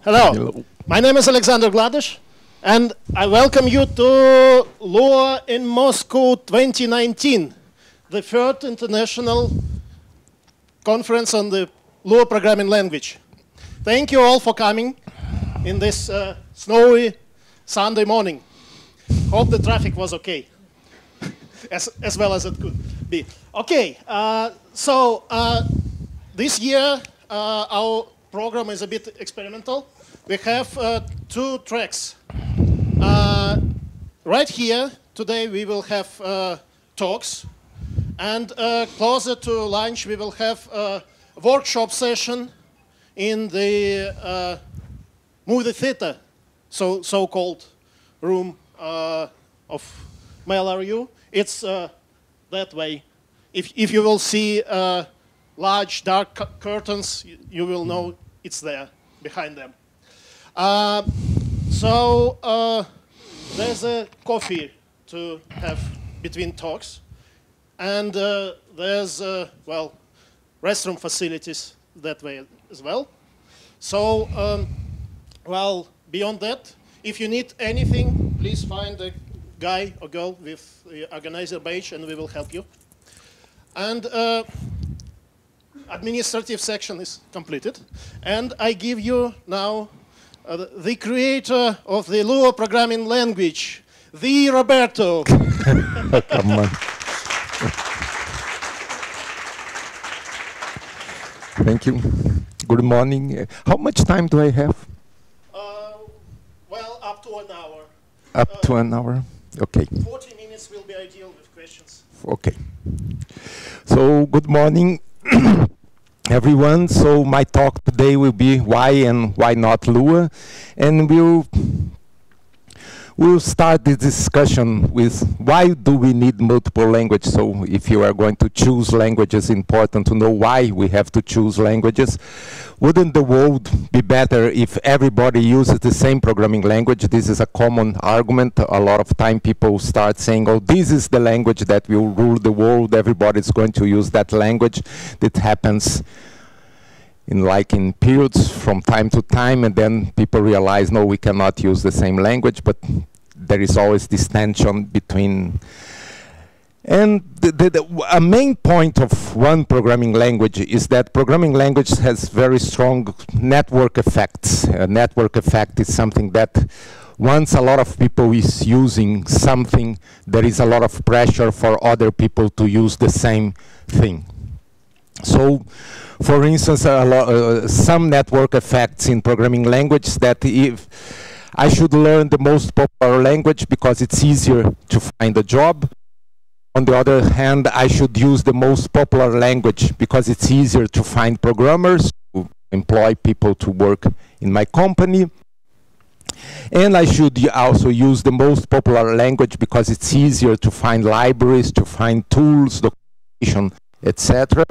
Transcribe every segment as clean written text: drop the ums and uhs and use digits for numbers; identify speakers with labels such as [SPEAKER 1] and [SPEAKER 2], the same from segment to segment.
[SPEAKER 1] Hello.
[SPEAKER 2] Hello.
[SPEAKER 1] My name is Alexander Gladish, and I welcome you to Lua in Moscow 2019, the third international conference on the Lua programming language. Thank you all for coming in this snowy Sunday morning. Hope the traffic was okay, as well as it could be. Okay, this year our program is a bit experimental. We have 2 tracks. Right here, today we will have talks, and closer to lunch we will have a workshop session in the movie theater, so-called room of MailRU. It's that way. If you will see large dark curtains, you will know it's there, behind them. There's a coffee to have between talks, and there's, well, restroom facilities that way as well. So, well, beyond that, if you need anything, please find a guy or girl with the organizer badge and we will help you. And administrative section is completed. And I give you now the creator of the Lua programming language, the Roberto.
[SPEAKER 2] Come on. Thank you. Good morning. How much time do I have?
[SPEAKER 1] Well, up to an hour.
[SPEAKER 2] Up to an hour? Okay.
[SPEAKER 1] 40 minutes will be ideal with questions.
[SPEAKER 2] Okay. So, good morning, everyone. So, my talk today will be why and why not Lua. And we'll start the discussion with why do we need multiple languages. So if you are going to choose languages, it's important to know why we have to choose languages. Wouldn't the world be better if everybody uses the same programming language? This is a common argument. A lot of time people start saying, oh, this is the language that will rule the world. Everybody's going to use that language. That happens in periods from time to time, and then people realize, no, we cannot use the same language, but there is always this tension between. And a main point of one programming language is that programming language has very strong network effects. A network effect is something that once a lot of people is using something, there is a lot of pressure for other people to use the same thing. So, for instance, some network effects in programming language that if I should learn the most popular language because it's easier to find a job. On the other hand, I should use the most popular language because it's easier to find programmers, to employ people to work in my company. And I should also use the most popular language because it's easier to find libraries, to find tools, documentation, etc.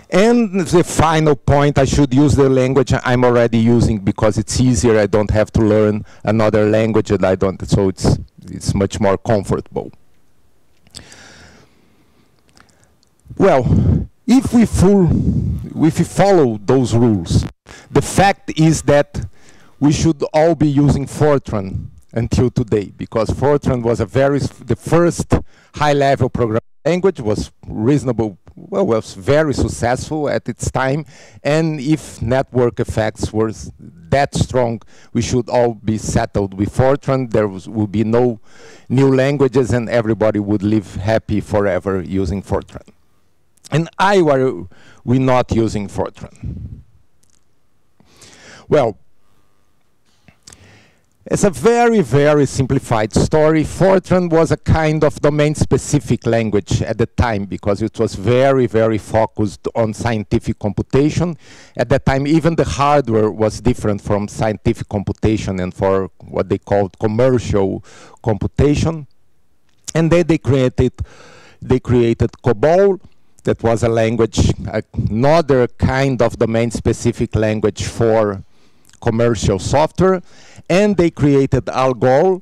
[SPEAKER 2] And the final point, I should use the language I'm already using because it's easier. I don't have to learn another language that I don't, so it's much more comfortable. Well, if we follow those rules, the fact is that we should all be using Fortran until today, because Fortran was the first high-level programming language, was reasonable. Well, was very successful at its time, and if network effects were that strong, we should all be settled with Fortran. There would be no new languages, and everybody would live happy forever using Fortran. And why were we not using Fortran? Well, it's a very, very simplified story. Fortran was a kind of domain-specific language at the time because it was very, very focused on scientific computation. At that time, even the hardware was different from scientific computation and for what they called commercial computation. And then they created COBOL. That was a language, another kind of domain-specific language for commercial software. And they created ALGOL,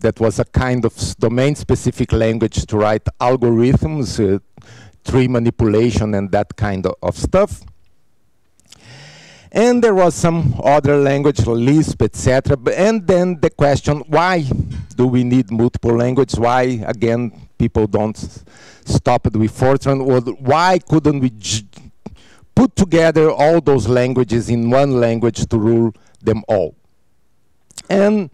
[SPEAKER 2] that was a kind of domain-specific language to write algorithms, tree manipulation, and that kind of stuff. And there was some other language, Lisp, etc. And then the question, why do we need multiple languages? Why, again, people don't stop it with Fortran? Or why couldn't we put together all those languages in one language to rule them all? And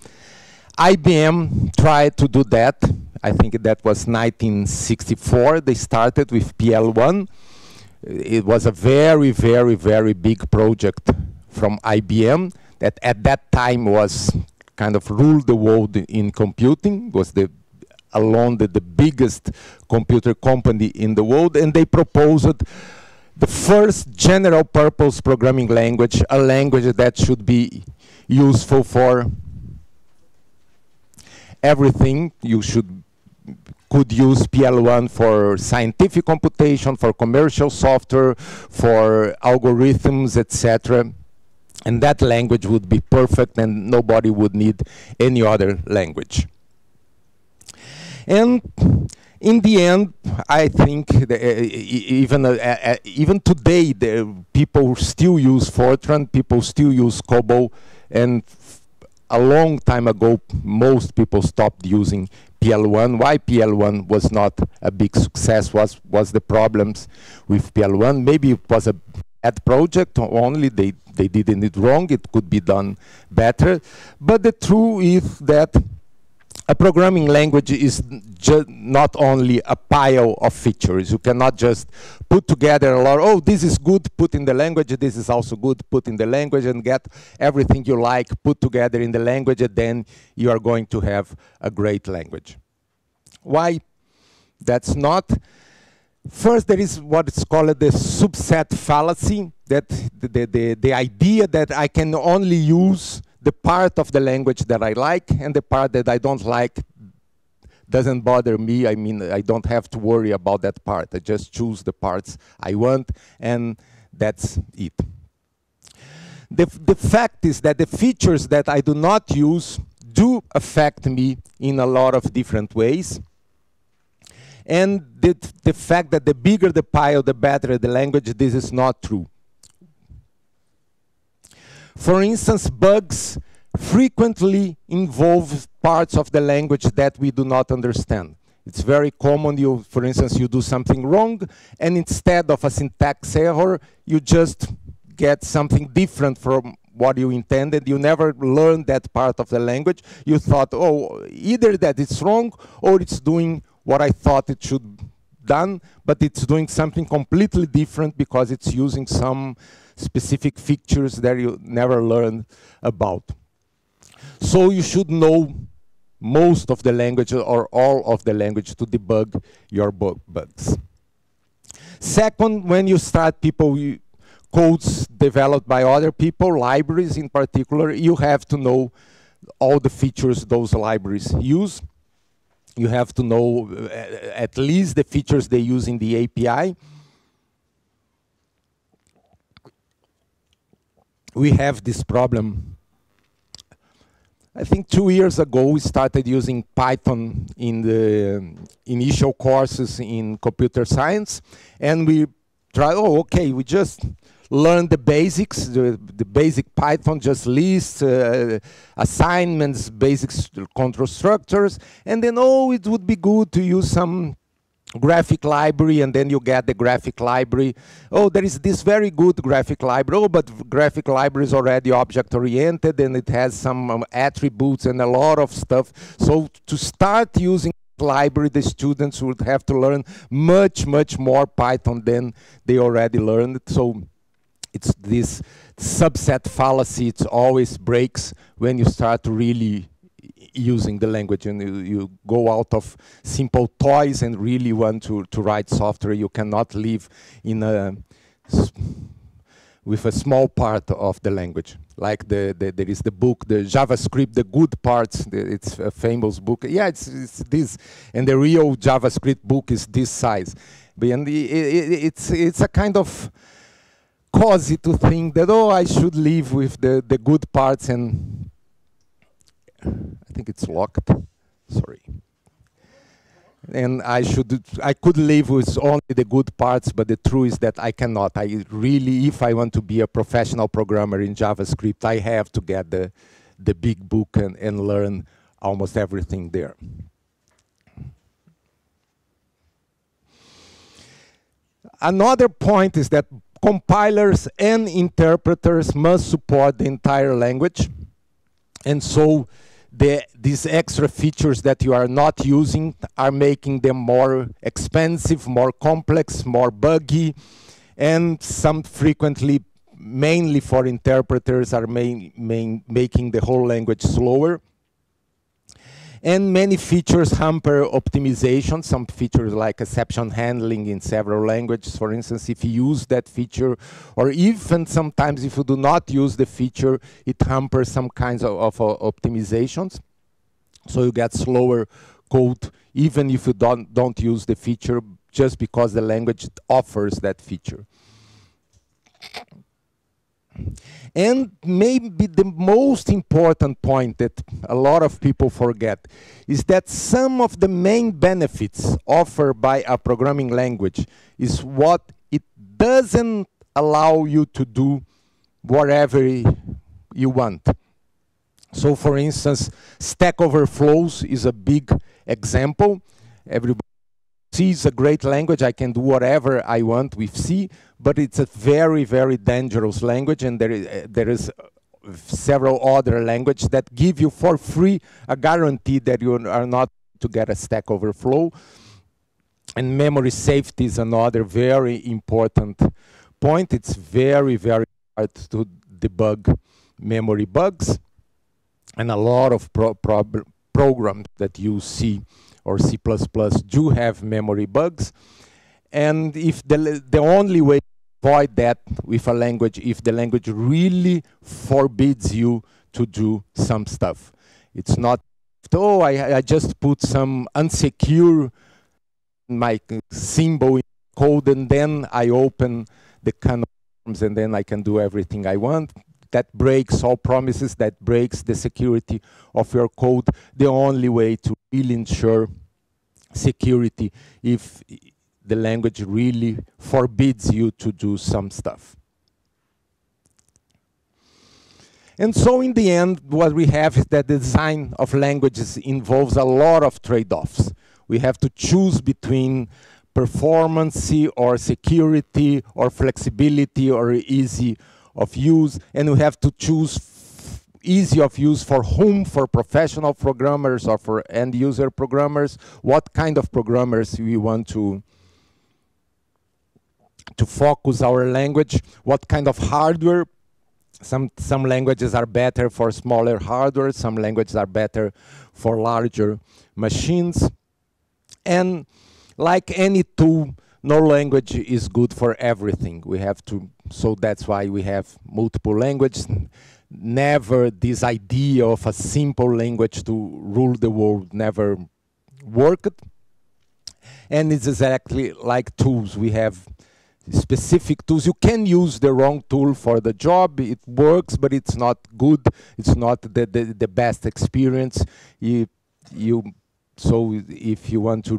[SPEAKER 2] IBM tried to do that. I think that was 1964. They started with PL1. It was a very, very, very big project from IBM that at that time was kind of ruled the world in computing. It was alone the biggest computer company in the world, and they proposed the first general purpose programming language, a language that should be useful for everything. You could use PL1 for scientific computation, for commercial software, for algorithms, etc. And that language would be perfect and nobody would need any other language. And in the end, I think even today, people still use Fortran, people still use COBOL, and a long time ago, most people stopped using PL1. Why PL1 was not a big success was the problems with PL1. Maybe it was a bad project, only they did it wrong. It could be done better. But the truth is that a programming language is not only a pile of features. You cannot just put together a lot, oh, this is good, put in the language, this is also good, put in the language, and get everything you like put together in the language, and then you are going to have a great language. Why? That's not. First, there is what is called the subset fallacy, that the idea that I can only use the part of the language that I like, and the part that I don't like doesn't bother me. I mean, I don't have to worry about that part. I just choose the parts I want, and that's it. The fact is that the features that I do not use do affect me in a lot of different ways. And the fact that the bigger the pile, the better the language, this is not true. For instance, bugs frequently involve parts of the language that we do not understand. It's very common, for instance, you do something wrong, and instead of a syntax error, you just get something different from what you intended. You never learned that part of the language. You thought, oh, either that it's wrong, or it's doing what I thought it should done, but it's doing something completely different because it's using some specific features that you never learned about. So you should know most of the language or all of the language to debug your bugs. Second, when you start codes developed by other people, libraries in particular, you have to know all the features those libraries use. You have to know at least the features they use in the API. We have this problem. I think 2 years ago, we started using Python in the initial courses in computer science. And we tried, oh, okay, we just learned the basics, the basic Python, just lists, assignments, basic control structures. And then, oh, it would be good to use some graphic library, and then you get the graphic library. Oh, there is this very good graphic library. Oh, but graphic library is already object-oriented, and it has some attributes and a lot of stuff. So to start using library, the students would have to learn much, much more Python than they already learned. So it's this subset fallacy. It always breaks when you start to really using the language, and you go out of simple toys and really want to write software. You cannot live in with a small part of the language. Like there is the book, the JavaScript, the good parts. It's a famous book. Yeah, it's this, and the real JavaScript book is this size. And it's a kind of cause to think that, oh, I should live with the good parts, and I think it's locked. Sorry. And I could live with only the good parts, but the truth is that I cannot. I really, if I want to be a professional programmer in JavaScript, I have to get the big book and learn almost everything there. Another point is that compilers and interpreters must support the entire language. And so these extra features that you are not using are making them more expensive, more complex, more buggy, and some frequently, mainly for interpreters, are making the whole language slower. And many features hamper optimization. Some features like exception handling in several languages, for instance, if you use that feature, or even sometimes if you do not use the feature, it hampers some kinds of optimizations. So you get slower code even if you don't use the feature, just because the language offers that feature. And maybe the most important point that a lot of people forget is that some of the main benefits offered by a programming language is what it doesn't allow you to do whatever you want. So for instance, Stack Overflows is a big example. Everybody C is a great language. I can do whatever I want with C, but it's a very, very dangerous language, and there is several other languages that give you for free a guarantee that you are not to get a Stack Overflow. And memory safety is another very important point. It's very, very hard to debug memory bugs, and a lot of programs that you see or C++ do have memory bugs. And if the only way to avoid that with a language, if the language really forbids you to do some stuff. It's not, oh, I just put some unsecure my symbol in code and then I open the can of worms and then I can do everything I want. That breaks all promises, that breaks the security of your code. The only way to really ensure security if the language really forbids you to do some stuff. And so in the end, what we have is that the design of languages involves a lot of trade-offs. We have to choose between performance or security or flexibility or easy of use, and we have to choose easy of use for whom, for professional programmers or for end user programmers, what kind of programmers we want to focus our language, what kind of hardware. Some languages are better for smaller hardware, some languages are better for larger machines. And like any tool, no language is good for everything. We have to, so that's why we have multiple languages. Never this idea of a simple language to rule the world never worked. And it's exactly like tools. We have specific tools. You can use the wrong tool for the job. It works, but it's not good. It's not the best experience. So if you want to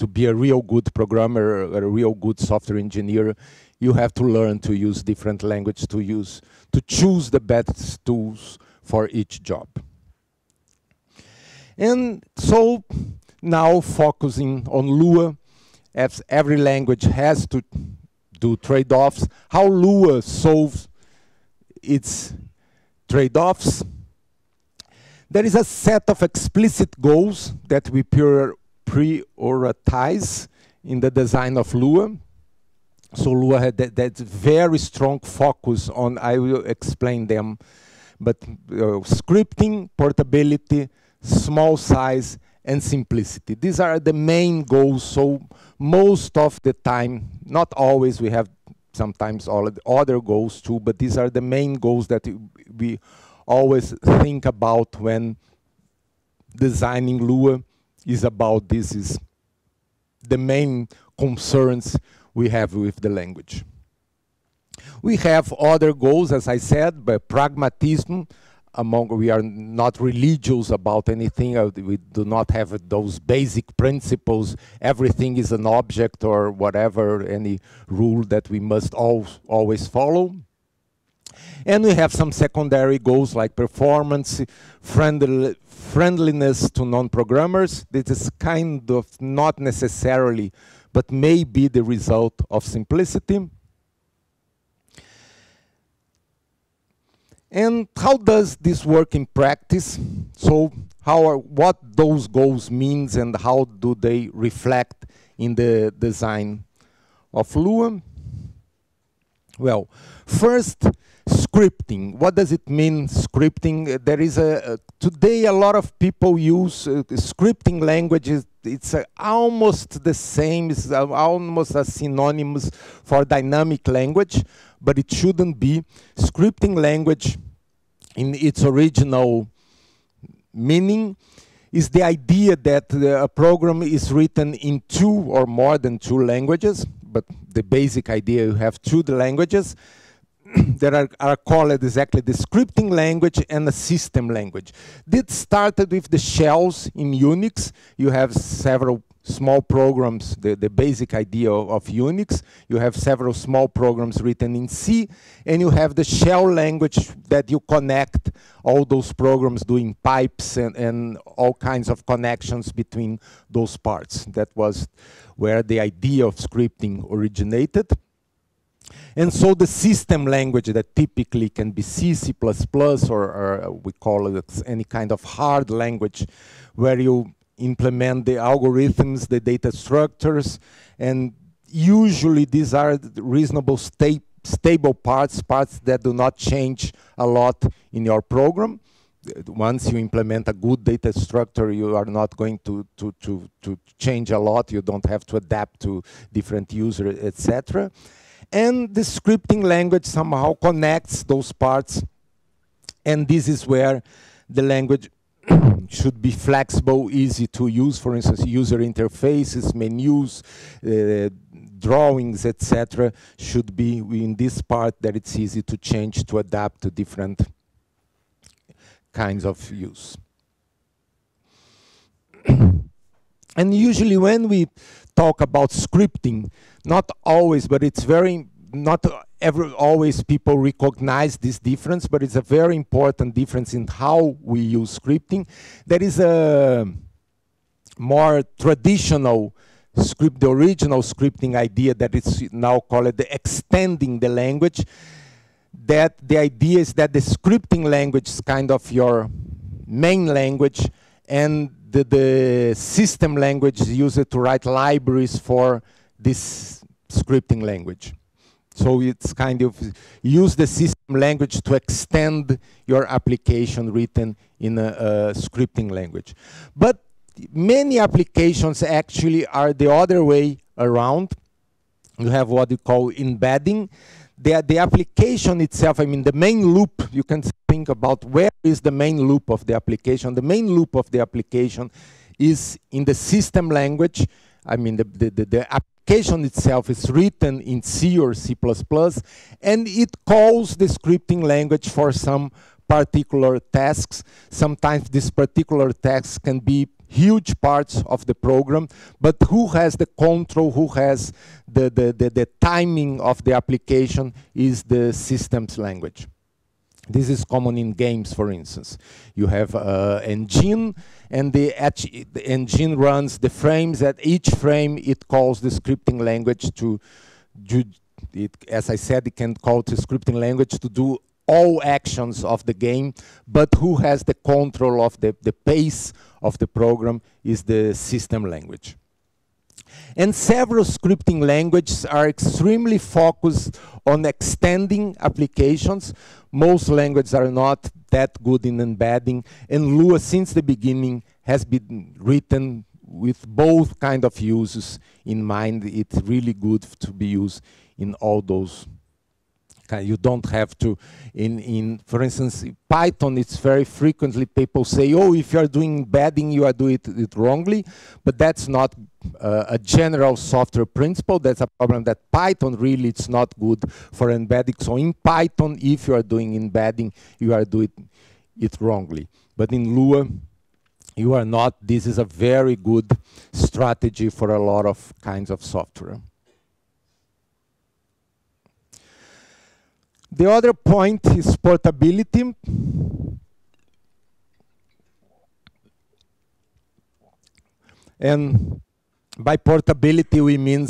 [SPEAKER 2] be a real good programmer, or a real good software engineer, you have to learn to use different languages to choose the best tools for each job. And so now focusing on Lua, as every language has to do trade-offs, how Lua solves its trade-offs. There is a set of explicit goals that we prioritize in the design of Lua. So Lua had that very strong focus on, I will explain them, but scripting, portability, small size, and simplicity. These are the main goals. So most of the time, not always, we have sometimes all the other goals too, but these are the main goals that we always think about when designing Lua. Is about this, is the main concerns we have with the language. We have other goals, as I said, but pragmatism, we are not religious about anything. We do not have those basic principles. Everything is an object or whatever, any rule that we must always follow. And we have some secondary goals like performance, friendliness to non-programmers. This is kind of not necessarily, but may be the result of simplicity. And how does this work in practice? So what those goals means and how do they reflect in the design of Lua? Well, first, scripting. What does it mean, scripting? There is today a lot of people use scripting languages. It's almost the same, it's almost as synonymous for dynamic language, but it shouldn't be. Scripting language, in its original meaning, is the idea that a program is written in 2 or more than 2 languages, but the basic idea, you have 2 languages that are called exactly the scripting language and the system language. This started with the shells in Unix. You have several small programs, the basic idea of Unix. You have several small programs written in C, and you have the shell language that you connect all those programs doing pipes and all kinds of connections between those parts. That was where the idea of scripting originated. And so the system language that typically can be C, C++, or we call it any kind of hard language where you implement the algorithms, the data structures, and usually these are reasonable stable parts that do not change a lot in your program. Once you implement a good data structure, you are not going to change a lot. You don't have to adapt to different users, etc. And the scripting language somehow connects those parts, and this is where the language should be flexible, easy to use. For instance, user interfaces, menus, drawings, etc. should be in this part that it's easy to change, to adapt to different kinds of use. And usually when we talk about scripting, not always, but it's very, not always people recognize this difference, but it's a very important difference in how we use scripting. There is a more traditional script, the original scripting idea that is now called the extending the language. That the idea is that the scripting language is kind of your main language, and the system language is used to write libraries for this scripting language. So it's kind of use the system language to extend your application written in a scripting language. But many applications actually are the other way around. You have what you call embedding. The application itself, I mean the main loop, you can think about where is the main loop of the application. The main loop of the application is in the system language. I mean the application itself is written in C or C++, and it calls the scripting language for some particular tasks. Sometimes these particular tasks can be huge parts of the program, but who has the control, who has the timing of the application is the systems language. This is common in games, for instance. You have an engine, and the engine runs the frames. At each frame, it calls the scripting language to do it. As I said, it can call the scripting language to do all actions of the game, but who has the control of the pace of the program is the system language. And several scripting languages are extremely focused on extending applications. Most languages are not that good in embedding, and Lua, since the beginning, has been written with both kind of uses in mind. It's really good to be used in all those. You don't have to, for instance, Python, it's very frequently people say, oh, if you are doing embedding, you are doing it wrongly. But that's not a general software principle. That's a problem that Python really, it's not good for embedding. So in Python, if you are doing embedding, you are doing it wrongly. But in Lua, you are not. This is a very good strategy for a lot of kinds of software. The other point is portability. And by portability, we mean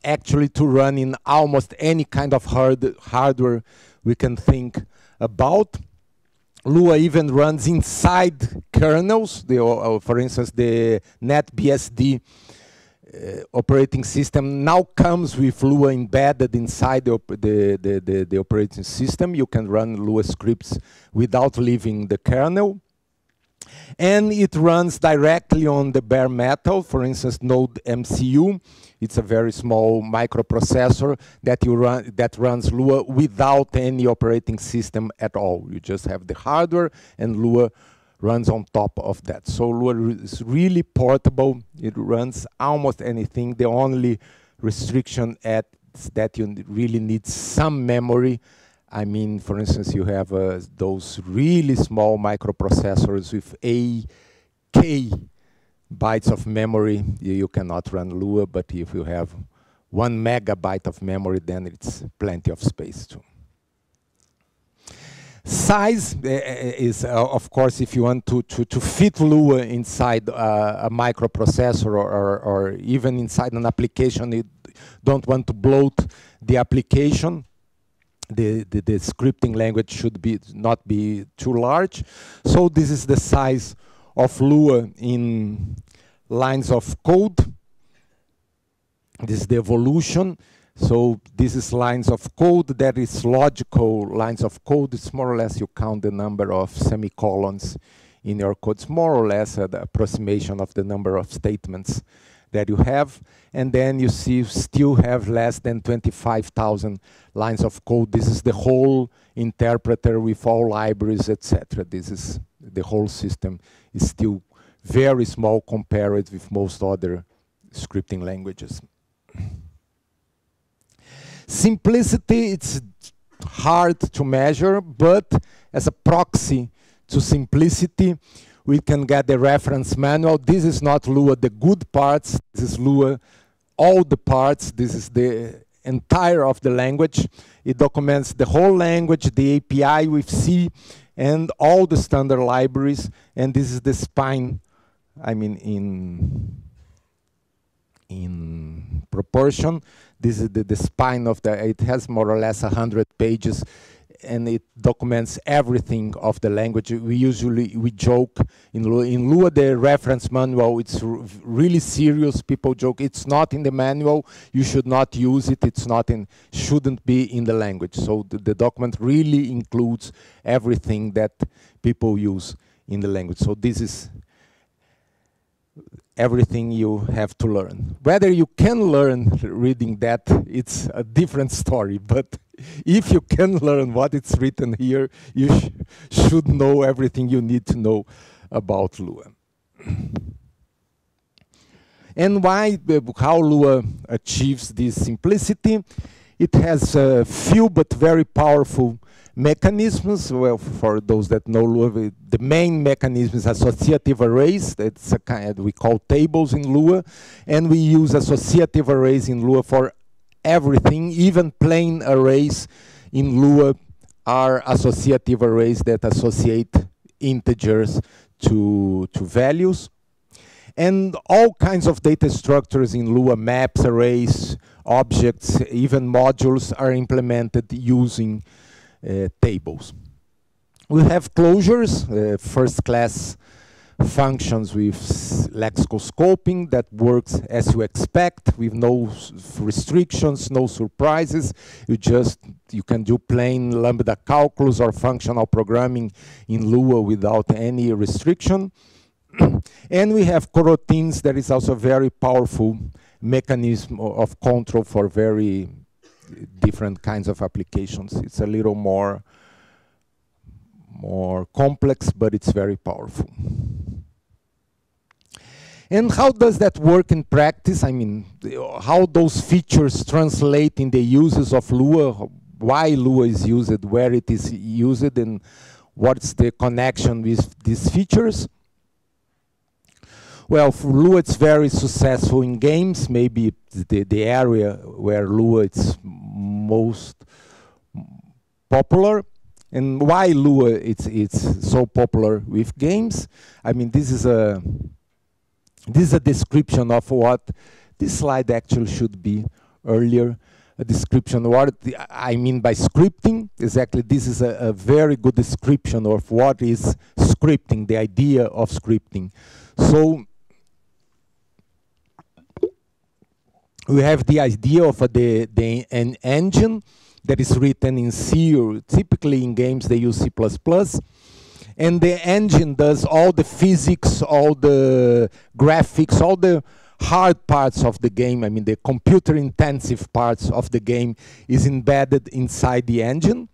[SPEAKER 2] actually to run in almost any kind of hardware we can think about. Lua even runs inside kernels. For instance, the NetBSD operating system now comes with Lua embedded inside the operating system. You can run Lua scripts without leaving the kernel. And it runs directly on the bare metal, for instance, Node MCU. It's a very small microprocessor that runs Lua without any operating system at all. You just have the hardware, and Lua runs on top of that. So Lua is really portable. It runs almost anything. The only restriction is that you really need some memory. I mean, for instance, you have those really small microprocessors with K bytes of memory. You cannot run Lua, but if you have 1 megabyte of memory, then it's plenty of space too. Size is, of course, if you want to fit Lua inside a microprocessor or even inside an application, you don't want to bloat the application. The scripting language should not be too large. So this is the size of Lua in lines of code. This is the evolution. So this is lines of code. That is logical lines of code. It's more or less you count the number of semicolons in your code. It's more or less an approximation of the number of statements that you have. And then you see you still have less than 25,000 lines of code. This is the whole interpreter with all libraries, etc. This is the whole system is still very small compared with most other scripting languages. Simplicity, it's hard to measure, but as a proxy to simplicity, we can get the reference manual. This is not Lua, the good parts. This is Lua, all the parts. This is the entire of the language. It documents the whole language, the API with C, and all the standard libraries. And this is the spine, I mean, in proportion. This is the spine of it has more or less 100 pages, and it documents everything of the language. We joke in Lua, the reference manual, it's really serious. People joke, it's not in the manual, you should not use it, shouldn't be in the language. So the document really includes everything that people use in the language. So this is everything you have to learn. Whether you can learn reading that, it's a different story, but if you can learn what it's written here, you should know everything you need to know about Lua. And how Lua achieves this simplicity? It has a few but very powerful mechanisms. Well, for those that know Lua, the main mechanism is associative arrays. That's a kind we call tables in Lua, and we use associative arrays in Lua for everything. Even plain arrays in Lua are associative arrays that associate integers to values. And all kinds of data structures in Lua, maps, arrays, objects, even modules are implemented using tables. We have closures, first-class functions with lexical scoping that works as you expect, with no restrictions, no surprises. You can do plain lambda calculus or functional programming in Lua without any restriction. And we have coroutines. That is also a very powerful mechanism of control for very different kinds of applications. It's a little more complex, but it's very powerful. And how does that work in practice? I mean, how those features translate in the uses of Lua, why Lua is used, where it is used, and what's the connection with these features? Well, for Lua, it's very successful in games. Maybe the area where Lua is most popular. And why Lua it's so popular with games? I mean, this is a description of what this slide actually should be earlier. A description of what I mean by scripting. Exactly, this is a very good description of what is scripting, the idea of scripting. So we have the idea of an engine that is written in C, or typically in games they use C++. And the engine does all the physics, all the graphics, all the hard parts of the game. I mean, the computer-intensive parts of the game is embedded inside the engine.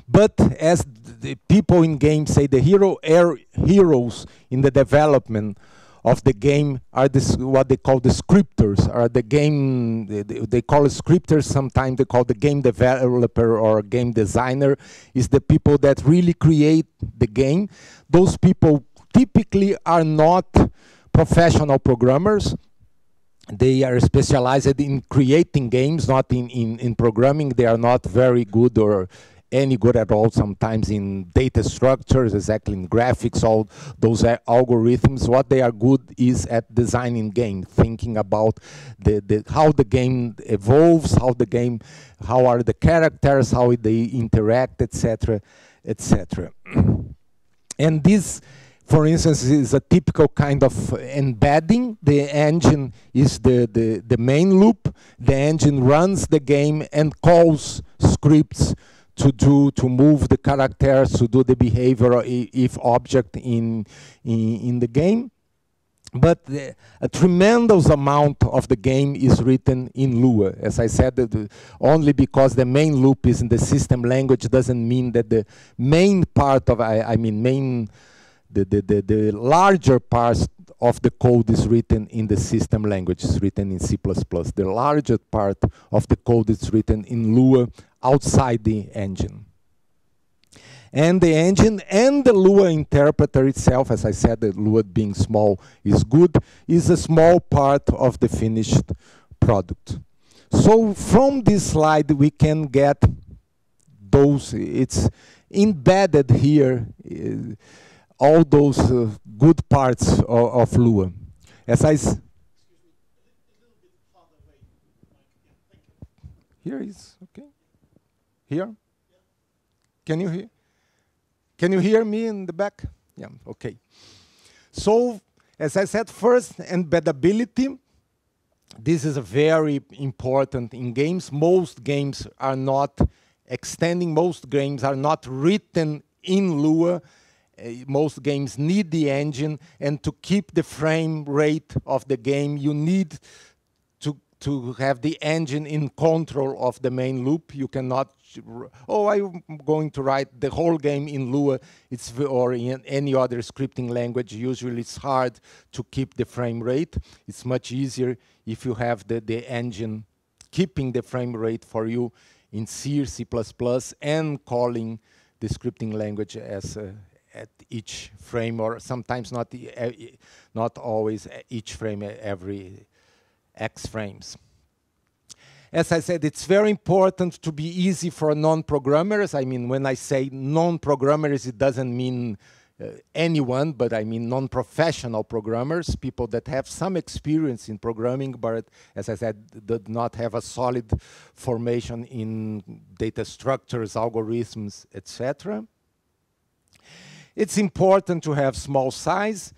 [SPEAKER 2] But as the people in games say, the heroes in the development of the game are what they call the scripters, are the game, they call it scripters, sometimes they call the game developer or game designer, is the people that really create the game. Those people typically are not professional programmers. They are specialized in creating games, not in programming. They are not very good or any good at all, sometimes in data structures, exactly in graphics, all those algorithms. What they are good is at designing game, thinking about how the game evolves, how are the characters, how they interact, etc., etc. And this, for instance, is a typical kind of embedding. The engine is the main loop. The engine runs the game and calls scripts to move the characters, to do the behavior if object in the game. But a tremendous amount of the game is written in Lua. As I said, only because the main loop is in the system language doesn't mean that the main part of, the larger parts of the code is written in the system language, is written in C++. The larger part of the code is written in Lua outside the engine. And the engine and the Lua interpreter itself, as I said, the Lua being small is good, is a small part of the finished product. So from this slide we can get those, it's embedded here, all those good parts of Lua. As I here is okay. Here, can you hear? Can you hear me in the back? Yeah. Okay. So, as I said, first, embeddability. This is a very important in games. Most games are not extending. Most games are not written in Lua. Most games need the engine, and to keep the frame rate of the game, you need to have the engine in control of the main loop. You cannot, oh, I'm going to write the whole game in Lua, or in any other scripting language. Usually it's hard to keep the frame rate. It's much easier if you have the engine keeping the frame rate for you in C or C++, and calling the scripting language as at each frame, or sometimes not always each frame, every X frames. As I said, it's very important to be easy for non-programmers. I mean, when I say non-programmers, it doesn't mean anyone, but I mean non-professional programmers, people that have some experience in programming, but as I said, did not have a solid formation in data structures, algorithms, etc. It's important to have small size.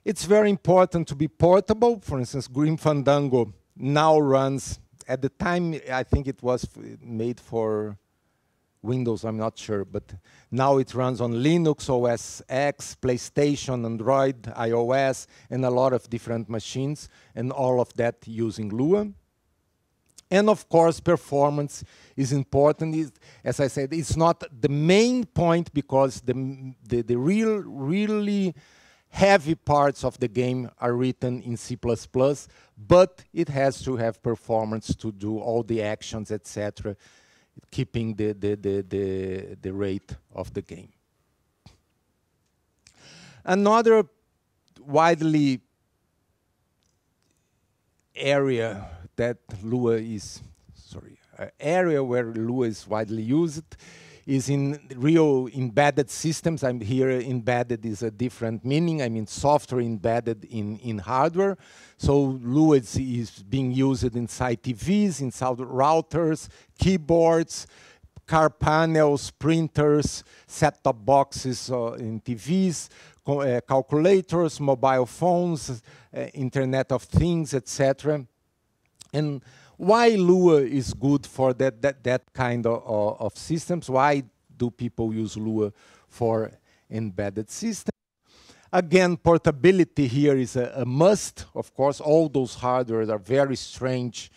[SPEAKER 2] It's very important to be portable. For instance, Grim Fandango now runs, at the time I think it was made for Windows, I'm not sure, but now it runs on Linux, OS X, PlayStation, Android, iOS, and a lot of different machines, and all of that using Lua. And of course, performance is important. As I said, it's not the main point, because the really heavy parts of the game are written in C++, but it has to have performance to do all the actions, etc., keeping the rate of the game. Another widely area that Lua is, area where Lua is widely used is in real embedded systems. I'm here, embedded is a different meaning. I mean software embedded in hardware. So Lua is being used inside TVs, inside routers, keyboards, car panels, printers, set-top boxes in TVs, calculators, mobile phones, Internet of Things, etc. And why Lua is good for that kind of systems? Why do people use Lua for embedded systems? Again, portability here is a must. Of course, all those hardware are very strange.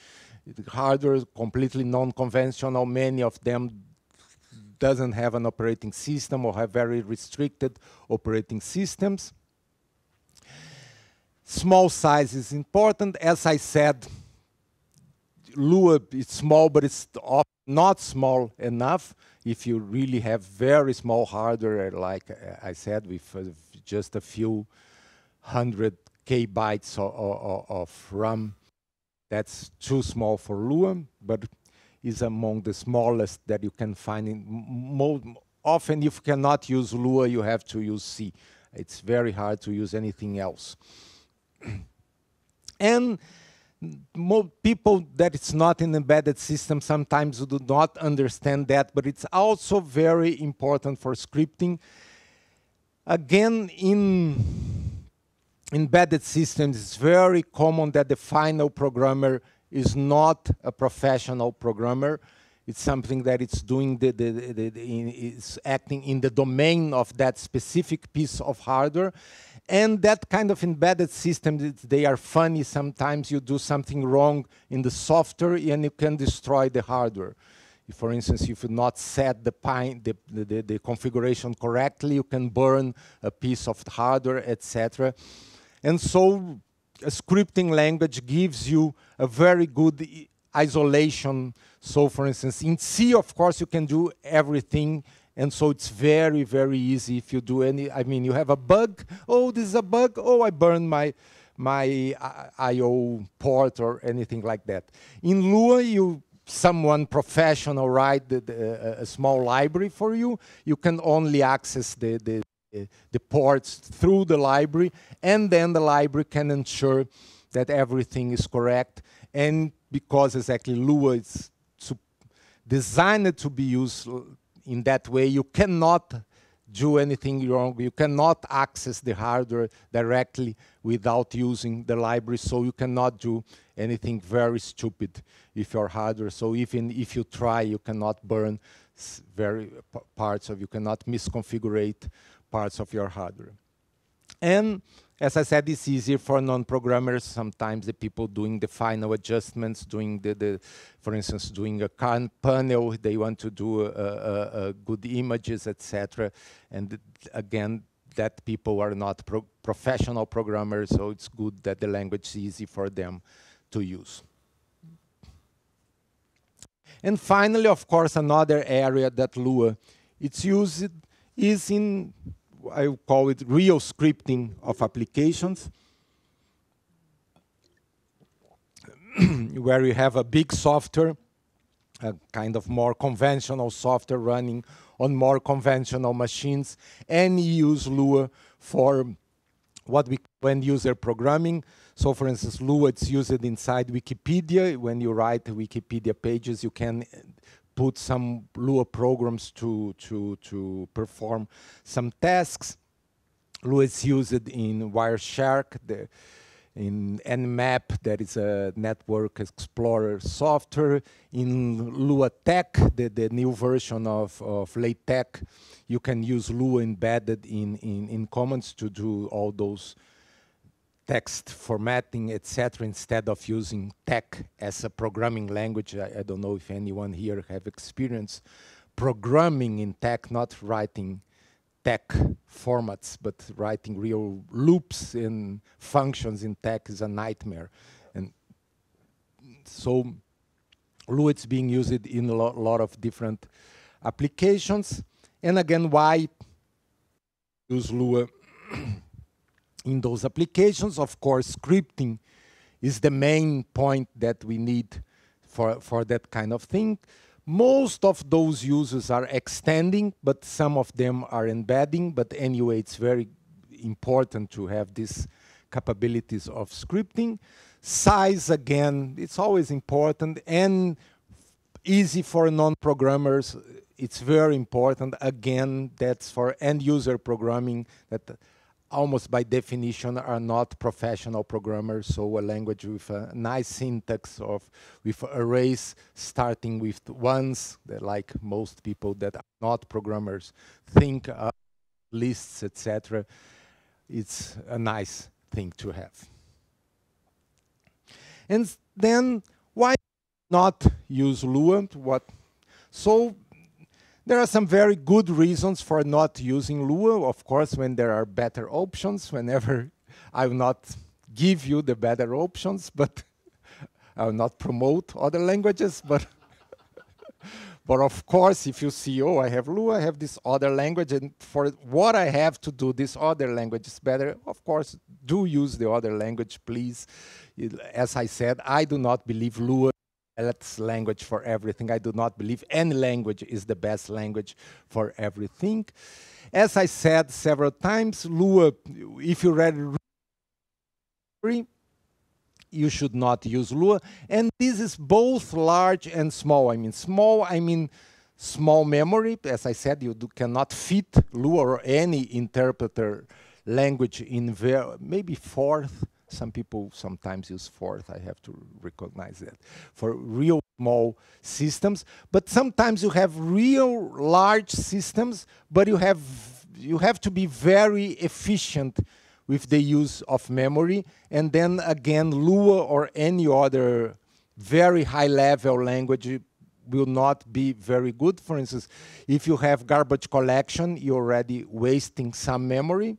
[SPEAKER 2] Hardware completely non-conventional. Many of them doesn't have an operating system or have very restricted operating systems. Small size is important. As I said, Lua is small, but it's not small enough. If you really have very small hardware, like I said, with just a few hundred kbytes of RAM, that's too small for Lua, but is among the smallest that you can find. Often, if you cannot use Lua, you have to use C. It's very hard to use anything else. And people that it's not an embedded system sometimes do not understand that, but it's also very important for scripting. Again, in embedded systems, it's very common that the final programmer is not a professional programmer. It's something that it's doing, it's acting in the domain of that specific piece of hardware. And that kind of embedded systems, they are funny. Sometimes you do something wrong in the software and you can destroy the hardware. If, for instance, if you not set the configuration correctly, you can burn a piece of the hardware, etc. And so a scripting language gives you a very good isolation. So, for instance, in C, of course, you can do everything. And so it's very, very easy if you do any, I mean, you have a bug. Oh, this is a bug. Oh, I burned my I/O port or anything like that. In Lua, someone professional write a small library for you. You can only access the ports through the library, and then the library can ensure that everything is correct. And because exactly Lua is designed to be used in that way, you cannot do anything wrong. You cannot access the hardware directly without using the library, so you cannot do anything very stupid with your hardware. So even if you try, you cannot burn you cannot misconfigure parts of your hardware. And as I said, it's easier for non-programmers. Sometimes the people doing the final adjustments, doing for instance, doing a panel, they want to do good images, etc. And again, that people are not professional programmers, so it's good that the language is easy for them to use. And finally, of course, another area that Lua it's used is in, I call it real scripting of applications, where you have a big software, a kind of more conventional software running on more conventional machines, and you use Lua for what we call end-user programming. So, for instance, Lua it's used inside Wikipedia. When you write Wikipedia pages, you can put some Lua programs to perform some tasks. Lua is used in Wireshark, in Nmap, that is a network explorer software. In LuaTeX, the new version of LaTeX, you can use Lua embedded in Commons to do all those text formatting, etc., instead of using TeX as a programming language. I don't know if anyone here have experience programming in TeX, not writing TeX formats, but writing real loops and functions in TeX is a nightmare. And so Lua is being used in a lot of different applications. And again, why use Lua in those applications. Of course, scripting is the main point that we need for that kind of thing. Most of those users are extending, but some of them are embedding. But anyway, it's very important to have these capabilities of scripting. Size, again, it's always important, and easy for non-programmers. It's very important. Again, that's for end-user programming that almost by definition are not professional programmers. So a language with a nice syntax with arrays starting with ones, that like most people that are not programmers think lists, etc. It's a nice thing to have. And then why not use Lua? So there are some very good reasons for not using Lua. Of course, when there are better options, whenever I will not give you the better options, but I will not promote other languages. But of course, if you see, oh, I have Lua, I have this other language, and for what I have to do, this other language is better, of course, do use the other language, please. As I said, I do not believe Lua is the best language for everything. I do not believe any language is the best language for everything. As I said several times, Lua, if you read you should not use Lua. And this is both large and small. I mean small memory. As I said, you cannot fit Lua or any interpreter language in maybe Forth. Some people sometimes use Forth. I have to recognize that for real small systems. But sometimes you have real large systems, but you have to be very efficient with the use of memory. And then again, Lua or any other very high-level language will not be very good. For instance, if you have garbage collection, you're already wasting some memory.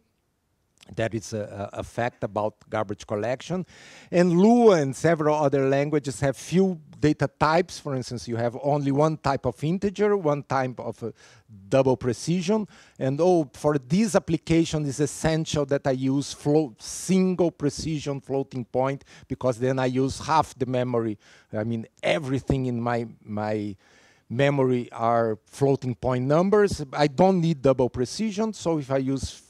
[SPEAKER 2] That is a fact about garbage collection. And Lua and several other languages have few data types. For instance, you have only one type of integer, one type of double precision. And for this application, it's essential that I use single precision floating point, because then I use half the memory. I mean, everything in my memory are floating point numbers. I don't need double precision, so if I use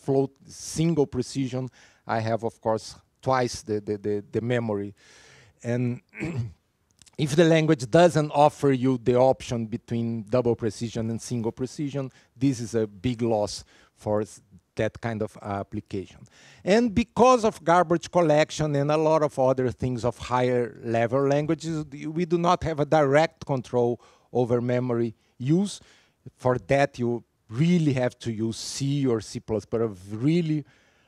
[SPEAKER 2] single precision, I have, of course, twice the memory. And if the language doesn't offer you the option between double precision and single precision, this is a big loss for that kind of application. And because of garbage collection and a lot of other things of higher level languages, we do not have a direct control over memory use. For that, you really have to use C or C++, but a really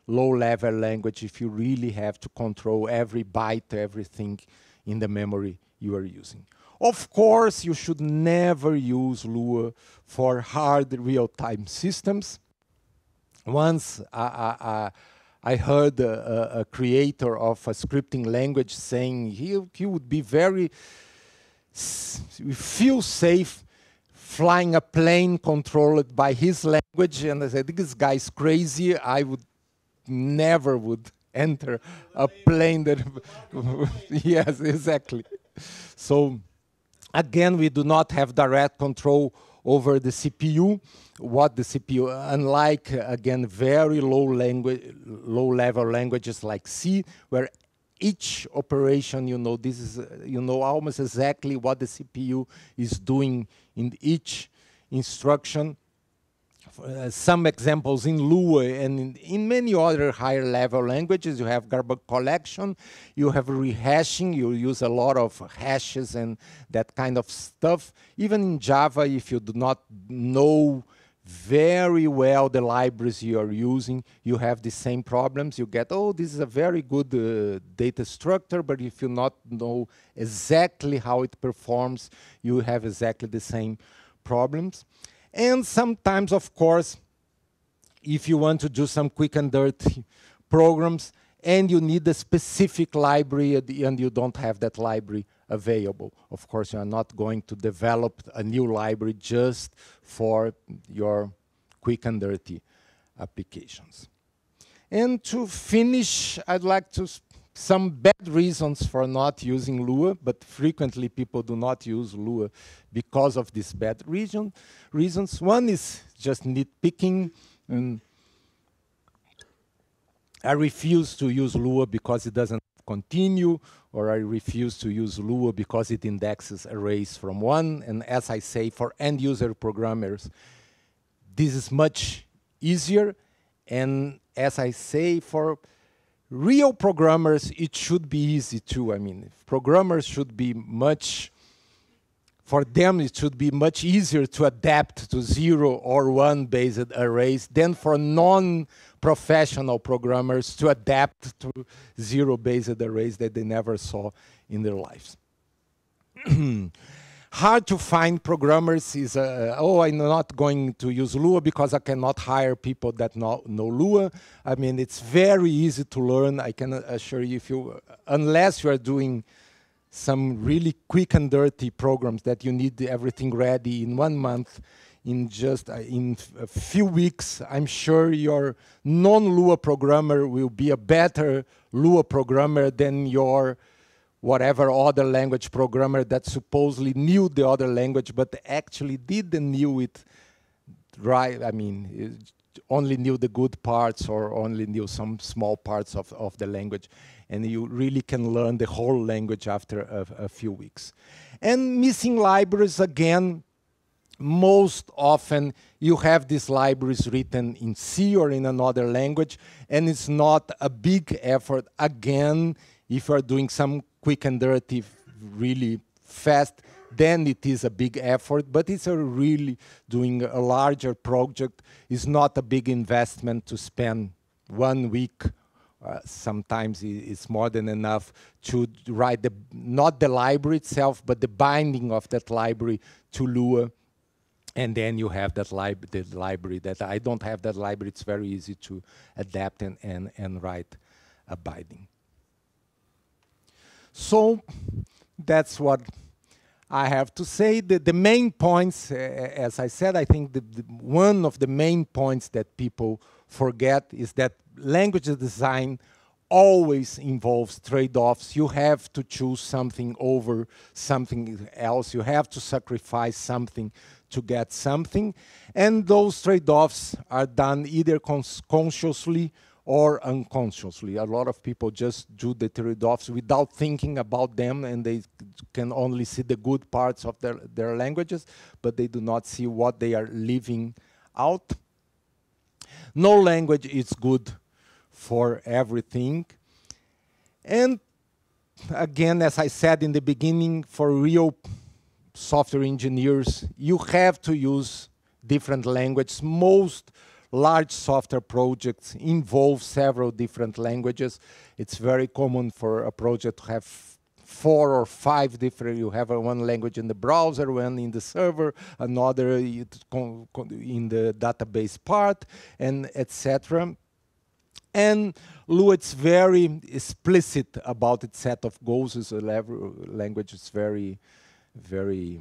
[SPEAKER 2] low-level language if you really have to control every byte, everything in the memory you are using. Of course, you should never use Lua for hard real-time systems. Once I heard a creator of a scripting language saying he would be feel safe flying a plane controlled by his language, and I said, this guy's crazy. I would never enter a plane that yes, exactly. So again, we do not have direct control over the CPU. What the CPU, unlike again very low-level languages like C, where each operation, this is, almost exactly what the CPU is doing in each instruction. Some examples in Lua and in many other higher level languages, you have garbage collection, you have rehashing, you use a lot of hashes and that kind of stuff. Even in Java, if you do not know very well the libraries you are using, you have the same problems. You get, this is a very good data structure, but if you not know exactly how it performs, you have exactly the same problems. And sometimes, of course, if you want to do some quick and dirty programs and you need a specific library and you don't have that library available, of course, you are not going to develop a new library just for your quick and dirty applications. And to finish, I'd like to some bad reasons for not using Lua, but frequently people do not use Lua because of these bad reasons. One is just nitpicking, and I refuse to use Lua because it doesn't continue, or I refuse to use Lua because it indexes arrays from 1. And as I say, for end-user programmers, this is much easier. And as I say, for real programmers, it should be easy too. I mean, programmers should be for them it should be much easier to adapt to 0 or 1 based arrays than for non-professional programmers to adapt to 0 based arrays that they never saw in their lives. Hard to find programmers is, oh, I'm not going to use Lua because I cannot hire people that know Lua. I mean, it's very easy to learn. I can assure you, unless you are doing some really quick and dirty programs that you need everything ready in 1 month, in a few weeks, I'm sure your non-Lua programmer will be a better Lua programmer than your whatever other language programmer that supposedly knew the other language, but actually didn't knew it right. I mean, only knew the good parts or only knew some small parts of the language. And you really can learn the whole language after a few weeks. And missing libraries, again, most often you have these libraries written in C or in another language, and it's not a big effort. Again, if you're doing some quick and dirty, really fast, then it is a big effort, but it's a really doing a larger project. It's not a big investment to spend 1 week. Sometimes it's more than enough to write not the library itself, but the binding of that library to Lua. And then you have that the library that I don't have that library. It's very easy to adapt and write a binding. So that's what I have to say. The main points, as I said, I think one of the main points that people forget is that language design always involves trade-offs. You have to choose something over something else. You have to sacrifice something to get something. And those trade-offs are done either consciously or unconsciously. A lot of people just do the trade-offs without thinking about them, and they can only see the good parts of their languages, but they do not see what they are leaving out. No language is good for everything. And again, as I said in the beginning, for real software engineers, you have to use different languages. Most large software projects involve several different languages. It's very common for a project to have 4 or 5 different, you have one language in the browser, one in the server, another in the database part, and etc. And Lua, it's very explicit about its set of goals. It's a language is very, very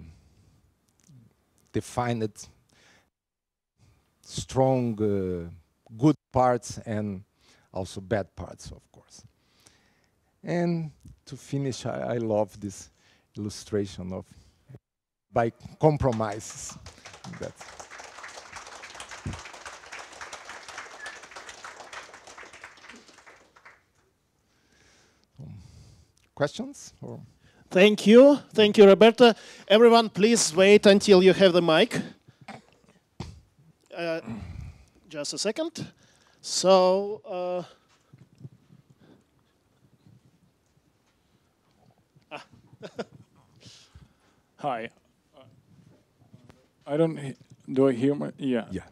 [SPEAKER 2] defined, strong, good parts and also bad parts, of course. And to finish, I love this illustration of by compromises. Questions? Or?
[SPEAKER 1] Thank you, Roberto. Everyone, please wait until you have the mic. Just a second. So.
[SPEAKER 3] Hi. Do I hear my? Yeah.
[SPEAKER 2] Yeah.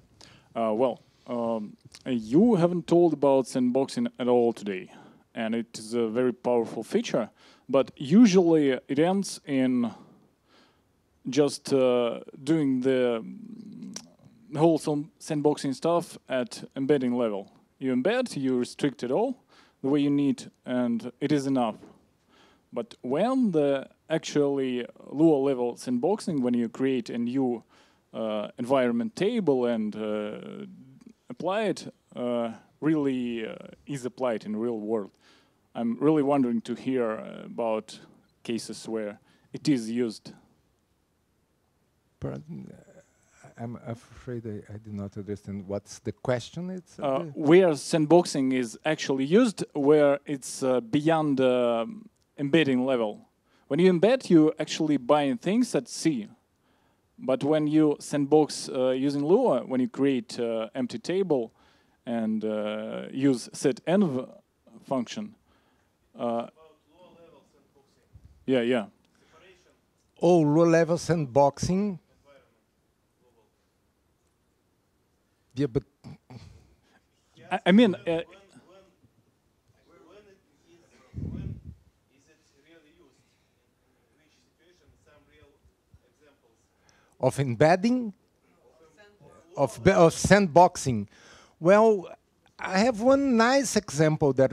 [SPEAKER 3] You haven't told about sandboxing at all today, and it is a very powerful feature. But usually it ends in just doing the whole sandboxing stuff at embedding level. You embed, you restrict it all the way you need, and it is enough. But when the actually Lua level sandboxing, when you create a new environment table and apply it, really is applied in real world. I'm really wondering to hear about cases where it is used.
[SPEAKER 2] I'm afraid I do not understand. What's the question? It's
[SPEAKER 3] where sandboxing is actually used, where it's beyond embedding level. When you embed, you actually buying things at C. But when you sandbox using Lua, when you create empty table and use setEnv function. Yeah.
[SPEAKER 2] Oh, low-level sandboxing. Yeah, but
[SPEAKER 3] I mean,
[SPEAKER 1] when is it really used? In which situation? Some real examples.
[SPEAKER 2] of embedding, of sandboxing. Well, I have one nice example that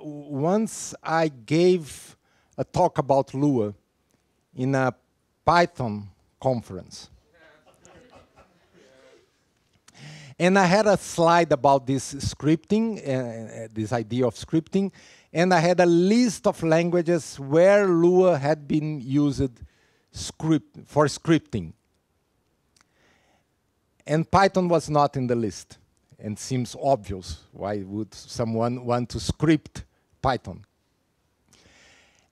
[SPEAKER 2] once I gave a talk about Lua in a Python conference. And I had a slide about this scripting, this idea of scripting, and I had a list of languages where Lua had been used for scripting. And Python was not in the list, and seems obvious. Why would someone want to script Python?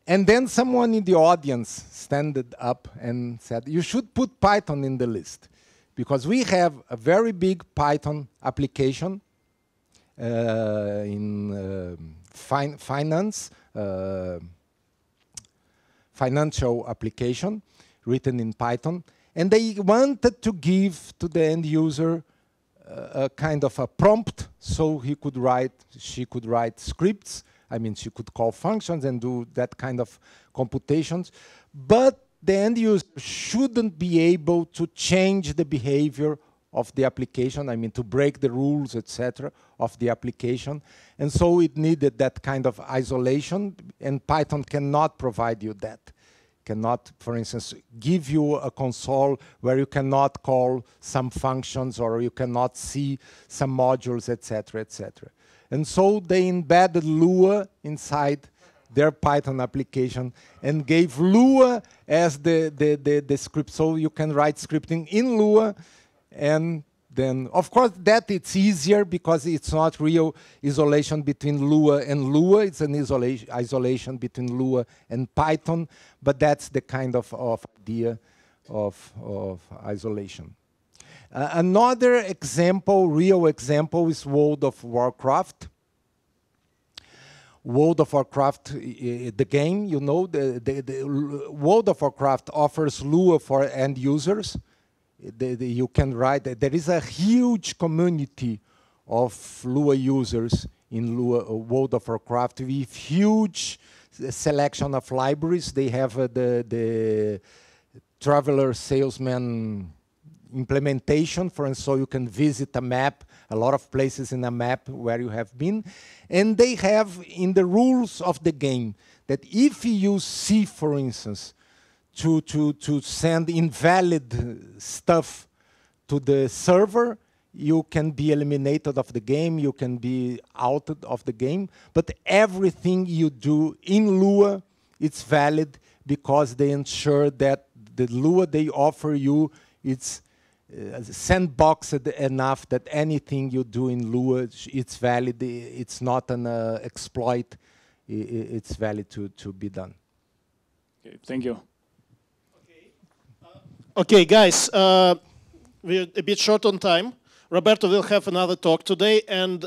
[SPEAKER 2] And then someone in the audience stood up and said, you should put Python in the list, because we have a very big Python application in financial application written in Python. And they wanted to give to the end user a kind of a prompt so she could write scripts. I mean, she could call functions and do that kind of computations. But the end user shouldn't be able to change the behavior of the application, I mean, to break the rules, etc., of the application. And so it needed that kind of isolation, and Python cannot provide you that. Cannot, for instance, give you a console where you cannot call some functions or you cannot see some modules, etc., etc. And so they embedded Lua inside their Python application and gave Lua as the script. So you can write scripting in Lua, and then, of course, that it's easier because it's not real isolation between Lua and Lua. It's an isolation between Lua and Python, but that's the kind of idea of isolation. Another example, real example, is World of Warcraft. World of Warcraft, the game, you know, the World of Warcraft offers Lua for end users. You can write, there is a huge community of Lua users in Lua, World of Warcraft with huge selection of libraries. They have the Traveler Salesman implementation, for instance, so you can visit a map, a lot of places in a map where you have been. And they have in the rules of the game that if you use C, for instance, to send invalid stuff to the server, you can be eliminated of the game, you can be outed of the game. But everything you do in Lua, it's valid because they ensure that the Lua they offer you, it's sandboxed enough that anything you do in Lua, it's valid. It's not an exploit. It's valid to be done.
[SPEAKER 3] Okay, thank you.
[SPEAKER 1] Okay, guys, we're a bit short on time. Roberto will have another talk today, and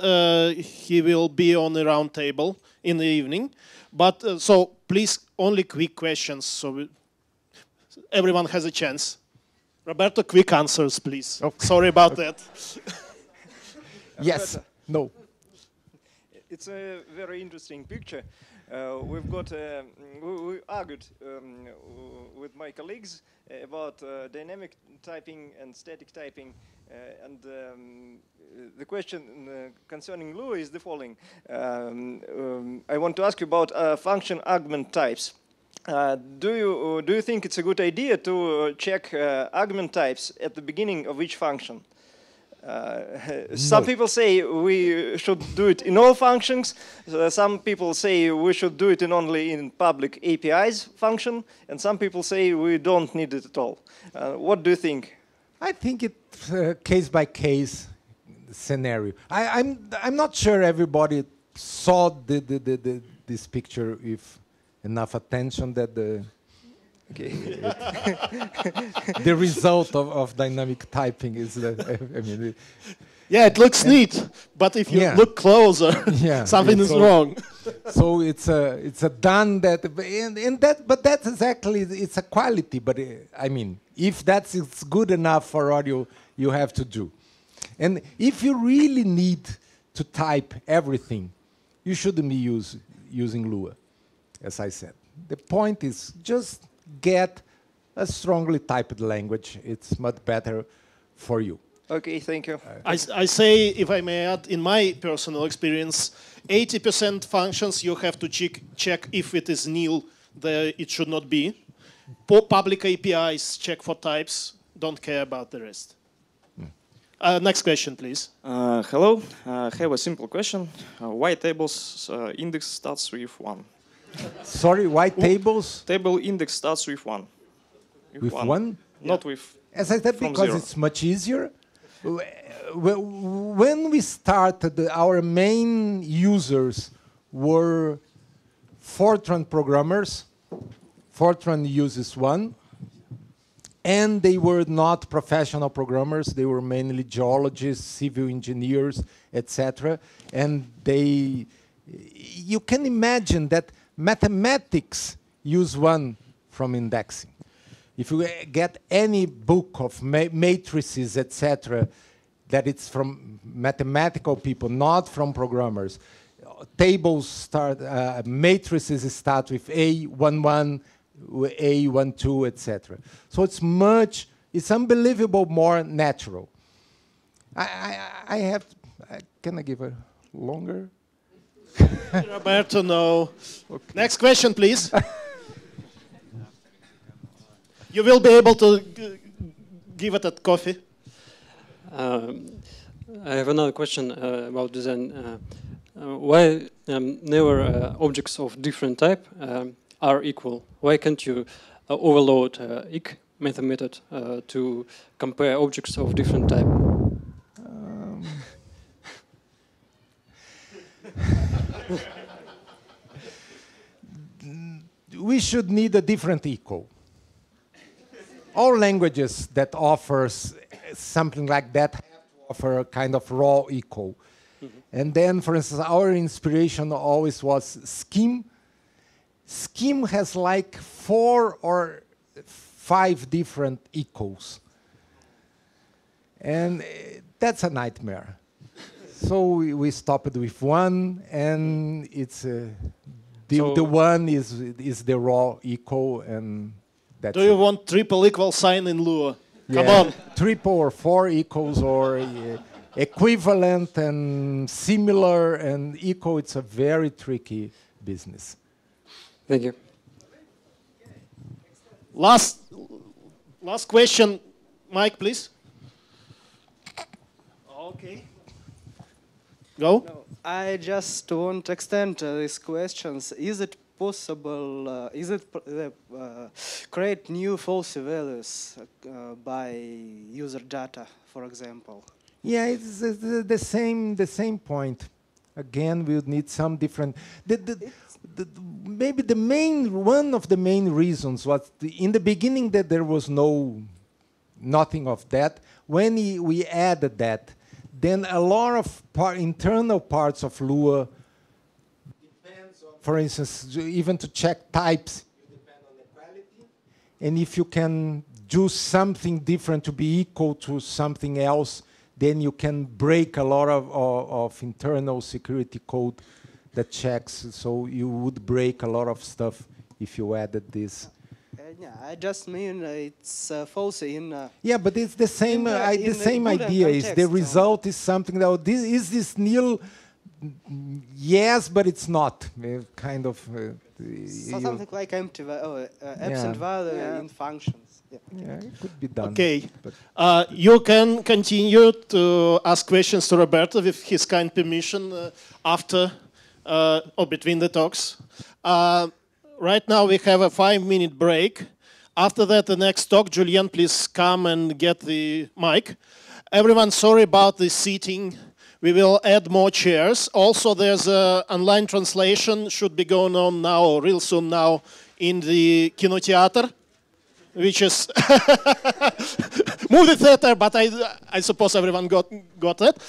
[SPEAKER 1] he will be on the round table in the evening. But so please, only quick questions, so everyone has a chance. Roberto, quick answers, please. Okay. Sorry about that.
[SPEAKER 2] Yes. No.
[SPEAKER 4] It's a very interesting picture. We've got we argued with my colleagues about dynamic typing and static typing, and the question concerning Lua is the following. I want to ask you about function argument types. Do you think it's a good idea to check argument types at the beginning of each function? Some people say we should do it in all functions. Some people say we should do it only in public APIs function, and some people say we don't need it at all. What do you think?
[SPEAKER 2] I think it's a case-by-case scenario. I'm not sure everybody saw this picture with enough attention that the the result of dynamic typing is I mean,
[SPEAKER 1] yeah, it looks neat, but if you look closer, something is wrong.
[SPEAKER 2] So it's a done that, and that, but that's exactly, it's a quality. But I mean, if that's it's good enough for audio, you have to do. And if you really need to type everything, you shouldn't be using Lua, as I said. The point is just get a strongly typed language. It's much better for you.
[SPEAKER 4] Okay, thank you.
[SPEAKER 1] I say, if I may add, in my personal experience, 80% functions you have to check if it is nil, it should not be. Public APIs, check for types, don't care about the rest. Next question, please.
[SPEAKER 5] Hello, I have a simple question. Why tables index starts with 1?
[SPEAKER 2] Sorry, why tables?
[SPEAKER 5] Table index starts with 1.
[SPEAKER 2] With 1?
[SPEAKER 5] Not with.
[SPEAKER 2] As I said, because
[SPEAKER 5] 0.
[SPEAKER 2] it's much easier. When we started, our main users were Fortran programmers. Fortran uses 1. And they were not professional programmers. They were mainly geologists, civil engineers, etc. And you can imagine that mathematics use 1 from indexing. If you get any book of matrices, etc., that it's from mathematical people, not from programmers. Tables start, matrices start with A11, A12, etc. So it's unbelievable more natural. Can I give a longer?
[SPEAKER 1] Roberto, no. Okay. Next question, please. You will be able to give it at coffee.
[SPEAKER 6] I have another question about design. Why never objects of different type are equal? Why can't you overload IC method to compare objects of different type?
[SPEAKER 2] We should need a different equal. All languages that offers something like that have to offer a kind of raw equal. And then, for instance, our inspiration always was Scheme. Scheme has like 4 or 5 different equals. And that's a nightmare. So we stopped with 1, and it's the 1 is the raw equal, and that's
[SPEAKER 1] Do you want triple equal sign in Lua? Come
[SPEAKER 2] yeah,
[SPEAKER 1] on.
[SPEAKER 2] Triple or 4 equals or equivalent and similar and equal. It's a very tricky business.
[SPEAKER 6] Thank you.
[SPEAKER 1] Last question, Mike, please. Okay. Go.
[SPEAKER 7] No, I just want to extend these questions. Is it possible, create new false values by user data, for example?
[SPEAKER 2] Yeah, it's the same point. Again, we would need some different. Maybe one of the main reasons was in the beginning that there was nothing of that. When we added that, then a lot of internal parts of Lua depends on, for instance, even to check types, you depend on equality. And if you can do something different to be equal to something else, then you can break a lot of internal security code that checks. So you would break a lot of stuff if you added this.
[SPEAKER 7] Yeah, I just mean it's false in.
[SPEAKER 2] Yeah, but it's the same. The same idea
[SPEAKER 7] context,
[SPEAKER 2] is the result is something that is this nil. Yes, but it's not. Kind of.
[SPEAKER 7] Something like empty absent value in functions.
[SPEAKER 2] Yeah, it could be done.
[SPEAKER 1] Okay. You can continue to ask questions to Roberto with his kind permission after or between the talks. Right now we have a 5-minute break. After that, the next talk, Julien, please come and get the mic. Everyone, sorry about the seating. We will add more chairs. Also, there's an online translation, should be going on now, or real soon now, in the Kinotheater, which is movie theater, but I suppose everyone got it.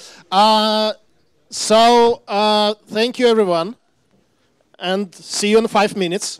[SPEAKER 1] Thank you, everyone, and see you in 5 minutes.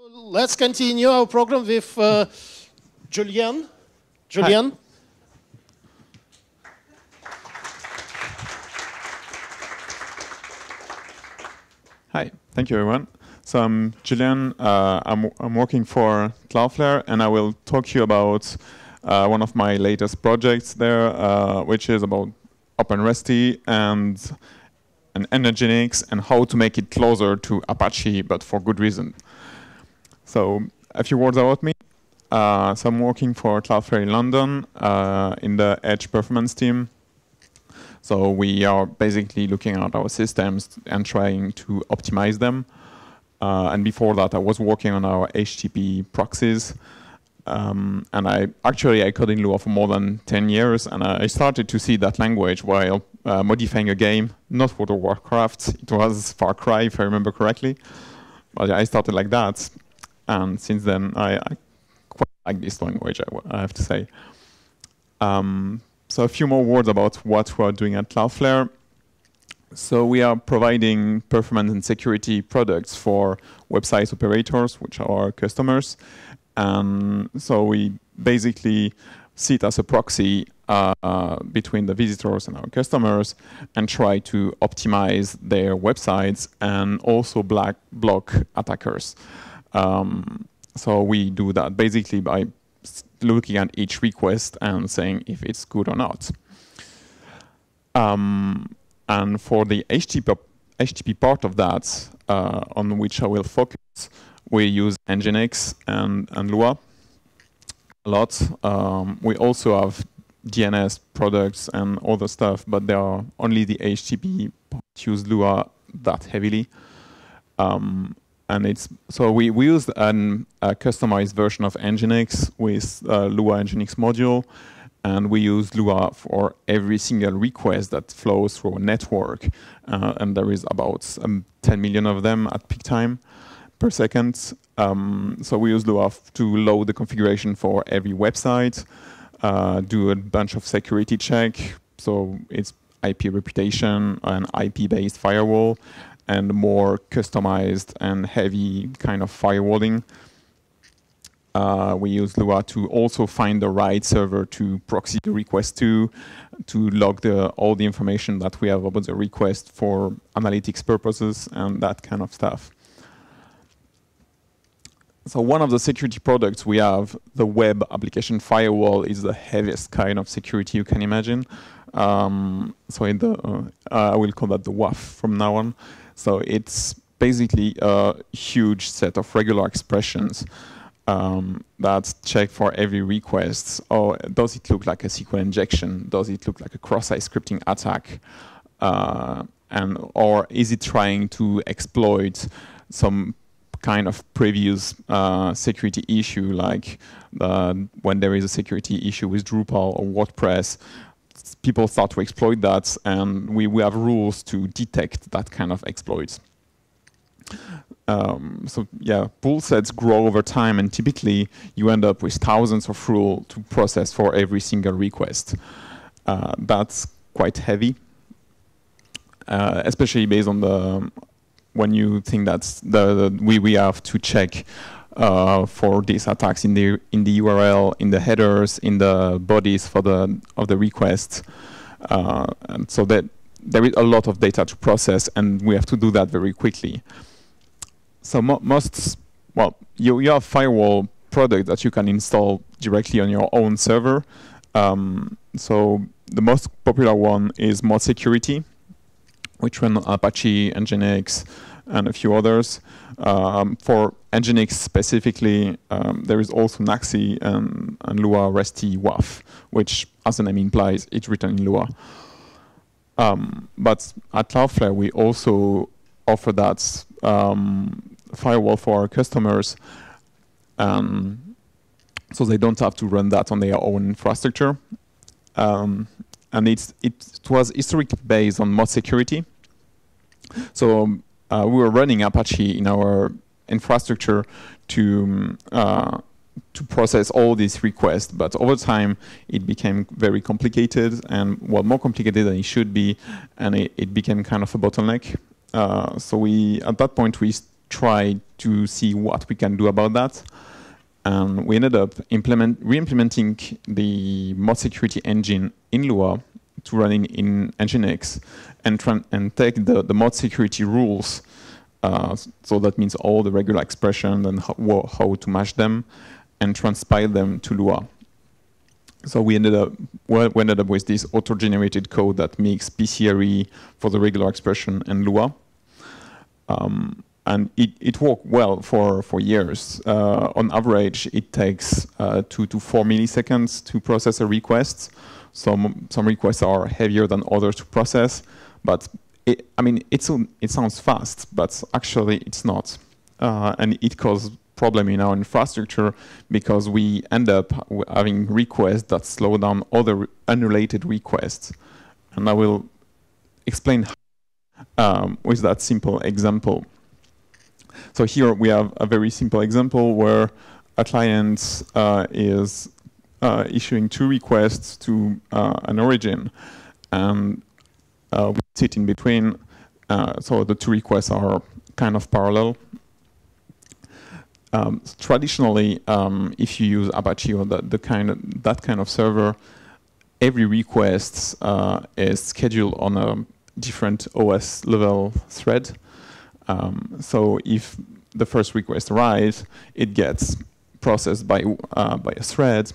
[SPEAKER 1] Let's continue our program with Julien. Julien.
[SPEAKER 8] Hi, thank you everyone. So I'm Julien, I'm working for Cloudflare, and I will talk to you about one of my latest projects there, which is about OpenResty and Nginx and how to make it closer to Apache, but for good reason. So a few words about me. So I'm working for Cloudflare in London in the Edge performance team. So we are basically looking at our systems and trying to optimize them. And before that, I was working on our HTTP proxies. And I coded in Lua for more than 10 years, and I started to see that language while modifying a game, not World of Warcraft, it was Far Cry, if I remember correctly. But I started like that, and since then I quite like this language, I have to say. So a few more words about what we are doing at Cloudflare. So we are providing performance and security products for website operators, which are our customers. And so we basically sit as a proxy between the visitors and our customers and try to optimize their websites and also block attackers. So we do that basically by looking at each request and saying if it's good or not. And for the HTTP part of that, on which I will focus, we use Nginx and Lua a lot. We also have DNS products and other stuff, but there are only the HTTP part use Lua that heavily. And it's so we used a customized version of Nginx with Lua Nginx module, and we use Lua for every single request that flows through a network, and there is about 10 million of them at peak time per second. So we use Lua to load the configuration for every website, do a bunch of security check. So it's IP reputation, an IP-based firewall, and more customized and heavy kind of firewalling. We use Lua to also find the right server to proxy the request to log all the information that we have about the request for analytics purposes and that kind of stuff. So one of the security products we have, the web application firewall, is the heaviest kind of security you can imagine. So in the, I will call that the WAF from now on. So it's basically a huge set of regular expressions that check for every request. Oh, does it look like a SQL injection? Does it look like a cross-site scripting attack? Or is it trying to exploit some kind of previous security issue, like when there is a security issue with Drupal or WordPress, people start to exploit that, and we have rules to detect that kind of exploits. So yeah, pool sets grow over time, and typically you end up with thousands of rules to process for every single request. That's quite heavy, especially based on when you think that we have to check for these attacks in the URL, in the headers, in the bodies of the request, and so that there is a lot of data to process, and we have to do that very quickly. So you have firewall product that you can install directly on your own server. So the most popular one is Mod Security, which run Apache, Nginx, and a few others. For Nginx specifically, there is also Naxi and Lua Resty WAF, which, as the name implies, it's written in Lua. But at Cloudflare, we also offer that firewall for our customers, so they don't have to run that on their own infrastructure. And it was historically based on Mod Security. So we were running Apache in our infrastructure to process all these requests, but over time it became very complicated, and more complicated than it should be, and it became kind of a bottleneck. So at that point we try to see what we can do about that. And we ended up re-implementing the mod security engine in Lua to running in Nginx and take the mod security rules. So that means all the regular expressions and how to match them and transpile them to Lua. So we ended up with this auto-generated code that makes PCRE for the regular expression and Lua. And it worked well for years. On average, it takes 2 to 4 milliseconds to process a request. Some requests are heavier than others to process, but it sounds fast, but actually it's not. And it causes problem in our infrastructure because we end up having requests that slow down other unrelated requests. And I will explain with that simple example. So here we have a very simple example where a client is issuing 2 requests to an origin, and we sit in between. So the 2 requests are kind of parallel. Traditionally, if you use Apache or that kind of server, every request is scheduled on a different OS level thread. So if the first request arrives, it gets processed by a thread.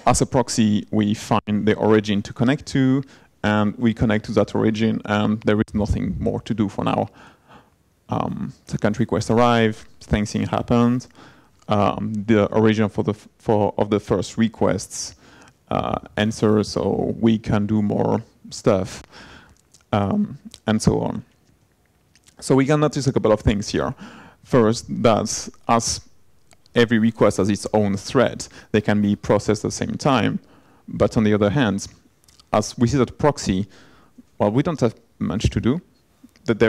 [SPEAKER 8] As a proxy, we find the origin to connect to, and we connect to that origin, and there is nothing more to do for now. Second request arrive, same thing happened. The origin of the first requests answer, so we can do more stuff, and so on. So we can notice a couple of things here. First, that as every request has its own thread, they can be processed at the same time. But on the other hand, as we see that proxy, well, we don't have much to do. That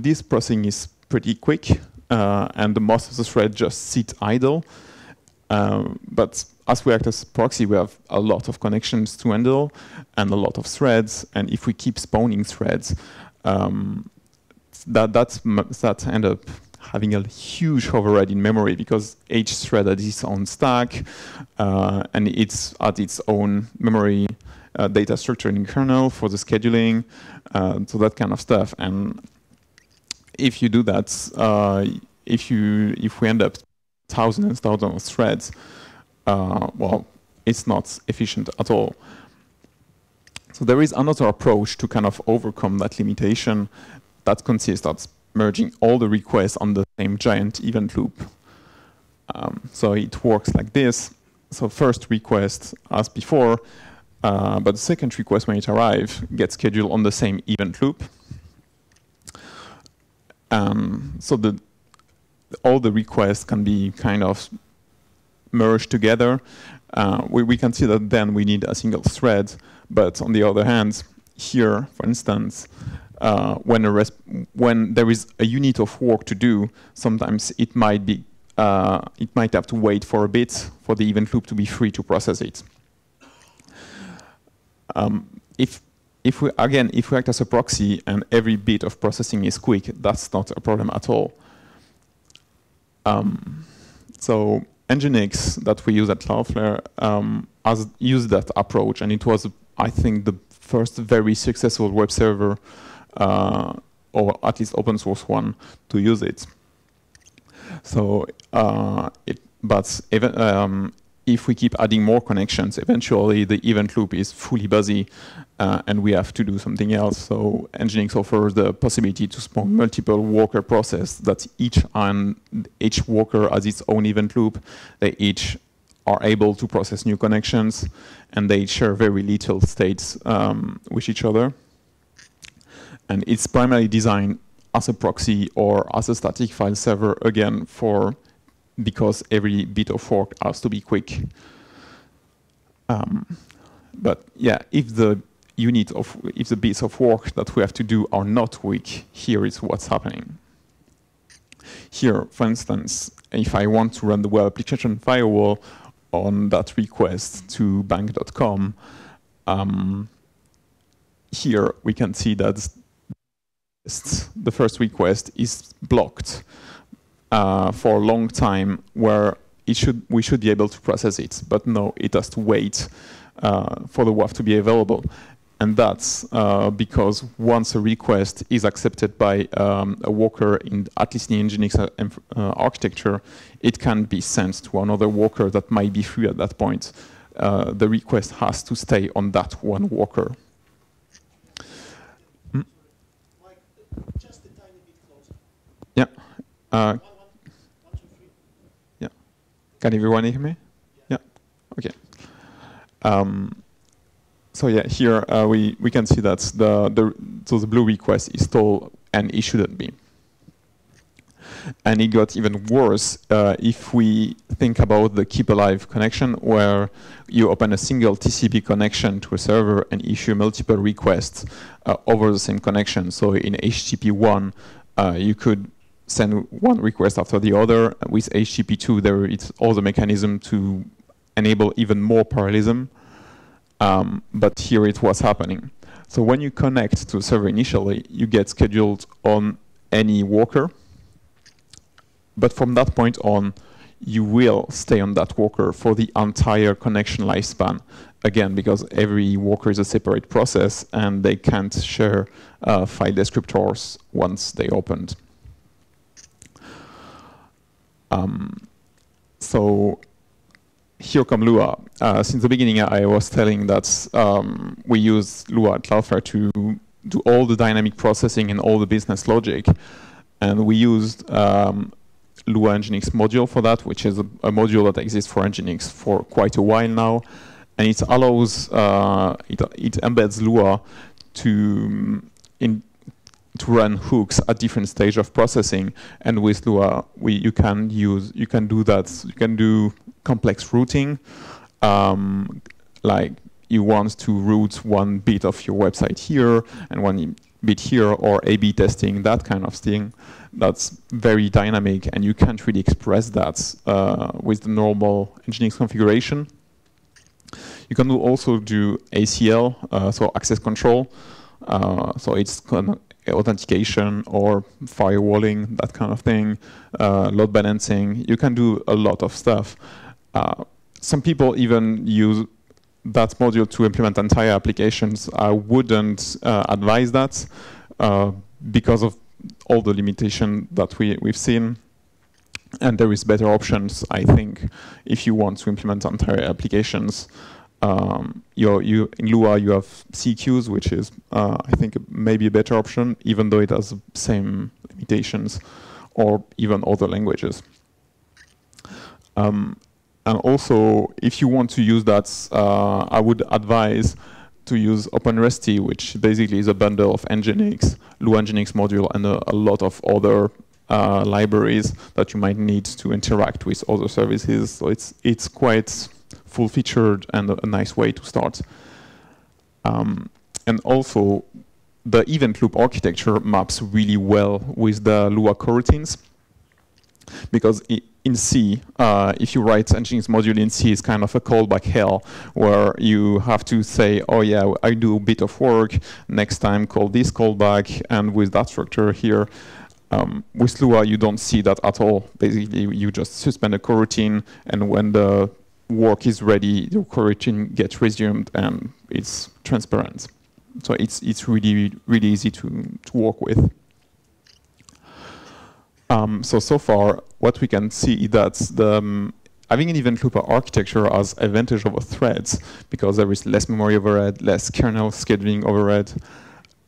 [SPEAKER 8] this processing is pretty quick, and the most of the thread just sit idle. But as we act as proxy, we have a lot of connections to handle and a lot of threads. And if we keep spawning threads, that end up having a huge overhead in memory because each thread has its own stack, and it's at its own memory data structure in kernel for the scheduling, so that kind of stuff. And if you do that, if we end up thousands and thousands of threads, well, it's not efficient at all. So there is another approach to kind of overcome that limitation that consists of merging all the requests on the same giant event loop. So it works like this. So first request as before, but the second request when it arrives gets scheduled on the same event loop. So all the requests can be kind of merged together. We can see that then we need a single thread, but on the other hand, here, for instance, when there is a unit of work to do, sometimes it might have to wait for a bit for the event loop to be free to process it. If we act as a proxy and every bit of processing is quick, that's not a problem at all. So Nginx that we use at Cloudflare has used that approach, and it was, I think, the first very successful web server, or at least open source one, to use it. So, if we keep adding more connections, eventually the event loop is fully busy, and we have to do something else. So Nginx offers the possibility to spawn multiple worker processes that each worker has its own event loop. They each are able to process new connections, and they share very little states with each other. And it's primarily designed as a proxy or as a static file server, again, because every bit of work has to be quick. But yeah, if the bits of work that we have to do are not quick, here is what's happening. Here, for instance, if I want to run the web application firewall on that request to bank.com, here we can see that the first request is blocked for a long time, where we should be able to process it, but no, it has to wait for the WAF to be available. And that's because once a request is accepted by a worker, at least in Nginx architecture, it can be sent to another worker that might be free at that point. The request has to stay on that one worker.
[SPEAKER 1] Just a tiny bit closer.
[SPEAKER 8] Yeah. Yeah. Can everyone hear me? Yeah. Okay. So yeah, here we can see that the blue request is stalled and it shouldn't be. And it got even worse if we think about the keep alive connection, where you open a single TCP connection to a server and issue multiple requests over the same connection. So in HTTP1, you could send one request after the other. With HTTP2, there is all the mechanism to enable even more parallelism. But here it was happening. So when you connect to a server initially, you get scheduled on any worker. But from that point on, you will stay on that worker for the entire connection lifespan. Again, because every worker is a separate process and they can't share file descriptors once they opened. So here comes Lua. Since the beginning, I was telling that we use Lua at Cloudflare to do all the dynamic processing and all the business logic. And we used Lua Nginx module for that, which is a module that exists for Nginx for quite a while now. And it allows, it embeds Lua to run hooks at different stages of processing. And with Lua, you can do that. You can do complex routing, like you want to route one bit of your website here and one bit here, or A/B testing, that kind of thing. That's very dynamic, and you can't really express that with the normal Nginx configuration. You can also do ACL, so access control. So it's authentication or firewalling, that kind of thing, load balancing. You can do a lot of stuff. Some people even use that module to implement entire applications. I wouldn't advise that because of all the limitation that we've seen. And there is better options, I think, if you want to implement entire applications. In Lua, you have CQs, which is, I think, maybe a better option, even though it has the same limitations, or even other languages. And also, if you want to use that, I would advise to use OpenResty, which basically is a bundle of Nginx, Lua Nginx module, and a lot of other libraries that you might need to interact with other services. So it's quite full-featured and a nice way to start. And also, the event loop architecture maps really well with the Lua coroutines, because in C, if you write Nginx module in C, it's kind of a callback hell, where you have to say, oh yeah, I do a bit of work, next time call this callback, and with that structure here. With Lua, you don't see that at all. Basically, you just suspend a coroutine, and when the work is ready, the coroutine gets resumed, and it's transparent. So it's really, really easy to work with. So far, what we can see is that having an event loop architecture has advantage over threads, because there is less memory overhead, less kernel scheduling overhead.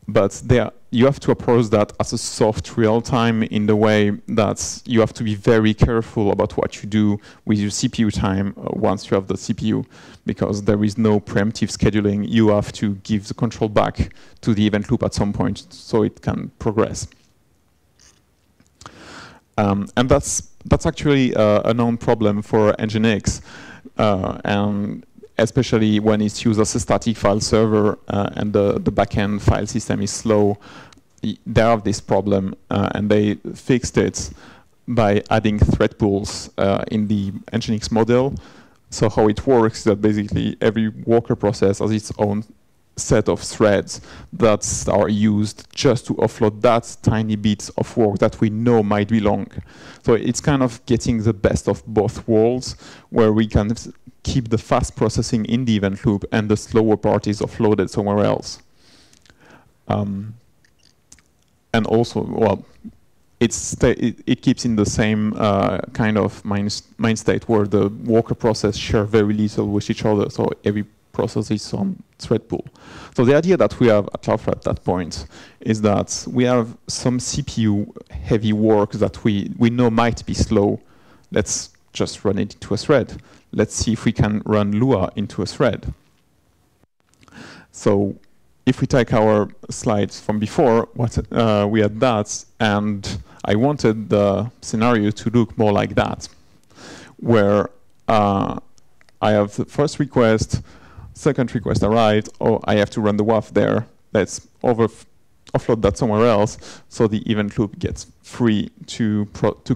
[SPEAKER 8] But you have to approach that as a soft real-time, in the way that you have to be very careful about what you do with your CPU time once you have the CPU, because there is no preemptive scheduling. You have to give the control back to the event loop at some point so it can progress. And that's actually a known problem for Nginx, and especially when it's used as a static file server and the backend file system is slow. They have this problem, and they fixed it by adding thread pools in the Nginx model. So how it works is that basically every worker process has its own set of threads that are used just to offload that tiny bit of work that we know might be long. So it's kind of getting the best of both worlds, where we can keep the fast processing in the event loop and the slower part is offloaded somewhere else. And also, well, it keeps in the same kind of mind state where the worker process share very little with each other, so every process is on thread pool. So the idea that we have at Cloudflare at that point is that we have some CPU heavy work that we know might be slow. Let's just run it into a thread. Let's see if we can run Lua into a thread. So if we take our slides from before, we had that, and I wanted the scenario to look more like that, where I have the first request, second request arrived, oh, I have to run the WAF there. Let's offload that somewhere else, so the event loop gets free to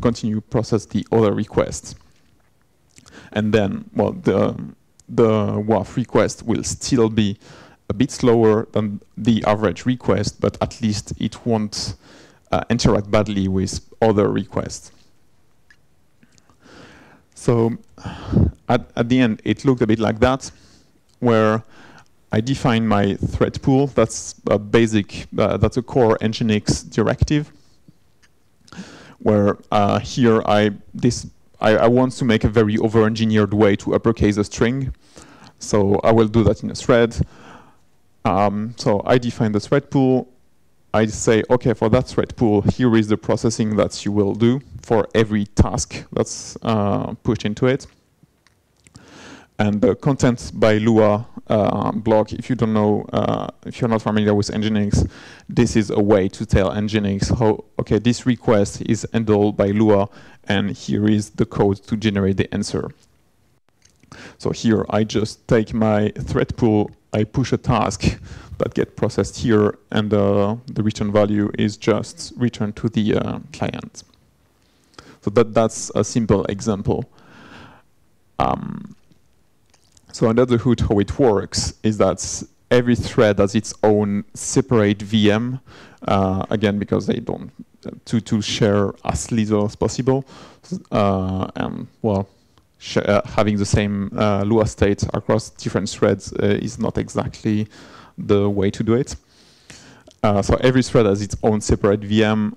[SPEAKER 8] continue process the other requests. And then, well, the WAF request will still be a bit slower than the average request, but at least it won't interact badly with other requests. So at the end, it looked a bit like that, where I define my thread pool. That's a basic, that's a core Nginx directive, where here I want to make a very over-engineered way to uppercase a string. So I will do that in a thread. So I define the thread pool. I say, okay, for that thread pool, here is the processing that you will do for every task that's pushed into it. And the content by Lua block, if you don't know, if you're not familiar with Nginx, this is a way to tell Nginx how, okay, this request is handled by Lua, and here is the code to generate the answer. So here I just take my thread pool, I push a task that gets processed here, and the return value is just returned to the client. So that's a simple example. So under the hood, how it works is that every thread has its own separate VM, again, because they don't, to share as little as possible. And well, having the same Lua state across different threads is not exactly the way to do it. So every thread has its own separate VM,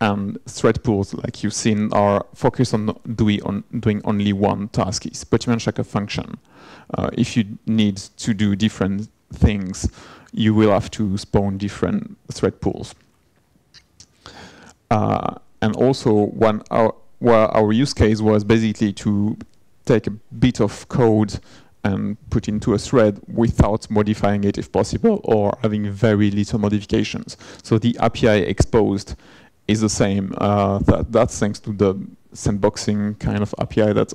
[SPEAKER 8] and thread pools, like you've seen, are focused on doing only one task. It's pretty much like a function. If you need to do different things, you will have to spawn different thread pools. And also, our use case was basically to take a bit of code and put into a thread without modifying it if possible, or having very little modifications. So the API exposed is the same. That's thanks to the sandboxing kind of API that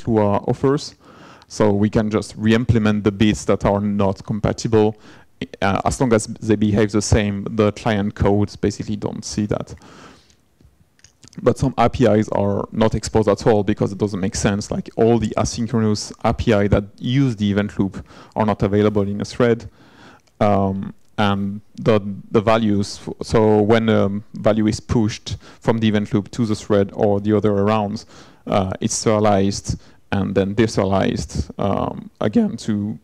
[SPEAKER 8] Lua offers. So we can just re-implement the bits that are not compatible. As long as they behave the same, the client codes basically don't see that. But some APIs are not exposed at all because it doesn't make sense. Like all the asynchronous API that use the event loop are not available in a thread. And the values, so when a value is pushed from the event loop to the thread or the other around, it's serialized and then deserialized, again, to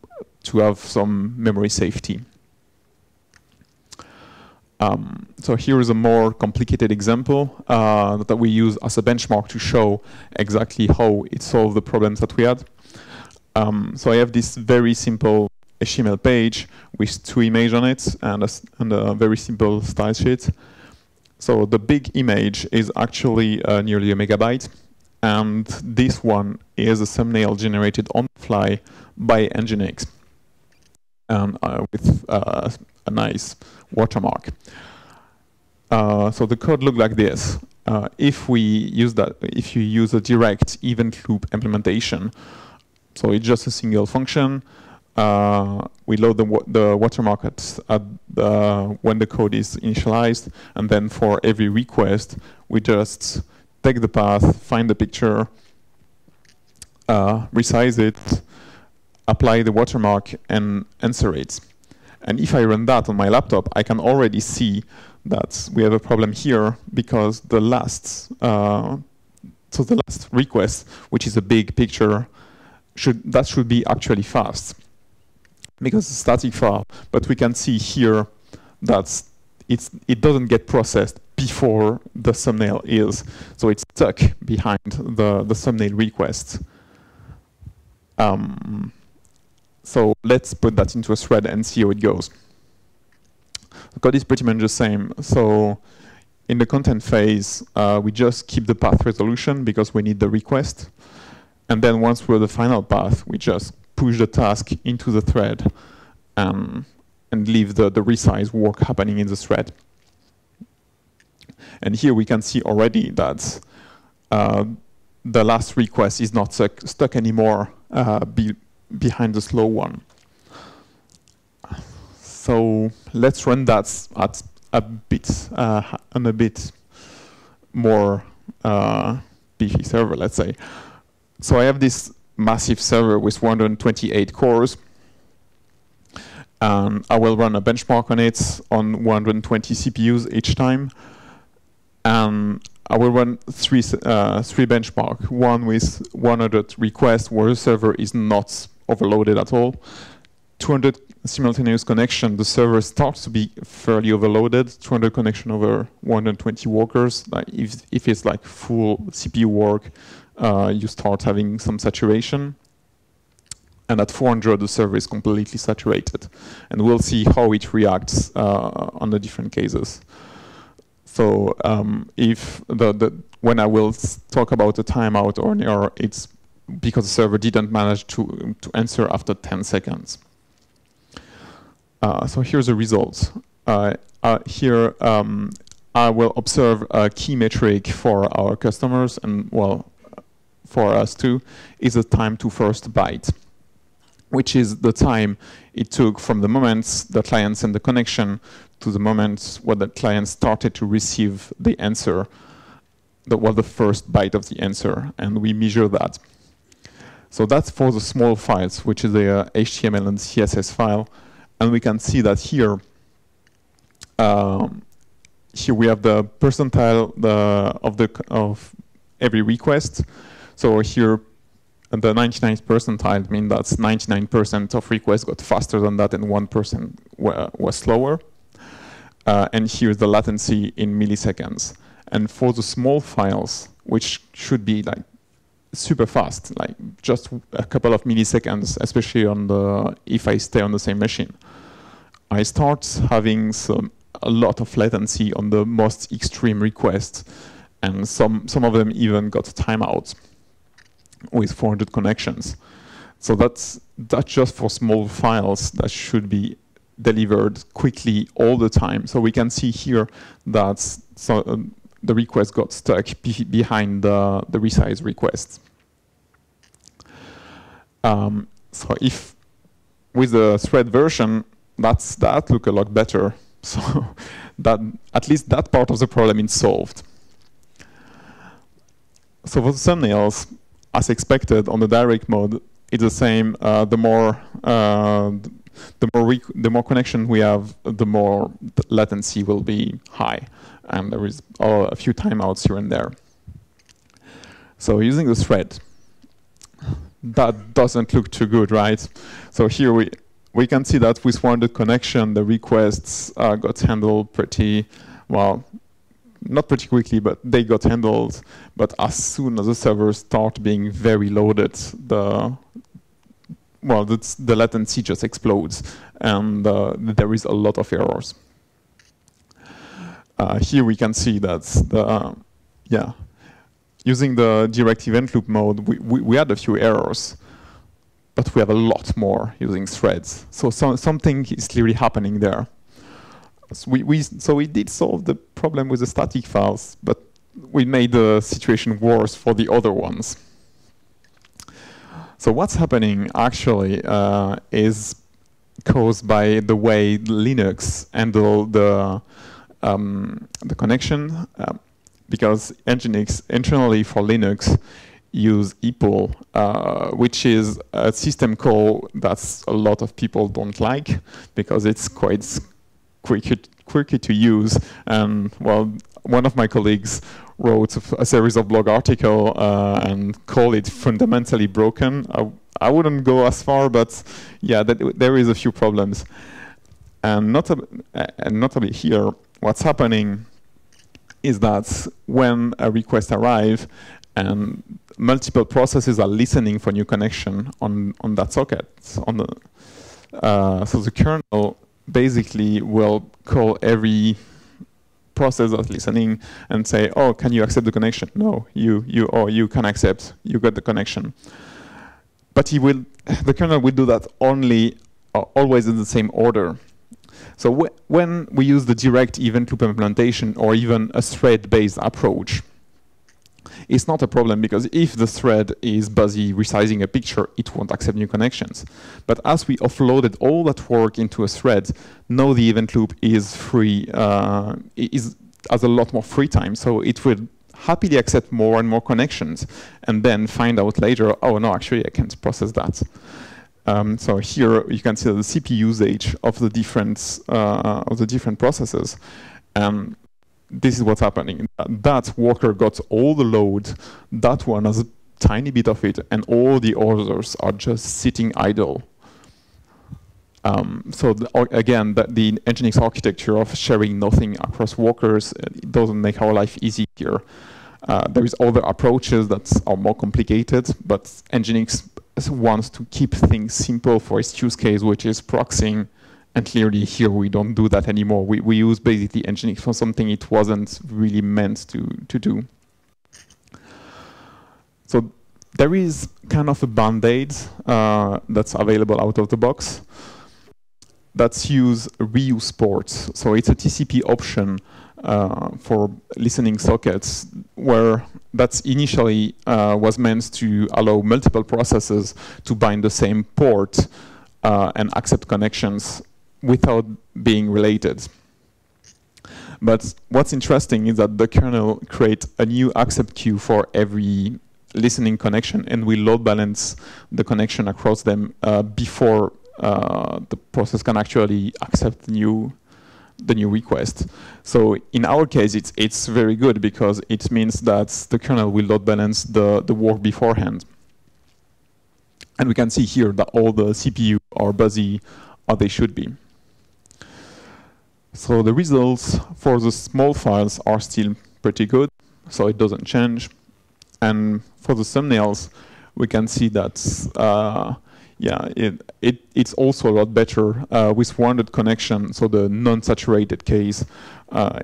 [SPEAKER 8] have some memory safety. So here is a more complicated example that we use as a benchmark to show exactly how it solved the problems that we had. So I have this very simple HTML page with 2 images on it and a very simple style sheet. So the big image is actually nearly 1 megabyte, and this one is a thumbnail generated on the fly by Nginx, and with a nice watermark. So the code looked like this. If we use if you use a direct event loop implementation, so it's just a single function. We load the watermark when the code is initialized, and then for every request, we just take the path, find the picture, resize it, apply the watermark and answer it. And if I run that on my laptop, I can already see that we have a problem here because the last request, which is a big picture, should be actually fast because it's a static file. But we can see here that it doesn't get processed before the thumbnail is, so it's stuck behind the thumbnail request. So let's put that into a thread and see how it goes. The code is pretty much the same. So in the content phase, we just keep the path resolution because we need the request. And then once we're at the final path, we just push the task into the thread and leave the resize work happening in the thread. And here we can see already that the last request is not stuck anymore behind the slow one. So let's run that at on a bit more beefy server, let's say. So I have this massive server with 128 cores. And I will run a benchmark on it on 120 CPUs each time. And I will run three benchmark. One with 100 requests where the server is not overloaded at all. 200 simultaneous connection, the server starts to be fairly overloaded. 200 connection over 120 workers. Like if it's like full CPU work, you start having some saturation. And at 400, the server is completely saturated. And we'll see how it reacts on the different cases. So if when I will talk about a timeout or an error, it's because the server didn't manage to answer after 10 seconds. So here's the results. Here I will observe a key metric for our customers and, well, for us too, is the time to first byte, which is the time it took from the moment the client sent the connection to the moment where the client started to receive the answer, the first byte of the answer, and we measure that. So that's for the small files, which is a HTML and CSS file, and we can see that here, here we have the percentile of every request. So here, the 99th percentile means that's 99% of requests got faster than that and 1% was slower. And here's the latency in milliseconds. And for the small files, which should be like super fast, like just a couple of milliseconds, especially on if I stay on the same machine, I start having a lot of latency on the most extreme requests, and some of them even got timeouts with 400 connections. So that's just for small files that should be delivered quickly all the time. So we can see here that the request got stuck behind the resize requests. So if with the thread version, that look a lot better. So that at least that part of the problem is solved. So for the thumbnails, as expected on the direct mode, it's the same. The more connection we have, the more latency will be high, and there is a few timeouts here and there. So using the thread, that doesn't look too good, right? So here we can see that with 100 connection, the requests got handled pretty well. Not pretty quickly, but they got handled. But as soon as the servers start being very loaded, the latency just explodes, and there is a lot of errors. Here we can see that using the direct event loop mode, we had a few errors, but we have a lot more using threads. So something is clearly happening there. So we did solve the problem with the static files, but we made the situation worse for the other ones. So what's happening actually is caused by the way Linux handle the connection, because Nginx internally for Linux use EPOL, which is a system call that a lot of people don't like because it's quite quirky to use. And well, one of my colleagues wrote a series of blog articles and called it fundamentally broken. I wouldn't go as far, but yeah, there is a few problems. And notably here, what's happening is that when a request arrives and multiple processes are listening for new connection on that socket, so the kernel basically will call every process that's listening and say, "Oh, can you accept the connection?" "No, you can accept. You got the connection." But the kernel will do that only always in the same order. So when we use the direct event loop implementation or even a thread-based approach, it's not a problem because if the thread is busy resizing a picture, it won't accept new connections. But as we offloaded all that work into a thread, now the event loop is free, has a lot more free time, so it will happily accept more and more connections and then find out later, oh no, actually I can't process that. So here you can see the CPU usage of the different processes. This is what's happening. That worker got all the load, that one has a tiny bit of it, and all the others are just sitting idle. So again, the Nginx architecture of sharing nothing across workers, it doesn't make our life easier. There is other approaches that are more complicated, but Nginx wants to keep things simple for its use case, which is proxying. And clearly here we don't do that anymore. We use basically Nginx for something it wasn't really meant to do. So there is kind of a band-aid that's available out of the box. That's use reuse ports. So it's a TCP option for listening sockets where that initially was meant to allow multiple processes to bind the same port and accept connections without being related. But what's interesting is that the kernel creates a new accept queue for every listening connection, and we load balance the connection across them before the process can actually accept the new request. So in our case, it's very good because it means that the kernel will load balance the work beforehand. And we can see here that all the CPU are busy as they should be. So the results for the small files are still pretty good, so it doesn't change. And for the thumbnails, we can see that yeah, it's also a lot better with 400 connection. So the non-saturated case,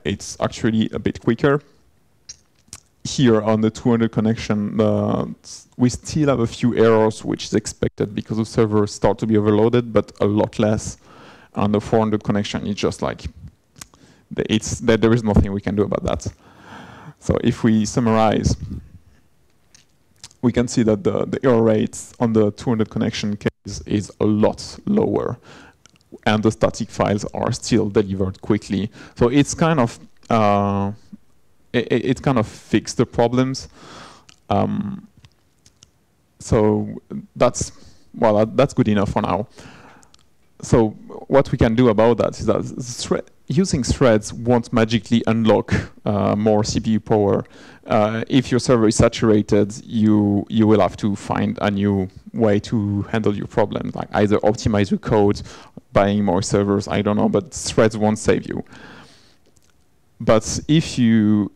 [SPEAKER 8] it's actually a bit quicker. Here on the 200 connection, we still have a few errors, which is expected because the servers start to be overloaded, but a lot less. On the 400 connection, it's just like there is nothing we can do about that. So if we summarize, we can see that the error rate on the 200 connection case is a lot lower, and the static files are still delivered quickly. So it's kind of it kind of fixed the problems. So that's good enough for now. So what we can do about that is that using threads won't magically unlock more CPU power. If your server is saturated, you will have to find a new way to handle your problems, like either optimize your code, buying more servers, I don't know, but threads won't save you. But if you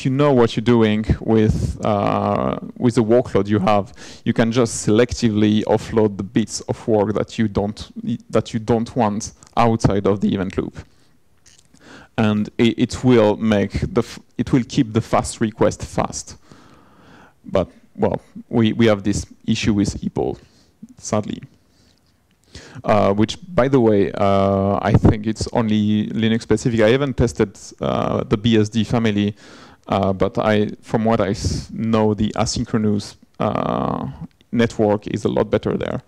[SPEAKER 8] know what you're doing with the workload you have, you can just selectively offload the bits of work that you don't want outside of the event loop, and it will keep the fast request fast. But well, we have this issue with EPOL, sadly. Which, by the way, I think it's only Linux specific. I haven't tested the BSD family. But from what I know, the asynchronous network is a lot better there.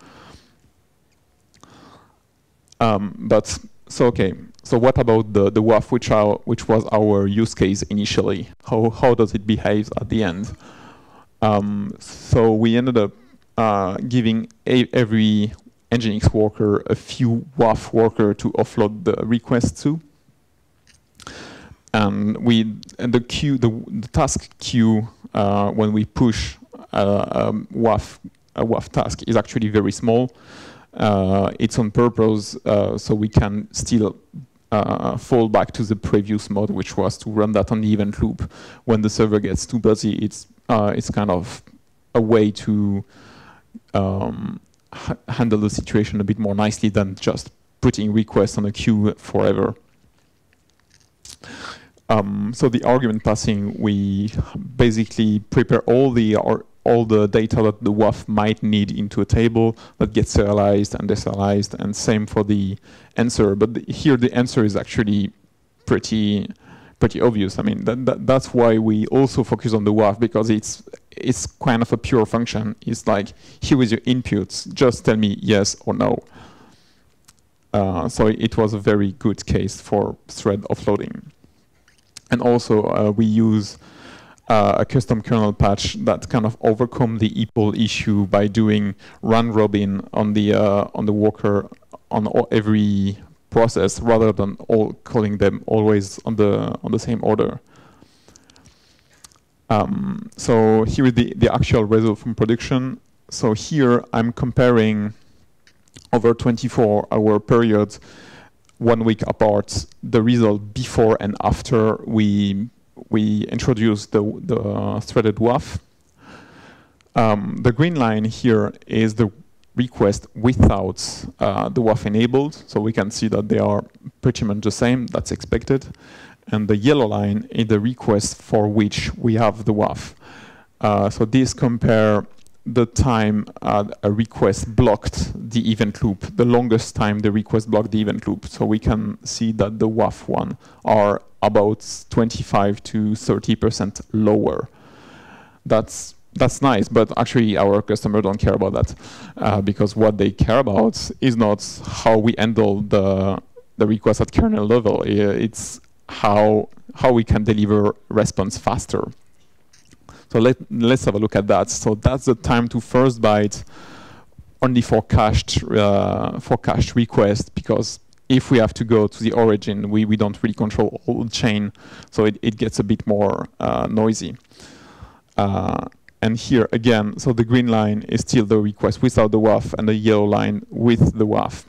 [SPEAKER 8] So what about the WAF, which was our use case initially? How does it behave at the end? So we ended up giving every Nginx worker a few WAF worker to offload the request to. And the task queue when we push a WAF task is actually very small. It's on purpose so we can still fall back to the previous mode, which was to run that on the event loop. When the server gets too busy, it's kind of a way to handle the situation a bit more nicely than just putting requests on a queue forever. So the argument passing, we basically prepare all the data that the WAF might need into a table that gets serialized and deserialized, and same for the answer. But here the answer is actually pretty obvious. I mean, that's why we also focus on the WAF, because it's kind of a pure function. It's like, here is your inputs, just tell me yes or no. So it was a very good case for thread offloading. And also we use a custom kernel patch that kind of overcome the EPOL issue by doing round robin on the worker on every process, rather than all calling them always on the same order. So here is the actual result from production. So here I'm comparing over 24-hour periods, 1 week apart, the result before and after we introduced the threaded WAF. The green line here is the request without the WAF enabled, so we can see that they are pretty much the same. That's expected. And the yellow line is the request for which we have the WAF. So these compare the time a request blocked the event loop, the longest time the request blocked the event loop. So we can see that the WAF one are about 25 to 30% lower. That's nice, but actually our customers don't care about that, because what they care about is not how we handle the request at kernel level. It's how we can deliver response faster. So let's have a look at that. So that's the time to first byte only for cached request, because if we have to go to the origin, we don't really control all the chain, so it gets a bit more noisy. And here again, so the green line is still the request without the WAF, and the yellow line with the WAF.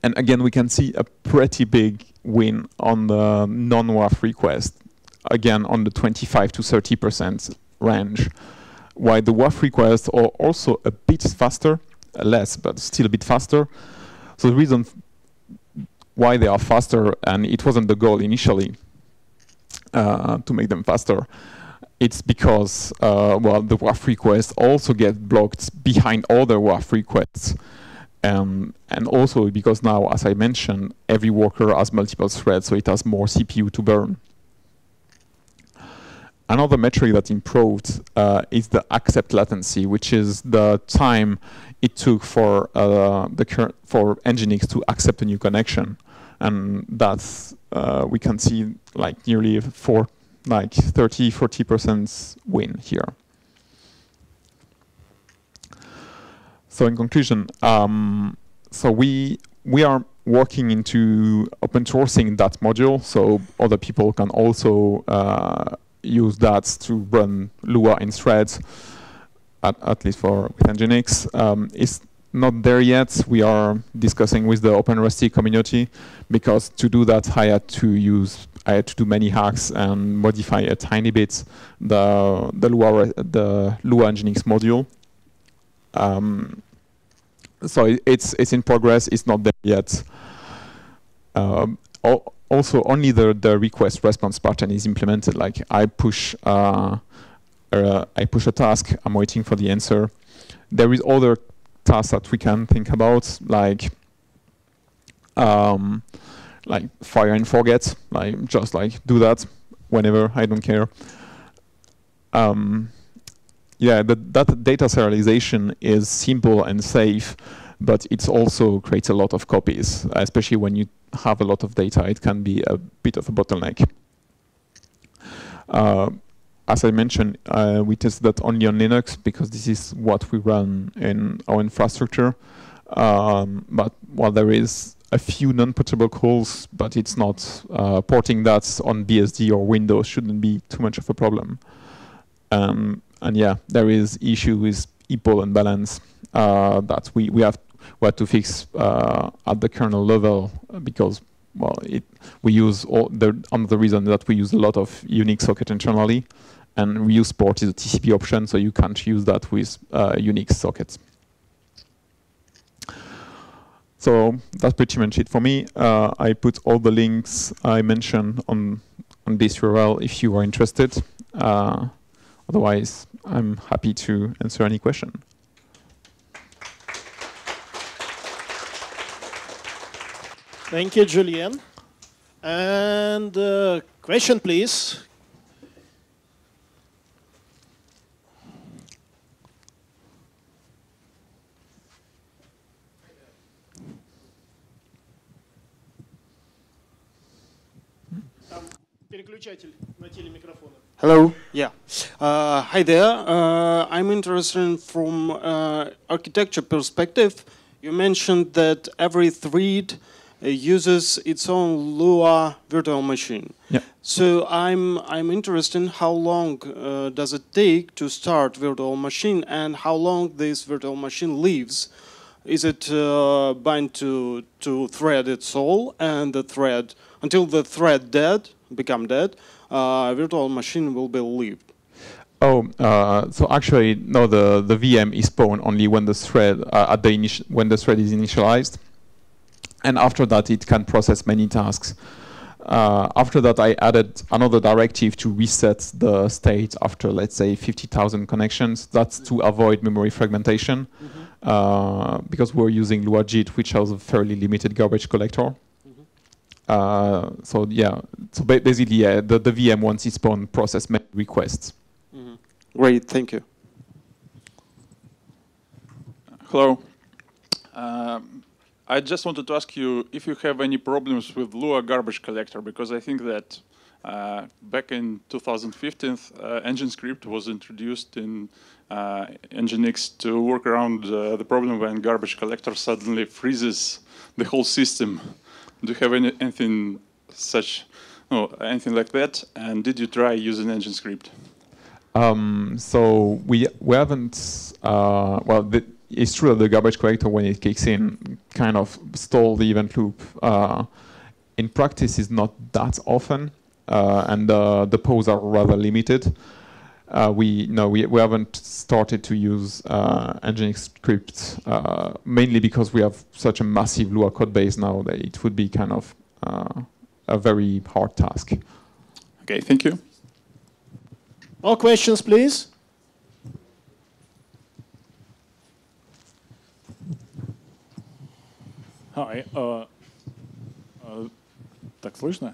[SPEAKER 8] And again, we can see a pretty big win on the non-WAF request, again on the 25 to 30% range, while the WAF requests are also a bit faster, less, but still a bit faster. So the reason why they are faster, and it wasn't the goal initially to make them faster, it's because well, the WAF requests also get blocked behind other WAF requests. And also because now, as I mentioned, every worker has multiple threads, so it has more CPU to burn. Another metric that improved is the accept latency, which is the time it took for Nginx to accept a new connection, and that's we can see like nearly 30–40% win here. So in conclusion, so we are working into open sourcing that module, so other people can also use that to run Lua in threads, at least with Nginx. It's not there yet. We are discussing with the OpenRuSty community, because to do that I had to do many hacks and modify a tiny bit the Lua Nginx module. So it's in progress. It's not there yet. Also, only the request response pattern is implemented. Like I push a task, I'm waiting for the answer. There is other tasks that we can think about, like fire and forget, like just like do that whenever, I don't care. Yeah, that data serialization is simple and safe, but it also creates a lot of copies, especially when you have a lot of data. It can be a bit of a bottleneck. as I mentioned, we tested that only on Linux because this is what we run in our infrastructure. But while there is a few non-portable calls, but it's not porting that on BSD or Windows shouldn't be too much of a problem. And yeah, there is issue with EPOL unbalance that we have to fix at the kernel level because well, we use the reason that we use a lot of Unix socket internally, and reuse port is a TCP option, so you can't use that with Unix sockets. So that's pretty much it for me. I put all the links I mentioned on this URL if you are interested. Otherwise, I'm happy to answer any question.
[SPEAKER 1] Thank you, Julien. And question, please. Переключатель на телемикрофон.
[SPEAKER 9] Hello. Yeah. Hi there. I'm interested from architecture perspective. You mentioned that every thread uses its own Lua virtual machine.
[SPEAKER 8] Yeah.
[SPEAKER 9] So I'm interested in how long does it take to start virtual machine and how long this virtual machine lives. Is it bound to thread its all and the thread until the thread become dead? Virtual machine will be lived.
[SPEAKER 8] Oh, so actually, no. The VM is spawned only when the thread when the thread is initialized, and after that, it can process many tasks. After that, I added another directive to reset the state after, let's say, 50,000 connections. That's to avoid memory fragmentation, because we're using LuaJIT, which has a fairly limited garbage collector. So yeah, so basically, yeah, the VM once it's spawned, process many requests.
[SPEAKER 9] Great, thank you.
[SPEAKER 10] Hello. I just wanted to ask you if you have any problems with Lua garbage collector, because I think that back in 2015, EngineScript was introduced in Nginx to work around the problem when garbage collector suddenly freezes the whole system. Do you have anything like that? And did you try using EngineScript?
[SPEAKER 8] So we haven't. Well, it's true that the garbage collector, when it kicks in, kind of stall the event loop. In practice, it's not that often, and the posts are rather limited. We haven't started to use EngineScript mainly because we have such a massive Lua code base now that it would be kind of a very hard task.
[SPEAKER 10] Okay, thank you.
[SPEAKER 1] More questions, please.
[SPEAKER 3] Hi. Так слышно?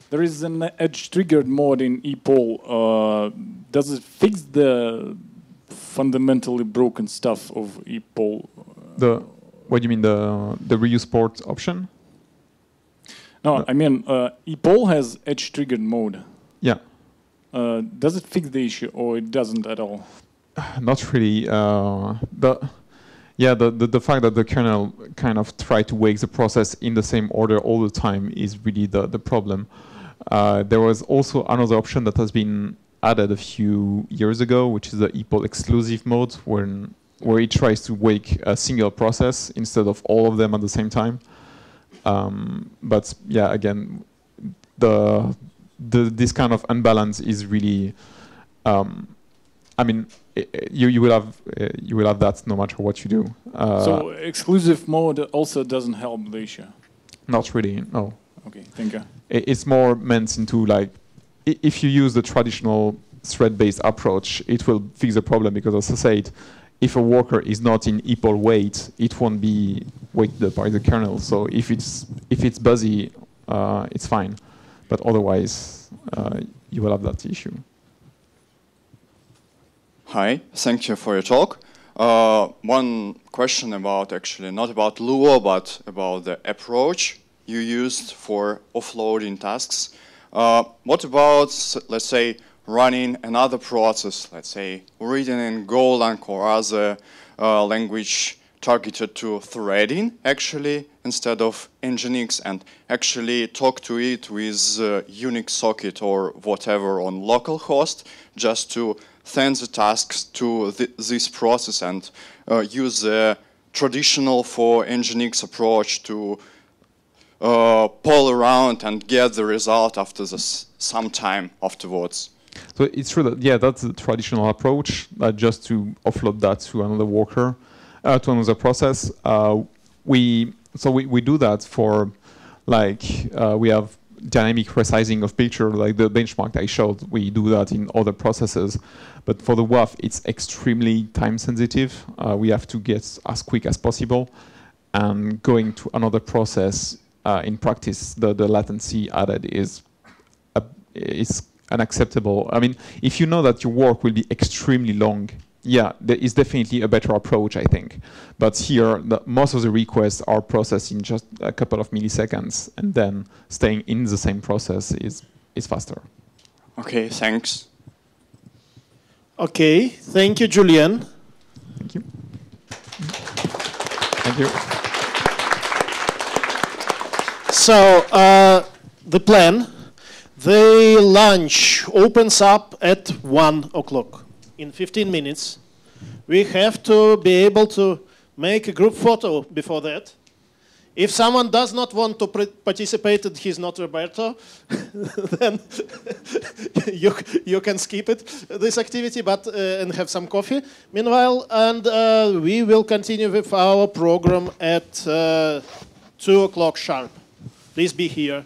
[SPEAKER 3] There is an edge-triggered mode in EPOL. Does it fix the fundamentally broken stuff of EPOL?
[SPEAKER 8] What do you mean, the reuse port option?
[SPEAKER 3] No, I mean EPOL has edge-triggered mode.
[SPEAKER 8] Yeah.
[SPEAKER 3] Does it fix the issue, or it doesn't at all?
[SPEAKER 8] Not really. The fact that the kernel kind of try to wake the process in the same order all the time is really the problem. There was also another option that has been added a few years ago, which is the EPOL exclusive mode, where it tries to wake a single process instead of all of them at the same time. But yeah, again, this kind of unbalance is really. I mean, you will have that no matter what you do.
[SPEAKER 3] So exclusive mode also doesn't help the issue.
[SPEAKER 8] Not really, no.
[SPEAKER 3] Okay, thank you.
[SPEAKER 8] It's more meant into like, if you use the traditional thread-based approach, it will fix the problem because, as I said, if a worker is not in EPOL wait, it won't be waited by the kernel. So if it's busy, it's fine, but otherwise you will have that issue.
[SPEAKER 11] Hi, thank you for your talk. One question about actually not about Lua, but about the approach you used for offloading tasks. What about, let's say, running another process, let's say reading in Golang or other language targeted to threading actually instead of Nginx, and actually talk to it with Unix socket or whatever on localhost just to send the tasks to this process and use the traditional for Nginx approach to poll around and get the result after some time afterwards.
[SPEAKER 8] So it's true that, yeah, that's the traditional approach, just to offload that to another worker, to another process. We do that for, like, we have dynamic resizing of picture, like the benchmark I showed. We do that in other processes. But for the WAF, it's extremely time sensitive. We have to get as quick as possible. And going to another process, in practice, the latency added is unacceptable. I mean, if you know that your work will be extremely long, yeah, there is definitely a better approach, I think. But here, most of the requests are processed in just a couple of milliseconds, and then staying in the same process is faster.
[SPEAKER 11] Okay, thanks.
[SPEAKER 1] Okay, thank you, Julian.
[SPEAKER 8] Thank you. Thank you.
[SPEAKER 1] So, the plan, the lunch opens up at 1 o'clock. In 15 minutes. We have to be able to make a group photo before that. If someone does not want to participate and he's not Roberto, then you can skip it, this activity, but and have some coffee. Meanwhile, and we will continue with our program at 2 o'clock sharp. Please be here.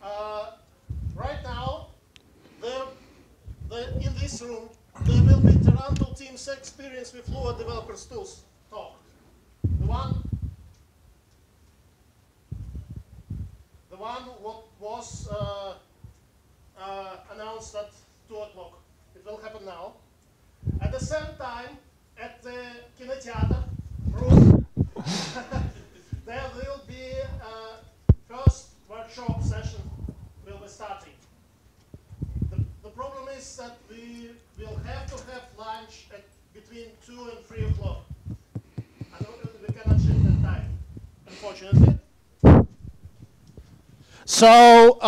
[SPEAKER 1] Right now, in this room, there will be Tarantul team's experience with Lua developers tools talk. The one what was announced at 2 o'clock. It will happen now. At the same time, at the Kinotheater room, there will be first workshop session will be starting. The problem is that we will have to have lunch at between 2 and 3 o'clock. We cannot shift that time, unfortunately. So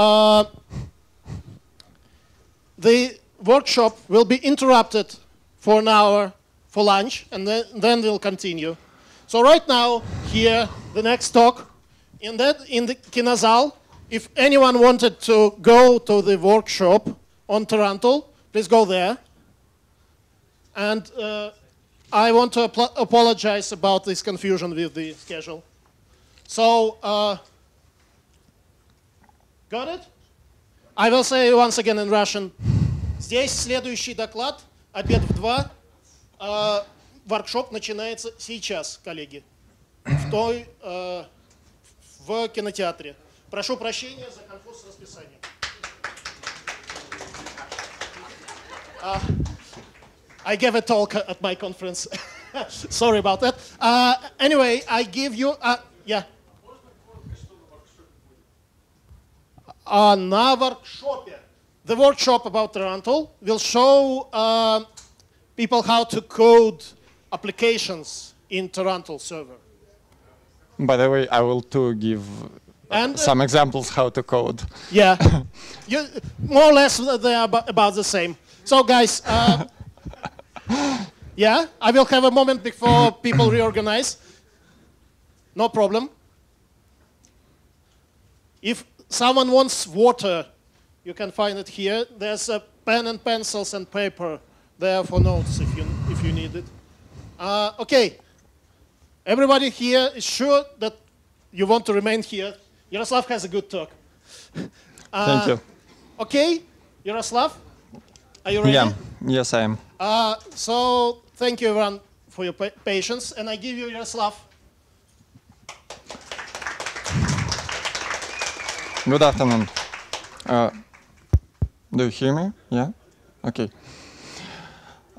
[SPEAKER 1] the workshop will be interrupted for an hour for lunch, and then we'll continue. So right now, here, the next talk, in the Kinozal, if anyone wanted to go to the workshop on Tarantul, please go there. And I want to apologize about this confusion with the schedule. So, got it? I will say once again in Russian. Здесь следующий доклад, обед в 2. Воркшоп начинается сейчас, коллеги, в кинотеатре. Прошу прощения за конфуз с расписанием. I gave a talk at my conference. Sorry about that. Anyway, I give you... yeah. На воркшопе. The workshop about Tarantul will show people how to code applications in Tarantul server.
[SPEAKER 12] By the way, I will too give some examples how to code.
[SPEAKER 1] Yeah, more or less they are about the same. So guys, yeah, I will have a moment before people reorganize. No problem. If someone wants water, you can find it here. There's a pen and pencils and paper there for notes if you need it. Okay, everybody here is sure that you want to remain here. Yaroslav has a good talk.
[SPEAKER 12] Thank you.
[SPEAKER 1] Okay, Yaroslav, are you ready?
[SPEAKER 12] Yeah, yes I am.
[SPEAKER 1] So thank you everyone for your patience, and I give you Yaroslav.
[SPEAKER 12] Good afternoon. Do you hear me? Yeah? Okay.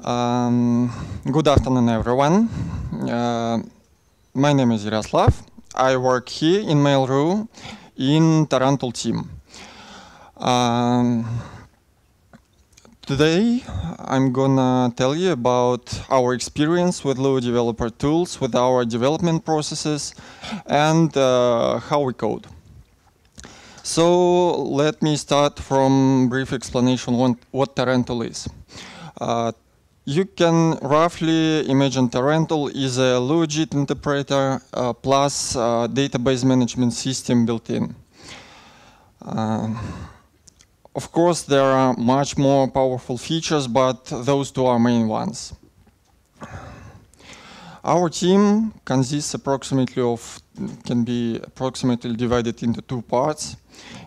[SPEAKER 12] Good afternoon, everyone. My name is Yaroslav. I work here in Mail.ru in Tarantul team. Today, I'm gonna tell you about our experience with Lua developer tools, with our development processes, and how we code. So let me start from brief explanation on what Tarantul is. You can roughly imagine Tarantul is a LuaJIT interpreter plus database management system built in. Of course, there are much more powerful features, but those two are main ones. Our team consists can be approximately divided into two parts.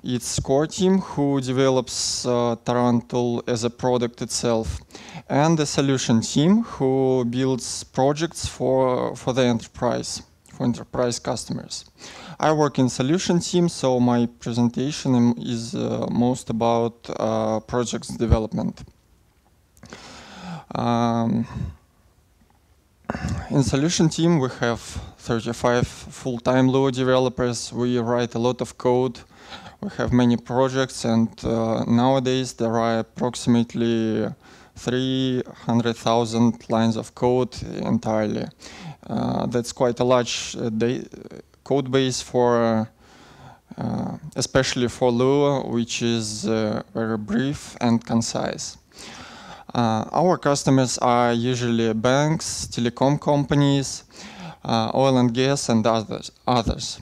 [SPEAKER 12] It's core team who develops Tarantul as a product itself, and the solution team who builds projects for the enterprise, for enterprise customers. I work in solution team, so my presentation is most about projects development. In solution team, we have 35 full-time Lua developers. We write a lot of code. We have many projects, and nowadays there are approximately 300,000 lines of code entirely. That's quite a large code base for, especially for Lua, which is very brief and concise. Our customers are usually banks, telecom companies, oil and gas, and others.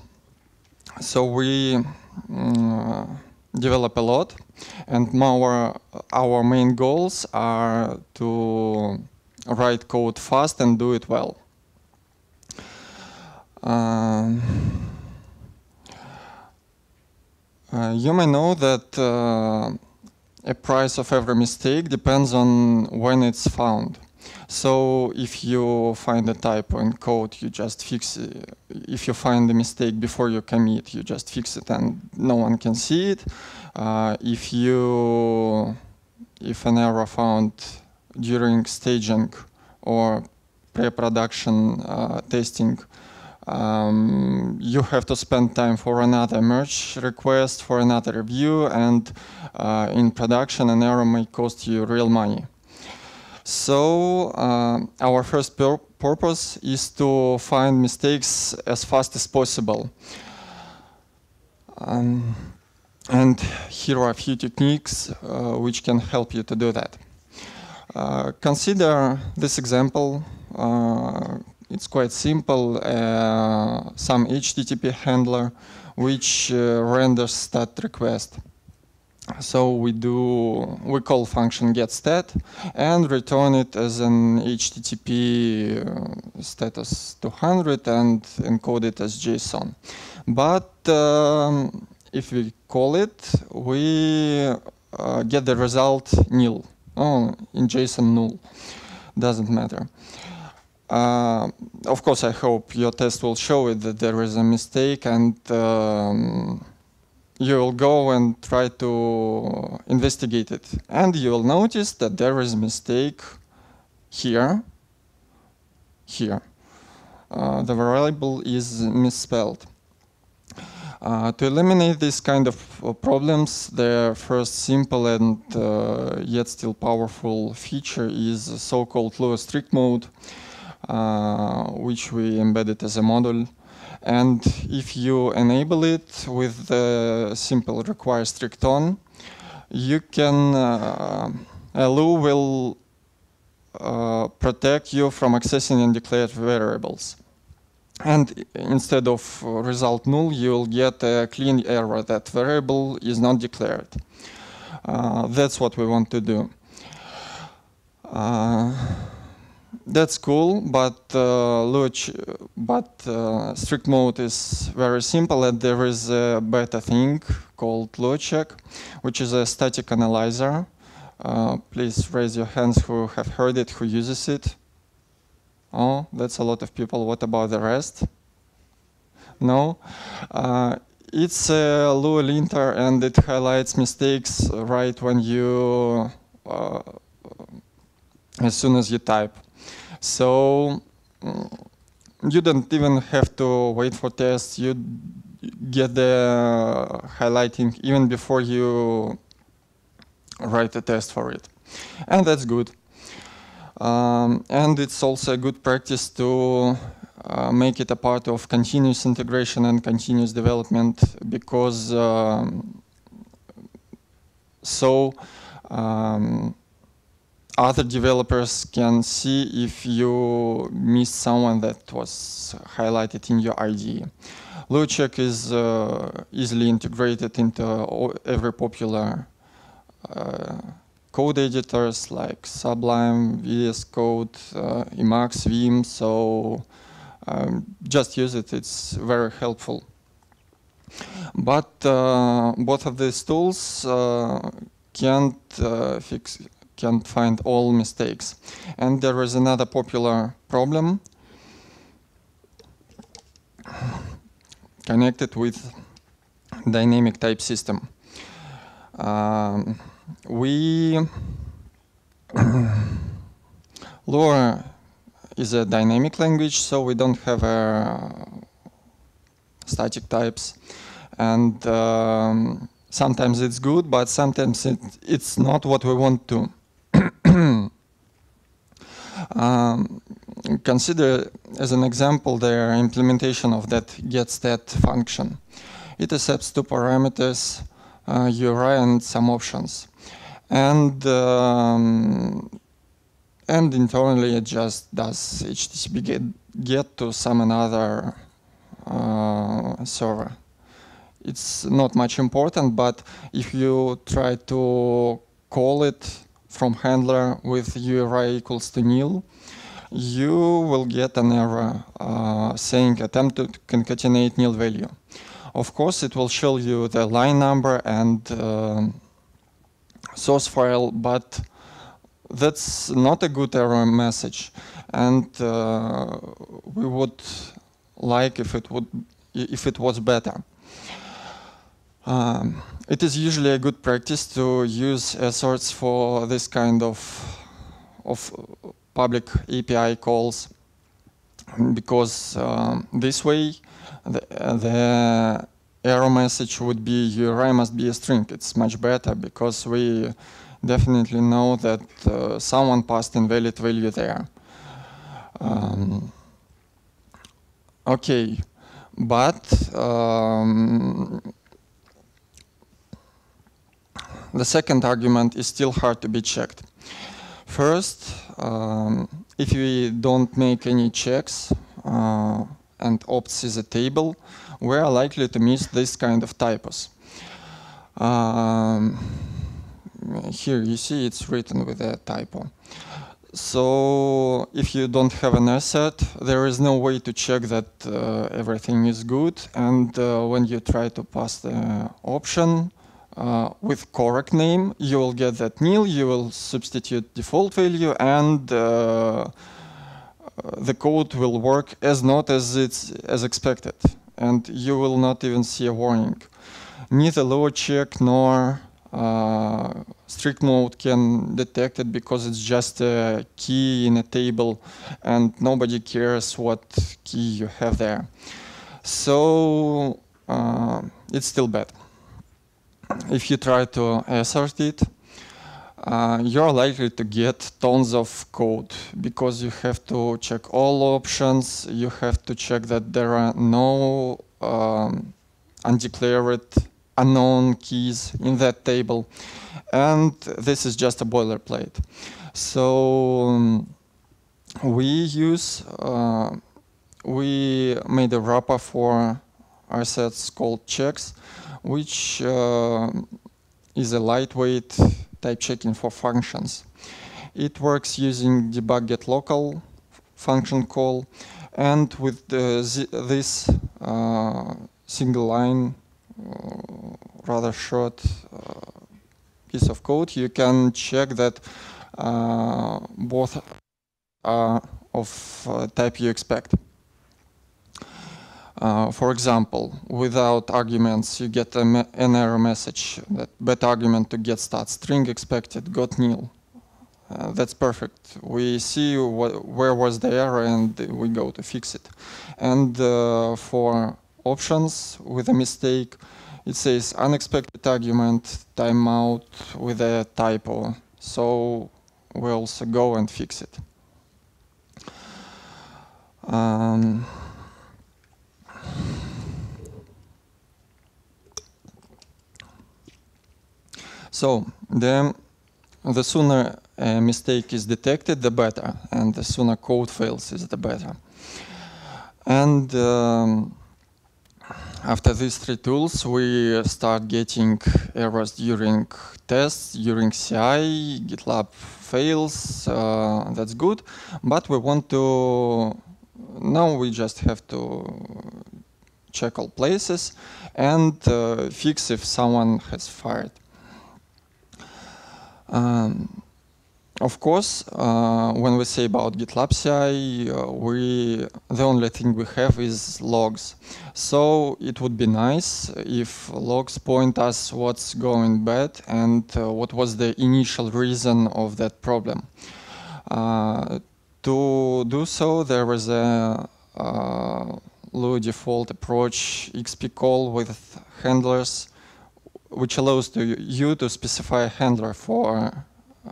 [SPEAKER 12] So we develop a lot, and our main goals are to write code fast and do it well. You may know that a price of every mistake depends on when it's found. So if you find a typo in code, you just fix it. If you find the mistake before you commit, you just fix it and no one can see it. If an error found during staging or pre-production testing, you have to spend time for another merge request, for another review, and in production an error may cost you real money. So our first purpose is to find mistakes as fast as possible. And here are a few techniques which can help you to do that. Consider this example. It's quite simple. Some HTTP handler which renders stat request. So we call function getStat and return it as an HTTP status 200 and encode it as JSON. But if we call it, we get the result nil. In JSON null. Doesn't matter. Of course, I hope your test will show it that there is a mistake, and you will go and try to investigate it. And you will notice that there is a mistake here. The variable is misspelled. To eliminate this kind of problems, the first simple and yet still powerful feature is the so-called Lua strict mode, which we embedded as a module. And if you enable it with the simple require strict on, you can Lua will protect you from accessing undeclared variables. And instead of result null, you'll get a clean error that variable is not declared. That's what we want to do. That's cool, but strict mode is very simple, and there is a beta thing called LuaCheck, which is a static analyzer. Please raise your hands who have heard it, who uses it. Oh, that's a lot of people. What about the rest? No? It's a Lua linter, and it highlights mistakes right when you, as soon as you type. So you don't even have to wait for tests. You get the highlighting even before you write a test for it. And that's good. And it's also a good practice to make it a part of continuous integration and continuous development, because other developers can see if you missed someone that was highlighted in your IDE. LuaCheck is easily integrated into every popular code editors like Sublime, VS Code, Emacs, Vim, so just use it, it's very helpful. But both of these tools can't find all mistakes. And there is another popular problem connected with dynamic type system. Lua is a dynamic language, so we don't have static types. And sometimes it's good, but sometimes it's not what we want to. Consider as an example the implementation of that getStat function. It accepts two parameters, URI and some options. And internally it just does HTTP get to some another server. It's not much important, but if you try to call it from handler with URI equals to nil, you will get an error saying attempt to concatenate nil value. Of course, it will show you the line number and source file, but that's not a good error message. And we would like if it was better. It is usually a good practice to use asserts for this kind of public API calls, because this way the error message would be URI must be a string. It's much better because we definitely know that someone passed invalid value there. Okay, but the second argument is still hard to be checked. First, if we don't make any checks and opts is a table, we are likely to miss this kind of typos. Here you see it's written with a typo. So if you don't have an assert, there is no way to check that everything is good. And when you try to pass the option with correct name, you will get that nil, you will substitute default value, and the code will work as not as it's as expected. And you will not even see a warning. Neither lower check nor strict mode can detect it because it's just a key in a table and nobody cares what key you have there. So it's still bad. If you try to assert it, you're likely to get tons of code because you have to check all options, you have to check that there are no undeclared unknown keys in that table, and this is just a boilerplate. So we made a wrapper for our sets called checks, which is a lightweight type checking for functions. It works using debug get local function call, and with this single line, rather short piece of code, you can check that both are of type you expect. For example, without arguments, you get an error message that bad argument to get start string expected got nil. That's perfect. We see where was the error and we go to fix it. And for options with a mistake, it says unexpected argument timeout with a typo. So we also go and fix it. So the sooner a mistake is detected, the better, and the sooner code fails is the better. And after these three tools, we start getting errors during tests, during CI, GitLab fails, that's good. But we want to, now we just have to check all places and fix if someone has fired. Of course, when we say about GitLab CI, the only thing we have is logs. So it would be nice if logs point us what's going bad and what was the initial reason of that problem. To do so, there is a Lua default approach XP call with handlers, which allows you to specify a handler for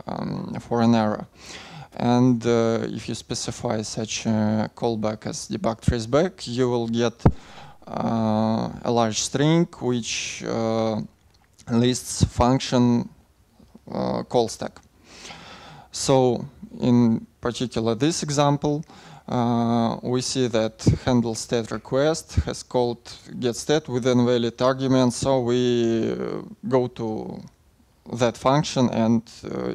[SPEAKER 12] an error. And if you specify such a callback as debug traceback, you will get a large string which lists function call stack. So in particular this example, we see that handle state request has called getStat with an invalid argument, so we go to that function and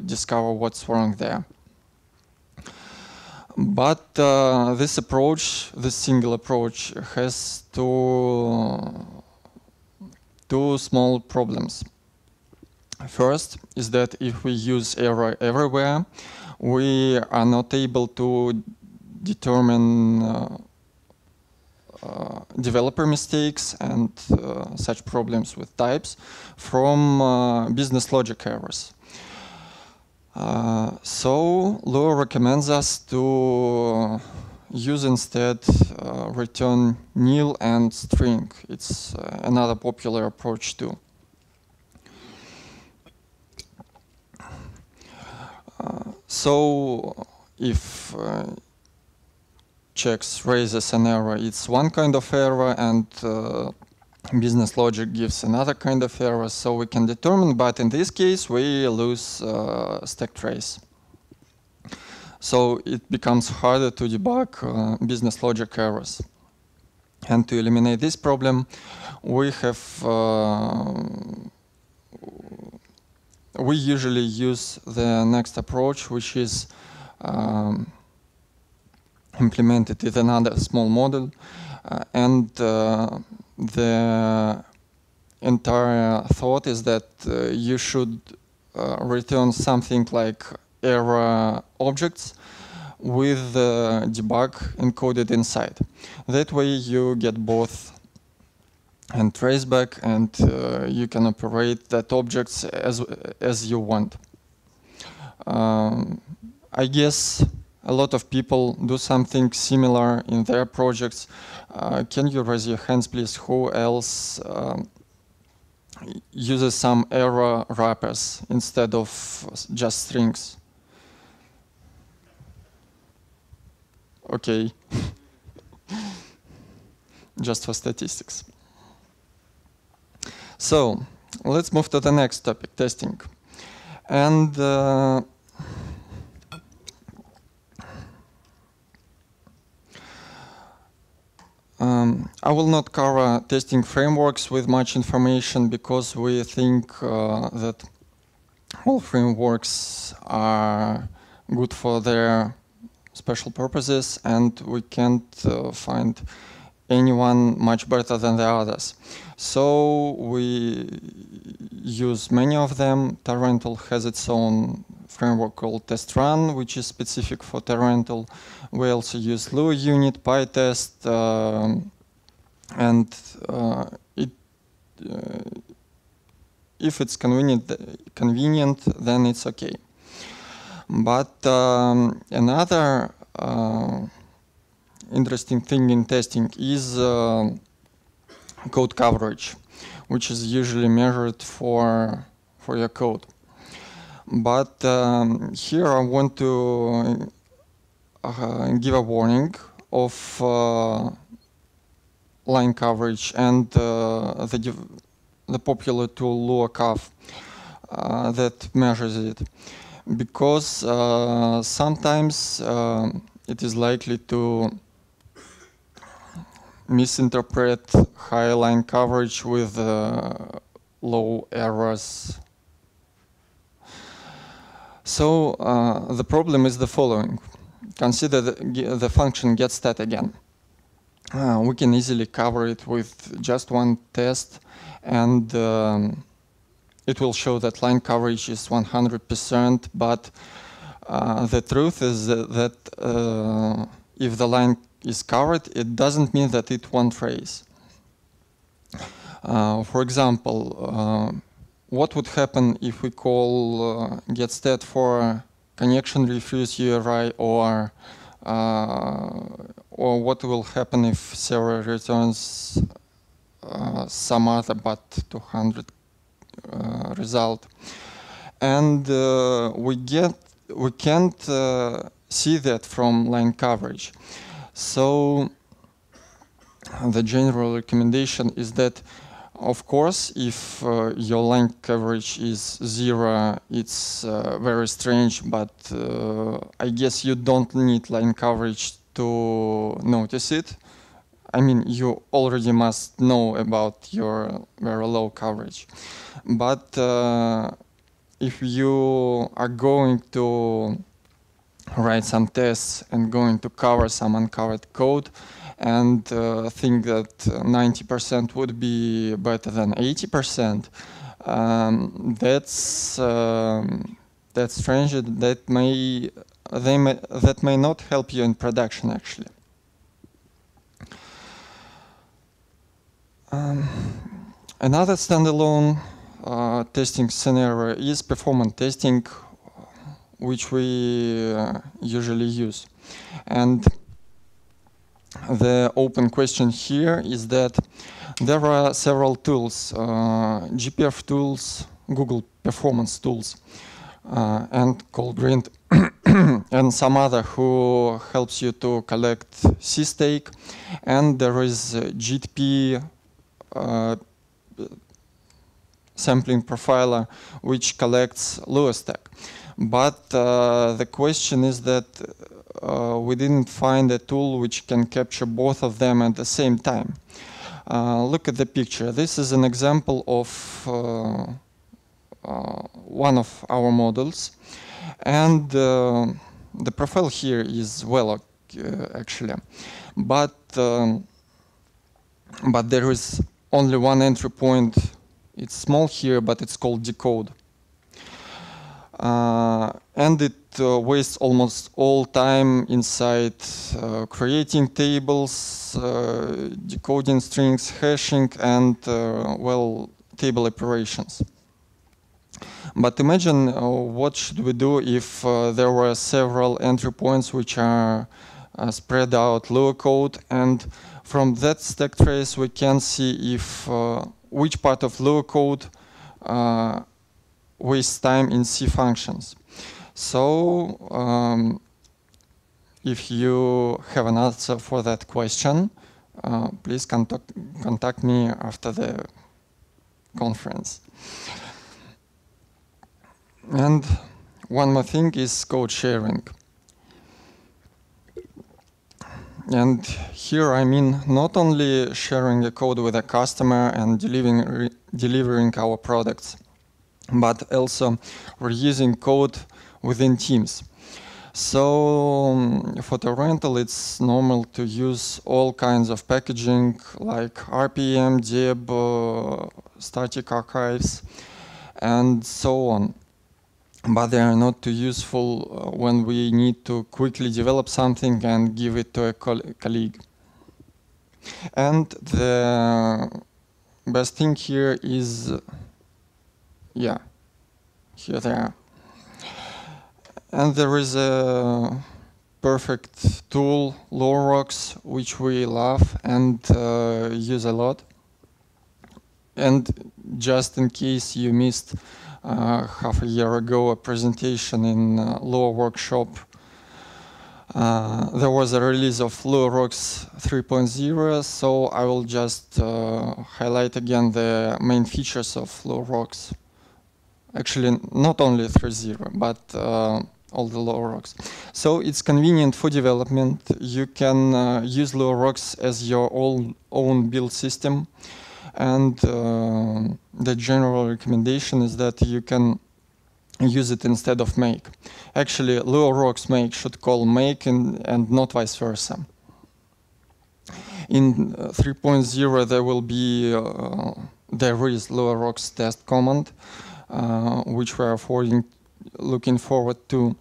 [SPEAKER 12] discover what's wrong there. But this approach, this single approach, has two two small problems. First is that if we use error everywhere, we are not able to determine developer mistakes and such problems with types from business logic errors. So Lua recommends us to use instead return nil and string. It's another popular approach too. So if checks raises an error, it's one kind of error, and business logic gives another kind of error, so we can determine, but in this case we lose stack trace. So it becomes harder to debug business logic errors. And to eliminate this problem, we have we usually use the next approach, which is implemented in another small model, and the entire thought is that you should return something like error objects with the debug encoded inside. That way you get both and traceback, and you can operate that objects as you want. I guess a lot of people do something similar in their projects. Can you raise your hands, please? Who else uses some error wrappers instead of just strings? Okay. Just for statistics. So let's move to the next topic, testing. And I will not cover testing frameworks with much information because we think that all frameworks are good for their special purposes, and we can't find anyone much better than the others. So we use many of them. Tarantul has its own framework called TestRun, which is specific for Tarantul. We also use Lua Unit, PyTest, and if it's convenient, then it's okay. But another interesting thing in testing is code coverage, which is usually measured for your code. But here I want to give a warning of line coverage and the popular tool LuaCov that measures it, because sometimes it is likely to misinterpret high line coverage with low errors. So the problem is the following. Consider the function getStat again. We can easily cover it with just one test, and it will show that line coverage is 100%, but the truth is that if the line is covered, it doesn't mean that it won't trace. For example, what would happen if we call getStat for connection refuse URI, or what will happen if server returns some other but 200 result? And we can't see that from line coverage. So the general recommendation is that, of course, if your line coverage is 0, it's very strange, but I guess you don't need line coverage to notice it. I mean, you already must know about your very low coverage. But if you are going to write some tests and going to cover some uncovered code, and think that 90% would be better than 80%, that's strange. That may not help you in production, actually. Another standalone testing scenario is performance testing, which we usually use. And the open question here is that there are several tools, GPF tools, Google performance tools, and Coldgreen, and some other who helps you to collect C-stake. And there is GTP sampling profiler, which collects Lua stack. But the question is that we didn't find a tool which can capture both of them at the same time. Look at the picture. This is an example of one of our models, and the profile here is Veloc, actually, but there is only one entry point. It's small here, but it's called decode, and it wastes almost all time inside creating tables, decoding strings, hashing, and well, table operations. But imagine what should we do if there were several entry points which are spread out Lua code, and from that stack trace we can see if which part of Lua code wastes time in C functions. So if you have an answer for that question, please contact me after the conference. And one more thing is code sharing. And here I mean not only sharing the code with a customer and delivering our products, but also reusing code within teams. So for the rental, it's normal to use all kinds of packaging like RPM, deb, static archives, and so on. But they are not too useful when we need to quickly develop something and give it to a colleague. And the best thing here is, yeah, here they are. And there is a perfect tool, LuaRocks, which we love and use a lot. And just in case you missed half a year ago a presentation in Lua Workshop, there was a release of LuaRocks 3.0, so I will just highlight again the main features of LuaRocks. Actually, not only 3.0, but all the LuaRocks. So it's convenient for development. You can use LuaRocks as your own build system. And the general recommendation is that you can use it instead of make. Actually, LuaRocks make should call make and not vice versa. In 3.0 there will be there is LuaRocks test command, which we are looking forward to.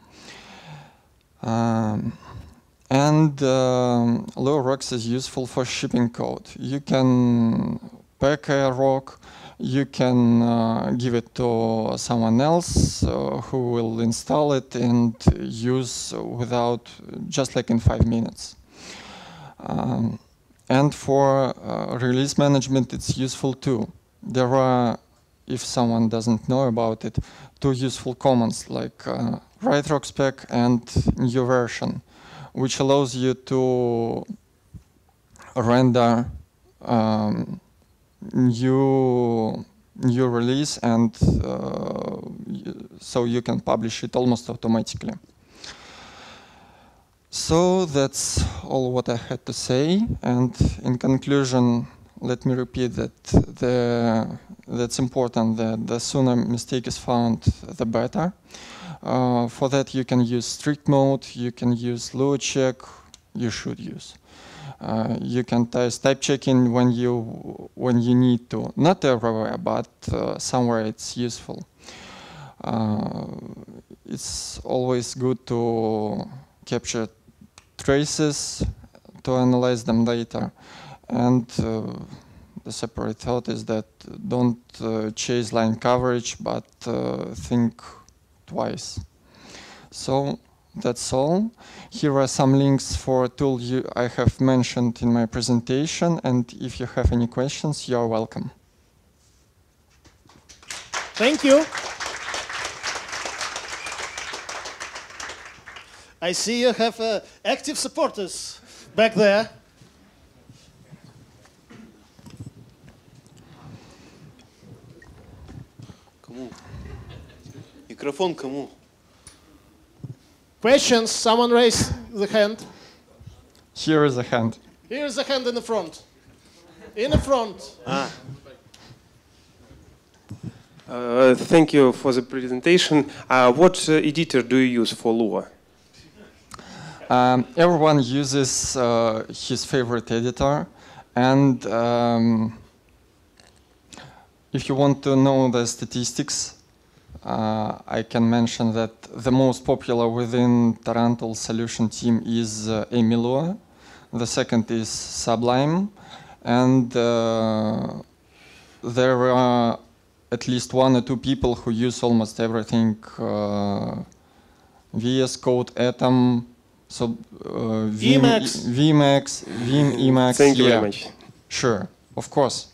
[SPEAKER 12] And LuaRocks is useful for shipping code. You can pack a rock, you can give it to someone else who will install it and use just like in 5 minutes. And for release management, it's useful too. There are, if someone doesn't know about it, 2 useful commands like write rock spec and new version, which allows you to render new release, and so you can publish it almost automatically. So that's all what I had to say, and in conclusion, let me repeat that that's important, that the sooner mistake is found, the better. For that you can use strict mode, you can use LuaCheck, you should use. You can test type checking when you need to, not everywhere, but somewhere it's useful. It's always good to capture traces to analyze them later. And the separate thought is that don't chase line coverage, but think twice. So that's all. Here are some links for tools I have mentioned in my presentation, and if you have any questions, you are welcome.
[SPEAKER 1] Thank you. I see you have active supporters back there.
[SPEAKER 13] Кому? Микрофон кому?
[SPEAKER 1] Questions? Someone raise the hand.
[SPEAKER 12] Here is a hand.
[SPEAKER 1] Here is a hand in the front. In the front.
[SPEAKER 14] Thank you for the presentation. What editor do you use for Lua?
[SPEAKER 12] Everyone uses his favorite editor, and if you want to know the statistics, I can mention that the most popular within Tarantul solution team is Emilua. The second is Sublime, and there are at least 1 or 2 people who use almost everything. VS Code, Atom, so
[SPEAKER 1] Emacs.
[SPEAKER 12] Vmax, Vim, Emacs.
[SPEAKER 14] Thank you very much.
[SPEAKER 12] Sure, of course.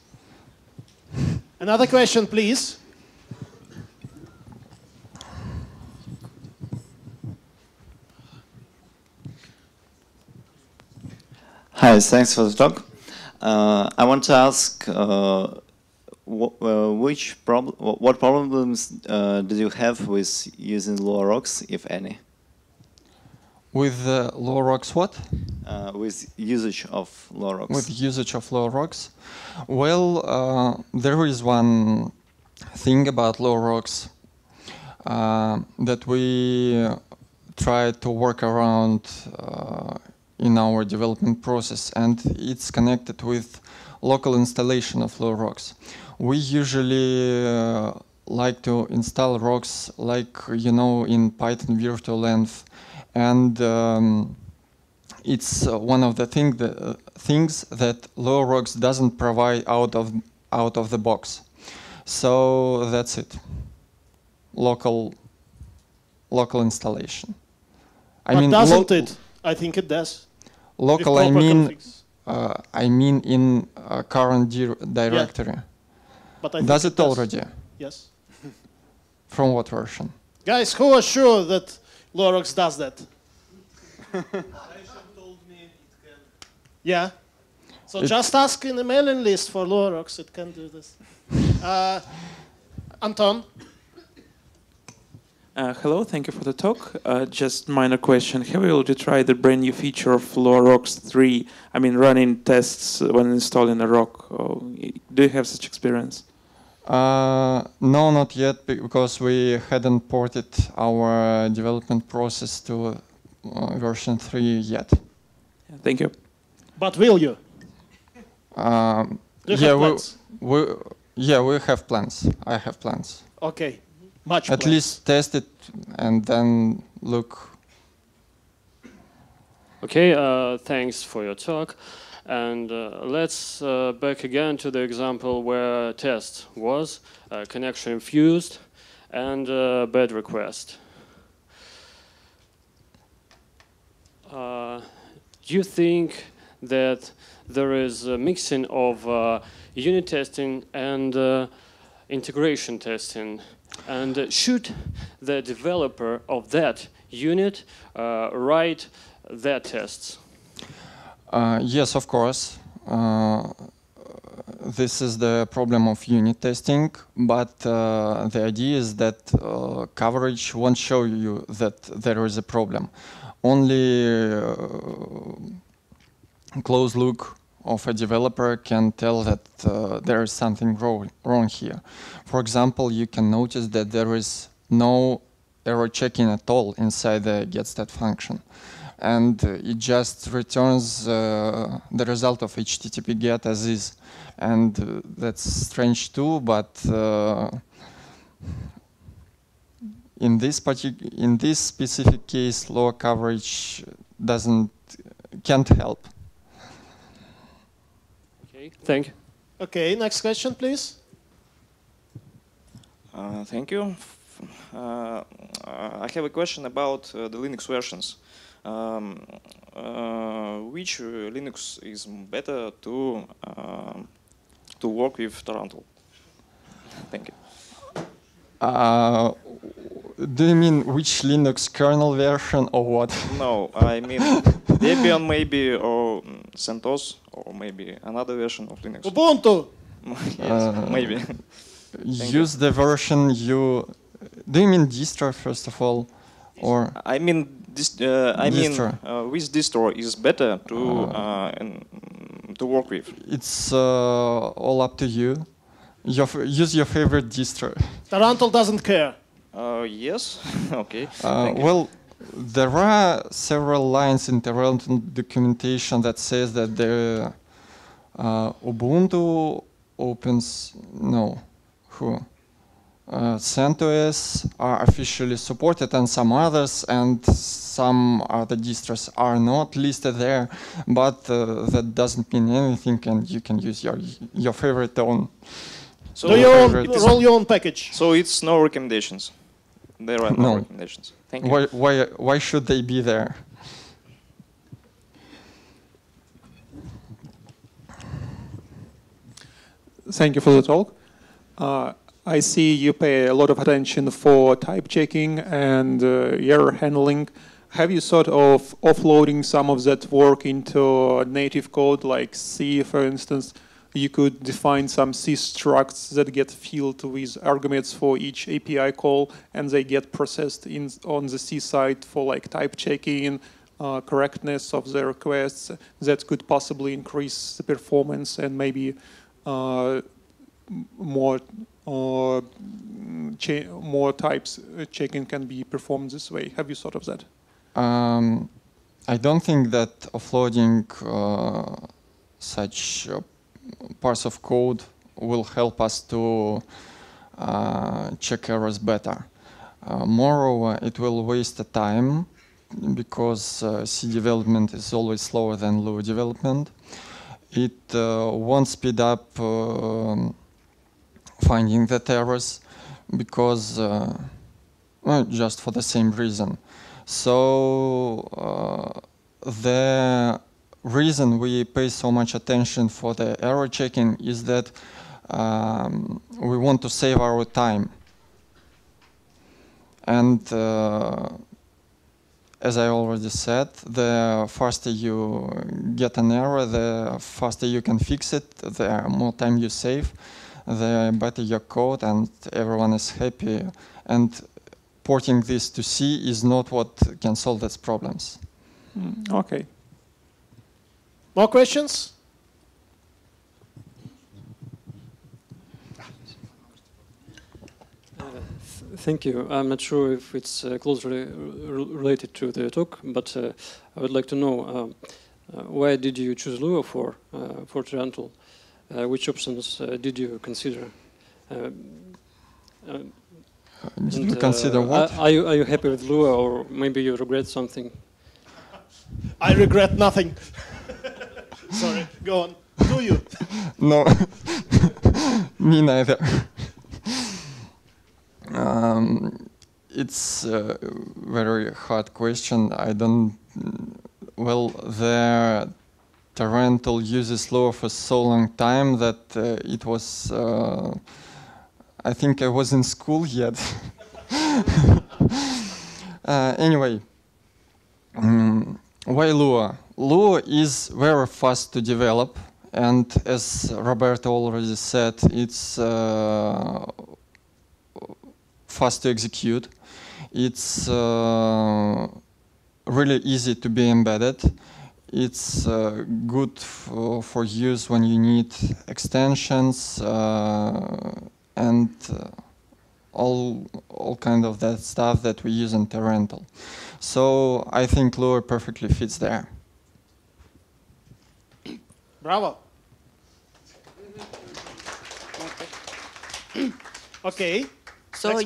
[SPEAKER 1] Another question, please.
[SPEAKER 15] Hi, thanks for the talk. I want to ask what problems do you have with using LuaRocs, if any?
[SPEAKER 12] With LuaRocs what?
[SPEAKER 15] With usage of LuaRocs.
[SPEAKER 12] With usage of LuaRocs? Well, there is one thing about LuaRocs that we try to work around in our development process, and it's connected with local installation of LuaRocs. We usually like to install rocks like, you know, in Python virtual length, and it's one of the things that LuaRocs doesn't provide out of the box. So that's it. Local installation.
[SPEAKER 1] But doesn't it? I think it does.
[SPEAKER 12] Local, I mean in current directory.
[SPEAKER 1] Yeah. But I think
[SPEAKER 12] does it already?
[SPEAKER 1] Yes.
[SPEAKER 12] From what version?
[SPEAKER 1] Guys, who are sure that LuaRocs does that? Yeah. So just ask in the mailing list for LuaRocs, it can do this. Anton?
[SPEAKER 16] Hello, thank you for the talk. Just minor question. Have you already tried the brand new feature of LuaRocs 3? I mean, running tests when installing a rock. Do you have such experience?
[SPEAKER 12] No, not yet, because we hadn't ported our development process to version 3 yet.
[SPEAKER 16] Thank you.
[SPEAKER 1] But will you? Do you have plans?
[SPEAKER 12] We have plans. I have plans.
[SPEAKER 1] Okay.
[SPEAKER 12] At least test it and then look.
[SPEAKER 17] Okay, thanks for your talk. And let's back again to the example where test was connection fused and bad request. Do you think that there is a mixing of unit testing and integration testing? And should the developer of that unit write their tests?
[SPEAKER 12] Yes, of course. This is the problem of unit testing, but the idea is that coverage won't show you that there is a problem. Only close look of a developer can tell that there is something wrong here. For example, you can notice that there is no error checking at all inside the getStat function. and it just returns the result of HTTP GET as is. And that's strange too, but in this specific case, lower coverage can't help.
[SPEAKER 17] Okay, thank you.
[SPEAKER 1] Okay, next question, please.
[SPEAKER 5] Thank you. I have a question about the Linux versions. Which Linux is better to work with Tarantul? Thank you.
[SPEAKER 12] Do you mean which Linux kernel version or what?
[SPEAKER 5] No, I mean Debian maybe, or CentOS, or maybe another version of Linux.
[SPEAKER 1] Ubuntu!
[SPEAKER 5] Yes, maybe.
[SPEAKER 12] Use the version you... Do you mean distro first of all, or?
[SPEAKER 5] I mean, which distro is better to work with?
[SPEAKER 12] It's all up to you. Use your favorite distro.
[SPEAKER 1] Tarantul doesn't care.
[SPEAKER 5] Yes. Okay.
[SPEAKER 12] Well, there are several lines in Tarantul documentation that says that the Ubuntu CentOS are officially supported, and some others, and some other distros are not listed there, but that doesn't mean anything, and you can use your favorite own.
[SPEAKER 5] So
[SPEAKER 1] roll your own package.
[SPEAKER 5] So it's no recommendations. There are no recommendations. Thank you.
[SPEAKER 12] Why should they be there?
[SPEAKER 18] Thank you for the talk. I see you pay a lot of attention for type checking and error handling. Have you thought of offloading some of that work into native code like C, for instance? You could define some C structs that get filled with arguments for each API call, and they get processed on the C side for like type checking, correctness of the requests. That could possibly increase the performance, and maybe more types checking can be performed this way. Have you thought of that?
[SPEAKER 12] I don't think that offloading such parts of code will help us to check errors better. Moreover, it will waste the time because C development is always slower than Lua development. It won't speed up finding that errors because just for the same reason. So the reason we pay so much attention for the error checking is that we want to save our time. And as I already said, the faster you get an error, the faster you can fix it, the more time you save, the better your code, and everyone is happy. And porting this to C is not what can solve these problems.
[SPEAKER 18] Okay.
[SPEAKER 1] More questions?
[SPEAKER 6] Thank you. I'm not sure if it's closely related to the talk, but I would like to know why did you choose Lua for Tarantul? Which options did you consider?
[SPEAKER 12] Did you consider what?
[SPEAKER 6] Are you happy with Lua, or maybe you regret something?
[SPEAKER 1] I regret nothing. Sorry, go on. Do you?
[SPEAKER 12] No, me neither. It's a very hard question. I don't. Well, the Tarantul uses Lua for so long time that it was. I think I was in school yet. Anyway, why Lua? Lua is very fast to develop, and as Roberto already said, it's fast to execute. It's really easy to be embedded. It's good for use when you need extensions and all kind of that stuff that we use in Tarantul. So I think Lua perfectly fits there.
[SPEAKER 1] Bravo. Okay.
[SPEAKER 19] So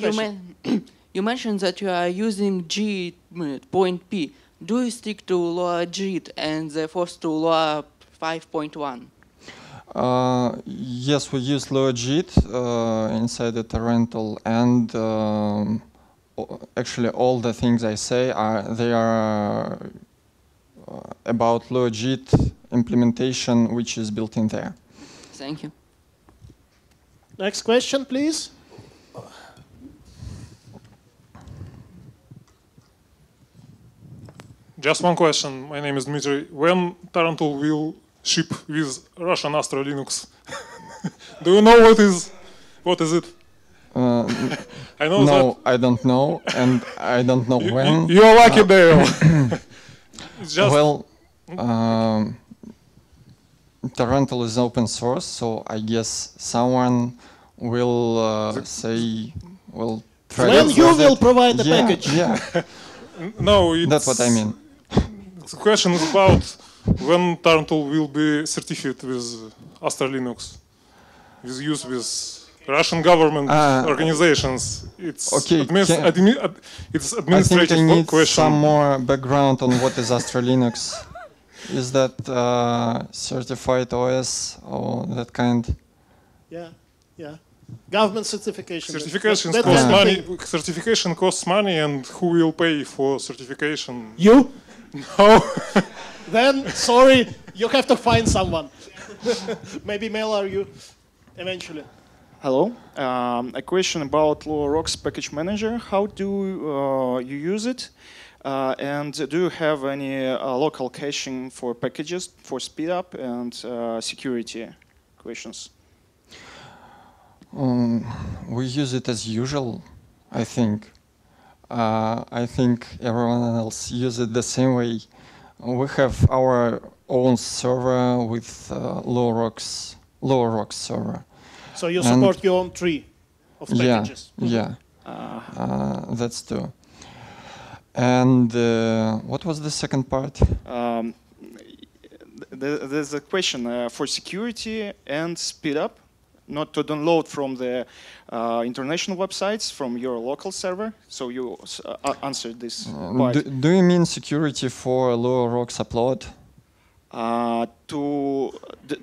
[SPEAKER 19] you mentioned that you are using G.P. Do you stick to Lua JIT and therefore to Lua 5.1?
[SPEAKER 12] Yes, we use Lua JIT inside the Tarantul, and actually all the things I say are about Lua JIT implementation, which is built in there.
[SPEAKER 19] Thank you.
[SPEAKER 1] Next question, please.
[SPEAKER 20] Just one question. My name is Dmitry. When Tarantul will ship with Russian Astra Linux? Do you know what is it?
[SPEAKER 12] I know no, I don't know, and I don't know when.
[SPEAKER 20] You're lucky, Dale.
[SPEAKER 12] Well, Tarantul is open source, so I guess someone will say, "Well, try
[SPEAKER 1] when you will provide the package."
[SPEAKER 12] Yeah.
[SPEAKER 20] No,
[SPEAKER 12] that's what I mean.
[SPEAKER 20] The question is about when Tarantul will be certified with Astra Linux, with use with Russian government organizations. It's
[SPEAKER 12] okay.
[SPEAKER 20] It's administrative
[SPEAKER 12] I think I need
[SPEAKER 20] question.
[SPEAKER 12] Some more background on what is Astra Linux. Is that certified OS or that kind?
[SPEAKER 1] Yeah, yeah. Government certification.
[SPEAKER 20] Certification costs money. Certification costs money, and who will pay for certification?
[SPEAKER 1] You?
[SPEAKER 20] No.
[SPEAKER 1] Then, sorry, you have to find someone. Maybe mail are you eventually.
[SPEAKER 5] Hello. A question about LuaRocks package manager. How do you use it? And do you have any local caching for packages for speed up and security questions?
[SPEAKER 12] We use it as usual, I think. I think everyone else uses it the same way. We have our own server with LuaRocks server.
[SPEAKER 1] So you support your own tree of packages?
[SPEAKER 12] Yeah, that's true. And what was the second part?
[SPEAKER 5] There's a question for security and speed up, not to download from the international websites from your local server. So you answered this part.
[SPEAKER 12] Do you mean security for LuaRocks upload?
[SPEAKER 5] To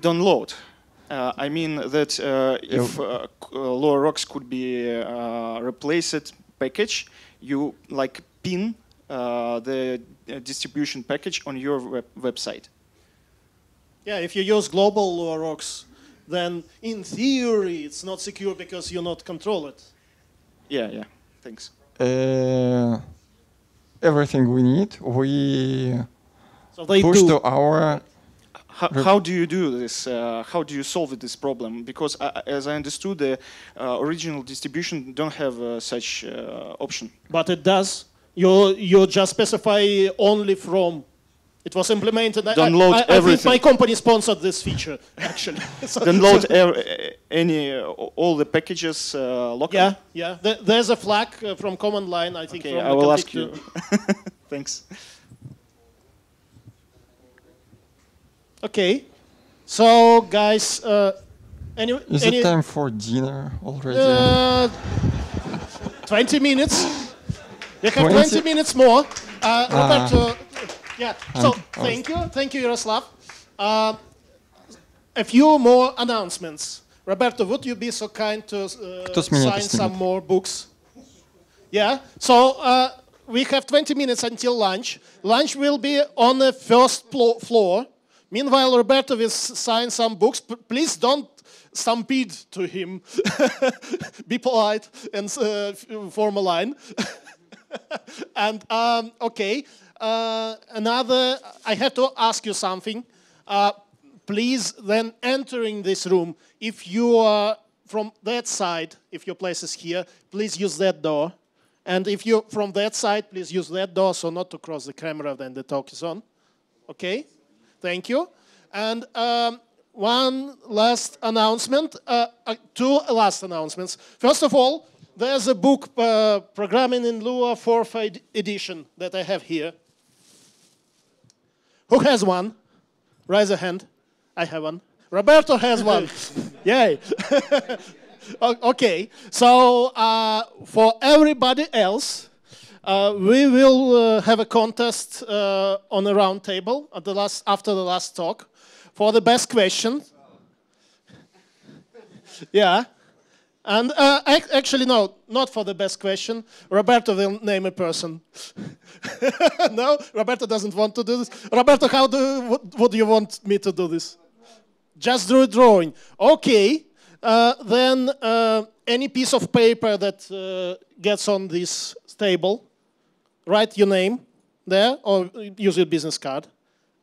[SPEAKER 5] download. I mean that if LuaRocks could be replaced package, you like pin the distribution package on your website.
[SPEAKER 1] Yeah, if you use global LuaRocks, then in theory it's not secure because you not control it.
[SPEAKER 5] Yeah, thanks.
[SPEAKER 12] Everything we need, we
[SPEAKER 1] push
[SPEAKER 12] to our...
[SPEAKER 5] How do you do this? How do you solve this problem? Because as I understood, the original distribution don't have such option.
[SPEAKER 1] But it does. You just specify only from. It was implemented.
[SPEAKER 5] Download
[SPEAKER 1] I
[SPEAKER 5] everything.
[SPEAKER 1] think my company sponsored this feature, actually.
[SPEAKER 5] Download all the packages locally?
[SPEAKER 1] Yeah. There's a flag from command line, I think.
[SPEAKER 5] Okay,
[SPEAKER 1] from
[SPEAKER 5] I will ask you. Thanks.
[SPEAKER 1] Okay. So, guys,
[SPEAKER 12] Is it time for dinner already?
[SPEAKER 1] 20 minutes. You have 20 minutes more. Roberto, yeah. So, thank you, Yaroslav. A few more announcements. Roberto, would you be so kind to sign some more books? Yeah. So we have 20 minutes until lunch. Lunch will be on the first floor. Meanwhile, Roberto will sign some books. Please don't stampede to him. Be polite and form a line. And okay, another. I have to ask you something. Please, then entering this room, if you are from that side, if your place is here, please use that door. And if you're from that side, please use that door so not to cross the camera when the talk is on. Okay? Thank you. And one last announcement, two last announcements. First of all, there's a book, Programming in Lua, 4th edition, that I have here. Who has one? Raise a hand. I have one. Roberto has one. Yay. Okay, so for everybody else, we will have a contest on a round table at after the last talk for the best question. Yeah. And actually, no, not for the best question. Roberto will name a person. No, Roberto doesn't want to do this. Roberto, what do you want me to do this? Just do a drawing. Okay, then any piece of paper that gets on this table, write your name there or use your business card.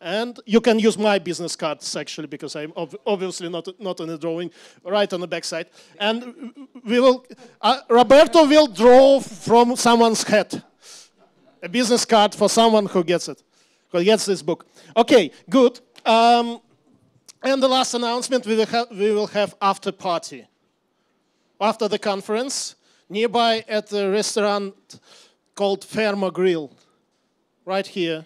[SPEAKER 1] And you can use my business cards, actually, because I'm obviously not on the drawing, right on the back side. And we will, Roberto will draw from someone's hat a business card for someone who gets it, who gets this book. Okay, good. And the last announcement, we will have after party. After the conference, nearby at the restaurant called Fermo Grill, right here.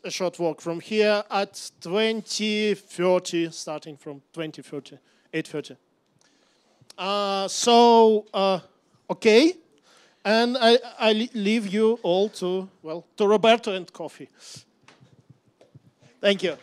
[SPEAKER 1] A short walk from here at 20:30, starting from 20:30, 8:30. Okay, and I leave you all to Roberto and coffee. Thank you.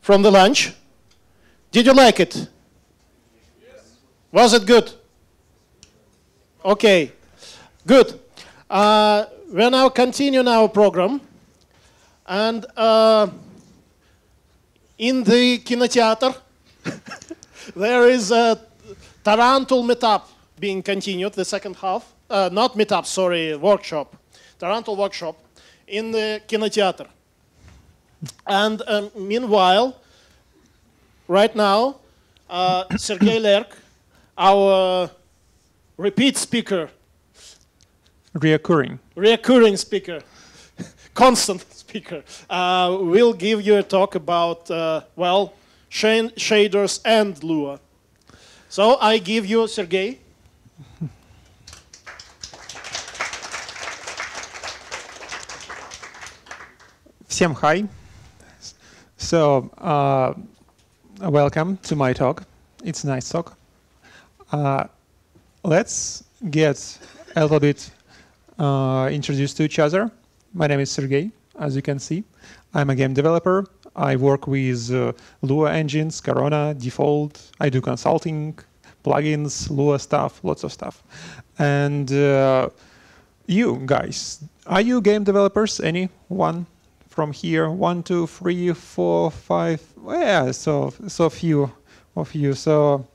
[SPEAKER 1] From the lunch. Did you like it? Yes. Was it good? Okay, good. We're now continuing our program. And in the Kinotheater, there is a Tarantul meetup being continued, the second half. Not meetup, sorry, workshop. Tarantul workshop in the Kinotheater. And meanwhile, right now, Sergey Lerk, our repeat speaker. Reoccurring speaker. Constant speaker. Will give you a talk about, well, shaders and Lua. So I give you Sergey.
[SPEAKER 18] Всем hi. So, welcome to my talk. It's a nice talk. Let's get a little bit introduced to each other. My name is Sergey, as you can see. I'm a game developer. I work with Lua engines, Corona, Default. I do consulting, plugins, Lua stuff, lots of stuff. And you guys, are you game developers? Anyone? From here, 1, 2, 3, 4, 5. Yeah, so few of you. So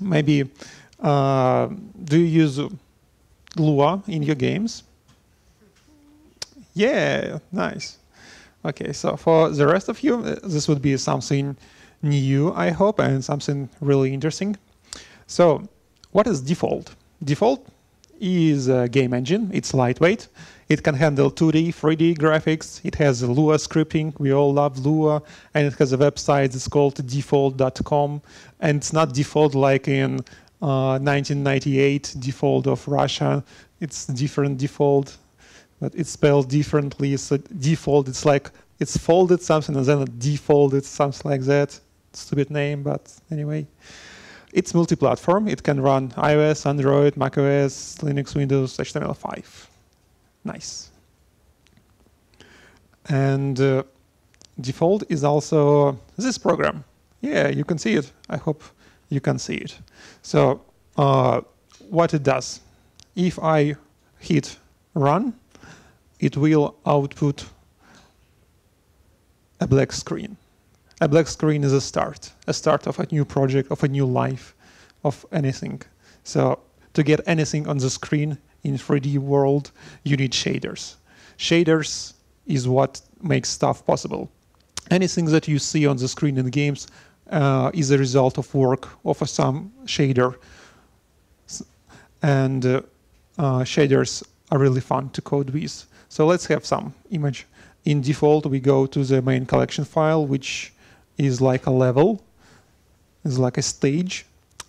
[SPEAKER 18] maybe do you use Lua in your games? Yeah, nice. Okay, so for the rest of you, this would be something new, I hope, and something really interesting. So, what is Default? Default is a game engine. It's lightweight. It can handle 2D, 3D graphics. It has Lua scripting. We all love Lua. And it has a website. It's called default.com. And it's not default like in 1998 default of Russia. It's different default, but it's spelled differently. So default, it's like it's folded something and then it defaulted something like that. Stupid name, but anyway. It's multi-platform. It can run iOS, Android, macOS, Linux, Windows, HTML5. Nice. And Default is also this program. Yeah, you can see it. I hope you can see it. So what it does, if I hit run, it will output a black screen. A black screen is a start of a new project, of a new life, of anything. So to get anything on the screen in 3D world, you need shaders. Shaders is what makes stuff possible. Anything that you see on the screen in games is a result of work of some shader. And shaders are really fun to code with. So let's have some image. In Default, we go to the main collection file, which is like a level, is like a stage,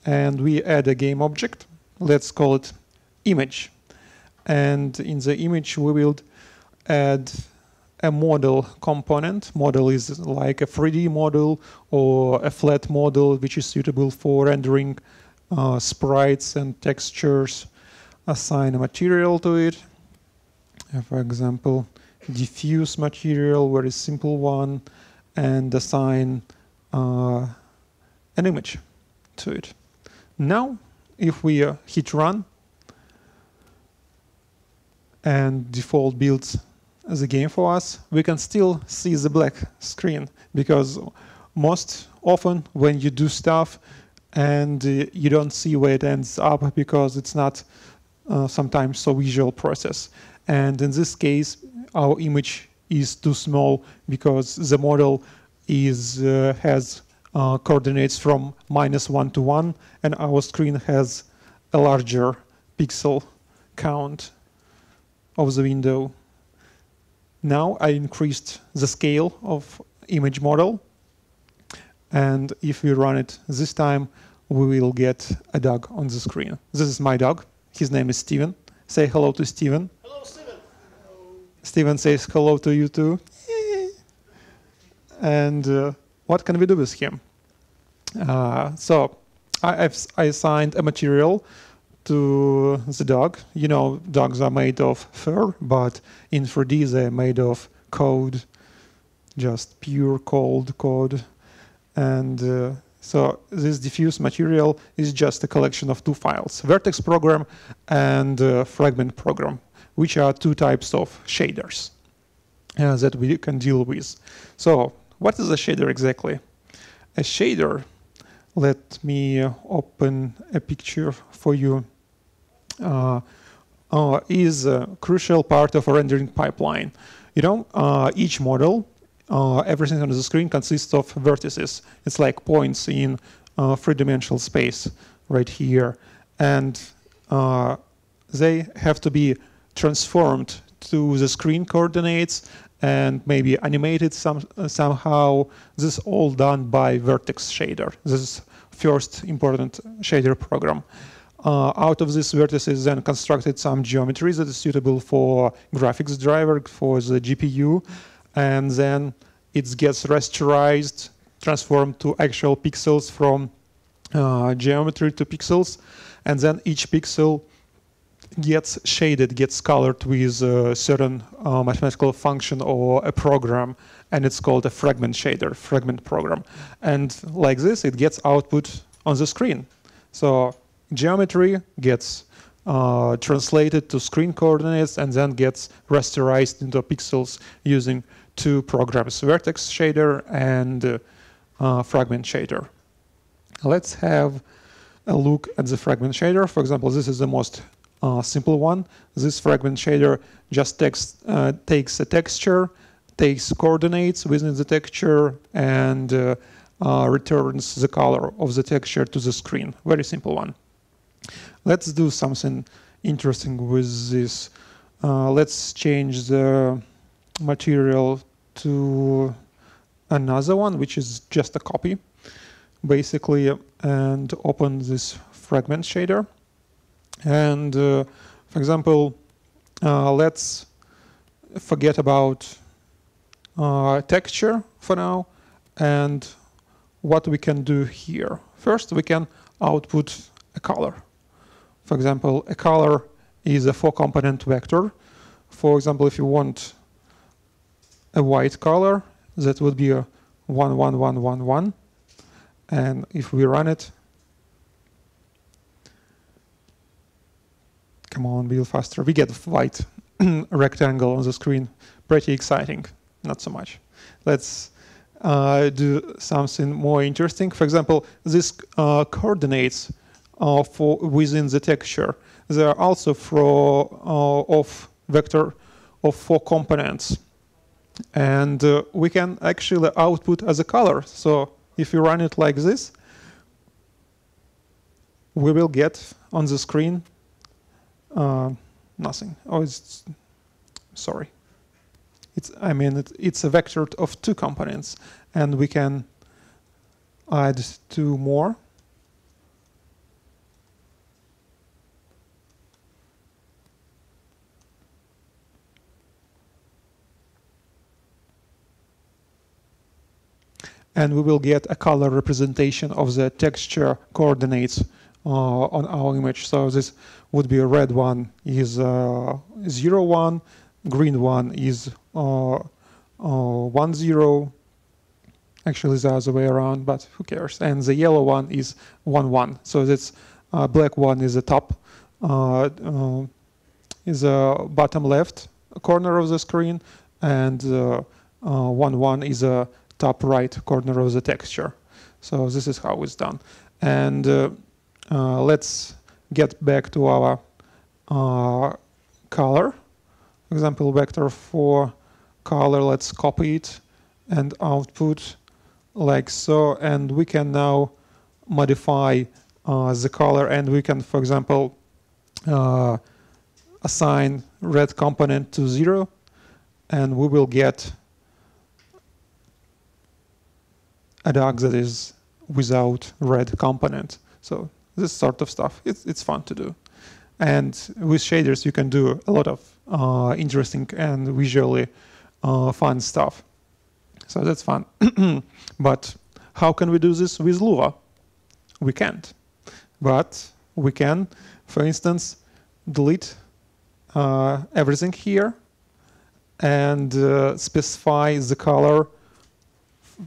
[SPEAKER 18] and we add a game object. Let's call it image. And in the image, we will add a model component. Model is like a 3D model or a flat model, which is suitable for rendering sprites and textures. Assign a material to it. For example, diffuse material, very simple one, and assign an image to it. Now, if we hit run, and Default builds the game for us, we can still see the black screen, because most often when you do stuff and you don't see where it ends up because it's not sometimes so visual process. And in this case, our image is too small because the model is has coordinates from -1 to 1, and our screen has a larger pixel count of the window. Now I increased the scale of image model, and if we run it this time, we will get a dog on the screen. This is my dog. His name is Steven. Say hello to Steven.
[SPEAKER 1] Hello, Steven. Hello.
[SPEAKER 18] Steven says hello to you too. And what can we do with him? So I assigned a material to the dog. You know, dogs are made of fur, but in 3D they're made of code. just pure cold code. And so this diffuse material is just a collection of two files, vertex program and fragment program, which are two types of shaders that we can deal with. So what is a shader exactly? A shader, let me open a picture for you, is a crucial part of a rendering pipeline. You know, each model, everything on the screen consists of vertices. It's like points in three-dimensional space right here. And they have to be transformed to the screen coordinates and maybe animated somehow. This is all done by Vertex Shader. This is first important shader program. Out of these vertices then constructed some geometry that is suitable for graphics driver, for the GPU, and then it gets rasterized, transformed to actual pixels from geometry to pixels, and then each pixel gets shaded, gets colored with a certain mathematical function or a program, and it's called a fragment shader, fragment program. And like this, it gets output on the screen. So geometry gets translated to screen coordinates and then gets rasterized into pixels using two programs, Vertex Shader and Fragment Shader. Let's have a look at the Fragment Shader. For example, this is the most simple one. This Fragment Shader just takes a texture, takes coordinates within the texture, and returns the color of the texture to the screen. Very simple one. Let's do something interesting with this. Let's change the material to another one, which is just a copy, basically, and open this fragment shader. And for example, let's forget about texture for now, and what we can do here. First, we can output a color. For example, a color is a 4-component vector. For example, if you want a white color, that would be a 1, 1, 1, 1, 1. And if we run it, come on, build faster. We get a white rectangle on the screen. Pretty exciting. Not so much. Let's do something more interesting. For example, these coordinates for within the texture. They are also of vector of 4 components. And we can actually output as a color. So if you run it like this, we will get on the screen nothing. Oh, sorry. It's a vector of 2 components, and we can add 2 more. And we will get a color representation of the texture coordinates on our image. So this would be a red one is 0, 1, green one is 1, 0. Actually, it's the other way around, but who cares? And the yellow one is 1, 1. So that's black one is the top, is the bottom left corner of the screen, and 1, 1 is a top right corner of the texture. So this is how it's done. And let's get back to our color. For example, vector for color, let's copy it and output like so. And we can now modify the color, and we can, for example, assign red component to 0, and we will get a dog that is without red component. So this sort of stuff, it's fun to do. And with shaders, you can do a lot of interesting and visually fun stuff. So that's fun. But how can we do this with Lua? We can't. But we can, for instance, delete everything here and specify the color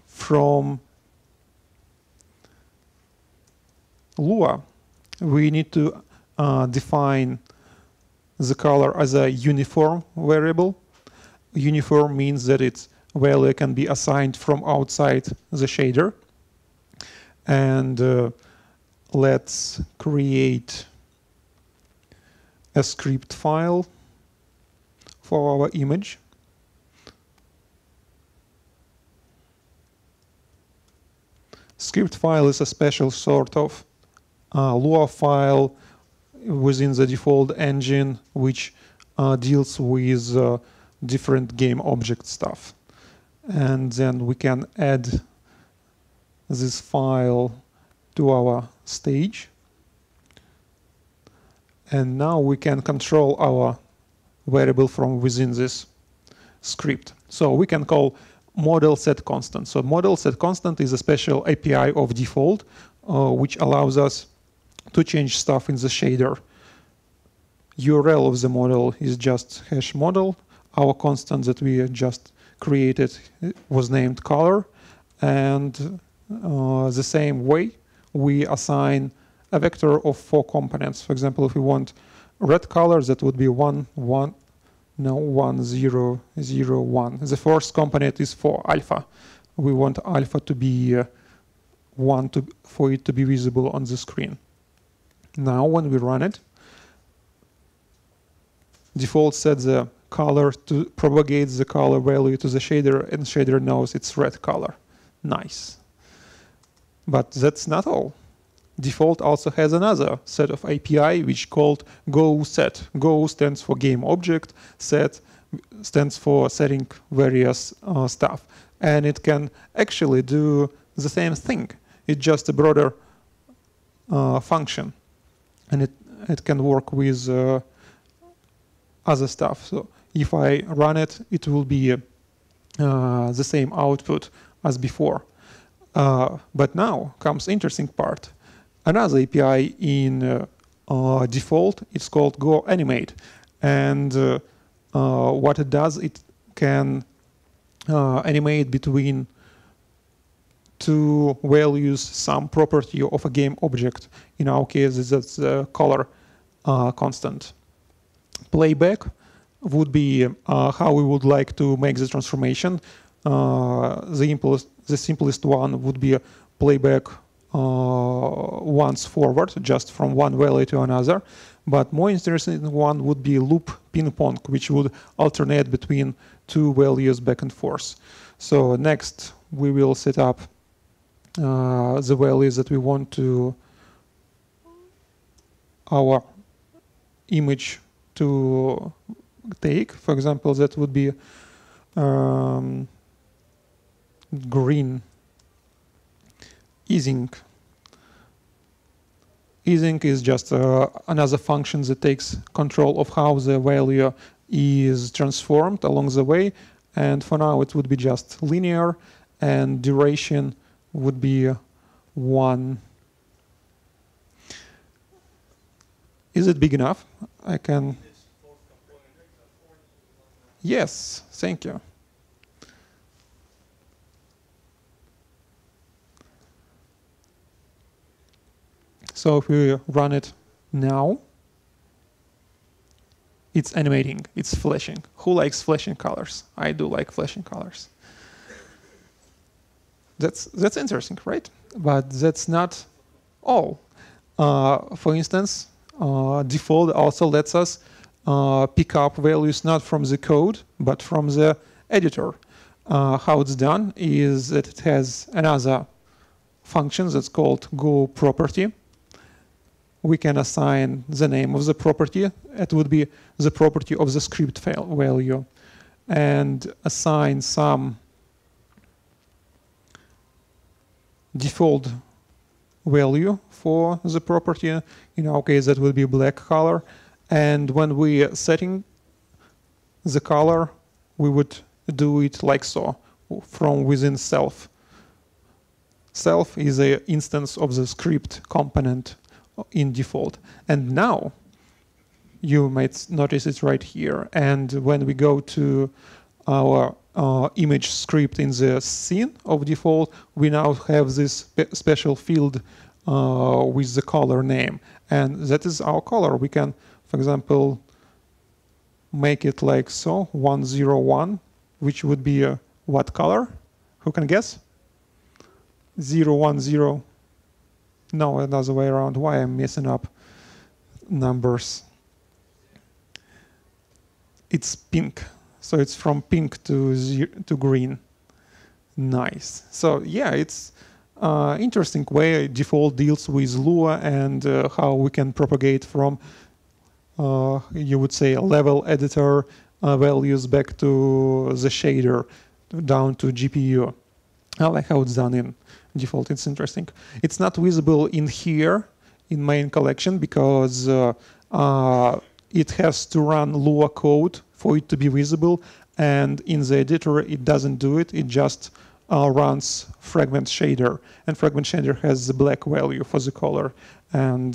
[SPEAKER 18] from Lua, we need to define the color as a uniform variable. Uniform means that its value can be assigned from outside the shader. And let's create a script file for our image. Script file is a special sort of Lua file within the default engine, which deals with different game object stuff. And then we can add this file to our stage. And now we can control our variable from within this script. So we can call model set constant. So model set constant is a special API of default, which allows us to change stuff in the shader. URL of the model is just hash model. Our constant that we just created was named color. And the same way, we assign a vector of 4 components. For example, if we want red color, that would be 1, 1, no, 1, 0, 0, 1. The first component is for alpha. We want alpha to be 1 for it to be visible on the screen. Now, when we run it, default sets the color to propagate the color value to the shader, and shader knows it's red color. Nice. But that's not all. Default also has another set of API which called GoSet. Go stands for game object, set stands for setting various stuff. And it can actually do the same thing. It's just a broader function. And it can work with other stuff. So if I run it, it will be the same output as before. But now comes interesting part. Another API in default, it's called GoAnimate. And what it does, it can animate between 2 values some property of a game object. In our case, that's the color constant. Playback would be how we would like to make the transformation. The simplest one would be a playback once forward, just from one value to another. But more interesting one would be loop ping pong, which would alternate between 2 values back and forth. So next, we will set up the values that we want to our image to take. For example, that would be green. Easing. Easing is just another function that takes control of how the value is transformed along the way. And for now, it would be just linear, and duration would be 1. Is it big enough? I can. Yes, thank you. So if we run it now, it's animating, it's flashing. Who likes flashing colors? I do like flashing colors. That's interesting, right? But that's not all. For instance, default also lets us pick up values not from the code, but from the editor. How it's done is that it has another function that's called GoProperty. We can assign the name of the property. It would be the property of the script file value, and assign some default value for the property. In our case, that would be black color. And when we are setting the color, we would do it like so, from within self. Self is an instance of the script component in default. And now, you might notice it right here. And when we go to our image script in the scene of default, we now have this special field with the color name. And that is our color. We can, for example, make it like so, 101, which would be what color? Who can guess? 010. No, another way around. Why I'm messing up numbers? It's pink. So it's from pink to green. Nice. So yeah, it's interesting way default deals with Lua and how we can propagate from, you would say, level editor values back to the shader, down to GPU. I like how it's done in default. It's interesting. It's not visible in here, in main collection, because it has to run Lua code for it to be visible, and in the editor it doesn't do it. It just runs fragment shader, and fragment shader has the black value for the color, and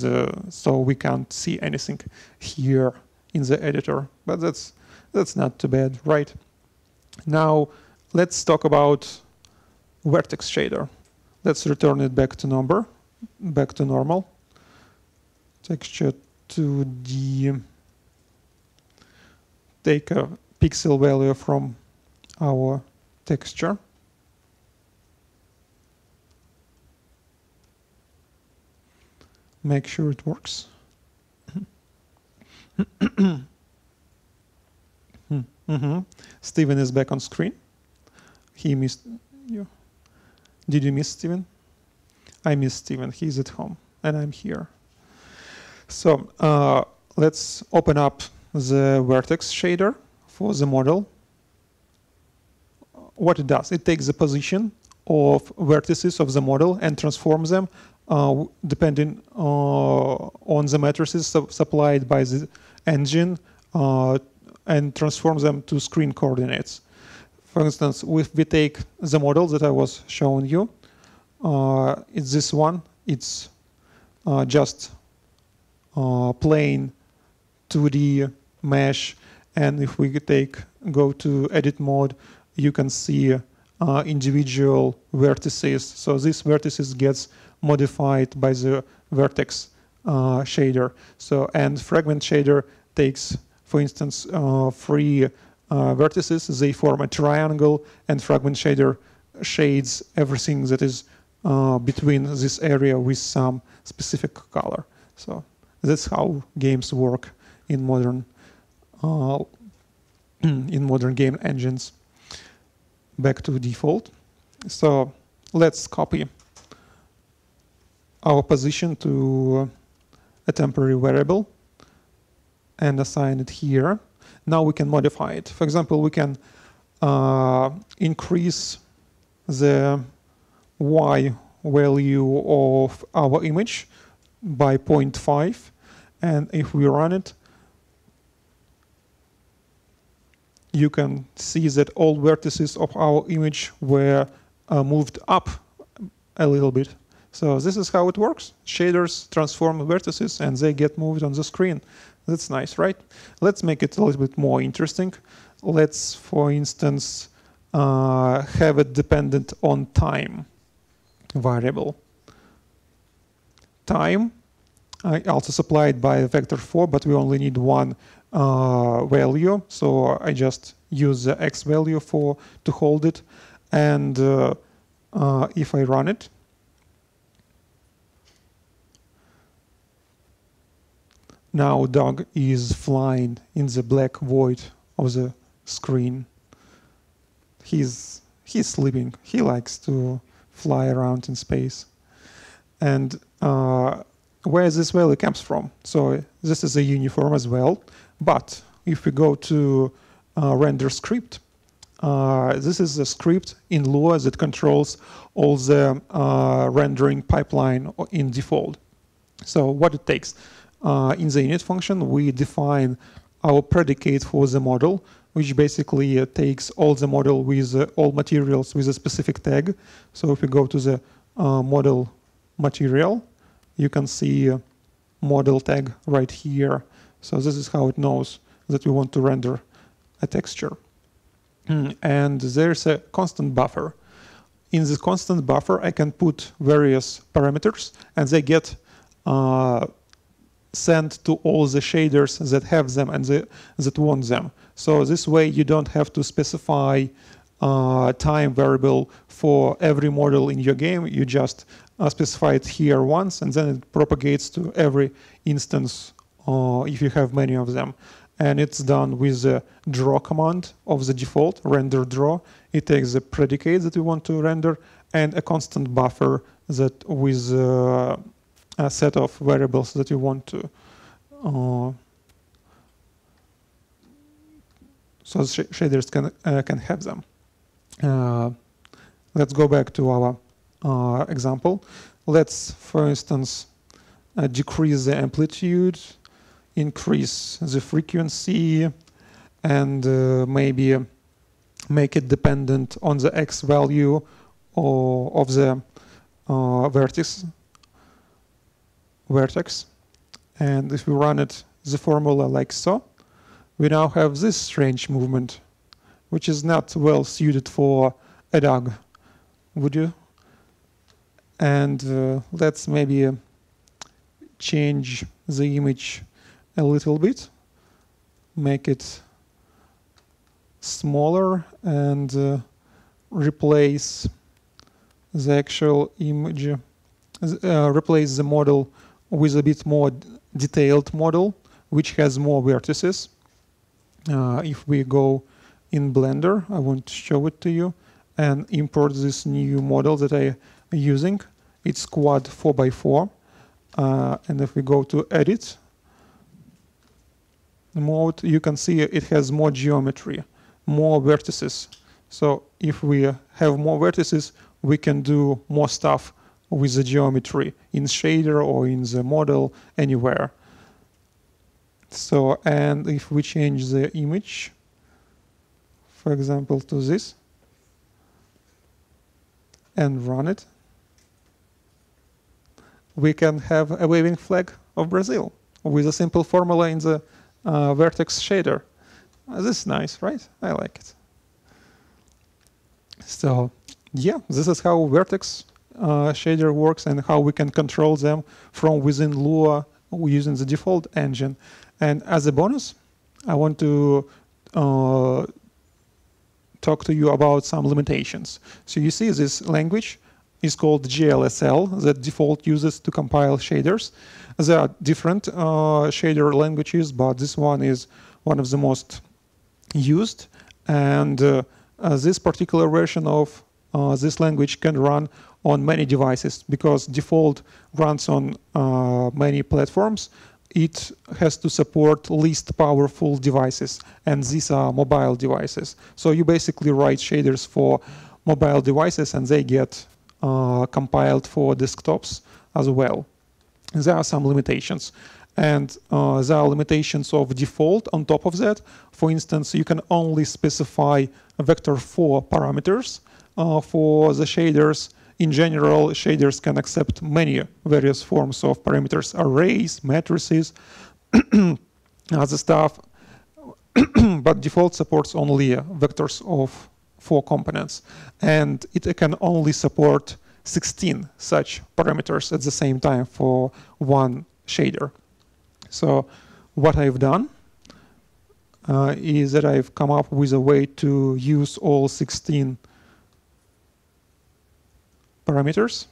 [SPEAKER 18] so we can't see anything here in the editor. But that's not too bad, right? Now let's talk about vertex shader. Let's return it back to normal. Texture 2D. Take a pixel value from our texture. Make sure it works. Steven is back on screen. He missed you. Did you miss Steven? I missed Steven. He's at home, and I'm here. So let's open up the vertex shader for the model. What it does, it takes the position of vertices of the model and transforms them depending on the matrices supplied by the engine and transforms them to screen coordinates. For instance, if we take the model that I was showing you, it's this one. It's just plain 2D mesh, and if we go to edit mode, you can see individual vertices. So these vertices gets modified by the vertex shader. So and fragment shader takes, for instance, 3 vertices. They form a triangle, and fragment shader shades everything that is between this area with some specific color. So that's how games work in modern game engines. Back to default. So let's copy our position to a temporary variable and assign it here. Now we can modify it. For example, we can increase the Y value of our image by 0.5, and if we run it, you can see that all vertices of our image were moved up a little bit. So this is how it works. Shaders transform vertices and they get moved on the screen. That's nice, right? Let's make it a little bit more interesting. Let's, for instance, have it dependent on time variable. Time, I also supplied by vector 4, but we only need one value, so I just use the x value to hold it, and if I run it, now dog is flying in the black void of the screen. He's sleeping. He likes to fly around in space. And where this value comes from? So this is a uniform as well. But if we go to render script, this is a script in Lua that controls all the rendering pipeline in default. So what it takes? In the init function, we define our predicate for the model, which basically takes all the model with all materials with a specific tag. So if we go to the model material, you can see model tag right here. So this is how it knows that we want to render a texture. and there's a constant buffer. In this constant buffer, I can put various parameters, and they get sent to all the shaders that have them and that want them. So this way, you don't have to specify time variable for every model in your game. You just specify it here once, and then it propagates to every instance if you have many of them. And it's done with the draw command of the default, render draw. It takes the predicate that you want to render and a constant buffer that with a set of variables that you want to. So shaders can have them. Let's go back to our example. Let's, for instance, decrease the amplitude, increase the frequency, and maybe make it dependent on the x value of the vertex. And if we run it, the formula like so, we now have this strange movement, which is not well suited for a dog. Would you? And let's maybe change the image a little bit, make it smaller, and replace the actual image, replace the model with a bit more detailed model, which has more vertices. If we go in Blender, I want to show it to you, and import this new model that I'm using. It's quad 4x4. And if we go to edit mode, you can see it has more geometry, more vertices. So if we have more vertices, we can do more stuff with the geometry in shader or in the model, anywhere. So, and if we change the image, for example, to this, and run it, we can have a waving flag of Brazil with a simple formula in the vertex shader. This is nice, right? I like it. So yeah, this is how vertex shader works and how we can control them from within Lua using the default engine. And as a bonus, I want to talk to you about some limitations. So you see this language is called GLSL that default uses to compile shaders. There are different shader languages, but this one is one of the most used. And this particular version of this language can run on many devices because default runs on many platforms. It has to support least powerful devices, and these are mobile devices. So you basically write shaders for mobile devices, and they get compiled for desktops as well. There are some limitations. And there are limitations of default on top of that. For instance, you can only specify vector 4 parameters for the shaders. In general, shaders can accept many various forms of parameters, arrays, matrices, other stuff. But default supports only vectors of 4 components. And it can only support 16 such parameters at the same time for one shader. So what I've done is that I've come up with a way to use all 16 parameters.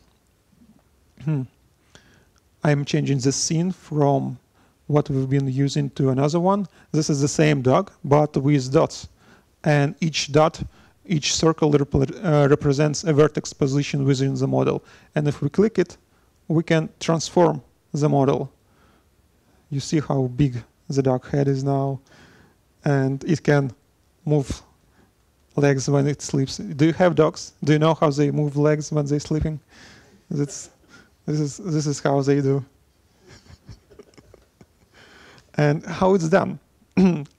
[SPEAKER 18] I'm changing the scene from what we've been using to another one. This is the same dog, but with dots. And each dot, each circle represents a vertex position within the model. And if we click it, we can transform the model. You see how big the dog head is now. And it can move legs when it sleeps. Do you have dogs? Do you know how they move legs when they're sleeping? This is how they do. And how it's done.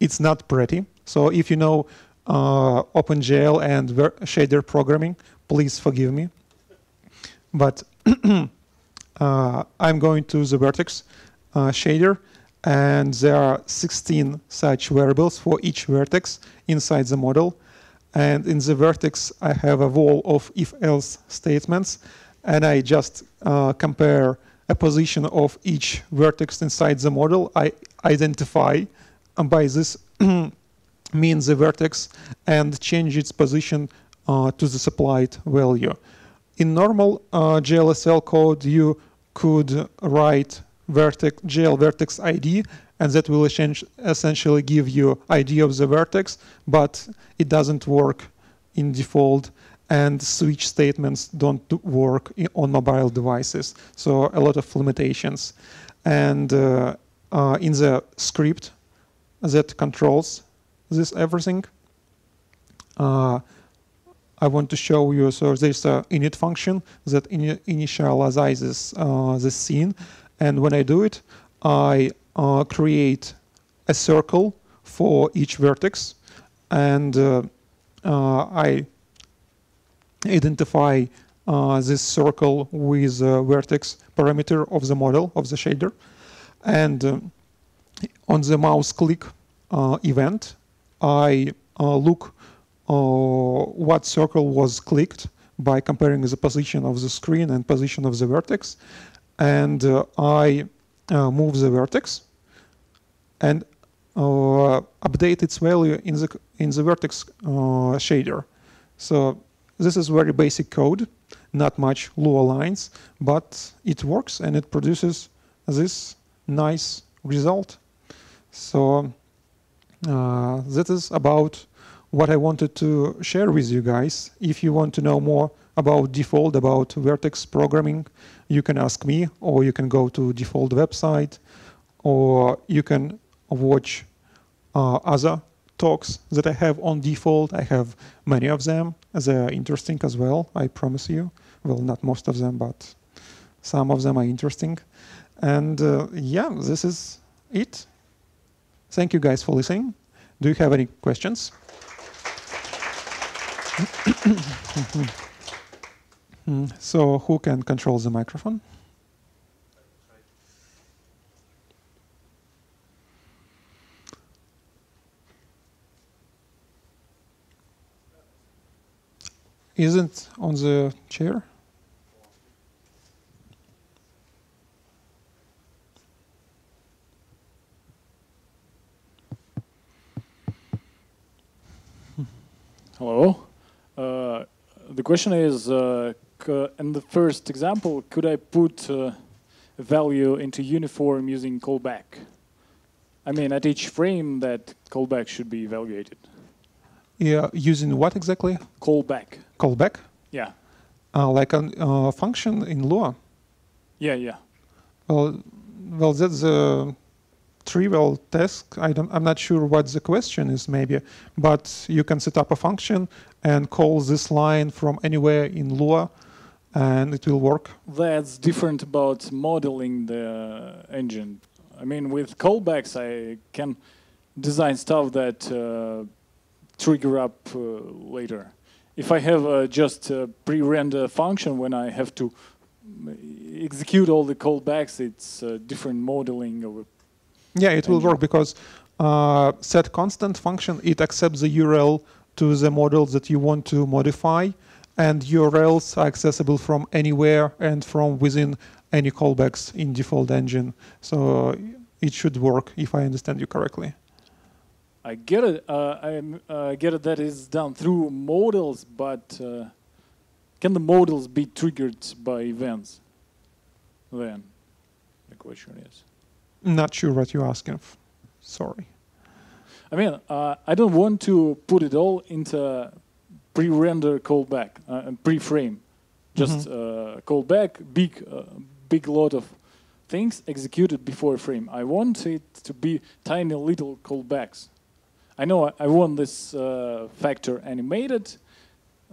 [SPEAKER 18] It's not pretty. So if you know OpenGL and shader programming, please forgive me. But I'm going to the vertex shader, and there are 16 such variables for each vertex inside the model. and in the vertex I have a wall of if-else statements, and I just compare a position of each vertex inside the model. I identify by this mean the vertex and change its position to the supplied value. In normal GLSL code, you could write GL vertex ID, and that will essentially give you ID of the vertex, but it doesn't work in default, and switch statements don't work on mobile devices. So a lot of limitations. And in the script that controls this everything, I want to show you, so there's a init function that initializes the scene, and when I do it, I create a circle for each vertex, and I identify this circle with the vertex parameter of the model, of the shader, and on the mouse click event, I look what circle was clicked by comparing the position of the screen and position of the vertex, and I move the vertex and update its value in the vertex shader. So this is very basic code, not much Lua lines, but it works and it produces this nice result. So that is about what I wanted to share with you guys. If you want to know more about Default, about vertex programming, you can ask me, or you can go to Default website, or you can watch other talks that I have on Default. I have many of them. They're interesting as well, I promise you. Well, not most of them, but some of them are interesting. And yeah, this is it. Thank you guys for listening. Do you have any questions? So who can control the microphone? Isn't on the chair?
[SPEAKER 3] Hello. The question is, in the first example, could I put a value into uniform using callback? I mean, at each frame, that callback should be evaluated.
[SPEAKER 18] Yeah, using what exactly?
[SPEAKER 3] Callback.
[SPEAKER 18] Callback?
[SPEAKER 3] Yeah.
[SPEAKER 18] Like a function in Lua?
[SPEAKER 3] Yeah, yeah.
[SPEAKER 18] Well, that's a trivial task. I'm not sure what the question is, maybe, but you can set up a function and call this line from anywhere in Lua, and it will work.
[SPEAKER 3] That's different about modeling the engine. I mean, with callbacks, I can design stuff that trigger up later. If I have just a pre-render function when I have to execute all the callbacks, it's different modeling of
[SPEAKER 18] yeah, it will work because set constant function, it accepts the URL to the model that you want to modify, and URLs are accessible from anywhere and from within any callbacks in default engine. So it should work, if I understand you correctly.
[SPEAKER 3] I get it. I get it that is done through models, but can the models be triggered by events? Then the question is.
[SPEAKER 18] Not sure what you're asking. Sorry.
[SPEAKER 3] I mean, I don't want to put it all into pre-render callback, pre-frame. Just callback, big lot of things executed before a frame. I want it to be tiny little callbacks. I know I want this factor animated.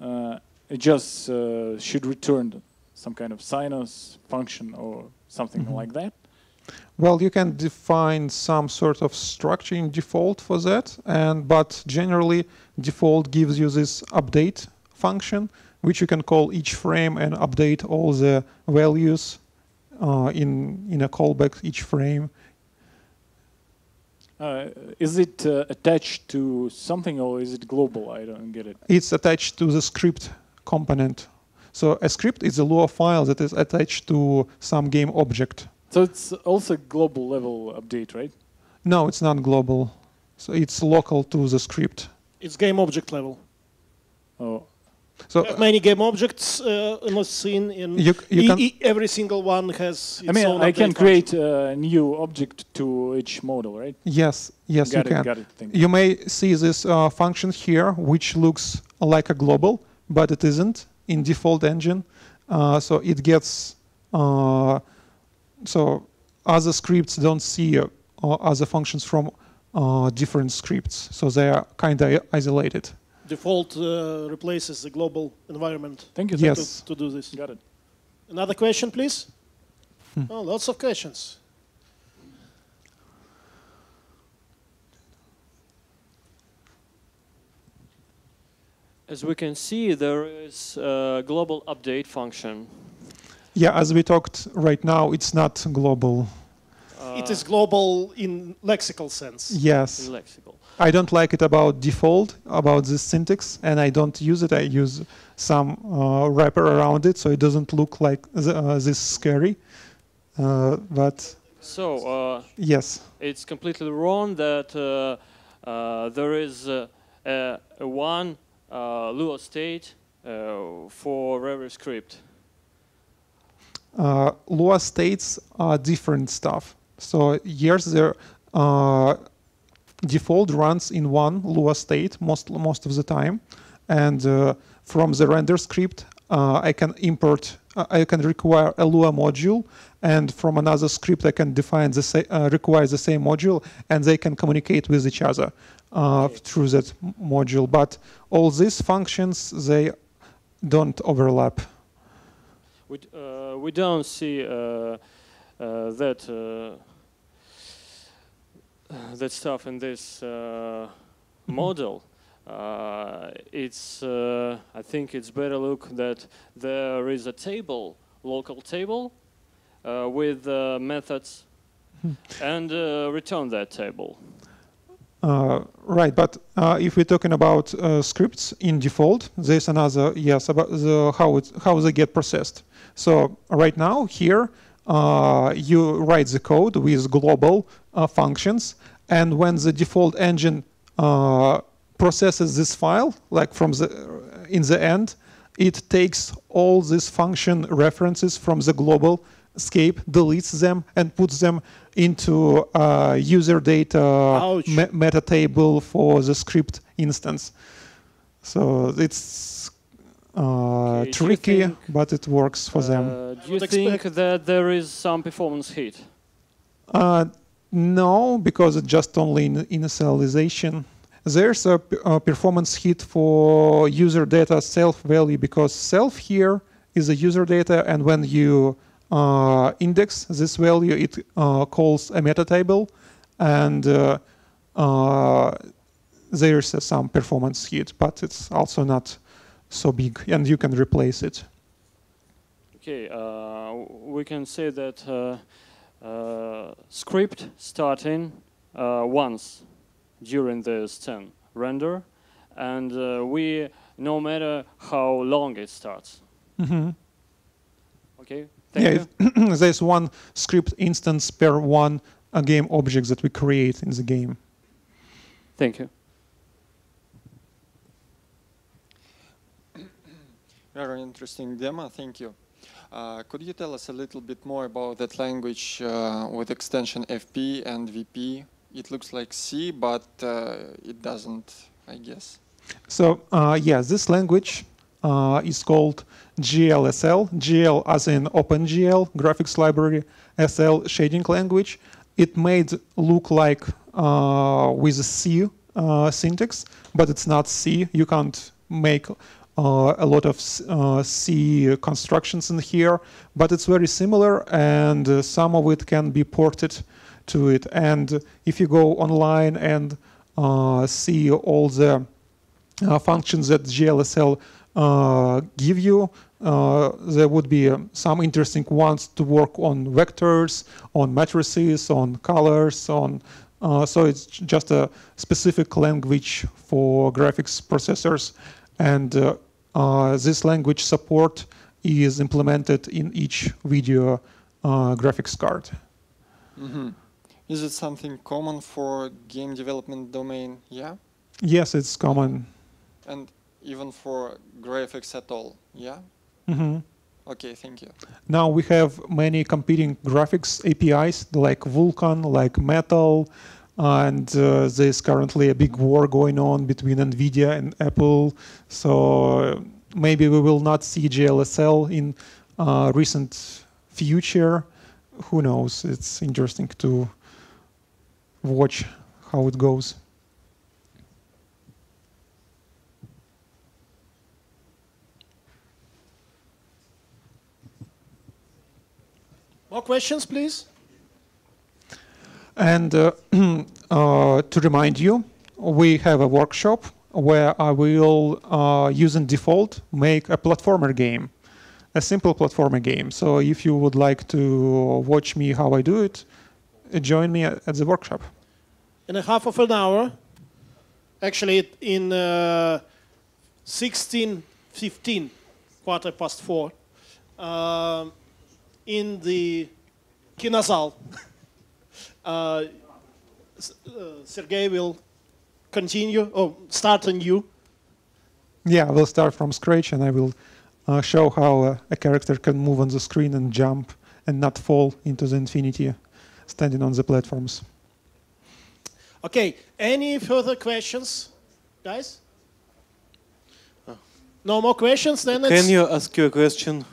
[SPEAKER 3] It just should return some kind of sinus function or something like that.
[SPEAKER 18] Well, you can define some sort of structure in default for that, but generally default gives you this update function, which you can call each frame and update all the values in a callback each frame.
[SPEAKER 3] Is it attached to something or is it global? I don't get it.
[SPEAKER 18] It's attached to the script component. So a script is a Lua file that is attached to some game object.
[SPEAKER 3] So it's also global level update, right?
[SPEAKER 18] No, it's not global. So it's local to the script.
[SPEAKER 1] It's game object level.
[SPEAKER 3] Oh.
[SPEAKER 18] So
[SPEAKER 1] many game objects in a scene. In every single one has. Its own
[SPEAKER 3] I can
[SPEAKER 1] update
[SPEAKER 3] create a new object to each model, right?
[SPEAKER 18] Yes, yes,
[SPEAKER 3] got
[SPEAKER 18] you can.
[SPEAKER 3] Got it. Thank
[SPEAKER 18] you may see this function here, which looks like a global, but it isn't in default engine. So it gets. So other scripts don't see other functions from different scripts, so they are kind of isolated.
[SPEAKER 1] Default replaces the global environment.
[SPEAKER 3] Thank you.
[SPEAKER 18] Yes.
[SPEAKER 1] To do this.
[SPEAKER 3] Got it.
[SPEAKER 1] Another question, please. Oh, lots of questions.
[SPEAKER 17] As we can see, there is a global update function.
[SPEAKER 18] Yeah, as we talked right now, it's not global.
[SPEAKER 1] It is global in lexical sense.
[SPEAKER 18] Yes.
[SPEAKER 17] In lexical.
[SPEAKER 18] I don't like it about default, about this syntax, and I don't use it. I use some wrapper around it, so it doesn't look like this scary. But
[SPEAKER 17] so
[SPEAKER 18] yes,
[SPEAKER 17] it's completely wrong that there is one Lua state for every script.
[SPEAKER 18] Lua states are different stuff. So here's the default runs in one Lua state most of the time, and from the render script I can import. I can require a Lua module, and from another script I can define require the same module, and they can communicate with each other through that module. But all these functions, they don't overlap.
[SPEAKER 17] We don't see that stuff in this model. It's I think it's better look that there is a table, local table, with methods, and return that table.
[SPEAKER 18] Right, but if we're talking about scripts in default, there's another about how they get processed. So right now here you write the code with global functions, and when the default engine processes this file, like in the end, it takes all these function references from the global scape, deletes them, and puts them into user data meta table for the script instance. So it's tricky, but it works for them.
[SPEAKER 17] Do you think that there is some performance hit?
[SPEAKER 18] No, because it's just only initialization. There's a performance hit for user data self value, because self here is a user data, and when you index this value, it calls a meta table, and there's some performance hit, but it's also not so big, and you can replace it.
[SPEAKER 17] Okay, we can say that script starting once during the scan render, and we no matter how long it starts.
[SPEAKER 18] Mm-hmm.
[SPEAKER 17] Okay. Thank
[SPEAKER 18] you. There's one script instance per one game object that we create in the game.
[SPEAKER 17] Thank you.
[SPEAKER 12] Very interesting demo, thank you. Could you tell us a little bit more about that language with extension FP and VP? It looks like C, but it doesn't, I guess.
[SPEAKER 18] So yeah, this language is called GLSL. GL as in OpenGL, graphics library, SL shading language. It made look like with a C syntax, but it's not C. You can't make a lot of C constructions in here, but it's very similar, and some of it can be ported to it. And if you go online and see all the functions that GLSL give you, there would be some interesting ones to work on vectors, on matrices, on colors, on So it's just a specific language for graphics processors, and this language support is implemented in each video graphics card.
[SPEAKER 12] Mm-hmm. Is it something common for game development domain? Yeah.
[SPEAKER 18] Yes, it's common.
[SPEAKER 12] And even for graphics at all? Yeah.
[SPEAKER 18] Mm-hmm.
[SPEAKER 12] Okay, thank you.
[SPEAKER 18] Now we have many competing graphics APIs like Vulkan, like Metal, and there's currently a big war going on between NVIDIA and Apple. So maybe we will not see GLSL in recent future. Who knows? It's interesting to watch how it goes.
[SPEAKER 1] More questions, please?
[SPEAKER 18] And to remind you, we have a workshop where I will, using default, make a platformer game, a simple platformer game. So if you would like to watch me how I do it, join me at the workshop.
[SPEAKER 1] In a half of an hour, actually in 16:15, 4:15, in the Kinozal, Sergey will continue, or start anew.
[SPEAKER 18] Yeah, I will start from scratch and I will show how a character can move on the screen and jump and not fall into the infinity standing on the platforms.
[SPEAKER 1] Okay, any further questions, guys? No more questions? Then
[SPEAKER 13] Can you ask you a question?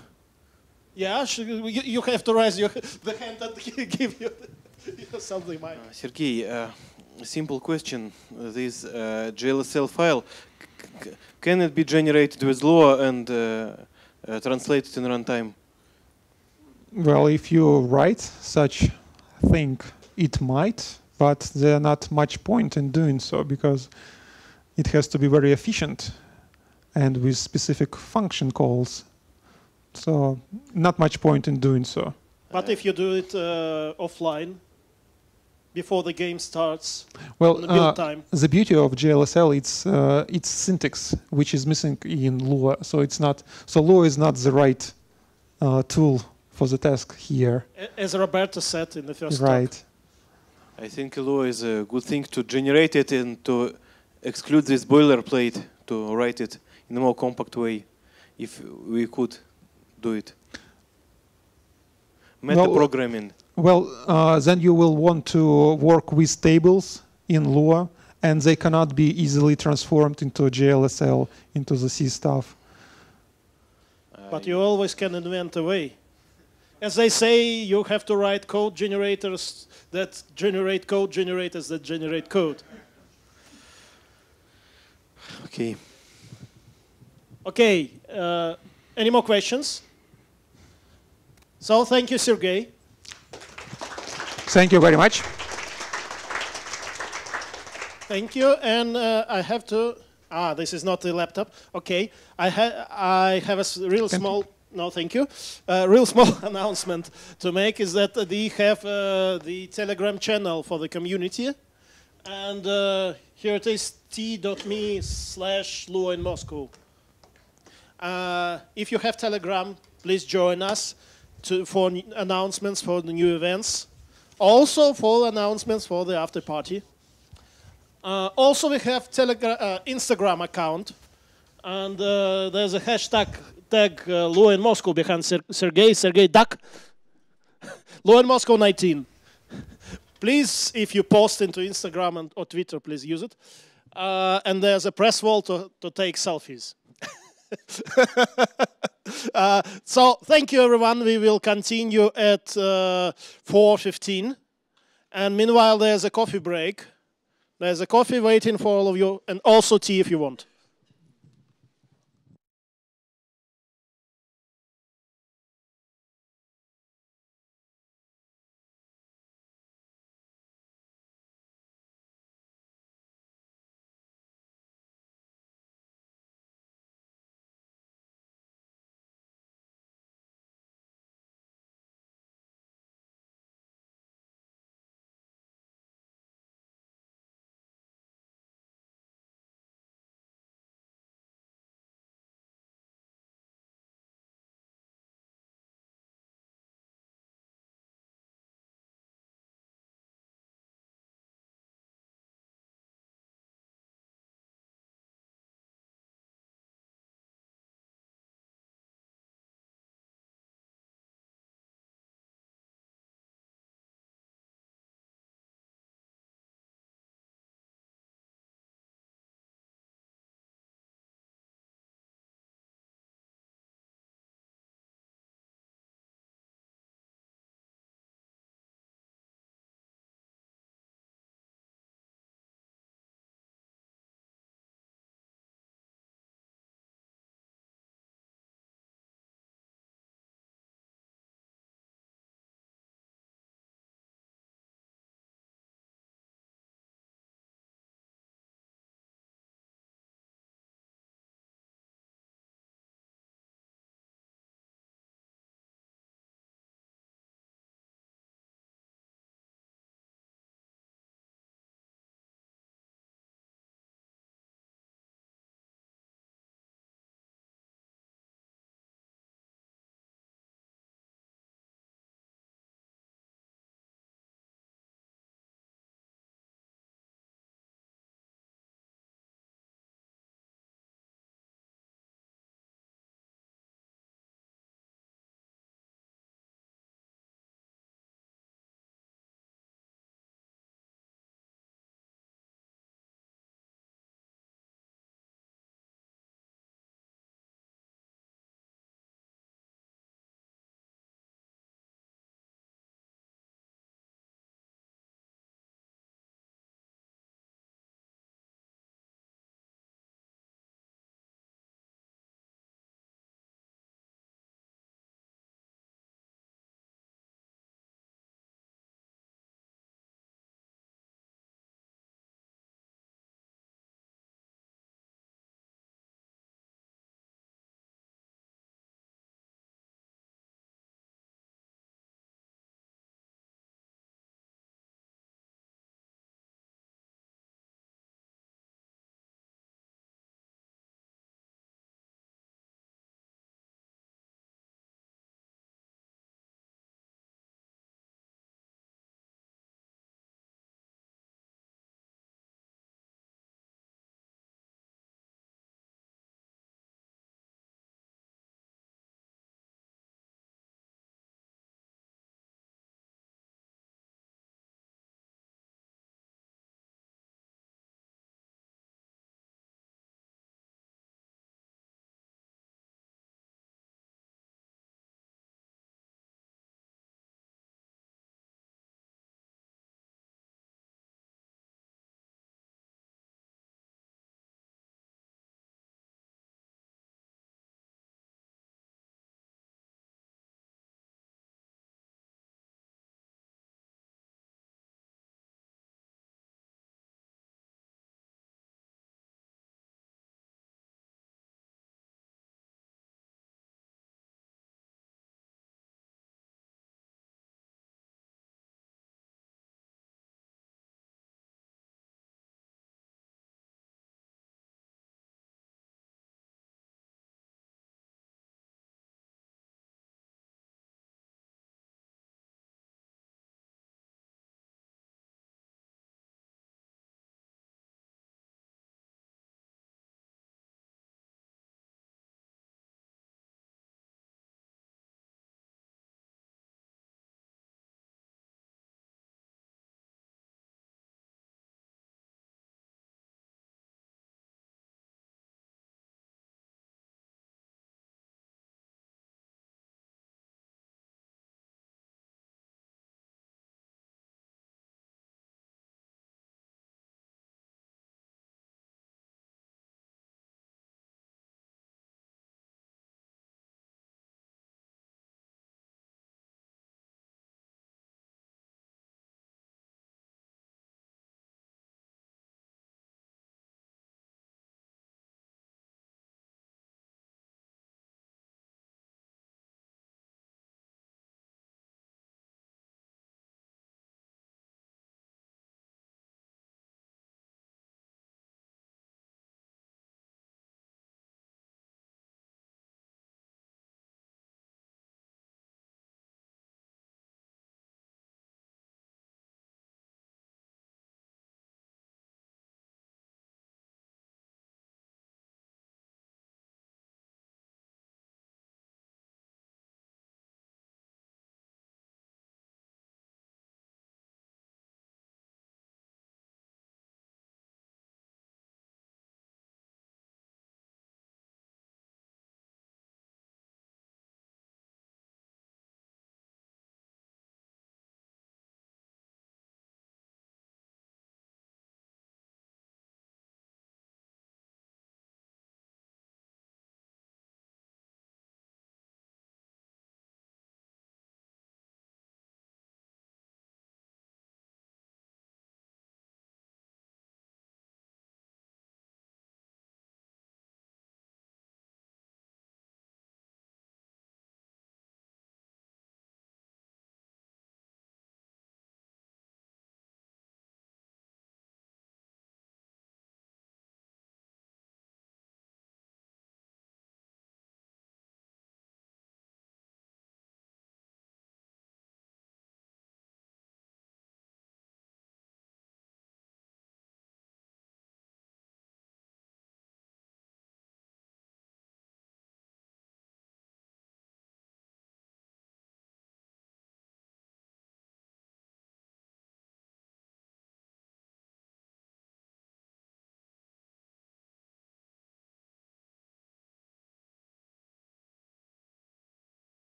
[SPEAKER 1] Yeah, you have to raise the hand and give you something, Mike.
[SPEAKER 13] Sergey, a simple question. This GLSL file, can it be generated with Lua and translated in runtime?
[SPEAKER 18] Well, if you write such thing, it might, but there's not much point in doing so because it has to be very efficient and with specific function calls. So not much point in doing so.
[SPEAKER 1] But if you do it offline, before the game starts,
[SPEAKER 18] well,
[SPEAKER 1] on the build time.
[SPEAKER 18] The beauty of GLSL, it's syntax, which is missing in Lua. So it's not. So Lua is not the right tool for the task here.
[SPEAKER 1] As Roberto said in the first
[SPEAKER 18] right.
[SPEAKER 1] talk.
[SPEAKER 13] I think Lua is a good thing to generate it and to exclude this boilerplate, to write it in a more compact way, if we could do it. Metaprogramming.
[SPEAKER 18] Well, then you will want to work with tables in Lua, and they cannot be easily transformed into GLSL, into the C stuff.
[SPEAKER 1] But you always can invent a way. As they say, you have to write code generators that generate code generators that generate code.
[SPEAKER 13] Okay.
[SPEAKER 1] Okay. Any more questions? So thank you, Sergey.
[SPEAKER 18] Thank you very much.
[SPEAKER 1] Thank you. And I have to. This is not the laptop. Okay. I have a real small. No, thank you. Real small announcement to make is that we have the Telegram channel for the community. And here it is, t.me/Lua in Moscow. If you have Telegram, please join us for announcements for the new events. Also for announcements for the after party. Also we have Instagram account. And there's a hashtag Lua in Moscow behind Sergey Duck. Lua in Moscow 19. Please, if you post into Instagram or Twitter, please use it. And there's a press wall to take selfies. So thank you, everyone. We will continue at 4:15. And meanwhile, there's a coffee break. There's a coffee waiting for all of you, and also tea if you want.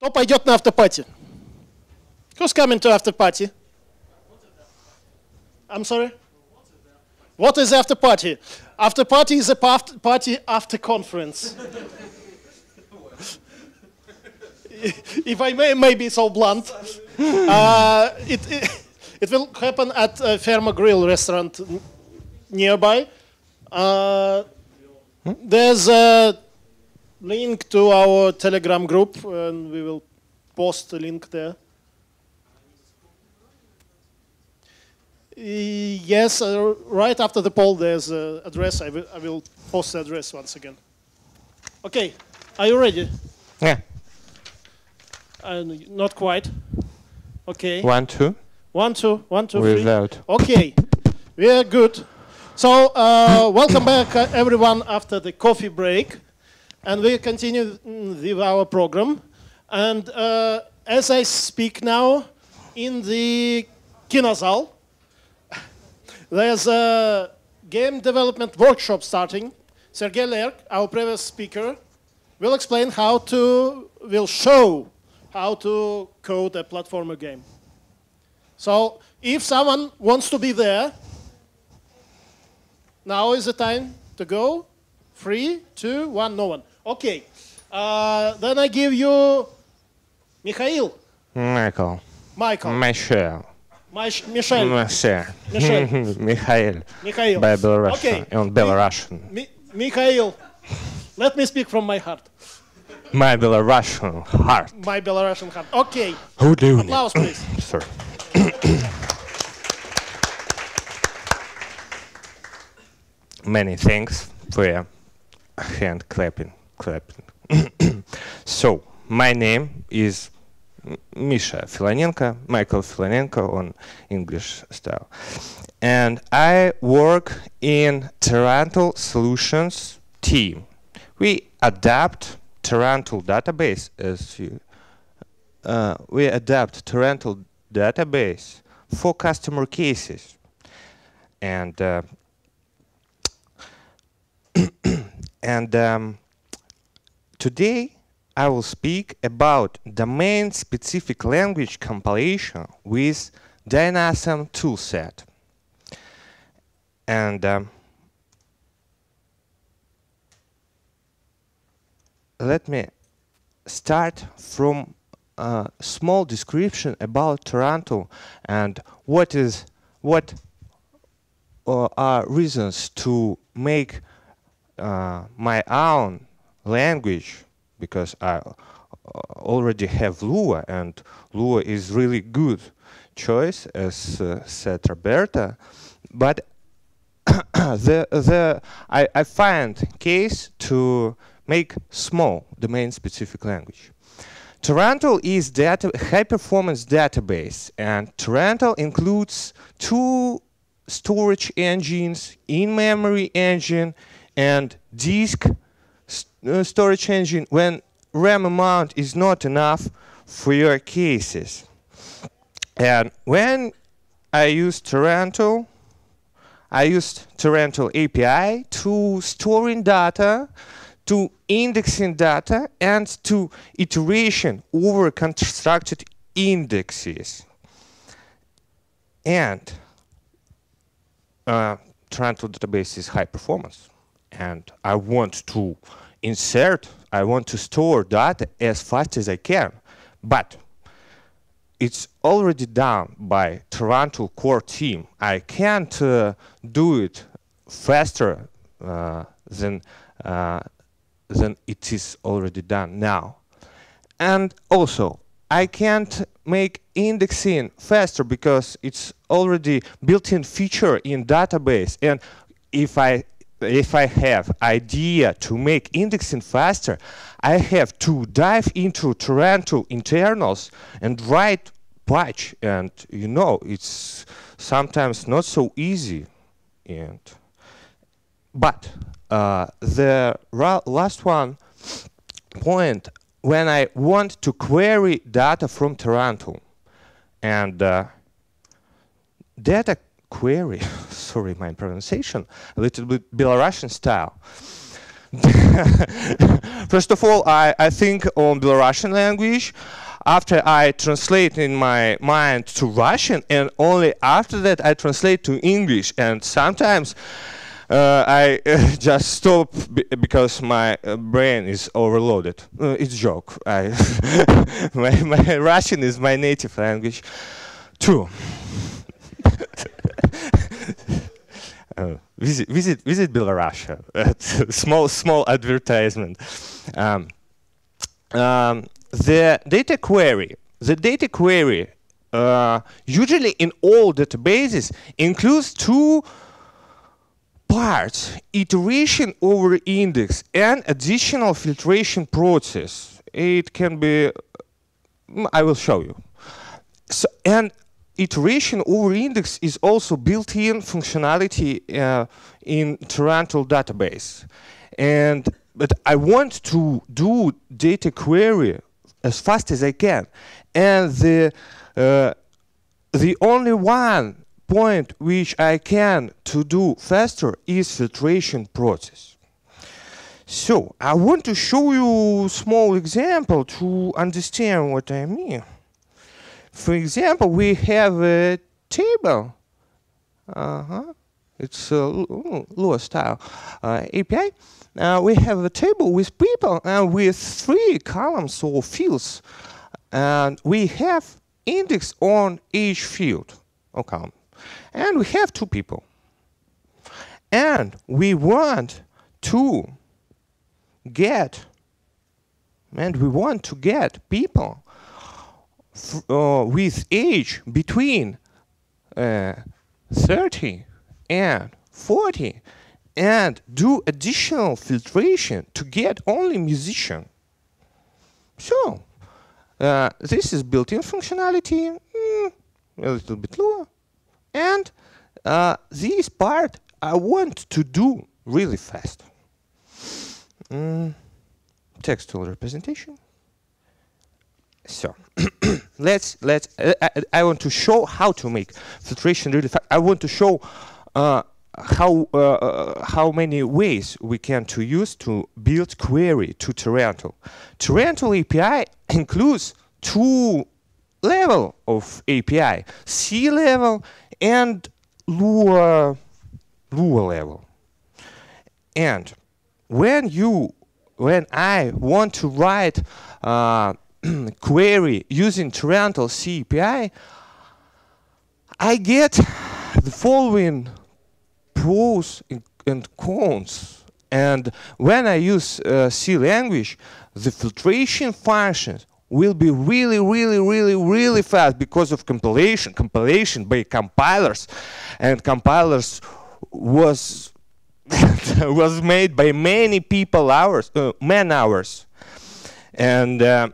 [SPEAKER 1] Кто пойдет на автопати? Who's coming to after party? I'm sorry? What is after party? After party is a party after conference. If I may be so blunt, it will happen at a Ferma Grill restaurant nearby. There's a link to our Telegram group, and we will post a link there. Yes, right after the poll, there's an address. I will post the address once again. Okay, are you ready?
[SPEAKER 2] Yeah.
[SPEAKER 1] Not quite. Okay.
[SPEAKER 2] 1, 2.
[SPEAKER 1] 1, 2, 1, 2, 3.
[SPEAKER 2] Without.
[SPEAKER 1] Okay, we are good. So, welcome back, everyone, after the coffee break. And we continue with our program. And as I speak now, in the Kinozal, there's a game development workshop starting. Sergey Lerk, our previous speaker, will explain will show how to code a platformer game. So, if someone wants to be there, now is the time to go. 3, 2, 1, no one. Okay. Then I give you Mikhail.
[SPEAKER 2] Michael.
[SPEAKER 1] Michael.
[SPEAKER 2] Michelle.
[SPEAKER 1] Michelle.
[SPEAKER 2] Michelle. Mikhail.
[SPEAKER 1] Mikhail.
[SPEAKER 2] By Belarusian.
[SPEAKER 1] Okay.
[SPEAKER 2] On Belarusian.
[SPEAKER 1] Mikhail, let me speak from my heart.
[SPEAKER 2] My Belarusian heart.
[SPEAKER 1] My Belarusian heart. Okay.
[SPEAKER 2] Who do you need?
[SPEAKER 1] Applause, please.
[SPEAKER 2] Sir. Many thanks for your hand clapping. So, my name is Misha Filonenko, Michael Filonenko on English style. And I work in Tarantul Solutions team. We adapt Tarantul database for customer cases. And today I will speak about domain-specific language compilation with Dynasm toolset. And let me start from a small description about Tarantul and what are reasons to make my own language, because I already have Lua, and Lua is really good choice, as said Roberta. But I find case to make small domain-specific language. Tarantul is high-performance database, and Tarantul includes 2 storage engines, in-memory engine, and disk storage engine when RAM amount is not enough for your cases. And when I used Tarantul API to storing data, to indexing data, and to iteration over constructed indexes. And Tarantul database is high performance. And I want to store data as fast as I can. But it's already done by Tarantul core team. I can't do it faster than it is already done now. And also, I can't make indexing faster because it's already built-in feature in database. And if I have idea to make indexing faster, I have to dive into Tarantul internals and write patch. And you know, it's sometimes not so easy. But the last one point, when I want to query data from Tarantul, and data query, sorry my pronunciation, a little bit Belarusian style.
[SPEAKER 21] First of all, I think on Belarusian language. After I translate in my mind to Russian, and only after that I translate to English. And sometimes I just stop because my brain is overloaded. It's a joke. My Russian is my native language too. Visit Belarus. Small advertisement. The data query usually in all databases includes two parts: iteration over index and additional filtration process. It can be, I will show you. So, and iteration over index is also built-in functionality in Tarantul database. But I want to do data query as fast as I can, and the only one point which I can to do faster is filtration process. So I want to show you a small example to understand what I mean. For example, we have a table. It's a Lua style API. We have a table with people and with 3 columns or fields, and we have index on each field or column, and we have 2 people, and we want to get people with age between 30 and 40. And do additional filtration to get only musician. So this is built-in functionality, a little bit lower, and this part I want to do really fast. Textual representation. So I want to show how to make filtration really fast. I want to show how many ways we can to use to build query to Tarantul. Tarantul API includes 2 levels of API: C level and Lua level. And when I want to write query using Tarantul C API, I get the following pros and cons. And when I use C language, the filtration functions will be really fast because of compilation by compilers, and compilers was made by many people man hours. And I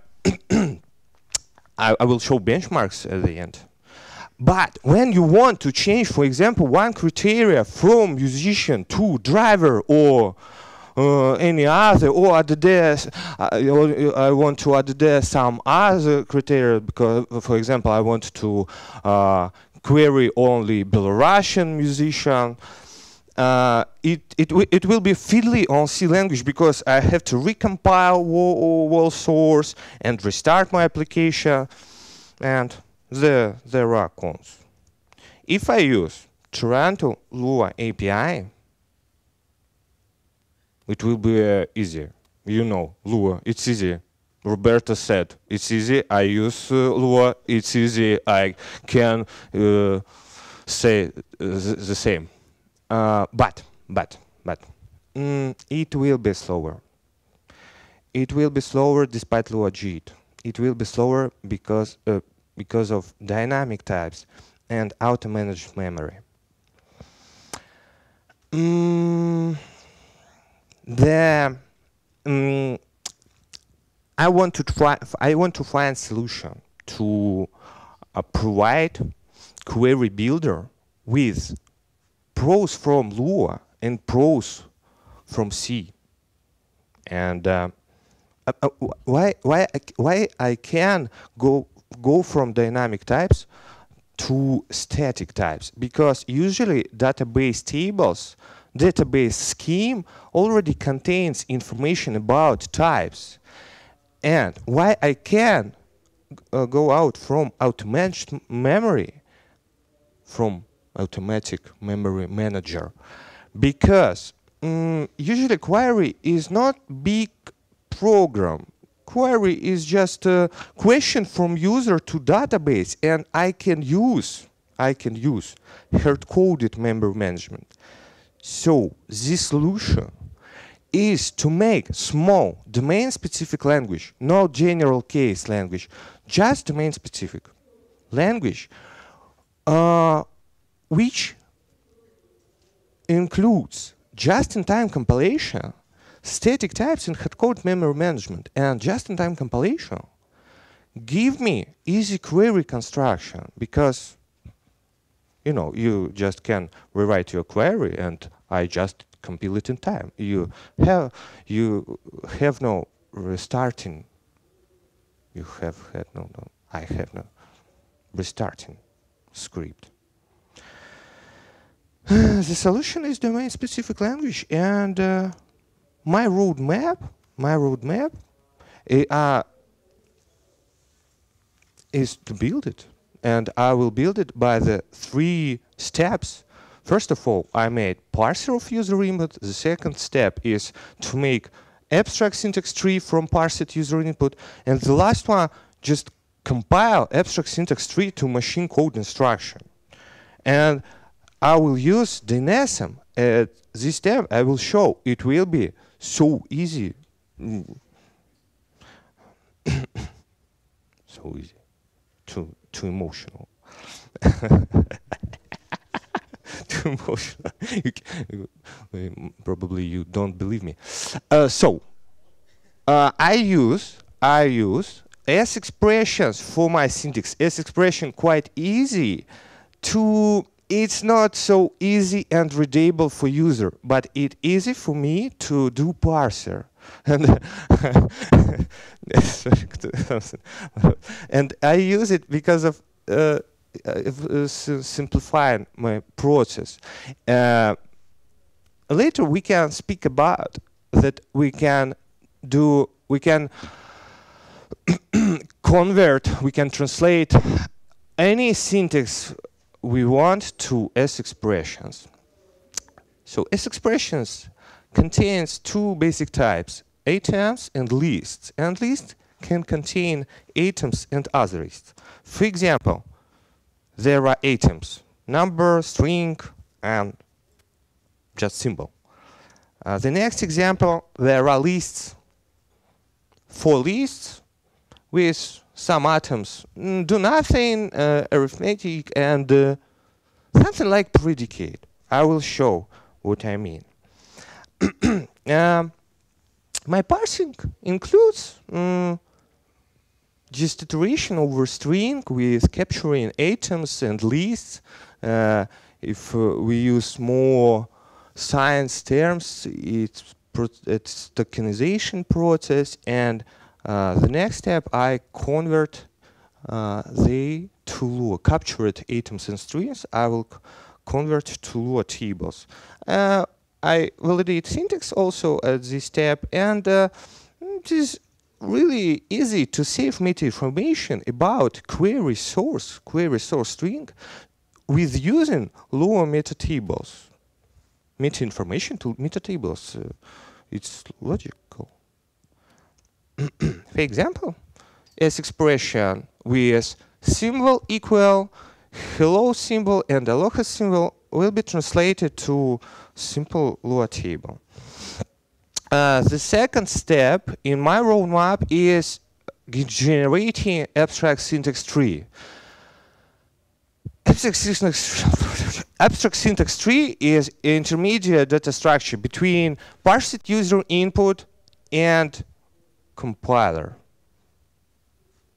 [SPEAKER 21] will show benchmarks at the end. But when you want to change, for example, one criteria from musician to driver or any other, or add there, I want to add there some other criteria, because, for example, I want to query only Belarusian musician. It will be fiddly on C language because I have to recompile whole source and restart my application, and there are cons. If I use Tarantul Lua API, it will be easier. You know, Lua, it's easy. Roberto said, it's easy. I use Lua, it's easy. I can say the same. But it will be slower. It will be slower despite Lua JIT. It will be slower because of dynamic types and auto-managed memory. I want to find solution to provide query builder with pros from Lua and pros from C. And why I can go from dynamic types to static types? Because usually database tables database scheme already contains information about types. And why I can go out from automatic memory, from automatic memory manager, because usually query is not big program. Query is just a question from user to database, and I can use hard-coded memory management. So this solution is to make small domain-specific language, not general case language, just domain-specific language, which includes just-in-time compilation, static types, and hard-coded memory management. And just-in-time compilation give me easy query construction, because you just can rewrite your query and I just compile it in time. You have no restarting. I have no restarting script. The solution is domain-specific language, and my roadmap is to build it, and I will build it by the 3 steps. First of all, I made parser of user input. The second step is to make abstract syntax tree from parsed user input, and the last one, just compile abstract syntax tree to machine code instruction. And I will use DNSM at this step. I will show it will be so easy. So easy. Too emotional. Too emotional. Probably you don't believe me. I use S expressions for my syntax. S expression quite easy to. It's not so easy and readable for user, but it's easy for me to do parser. And I use it because of simplifying my process. Later we can speak about that. We can convert, we can translate any syntax we want to S expressions. So S expressions contains 2 basic types, items and lists. And lists can contain items and other lists. For example, there are items, number, string, and just symbol. The next example, there are lists. 4 lists with some items, do nothing, arithmetic, and something like predicate. I will show what I mean. My parsing includes just iteration over string with capturing items and lists. If we use more science terms, it's tokenization process, and the next step, I convert they to Lua. Captured items and strings, I will convert to Lua tables. I validate syntax also at this step, and it is really easy to save meta information about query source string with using Lua meta tables. Meta information to meta tables. It's logical. For example, S expression with symbol equal hello symbol and aloha symbol will be translated to simple Lua table. The second step in my roadmap is generating abstract syntax tree. Abstract syntax tree is intermediate data structure between parsed user input and compiler.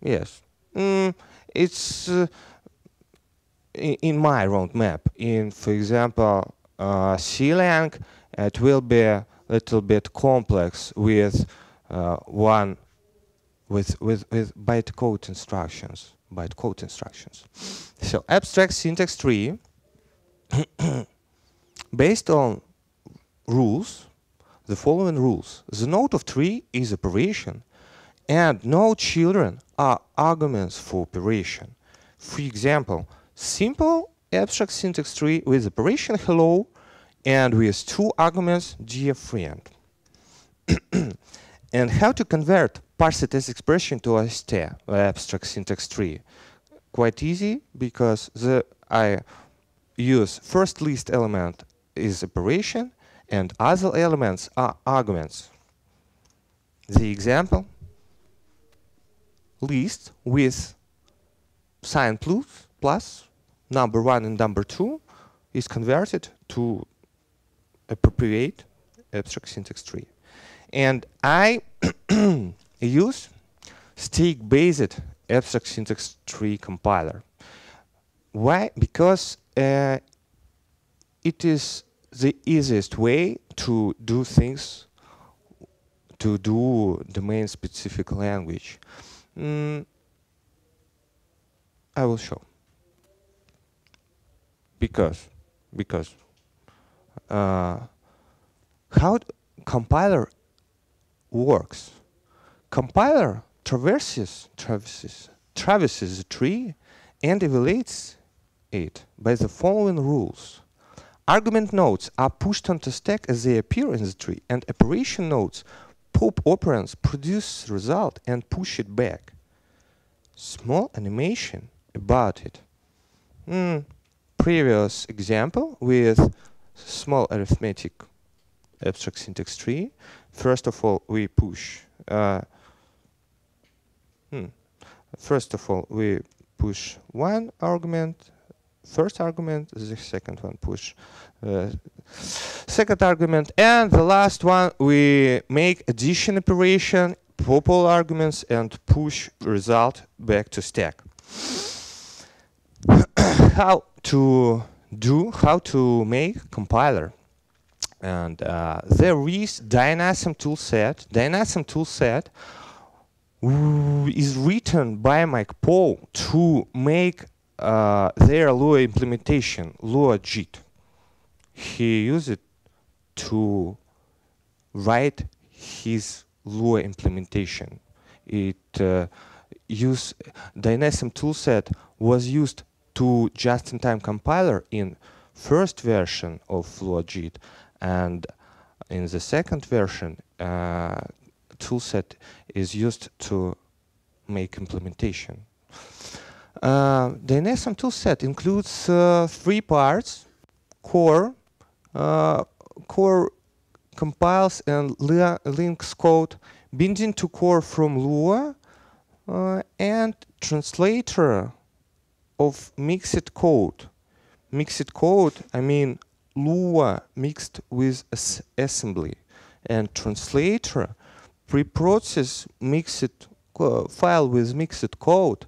[SPEAKER 21] Yes, it's in my roadmap. In, for example, CLang, it will be a little bit complex with bytecode instructions. So abstract syntax tree based on rules, the following rules. The node of tree is operation, and no children are arguments for operation. For example, simple abstract syntax tree with operation hello and with 2 arguments dear friend. And how to convert parsed as expression to AST, abstract syntax tree? Quite easy, because I use first list element is operation and other elements are arguments. The example, list with sign plus number 1 and number 2 is converted to appropriate abstract syntax tree. And I use stake-based abstract syntax tree compiler. Why? Because it is the easiest way to do things, to do domain-specific language. I will show. Because how compiler works. Compiler traverses the tree and evaluates it by the following rules. Argument nodes are pushed onto stack as they appear in the tree, and operation nodes pop operands, produce the result, and push it back. Small animation about it. Previous example with small arithmetic abstract syntax tree. First of all, we push. First of all, we push one argument, first argument. The second one push second argument, and the last one we make addition operation, pop all arguments, and push result back to stack. How to make compiler? And there is Dynasm toolset. Dynasm toolset is written by Mike Paul to make their Lua implementation, Lua JIT. He used it to write his Lua implementation. Dynasm toolset was used to just-in-time compiler in first version of Lua JIT, and in the second version, toolset is used to make implementation. Dynasm toolset includes 3 parts: core, core compiles and links code, binding to core from Lua, and translator of mixed code. Mixed code, I mean Lua mixed with assembly, and translator pre-process mixed file with mixed code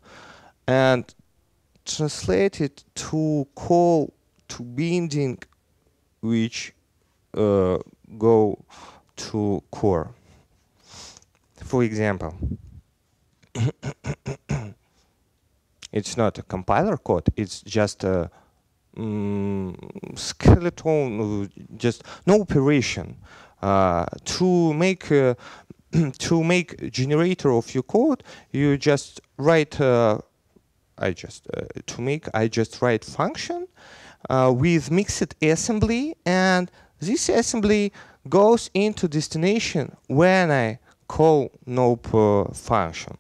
[SPEAKER 21] and translate it to call to binding, which go to core. For example, it's not a compiler code, it's just a skeleton, just no operation. To make generator of your code, you just write I just write function with mixed assembly, and this assembly goes into destination when I call nope function.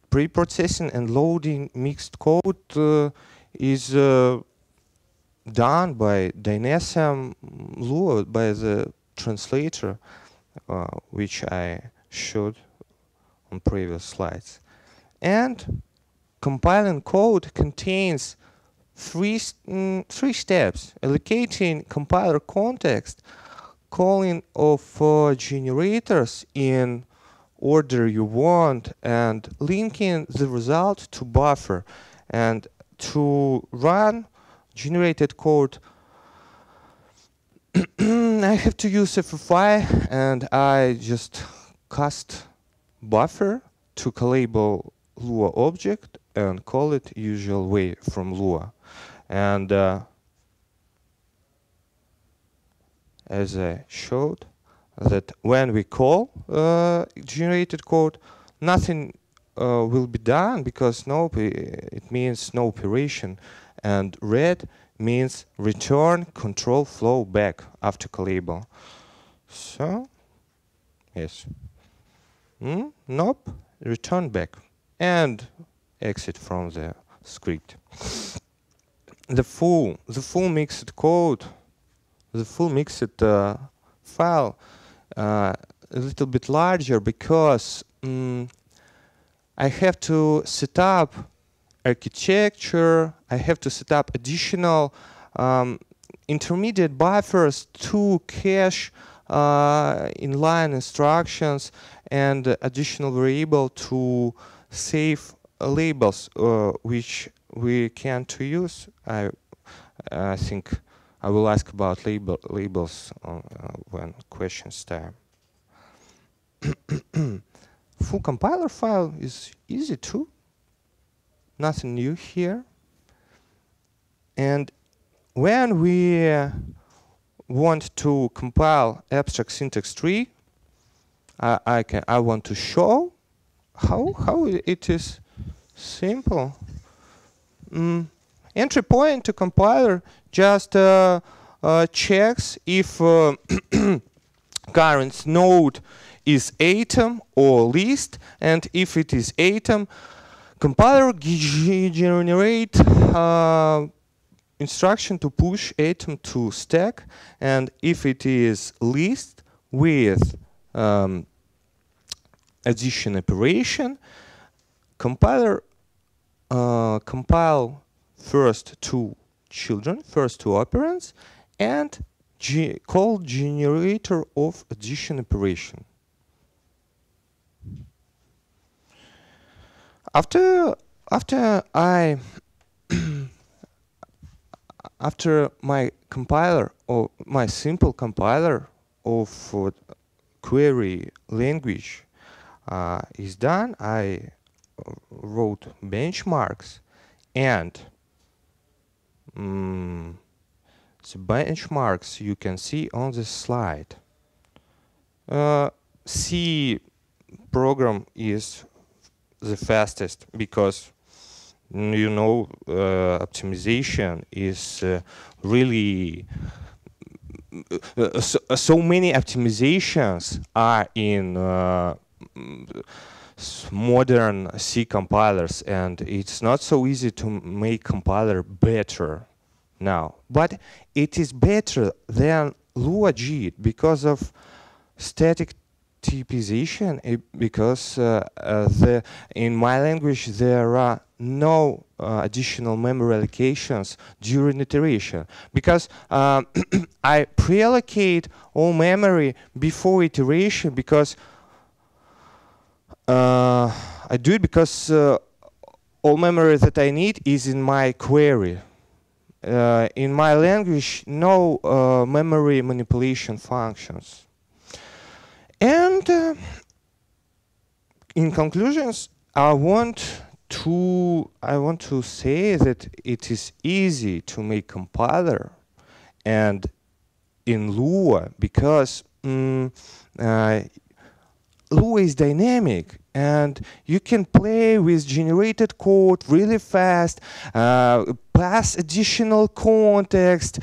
[SPEAKER 21] Pre-processing and loading mixed code is done by Dynasm Lua, by the translator, which I showed on previous slides. And compiling code contains three steps: allocating compiler context, calling of generators in order you want, and linking the result to buffer. And to run generated code, I have to use FFI, and I just cast buffer to callable Lua object and call it usual way from Lua. And as I showed, that when we call generated code, nothing will be done because it means no operation, and red means return control flow back after callable. So, yes. Nope, return back and exit from the script. The full mixed code, the full mixed file, a little bit larger because I have to set up architecture, I have to set up additional intermediate buffers to cache inline instructions and additional variable to save labels which we can't use. I think I will ask about labels when questions time. Full compiler file is easy too. Nothing new here. And when we want to compile abstract syntax tree, I want to show how it is simple. Entry point to compiler just checks if current node is atom or list, and if it is atom, compiler generate instruction to push atom to stack, and if it is list with addition operation, compiler compile first two children, first two operands, and call generator of addition operation. After my compiler or my simple compiler of query language is done, I wrote benchmarks, and the benchmarks you can see on this slide. C program is the fastest because optimization is really so many optimizations are in modern C compilers, and it's not so easy to make compiler better now. But it is better than Lua-JIT because of static typization, because in my language there are no additional memory allocations during iteration, because I pre-allocate all memory before iteration, because I do it because all memory that I need is in my query. In my language, no memory manipulation functions. And in conclusions, I want to say that it is easy to make compiler and in Lua, because Lua is dynamic and you can play with generated code really fast, pass additional context,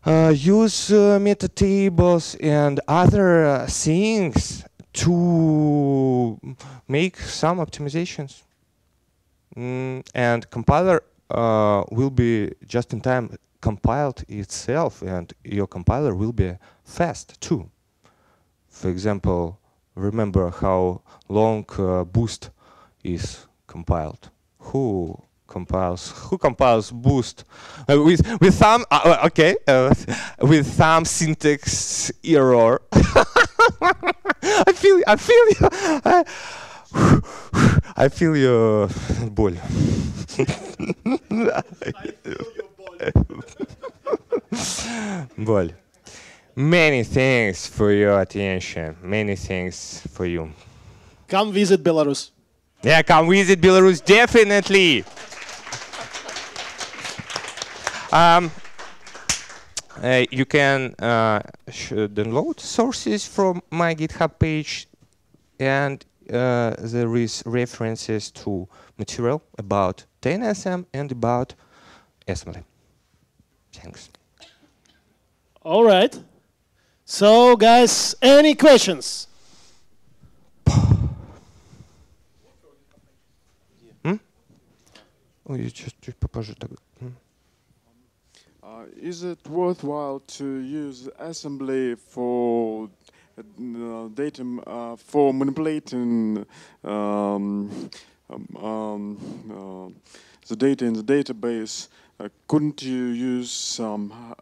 [SPEAKER 21] use meta tables and other things to make some optimizations. And compiler will be just in time compiled itself, and your compiler will be fast too. For example, remember how long Boost is compiled? Who compiles Boost with some with some syntax error? I feel your боль. Боль. Many thanks for your attention. Many thanks for you.
[SPEAKER 1] Come visit Belarus.
[SPEAKER 21] Yeah, come visit Belarus, definitely. You can download sources from my GitHub page, and there is references to material about TNSM and about assembly. Thanks.
[SPEAKER 1] All right. So, guys, any questions?
[SPEAKER 4] Is it worthwhile to use assembly for data for manipulating the data in the database? Couldn't you use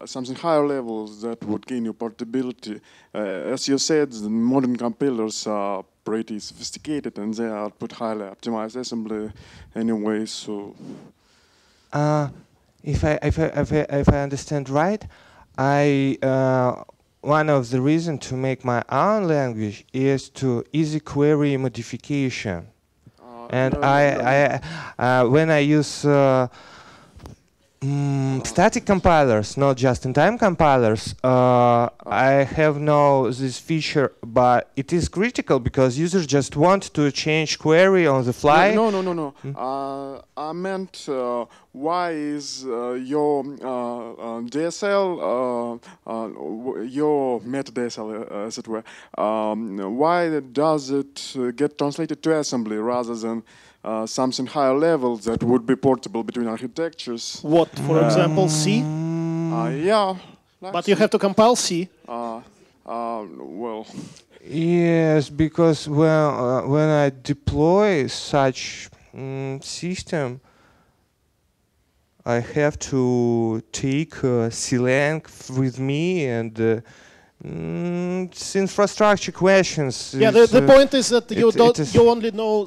[SPEAKER 4] something higher levels that would gain you portability? As you said, the modern compilers are pretty sophisticated and they output highly optimized assembly anyway. So,
[SPEAKER 21] if I understand right, one of the reasons to make my own language is to easy query modification, and when I use static compilers, not just-in-time compilers, I have no this feature, but it is critical because users just want to change query on the fly.
[SPEAKER 4] No. I meant why is your DSL, your meta DSL, as it were, why does it get translated to assembly rather than something higher level that would be portable between architectures?
[SPEAKER 1] What, for example, C?
[SPEAKER 4] Yeah. Like
[SPEAKER 1] But you have to compile C.
[SPEAKER 4] Well.
[SPEAKER 21] Yes, because when I deploy such system, I have to take CLang with me, and it's infrastructure questions.
[SPEAKER 1] Yeah, the point is that you only know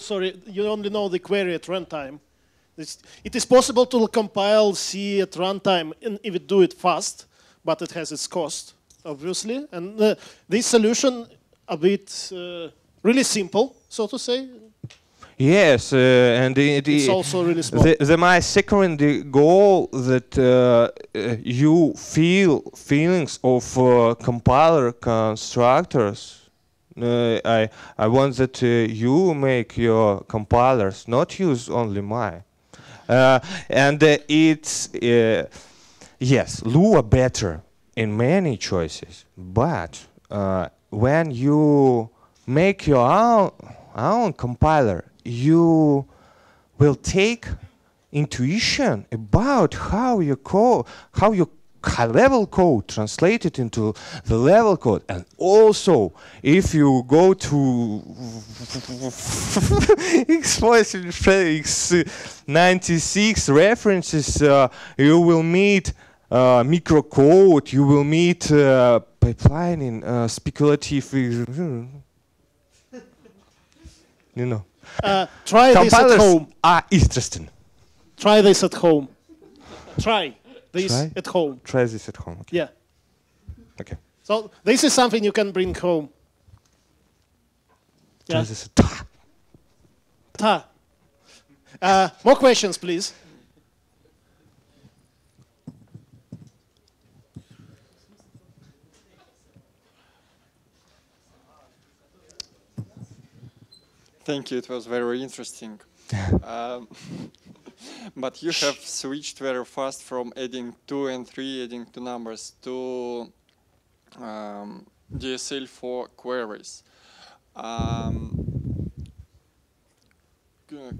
[SPEAKER 1] the query at runtime. It is possible to compile C at runtime and if it do it fast, but it has its cost, obviously. And this solution a bit really simple, so to say.
[SPEAKER 21] Yes, and
[SPEAKER 1] it's also really small.
[SPEAKER 21] My second goal that you feel feelings of compiler constructors. I want that you make your compilers, not use only mine. And it's yes, Lua better in many choices, but when you make your own compiler, you will take intuition about how your code, how your high-level code translated into the level code, and also if you go to x96 references, you will meet microcode, you will meet pipelining, speculative, you know.
[SPEAKER 1] Try this at home.
[SPEAKER 21] Are interesting.
[SPEAKER 1] Try this at home. Try this at home.
[SPEAKER 21] Try this at home. Okay.
[SPEAKER 1] Yeah.
[SPEAKER 21] Okay.
[SPEAKER 1] So this is something you can bring home.
[SPEAKER 21] Try this at
[SPEAKER 1] more questions, please.
[SPEAKER 12] Thank you, it was very interesting. But you have switched very fast from adding 2 and 3, adding 2 numbers, to DSL for queries.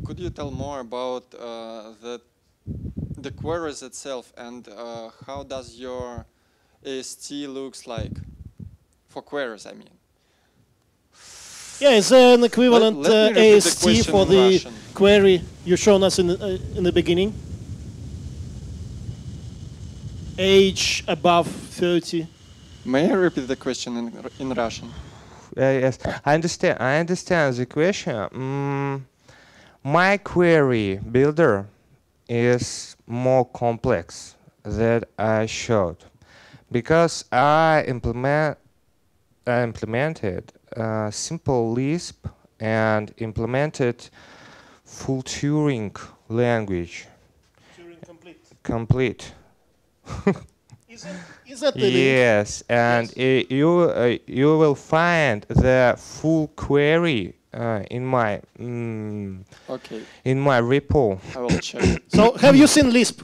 [SPEAKER 12] Could you tell more about the queries itself, and how does your AST looks like for queries, I mean?
[SPEAKER 1] Yeah, it's an equivalent AST for the query you shown us in the beginning. Age above 30.
[SPEAKER 12] May I repeat the question in Russian?
[SPEAKER 21] Yes, I understand. I understand the question. My query builder is more complex than I showed, because I implemented simple Lisp and implemented full Turing language.
[SPEAKER 1] Turing complete.
[SPEAKER 21] Complete.
[SPEAKER 1] Is that the link?
[SPEAKER 21] Yes, and you will find the full query in my
[SPEAKER 12] Okay.
[SPEAKER 21] in my repo.
[SPEAKER 12] I will check.
[SPEAKER 1] So, have you seen Lisp?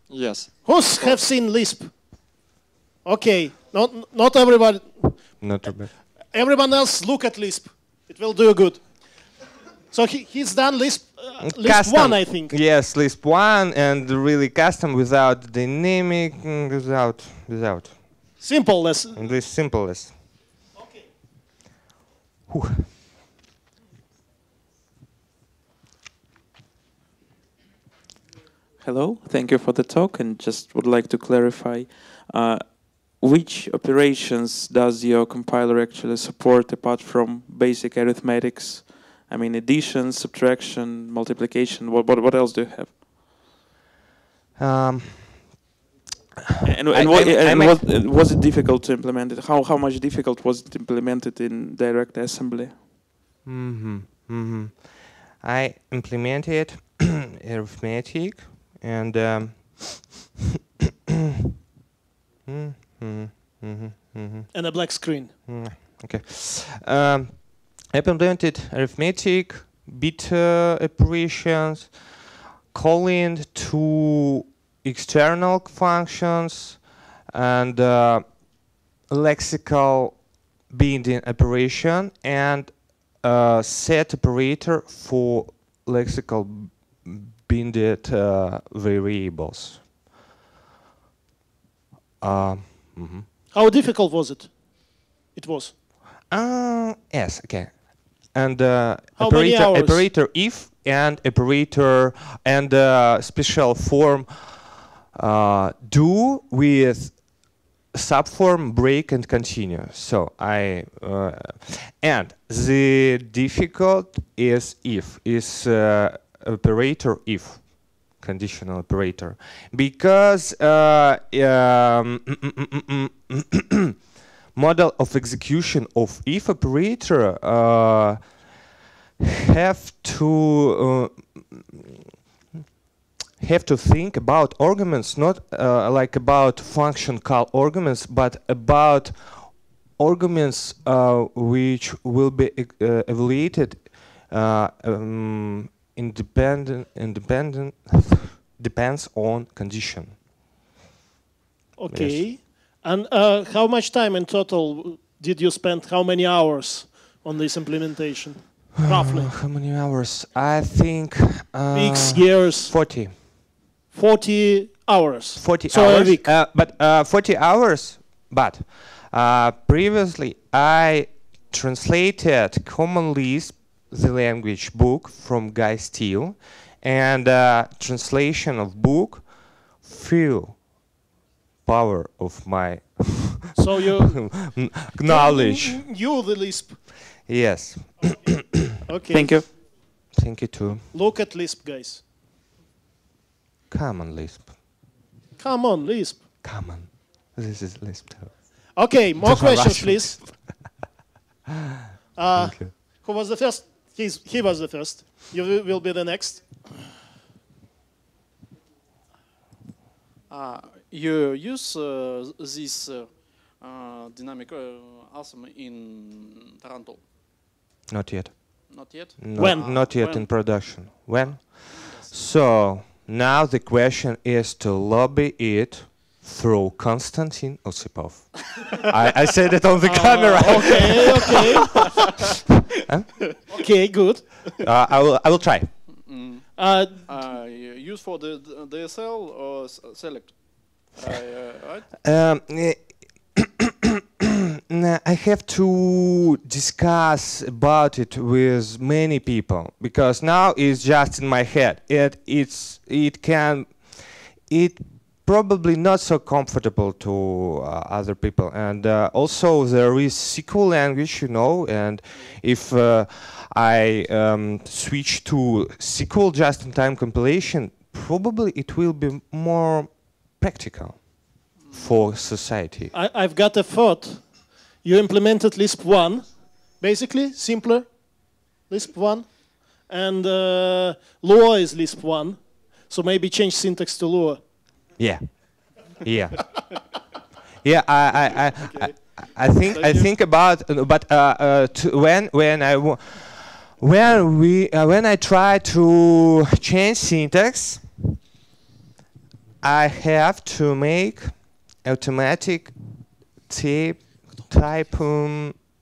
[SPEAKER 12] Yes.
[SPEAKER 1] Who's have seen Lisp? Okay, not everybody.
[SPEAKER 21] Not a bit.
[SPEAKER 1] Everyone else look at Lisp. It will do good. So he's done Lisp, Lisp
[SPEAKER 21] Custom.
[SPEAKER 1] 1, I think.
[SPEAKER 21] Yes, Lisp 1 and really custom without dynamic, without.
[SPEAKER 1] Simple less.
[SPEAKER 21] And this simplest.
[SPEAKER 1] Okay.
[SPEAKER 16] Hello, thank you for the talk, and just would like to clarify which operations does your compiler actually support apart from basic arithmetics? I mean, addition, subtraction, multiplication. What else do you have? Was it difficult to implement it? How much difficult was it implemented in direct assembly?
[SPEAKER 21] I implemented arithmetic and
[SPEAKER 1] and a black screen.
[SPEAKER 21] Okay. I implemented arithmetic, bit operations, calling to external functions, and lexical binding operation, and set operator for lexical binded variables.
[SPEAKER 1] How difficult was it? It was.
[SPEAKER 21] Yes, okay. And
[SPEAKER 1] How many hours?
[SPEAKER 21] operator if and operator and special form do with subform break and continue. So I and the difficult is if is operator if conditional operator because model of execution of if operator have to think about arguments, not like about function call arguments, but about arguments which will be evaluated independent depends on condition.
[SPEAKER 1] Okay.
[SPEAKER 21] Yes.
[SPEAKER 1] And how much time in total did you spend? How many hours on this implementation? Roughly.
[SPEAKER 21] How many hours? I think
[SPEAKER 1] weeks, years.
[SPEAKER 21] 40.
[SPEAKER 1] 40 hours.
[SPEAKER 21] 40
[SPEAKER 1] so
[SPEAKER 21] hours.
[SPEAKER 1] A week.
[SPEAKER 21] But 40 hours. But previously I translated Common Lisp, the language book, from Guy Steele, and translation of book full power of my
[SPEAKER 1] so you
[SPEAKER 21] knowledge.
[SPEAKER 1] You the Lisp.
[SPEAKER 21] Yes.
[SPEAKER 1] Okay.
[SPEAKER 16] Thank you.
[SPEAKER 21] Thank you too.
[SPEAKER 1] Look at Lisp, guys.
[SPEAKER 21] Common Lisp.
[SPEAKER 1] Come on, Lisp.
[SPEAKER 21] Common. This is Lisp too.
[SPEAKER 1] Okay, more questions, please.
[SPEAKER 21] Thank you.
[SPEAKER 1] Who was the first? He was the first. You will be the next.
[SPEAKER 7] You use this dynamic awesome in Tarantul?
[SPEAKER 21] Not yet.
[SPEAKER 7] Not yet?
[SPEAKER 1] When?
[SPEAKER 21] Not yet
[SPEAKER 7] When?
[SPEAKER 21] in production. When? So now the question is to lobby it through Konstantin Osipov. I said it on the camera.
[SPEAKER 1] Okay. Okay, good.
[SPEAKER 21] I will try.
[SPEAKER 7] Use for the DSL or select? Right?
[SPEAKER 21] I have to discuss about it with many people because now it's just in my head. It probably not so comfortable to other people, and also there is SQL language, you know, and if I switch to SQL just-in-time compilation, probably it will be more practical for society.
[SPEAKER 1] I've got a thought. You implemented Lisp 1, basically, simpler, Lisp 1, and Lua is Lisp 1, so maybe change syntax to Lua.
[SPEAKER 21] Yeah, yeah. Yeah, I think about, but when I try to change syntax, I have to make automatic type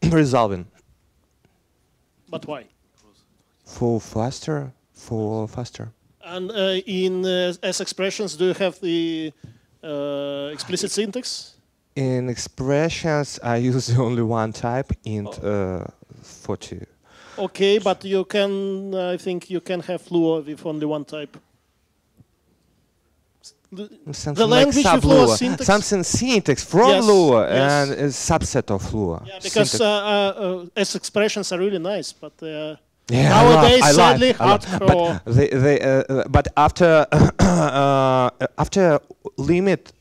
[SPEAKER 21] resolving.
[SPEAKER 1] But why?
[SPEAKER 21] For faster.
[SPEAKER 1] And in S expressions, do you have the explicit syntax?
[SPEAKER 21] In expressions, I use only one type, int 40.
[SPEAKER 1] Okay, but you can, I think you can have Lua with only one type.
[SPEAKER 21] Something like sub-Lua, something syntax from Lua and a subset of Lua.
[SPEAKER 1] Yeah, because S expressions are really nice, but
[SPEAKER 21] yeah,
[SPEAKER 1] nowadays sadly
[SPEAKER 21] hardcore. But after after limit.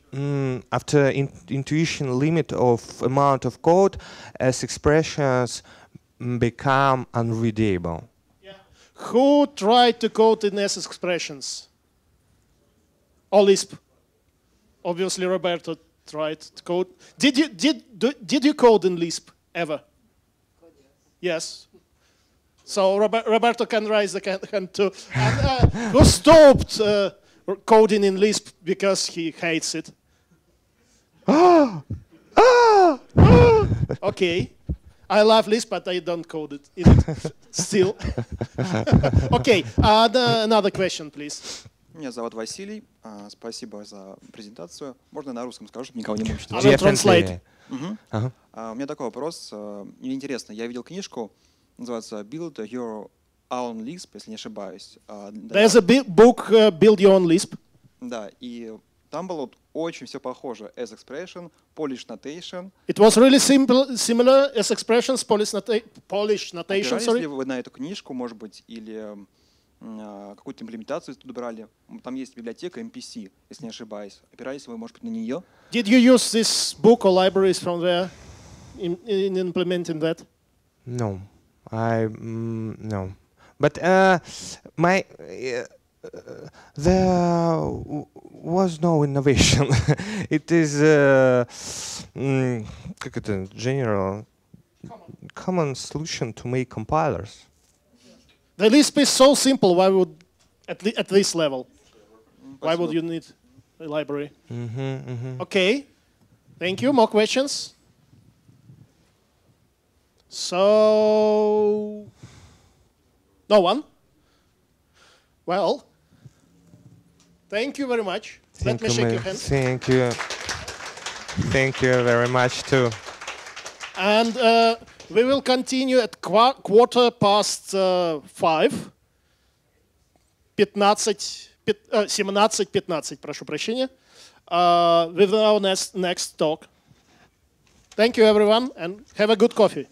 [SPEAKER 21] After intuition limit of amount of code, as expressions become unreadable.
[SPEAKER 1] Yeah. Who tried to code in S expressions? Or Lisp? Obviously, Roberto tried to code. Did you code in Lisp ever? Yes. So Roberto can raise the hand too. And, who stopped coding in Lisp because he hates it? Okay, I love Lisp, but I don't code it in it still. Okay, another question, please.
[SPEAKER 9] Меня зовут Василий. Спасибо за презентацию. Можно на русском скажу, чтобы никого не мучить?
[SPEAKER 1] I will translate.
[SPEAKER 9] У меня такой вопрос. Мне интересно, я видел книжку, называется Build Your Own Lisp, если не ошибаюсь.
[SPEAKER 1] There's a book, Build Your Own Lisp.
[SPEAKER 9] Да, и там было очень все похоже. S-expression, Polish notation.
[SPEAKER 1] It was really similar S-expressions, Polish notation.
[SPEAKER 9] Опирались ли вы на эту книжку, может быть, или какую-то имплементацию туда брали? Там есть библиотека MPC, если не ошибаюсь. Опирались ли вы, может быть, на нее?
[SPEAKER 1] Did you use this book or libraries from there in implementing that?
[SPEAKER 21] No, no. But there was no innovation. It is general common solution to make compilers.
[SPEAKER 1] The Lisp is so simple. Why would at this level? Why would you need a library? Okay, thank you. More questions? So, no one? Well, thank you very much. Let me shake your hand.
[SPEAKER 21] Thank you. Thank you very much too.
[SPEAKER 1] And we will continue at 5:15. 17:15, прошу прощения. With our next talk. Thank you, everyone, and have a good coffee.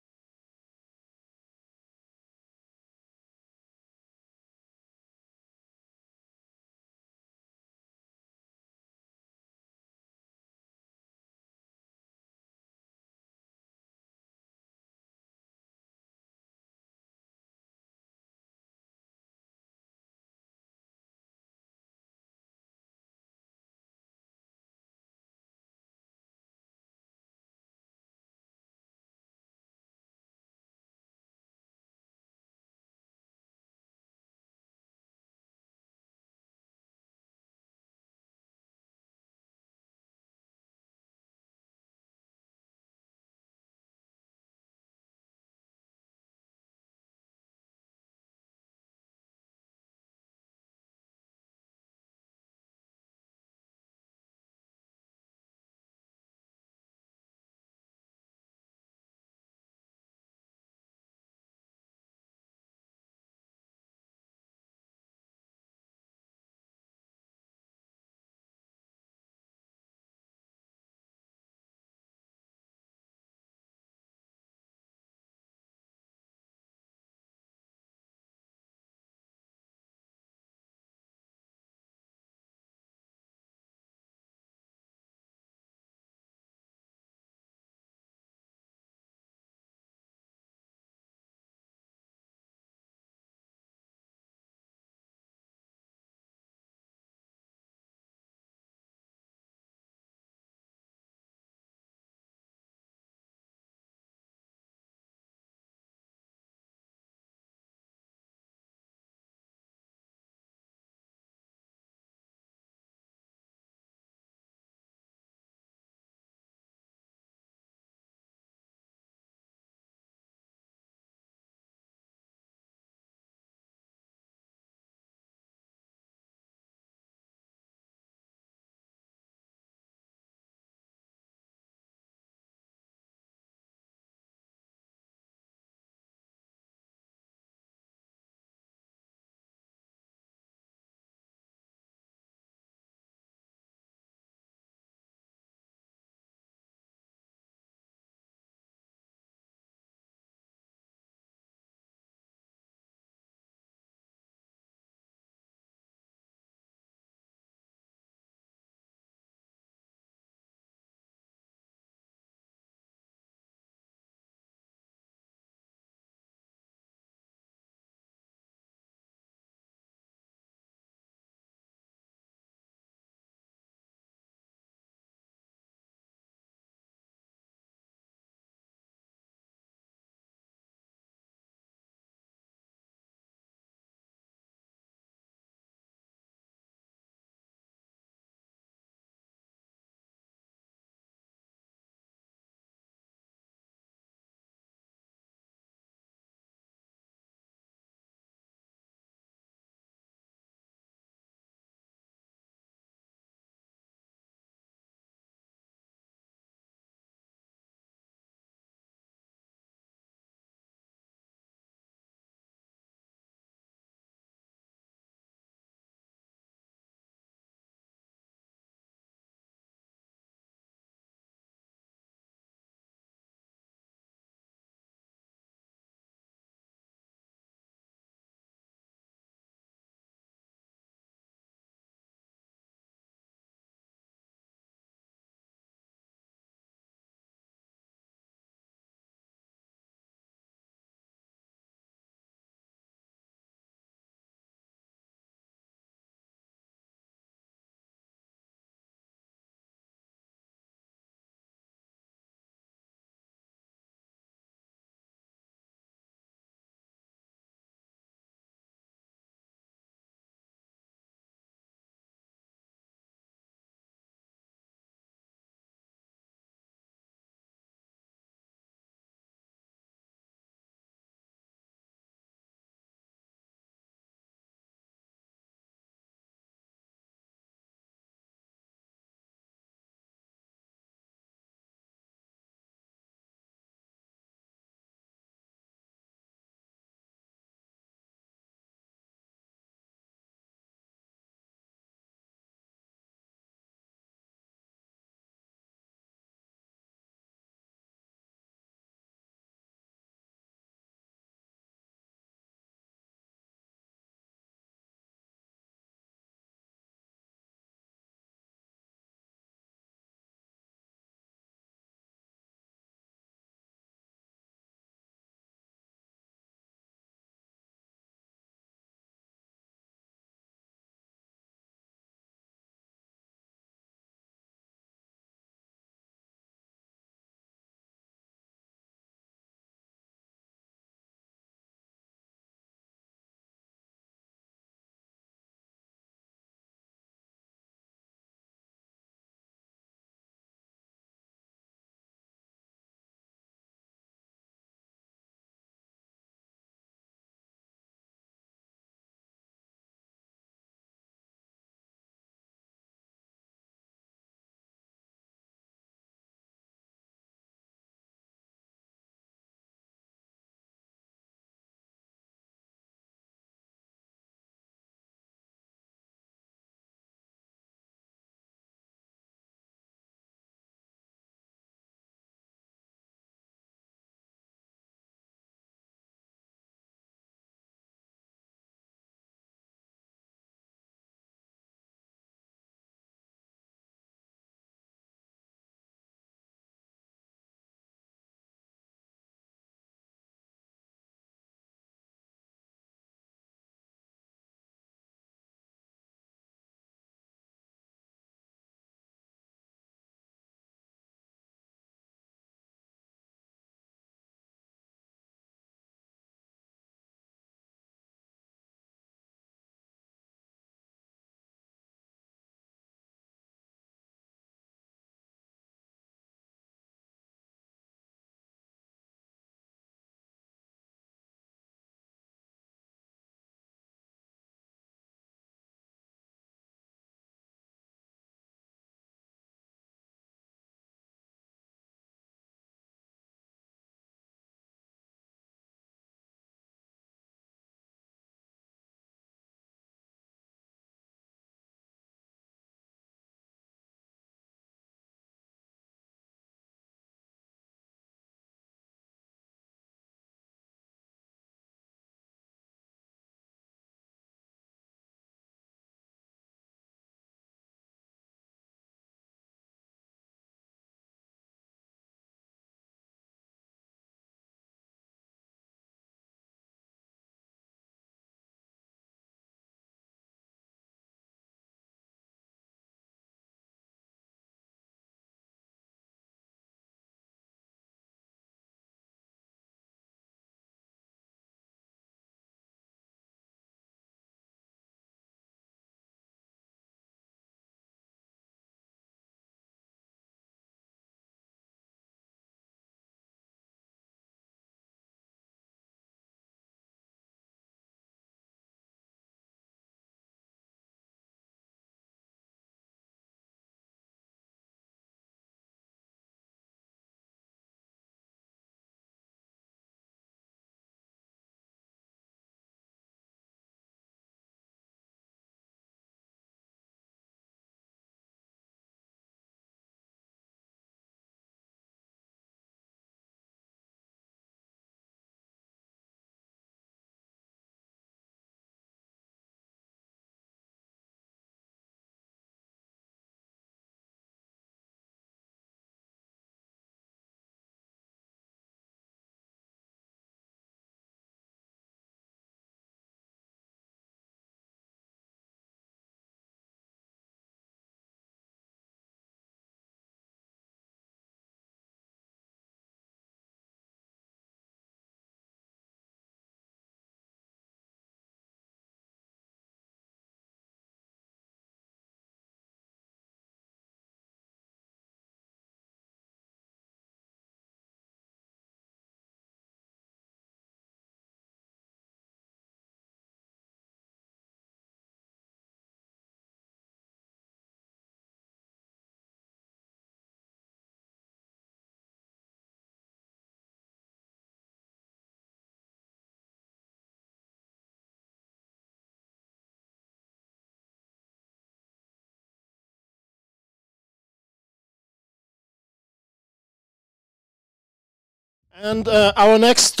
[SPEAKER 1] And our next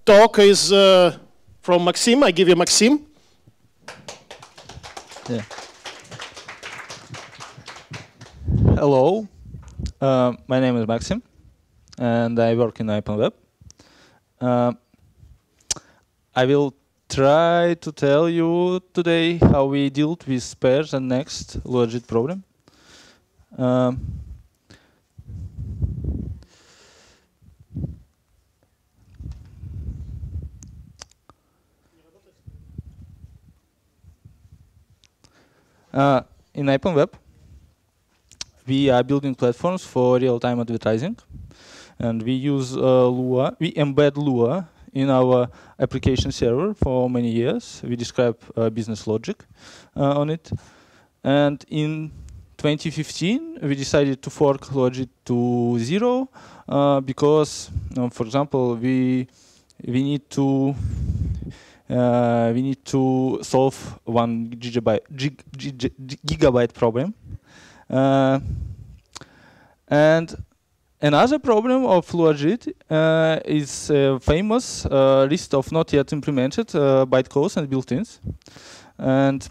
[SPEAKER 1] talk is from Maxim. I give you Maxim.
[SPEAKER 10] Yeah. Hello, my name is Maxim, and I work in OpenWeb. I will try to tell you today how we dealt with pairs and next Lua-JIT problem. In OpenWeb, we are building platforms for real-time advertising, and we use Lua. We embed Lua in our application server for many years. We describe business logic on it, and in 2015 we decided to fork Lua-JIT to 0 because, for example, we need to solve 1 gigabyte problem. And another problem of Lua-JIT is a famous list of not yet implemented bytecodes and built-ins. And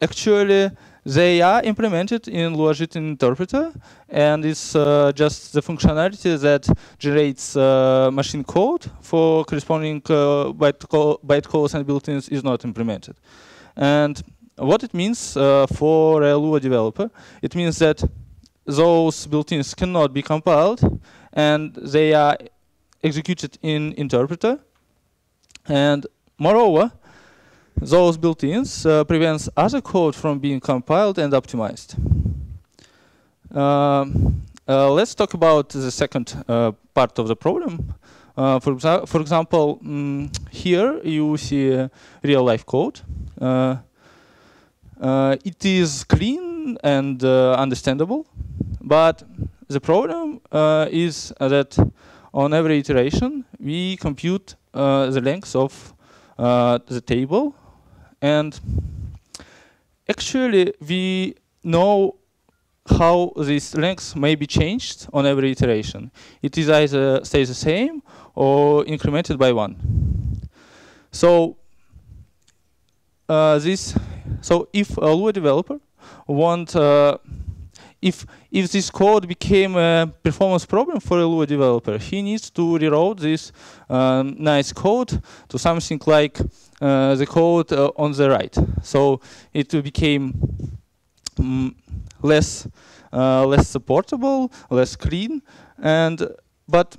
[SPEAKER 10] actually, they are implemented in Lua-JIT interpreter, and it's just the functionality that generates machine code for corresponding bytecodes and built-ins is not implemented. And what it means for a Lua developer, it means that those built-ins cannot be compiled, and they are executed in interpreter. And moreover, those built-ins prevents other code from being compiled and optimized. Let's talk about the second part of the problem. For example, here you see real-life code. It is clean and understandable, but the problem is that on every iteration we compute the length of the table, and actually we know how this length may be changed on every iteration. It is either stays the same or incremented by 1. So if a Lua developer want, if this code became a performance problem for a Lua developer, he needs to rewrite this nice code to something like the code on the right. So it became less supportable, less clean, but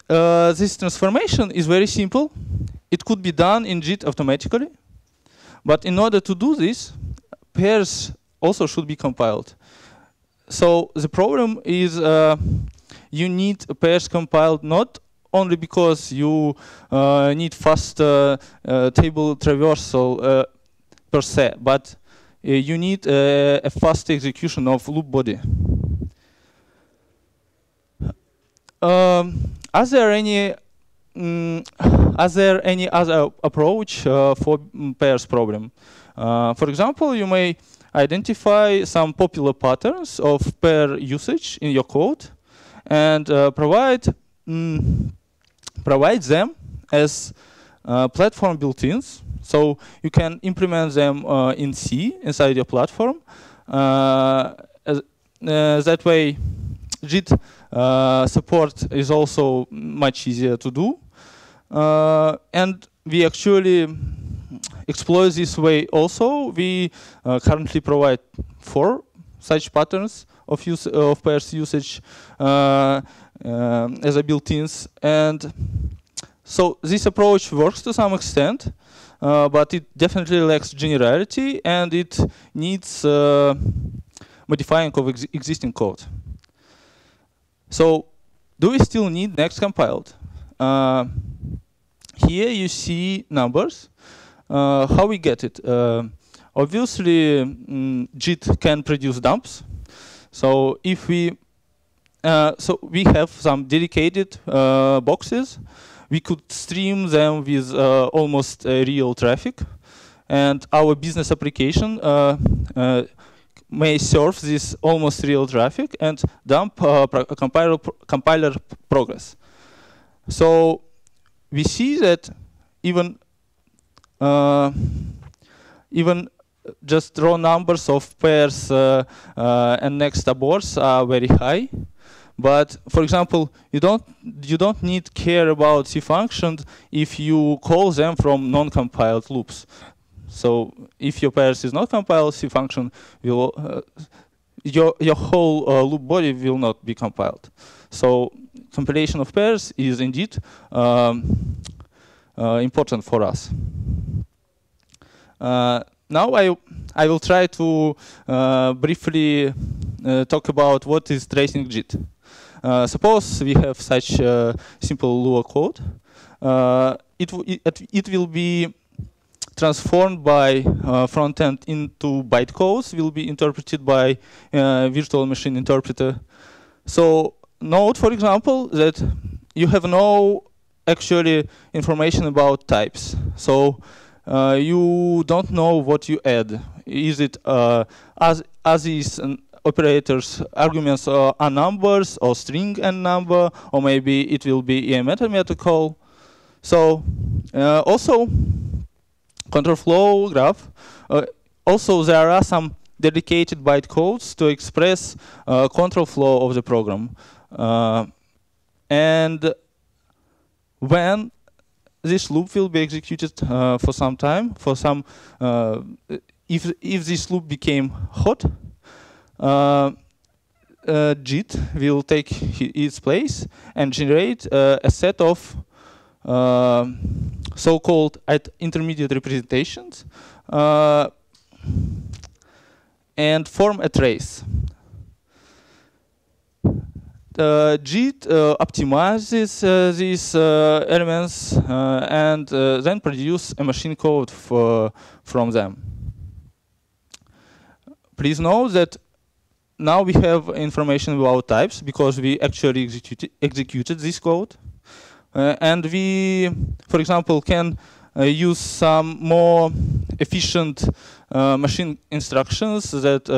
[SPEAKER 10] this transformation is very simple. It could be done in JIT automatically, but in order to do this, pairs also should be compiled. So the problem is you need pairs compiled not only because you need fast table traversal per se, but you need a fast execution of loop body. Are there any other approach for pairs problem? For example, you may identify some popular patterns of pair usage in your code and provide them as platform built-ins. So you can implement them in C inside your platform. That way, JIT support is also much easier to do. And we actually exploit this way also. We currently provide 4 such patterns of pairs usage as a built-ins. And so this approach works to some extent, but it definitely lacks generality, and it needs modifying of existing code. So do we still need next compiled? Here you see numbers. How we get it? Obviously, JIT can produce dumps. So if we have some dedicated boxes, we could stream them with almost real traffic, and our business application may serve this almost real traffic and dump compiler progress. So we see that even just raw numbers of pairs and next aborts are very high. But for example, you don't need care about C functions if you call them from non-compiled loops. So if your pairs is not compiled, C function will your whole loop body will not be compiled. So compilation of pairs is indeed important for us. Now I will try to briefly talk about what is tracing JIT. Suppose we have such simple Lua code. It will be transformed by front-end into bytecodes, will be interpreted by virtual machine interpreter. So note, for example, that you have no actually information about types. So you don't know what you add. Is it as is operators arguments are numbers or string and number, or maybe it will be a meta call. So also control flow graph. Also there are some dedicated bytecodes to express control flow of the program. And when this loop will be executed for some time, if this loop became hot, JIT will take its place and generate a set of so-called intermediate representations and form a trace. JIT optimizes these elements and then produce a machine code from them. Please note that now we have information about types because we actually executed this code. And we, for example, can use some more efficient machine instructions that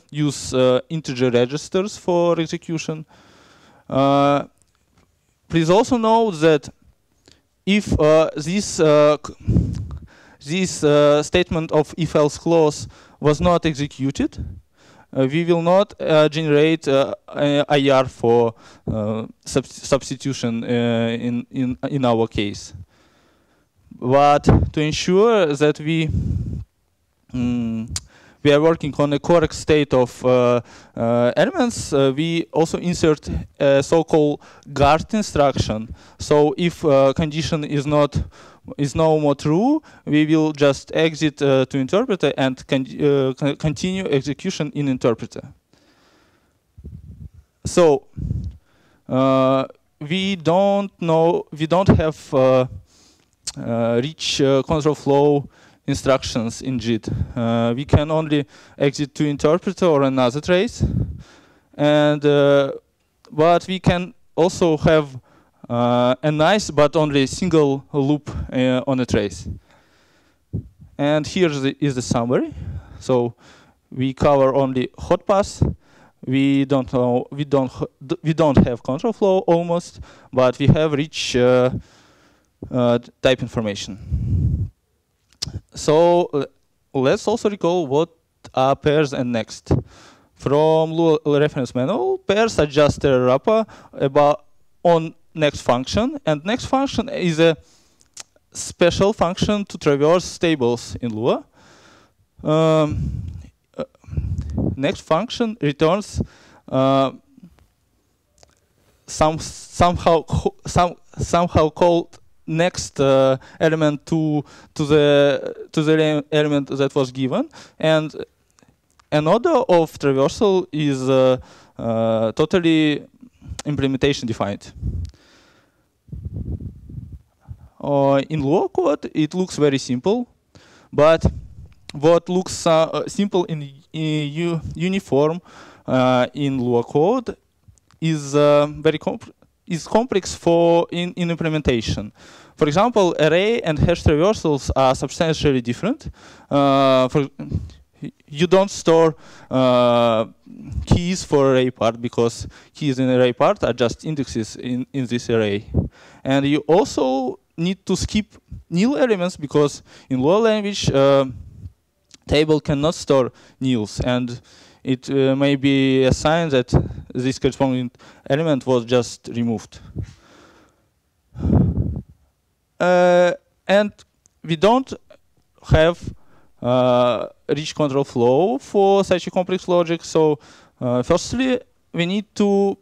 [SPEAKER 10] use integer registers for execution. Please also note that if this statement of if-else clause was not executed, we will not generate IR for substitution in our case. But to ensure that we are working on a correct state of elements, we also insert a so-called guard instruction. So if condition is no more true, we will just exit to interpreter and continue execution in interpreter. So we don't have rich control flow instructions in JIT. We can only exit to interpreter or another trace, and but we can also have a nice but only single loop on a trace. And here is the summary. So we cover only hot pass. We don't have control flow almost, but we have rich type information. So let's also recall what are pairs and next. From Lua reference manual, pairs are just a wrapper on next function, and next function is a special function to traverse tables in Lua. Next function returns somehow called next element to the element that was given, and an order of traversal is totally implementation defined. In Lua code, it looks very simple, but what looks simple in uniform in Lua code is complex in implementation. For example, array and hash traversals are substantially different. you don't store keys for array part, because keys in array part are just indexes in this array. And you also need to skip nil elements, because in Lua language, table cannot store nils, and it may be a sign that this corresponding element was just removed. And we don't have rich control flow for such a complex logic. So firstly, we need to,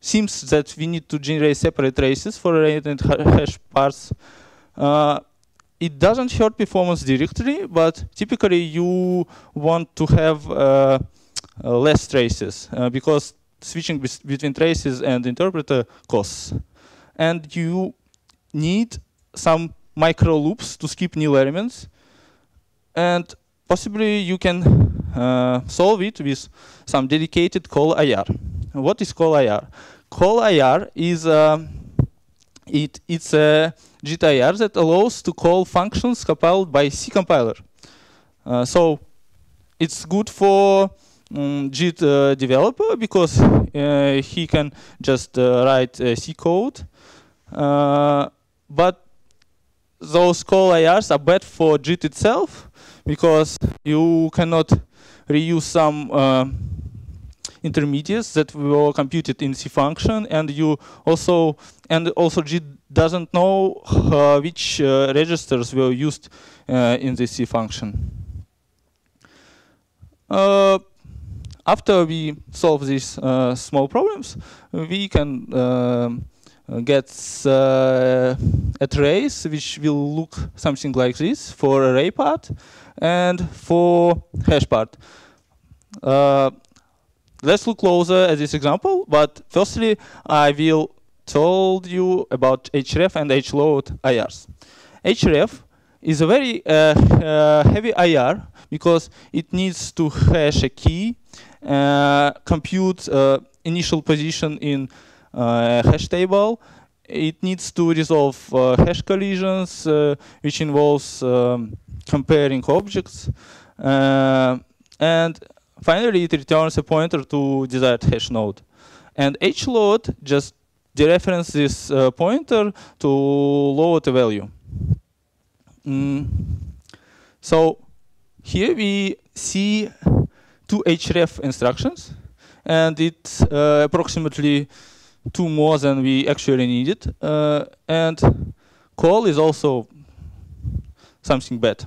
[SPEAKER 10] seems that we need to generate separate traces for array and hash parts. It doesn't hurt performance directly, but typically you want to have less traces, because switching between traces and interpreter costs. And you need some micro loops to skip nil elements. And possibly you can solve it with some dedicated call IR. What is call IR? Call IR is it's a JIT IR that allows to call functions compiled by C compiler. So it's good for JIT developer, because he can just write C code. But those call IRs are bad for JIT itself, because you cannot reuse some intermediates that were computed in C function, and you also JIT doesn't know which registers were used in the C function. After we solve these small problems, we can get a trace which will look something like this for array part and for hash part. Let's look closer at this example, but firstly I will told you about href and hload IRs. Href is a very heavy IR, because it needs to hash a key, compute initial position in hash table. It needs to resolve hash collisions, which involves comparing objects. And finally, it returns a pointer to desired hash node. And hload just dereferences this pointer to load a value. So here we see two href instructions, and it's approximately two more than we actually needed. And call is also something bad.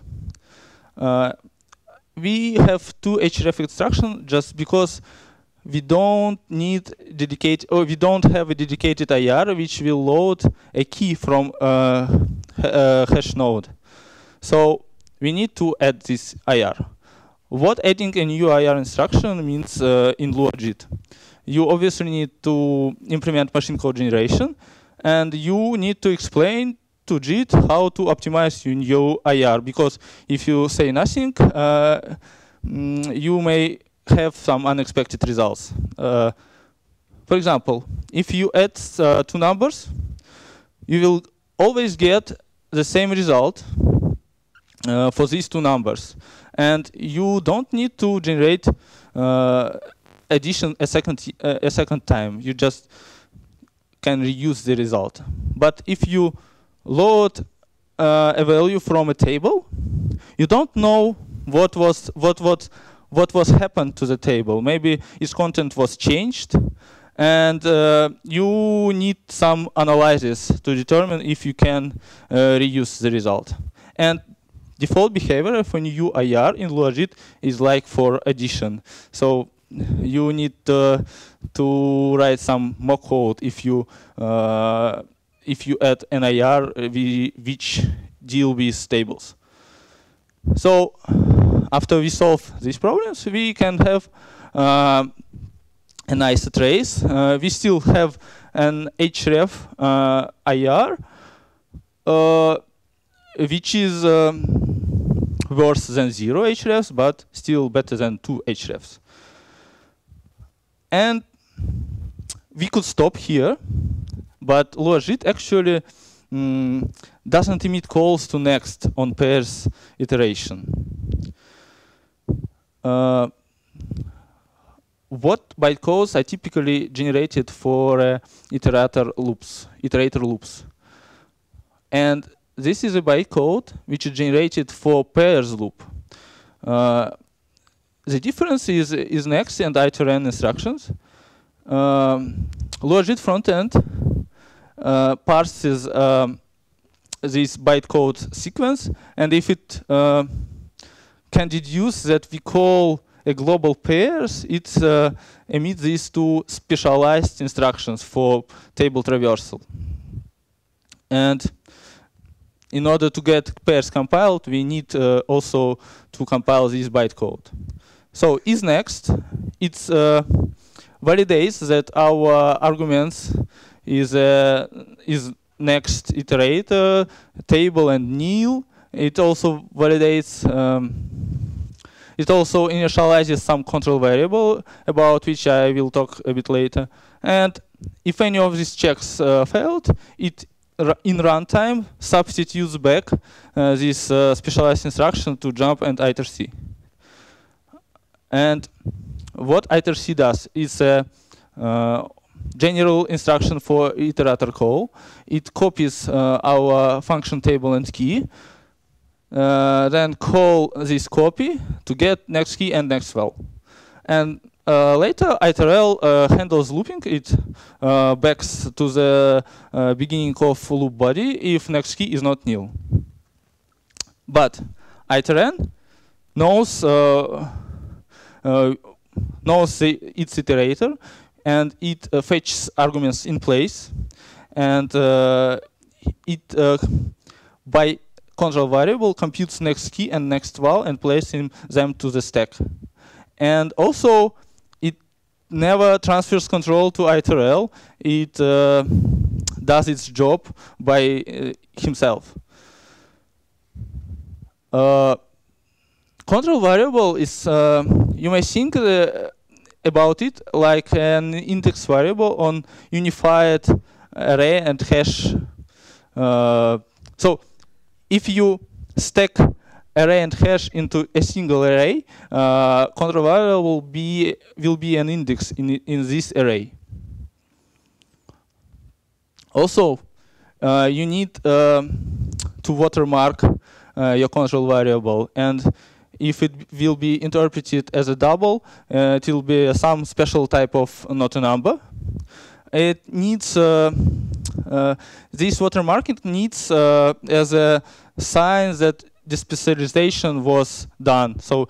[SPEAKER 10] We have two href instructions just because we don't need we don't have a dedicated IR which will load a key from a hash node. So we need to add this IR. What adding a new IR instruction means in Lua JIT? You obviously need to implement machine code generation, and you need to explain to JIT how to optimize your new IR, because if you say nothing, you may have some unexpected results. For example, if you add two numbers, you will always get the same result for these two numbers, and you don't need to generate addition a second time. You just can reuse the result. But if you load a value from a table, you don't know what happened to the table. Maybe its content was changed, and you need some analysis to determine if you can reuse the result. And default behavior of a new IR in Lua JIT is like for addition. So you need to write some more code if you add an IR which deal with tables. So after we solve these problems, we can have a nice trace. We still have an href IR, which is worse than 0 hrefs, but still better than 2 hrefs. And we could stop here, but Lua JIT actually doesn't emit calls to next on pairs iteration. what bytecodes are typically generated for iterator loops. And this is a bytecode which is generated for pairs loop. The difference is next and itern instructions. LuaJIT frontend parses this bytecode sequence, and if it can deduce that we call a global pairs, it emits these two specialized instructions for table traversal. And in order to get pairs compiled, we need also to compile this bytecode. So isNext, it validates that our arguments is next iterator, table, and nil. It also validates. It also initializes some control variable about which I will talk a bit later. And if any of these checks failed, it in runtime substitutes back this specialized instruction to jump and iterc. And what iterc does is a general instruction for iterator call. It copies our function table and key, then call this copy to get next key and next val. And later, iterl handles looping. It backs to the beginning of loop body if next key is not nil. But itern knows its iterator, and it fetches arguments in place, and it by control variable computes next key and next val and places them to the stack. And also, it never transfers control to iterl. It does its job by himself. Control variable is, you may think about it like an index variable on unified array and hash. So if you stack array and hash into a single array, control variable will be an index in this array. Also, you need to watermark your control variable, and if it will be interpreted as a double, it will be some special type of not a number. It needs this watermarking needs as a sign that the specialization was done. So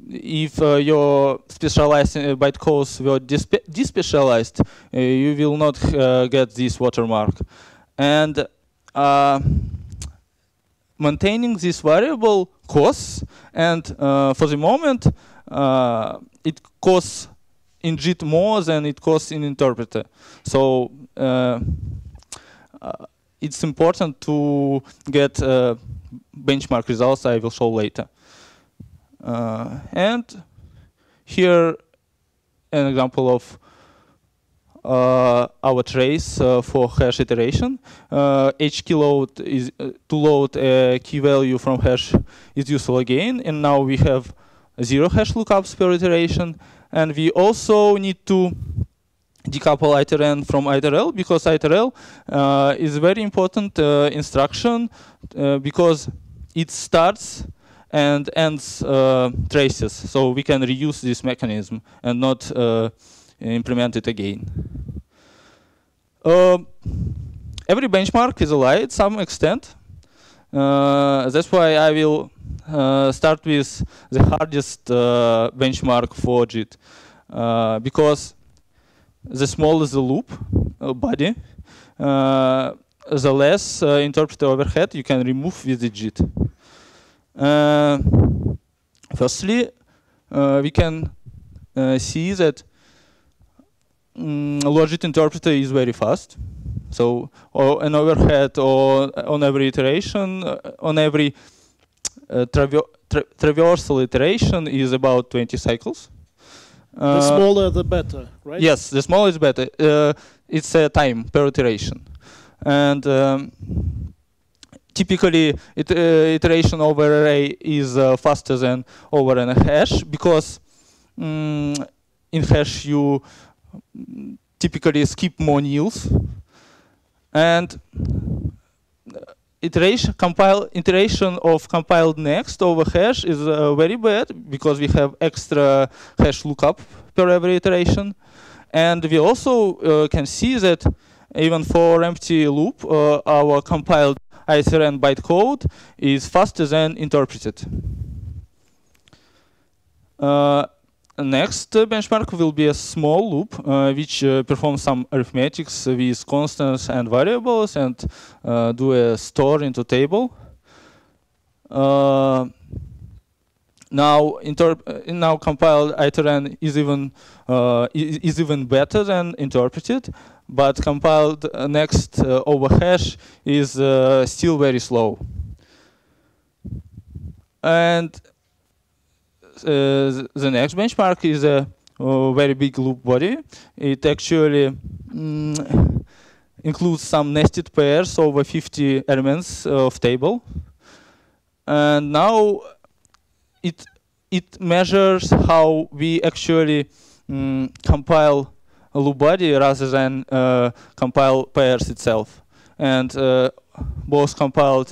[SPEAKER 10] if your specialized bytecodes were despecialized, you will not get this watermark. And maintaining this variable costs, and for the moment, it costs in JIT more than it costs in interpreter. So it's important to get benchmark results I will show later. And here an example of our trace for hash iteration. HKeyLoad is to load a key value from hash is useful again, and now we have 0 hash lookups per iteration, and we also need to decouple itern from iterl, because iterl is a very important instruction because it starts and ends traces, so we can reuse this mechanism and not implement it again. Every benchmark is a lie to some extent. That's why I will start with the hardest benchmark for JIT, because the smaller the loop body, the less interpreter overhead you can remove with the JIT. Firstly, we can see that LuaJIT interpreter is very fast. So an overhead or on every iteration, on every traversal iteration is about 20 cycles.
[SPEAKER 1] The smaller the better, right?
[SPEAKER 10] Yes, the smaller is better. It's a time per iteration. And typically iteration over array is faster than over a hash, because in hash you typically skip more nils, and iteration of compiled next over hash is very bad because we have extra hash lookup per every iteration, and we also can see that even for empty loop, our compiled ithran bytecode is faster than interpreted. Next benchmark will be a small loop which performs some arithmetics with constants and variables and do a store into table. Now compiled ithran is even better than interpreted, but compiled next over hash is still very slow. And the next benchmark is a very big loop body. It actually includes some nested pairs over 50 elements of table. And now it measures how we actually compile a loop body rather than compile pairs itself. And both compiled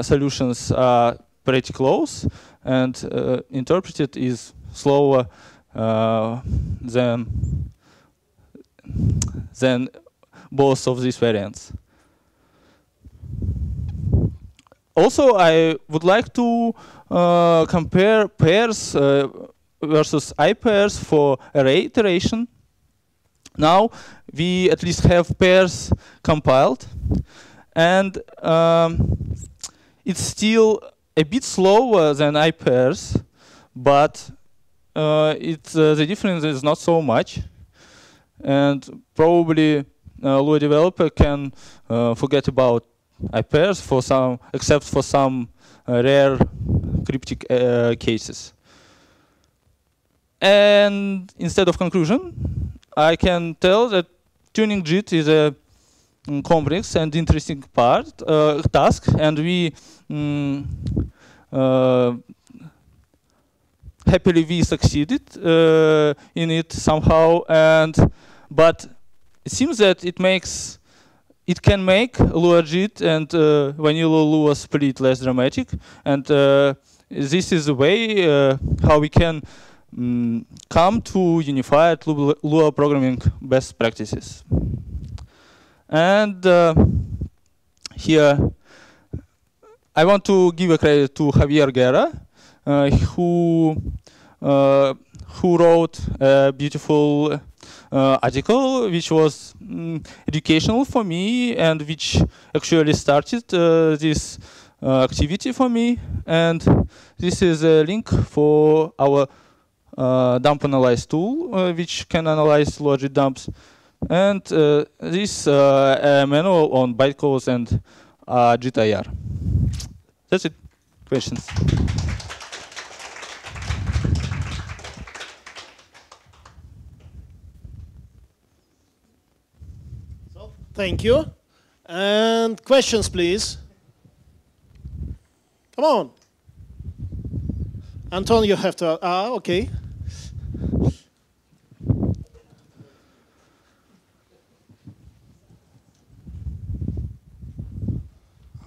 [SPEAKER 10] solutions are pretty close, and interpreted is slower than both of these variants. Also, I would like to compare pairs versus I-pairs for array iteration. Now we at least have pairs compiled, and it's still a bit slower than I-pairs, but the difference is not so much. And probably Lua developer can forget about I-pairs for some, except for some rare cryptic cases. And instead of conclusion, I can tell that tuning JIT is a complex and interesting task, and we happily we succeeded in it somehow. But it seems that it can make Lua JIT and vanilla Lua split less dramatic, and this is the way how we can come to unified Lua programming best practices. And here I want to give a credit to Javier Guerra, who wrote a beautiful article which was educational for me and which actually started this activity for me. And this is a link for our dump analyze tool, which can analyze Lua JIT dumps. And this manual on bytecodes and JIT-IR. That's it. Questions?
[SPEAKER 1] So, thank you. And questions, please. Come on. Anton, you have to. Okay.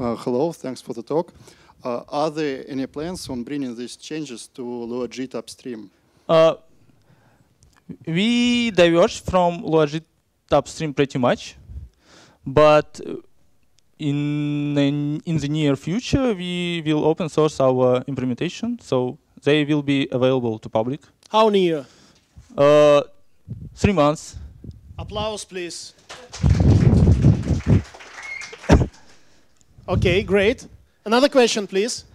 [SPEAKER 11] Hello, thanks for the talk. Are there any plans on bringing these changes to Lua JIT upstream?
[SPEAKER 10] We diverged from Lua JIT upstream pretty much, but in the near future we will open source our implementation, so they will be available to public.
[SPEAKER 1] How near?
[SPEAKER 10] 3 months.
[SPEAKER 1] Applause, please. Okay, great. Another question, please.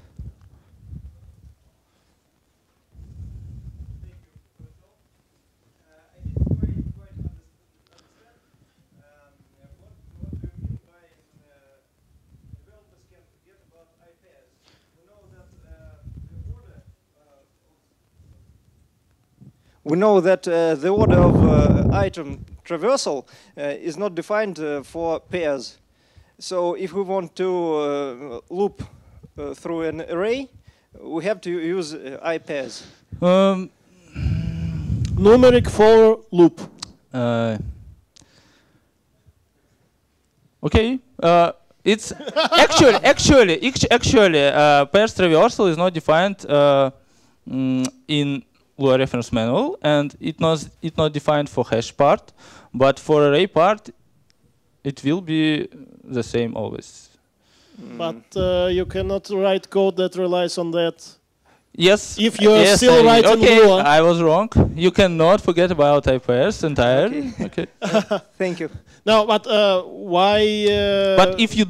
[SPEAKER 22] We know that the order of item traversal is not defined for pairs. So if we want to loop through an array, we have to use I-pairs.
[SPEAKER 1] numeric for loop.
[SPEAKER 10] Okay. It's actually pairs traversal is not defined in Lua reference manual, and it's not defined for hash part, but for array part, it will be the same always.
[SPEAKER 1] But you cannot write code that relies on that.
[SPEAKER 10] Yes.
[SPEAKER 1] If you are still writing Lua.
[SPEAKER 10] I was wrong. You cannot forget about type pairs entirely. Okay.
[SPEAKER 22] Thank you.
[SPEAKER 1] No, but why?
[SPEAKER 10] But if you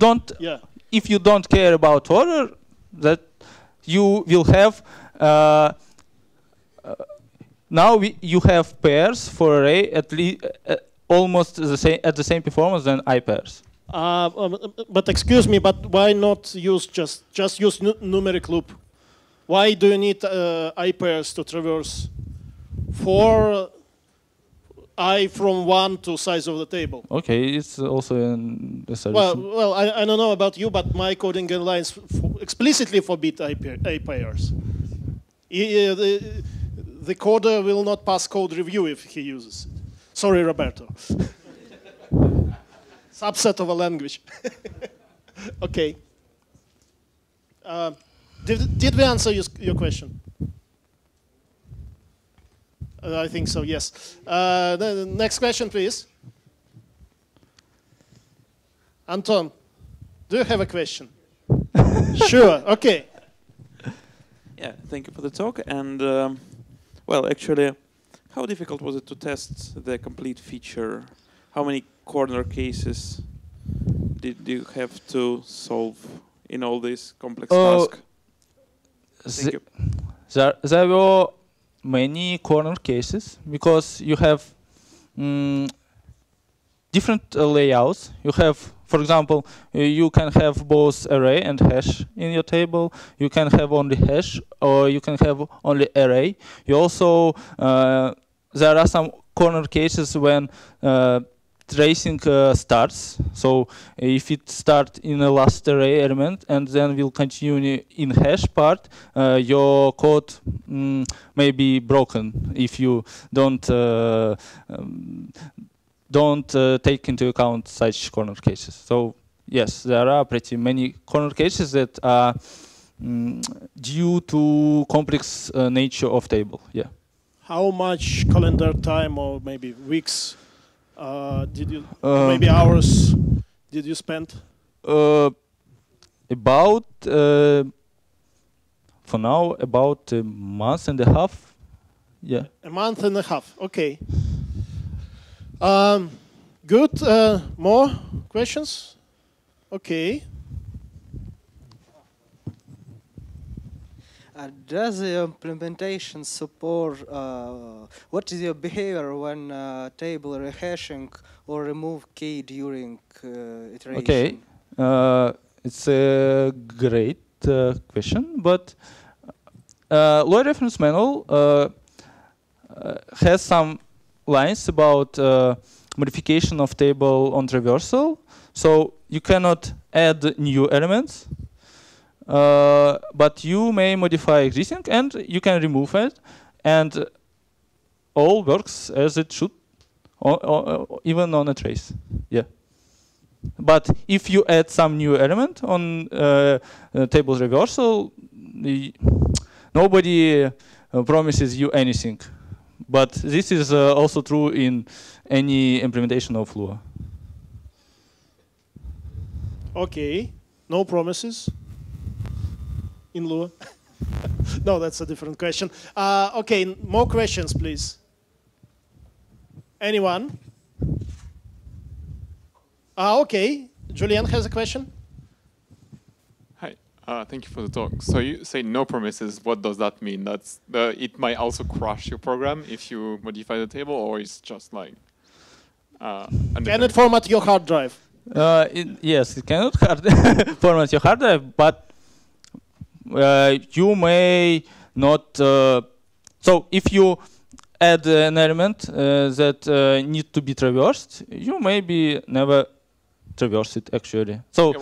[SPEAKER 10] don't care about order, that you will have. Now you have pairs for array at least almost at the same performance than I pairs.
[SPEAKER 1] But excuse me, but why not use just use numeric loop? Why do you need I pairs to traverse for I from 1 to size of the table?
[SPEAKER 10] Okay, it's also a solution.
[SPEAKER 1] Well, I don't know about you, but my coding guidelines explicitly forbid I pairs. The coder will not pass code review if he uses it. Sorry, Roberto. Subset of a language. Okay. Did we answer your question? I think so, yes. The next question, please. Anton, do you have a question? Sure, okay.
[SPEAKER 16] Yeah, thank you for the talk. And, well, actually, how difficult was it to test the complete feature? How many corner cases did you have to solve in all these complex tasks? Thank you.
[SPEAKER 10] There were many corner cases because you have different layouts. You have, for example, you can have both array and hash in your table. You can have only hash, or you can have only array. You also there are some corner cases when tracing starts. So if it starts in a last array element and then will continue in hash part, your code may be broken if you don't take into account such corner cases. So yes, there are pretty many corner cases that are due to complex nature of table. Yeah.
[SPEAKER 1] How much calendar time, or maybe weeks, did you, maybe hours, did you spend?
[SPEAKER 10] About, for now, about a month and a half. Yeah.
[SPEAKER 1] A month and a half, okay. Good, more questions? Okay.
[SPEAKER 8] Does the implementation support, what is your behavior when table rehashing or remove key during iteration?
[SPEAKER 10] Okay, it's a great question, but Lua reference manual has some lines about modification of table on traversal, so you cannot add new elements. But you may modify existing and you can remove it, and all works as it should, even on a trace. Yeah. But if you add some new element on table reversal, nobody promises you anything. But this is also true in any implementation of Lua.
[SPEAKER 1] Okay, no promises. In Lua? No, that's a different question. Okay, more questions, please. Anyone? Okay, Julian has a question.
[SPEAKER 14] Hi, thank you for the talk. So you say no promises. What does that mean? That's it might also crash your program if you modify the table, or it's just like.
[SPEAKER 1] Can it format your hard drive?
[SPEAKER 10] Yes, it cannot format your hard drive, but you may not. So if you add an element that need to be traversed, you maybe never traverse it actually. So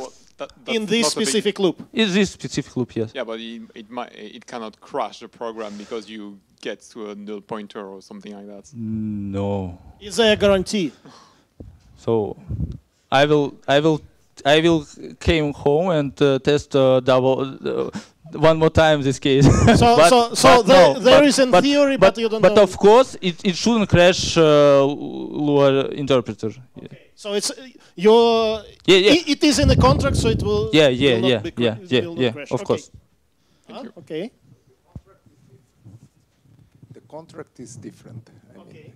[SPEAKER 1] in this specific loop.
[SPEAKER 10] In this specific loop, yes.
[SPEAKER 14] Yeah, but it cannot crash the program because you get to a null pointer or something like that.
[SPEAKER 10] No.
[SPEAKER 1] Is there a guarantee?
[SPEAKER 10] So, I will came home and test double one more time this case.
[SPEAKER 1] So there is in theory, but you don't know.
[SPEAKER 10] But of course, it shouldn't crash Lua interpreter.
[SPEAKER 1] Okay. So it's your. It is in the contract, so it will.
[SPEAKER 10] Yeah.
[SPEAKER 1] Crash.
[SPEAKER 10] Of course.
[SPEAKER 1] Okay.
[SPEAKER 2] The contract is different. I mean,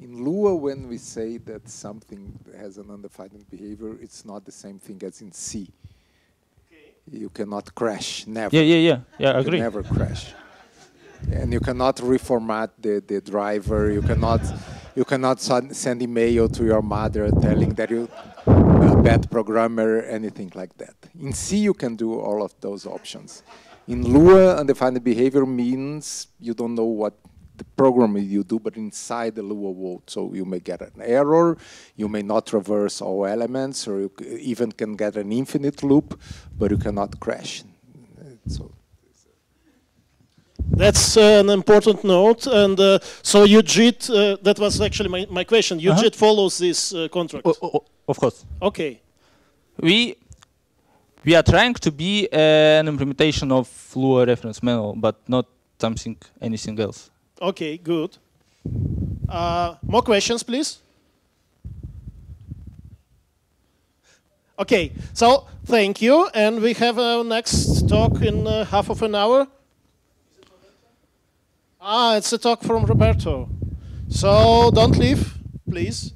[SPEAKER 2] in Lua, when we say that something has an undefined behavior, it's not the same thing as in C. You cannot crash, never.
[SPEAKER 10] Yeah, I
[SPEAKER 2] you
[SPEAKER 10] agree.
[SPEAKER 2] Can never crash. And you cannot reformat the driver. You cannot send email to your mother telling that you're a bad programmer, anything like that. In C, you can do all of those options. In Lua, undefined behavior means you don't know what the program you do, but inside the Lua world. So you may get an error, you may not traverse all elements, or you even can get an infinite loop, but you cannot crash. So
[SPEAKER 1] that's an important note. And so UJIT, that was actually my question. UJIT follows this contract?
[SPEAKER 10] Of course.
[SPEAKER 1] Okay.
[SPEAKER 10] We are trying to be an implementation of Lua reference manual, but not anything else.
[SPEAKER 1] Okay, good. More questions, please? Okay, so thank you. And we have our next talk in half of an hour. It's a talk from Roberto. So don't leave, please.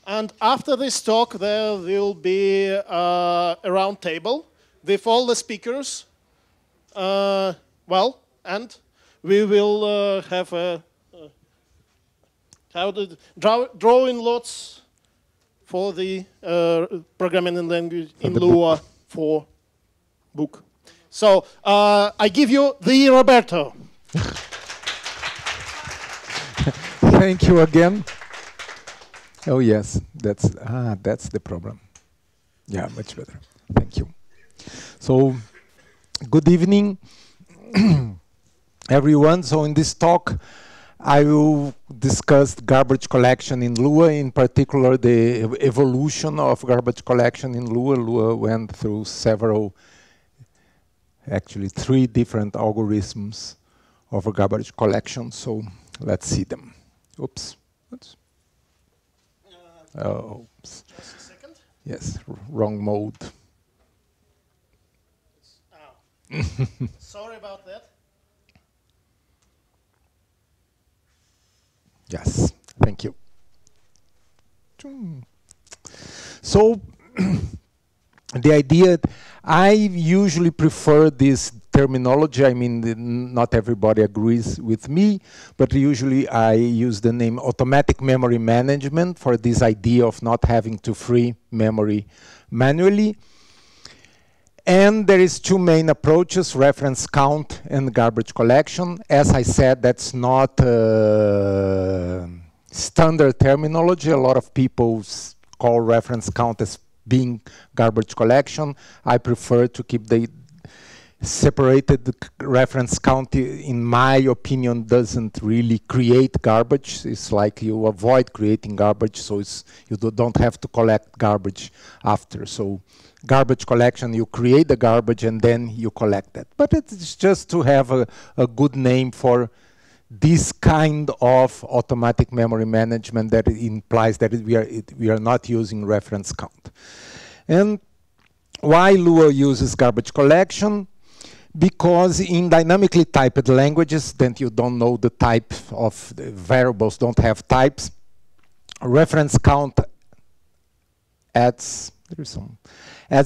[SPEAKER 1] And after this talk, there will be a round table with all the speakers. Well, and we will have a drawing lots for the programming language in Lua 4 book. So I give you the Roberto.
[SPEAKER 2] Thank you again. Oh yes, that's the problem. Yeah, much better. Thank you. So, good evening, everyone. So in this talk, I will discuss garbage collection in Lua, in particular the evolution of garbage collection in Lua. Lua went through actually 3 different algorithms of garbage collection. So let's see them. Oops. Oh, oops.
[SPEAKER 1] Just a second.
[SPEAKER 2] Yes, wrong mode.
[SPEAKER 1] Sorry about that.
[SPEAKER 2] Yes, thank you. So, the idea, I usually prefer this terminology. I mean, not everybody agrees with me, but usually I use the name automatic memory management for this idea of not having to free memory manually. And there is 2 main approaches, reference count and garbage collection. As I said, that's not standard terminology. A lot of people call reference count as being garbage collection. I prefer to keep the separated. Reference count, in my opinion, doesn't really create garbage. It's like you avoid creating garbage, so you don't have to collect garbage after. So garbage collection, you create the garbage and then you collect that. But it's just to have a good name for this kind of automatic memory management that implies that we are not using reference count. And why Lua uses garbage collection? Because in dynamically typed languages, that you don't know the type of the variables, don't have types, reference count adds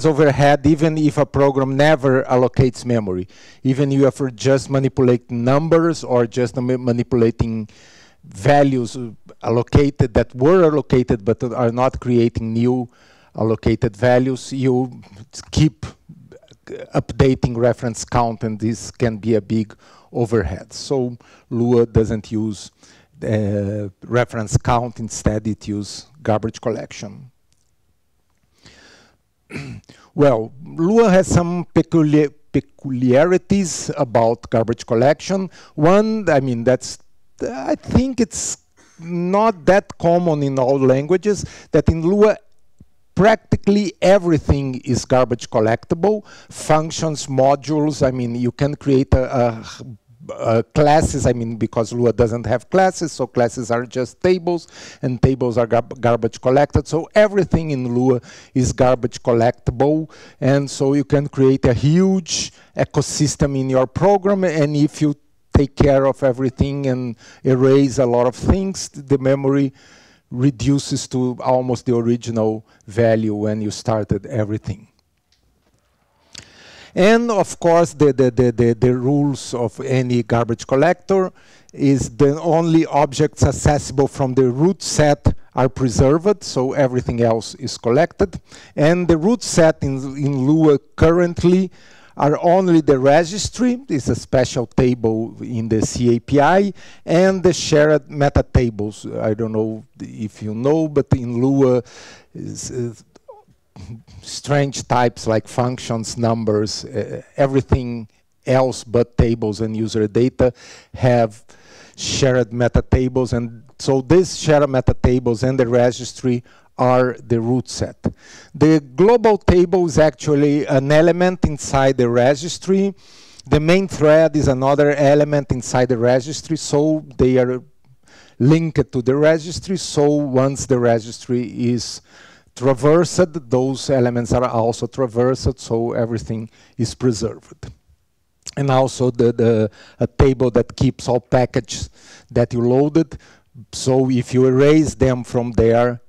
[SPEAKER 2] overhead even if a program never allocates memory. Even if you're just manipulating numbers or just manipulating values allocated that were allocated but are not creating new allocated values, you keep updating reference count, and this can be a big overhead. So Lua doesn't use reference count, instead it uses garbage collection. Well, Lua has some peculiarities about garbage collection. One, I mean, I think it's not that common in all languages, that in Lua practically everything is garbage collectible. Functions, modules, I mean, you can create classes, I mean, because Lua doesn't have classes, so classes are just tables, and tables are garbage collected. So everything in Lua is garbage collectible, and so you can create a huge ecosystem in your program, and if you take care of everything and erase a lot of things, the memory reduces to almost the original value when you started everything. And of course, the rules of any garbage collector is the only objects accessible from the root set are preserved, so everything else is collected. And the root set in Lua currently are only the registry, is a special table in the C API, and the shared meta tables. I don't know if you know, but in Lua, strange types like functions, numbers, everything else but tables and user data have shared meta tables, and so these shared meta tables and the registry are the root set. The global table is actually an element inside the registry. The main thread is another element inside the registry, so they are linked to the registry. So once the registry is traversed, those elements are also traversed, so everything is preserved. And also a table that keeps all packages that you loaded. So if you erase them from there,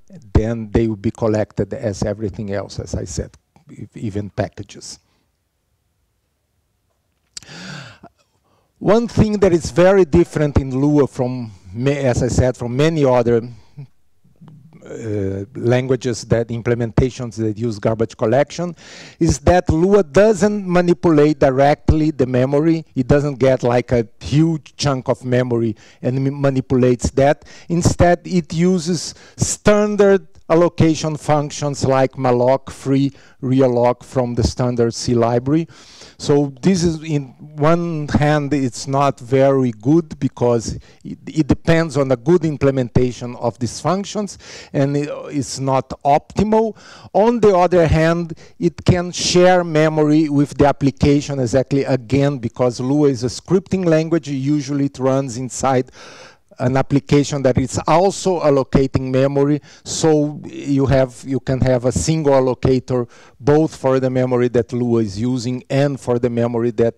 [SPEAKER 2] then they will be collected as everything else, as I said, even packages. One thing that is very different in Lua from, as I said, from many other languages that implementations that use garbage collection is that Lua doesn't manipulate directly the memory. It doesn't get like a huge chunk of memory and manipulates that. Instead, it uses standard allocation functions like malloc, free, realloc from the standard C library. So this is, in one hand, it's not very good because it depends on a good implementation of these functions, and it's not optimal. On the other hand, it can share memory with the application exactly again, because Lua is a scripting language. Usually it runs inside an application that is also allocating memory, so you can have a single allocator both for the memory that Lua is using and for the memory that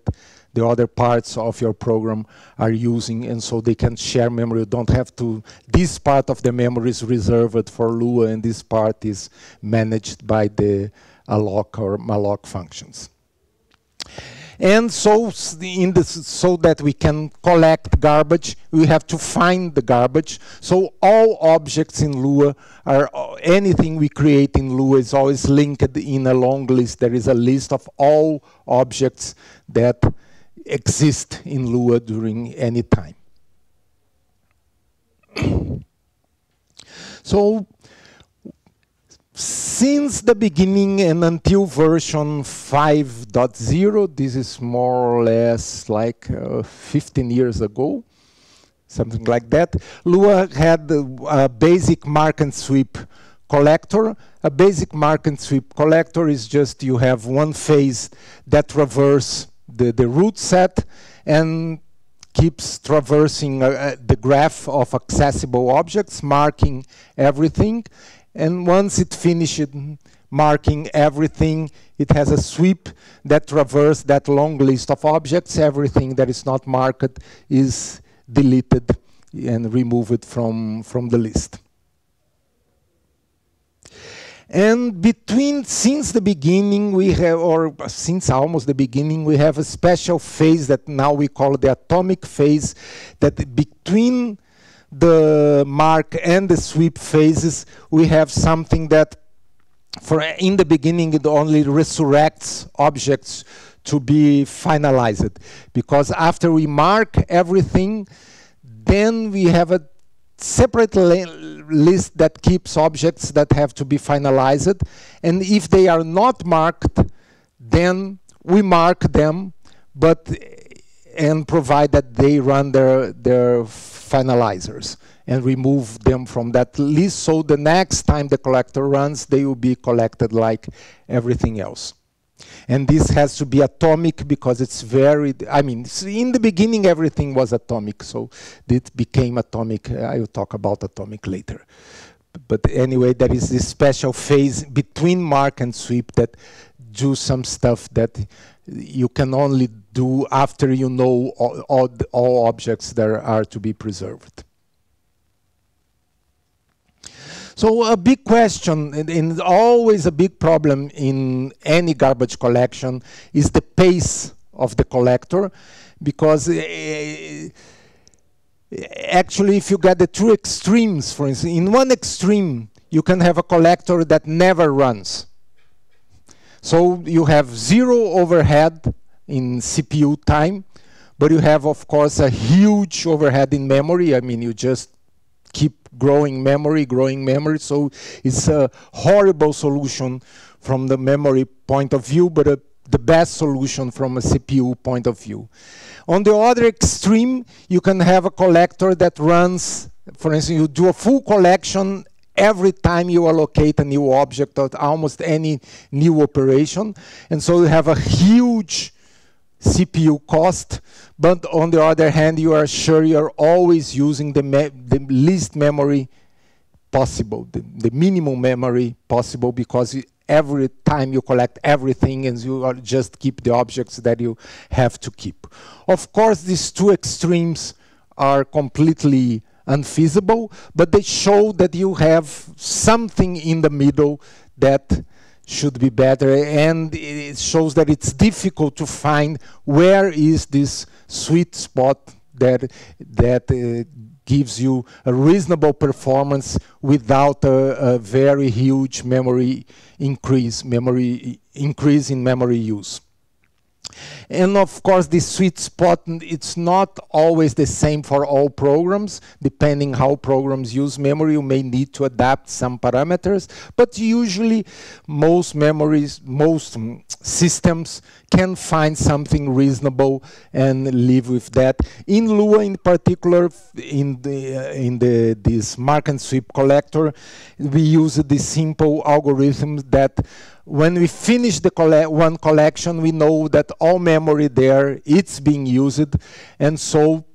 [SPEAKER 2] the other parts of your program are using, and so they can share memory. You don't have to, this part of the memory is reserved for Lua and this part is managed by the alloc or malloc functions. And so, so that we can collect garbage, we have to find the garbage. So all objects in Lua are, anything we create in Lua is always linked in a long list. There is a list of all objects that exist in Lua during any time. So, since the beginning and until version 5.0, this is more or less like 15 years ago, something like that, Lua had a basic mark and sweep collector. A basic mark and sweep collector is just you have one phase that traverses the root set and keeps traversing the graph of accessible objects, marking everything. And once it finishes marking everything, it has a sweep that traverses that long list of objects. Everything that is not marked is deleted and removed from the list. And since the beginning, we have, or since almost the beginning, we have a special phase that now we call the atomic phase, that between the mark and the sweep phases, we have something that in the beginning it only resurrects objects to be finalized. Because after we mark everything, then we have a separate list that keeps objects that have to be finalized. And if they are not marked, then we mark them, and provide that they run their finalizers and remove them from that list, so the next time the collector runs, they will be collected like everything else. And this has to be atomic because it's very, I mean, in the beginning everything was atomic, so it became atomic. I will talk about atomic later. But anyway, there is this special phase between mark and sweep that do some stuff that you can only do after you know all objects that are to be preserved. So a big question, and always a big problem in any garbage collection, is the pace of the collector, because actually if you get the two extremes, for instance, in one extreme you can have a collector that never runs. So you have zero overhead in CPU time, but you have, of course, a huge overhead in memory. I mean, you just keep growing memory, so it's a horrible solution from the memory point of view, but the best solution from a CPU point of view. On the other extreme, you can have a collector that runs, for instance, you do a full collection every time you allocate a new object or almost any new operation, and so you have a huge CPU cost, but on the other hand, you are sure you're always using the least memory possible, the minimum memory possible, because every time you collect everything and you just keep the objects that you have to keep. Of course, these two extremes are completely unfeasible, but they show that you have something in the middle that should be better, and it shows that it's difficult to find where is this sweet spot that gives you a reasonable performance without a very huge memory increase in memory use. And of course, this sweet spot, it's not always the same for all programs. Depending how programs use memory, you may need to adapt some parameters, but usually most systems can find something reasonable and live with that. In Lua in particular, in this mark and sweep collector, we use this simple algorithm that when we finish the one collection, we know that all memory there, it's being used. And so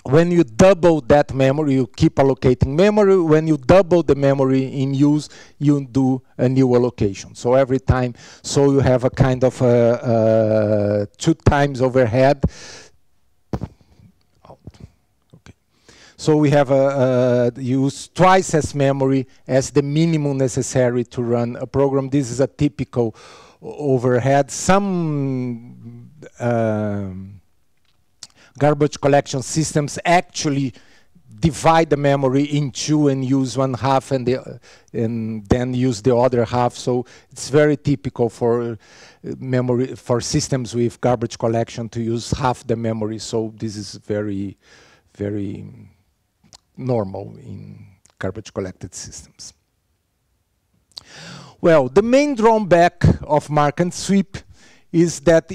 [SPEAKER 2] when you double that memory, you keep allocating memory. When you double the memory in use, you do a new allocation. So every time, so you have a kind of 2 times overhead. So we have use twice as memory as the minimum necessary to run a program. This is a typical overhead. Some garbage collection systems actually divide the memory in 2 and use 1/2 and then use the other half. So it's very typical for memory for systems with garbage collection to use half the memory. So this is very, very normal in garbage collected systems. Well, the main drawback of mark and sweep is that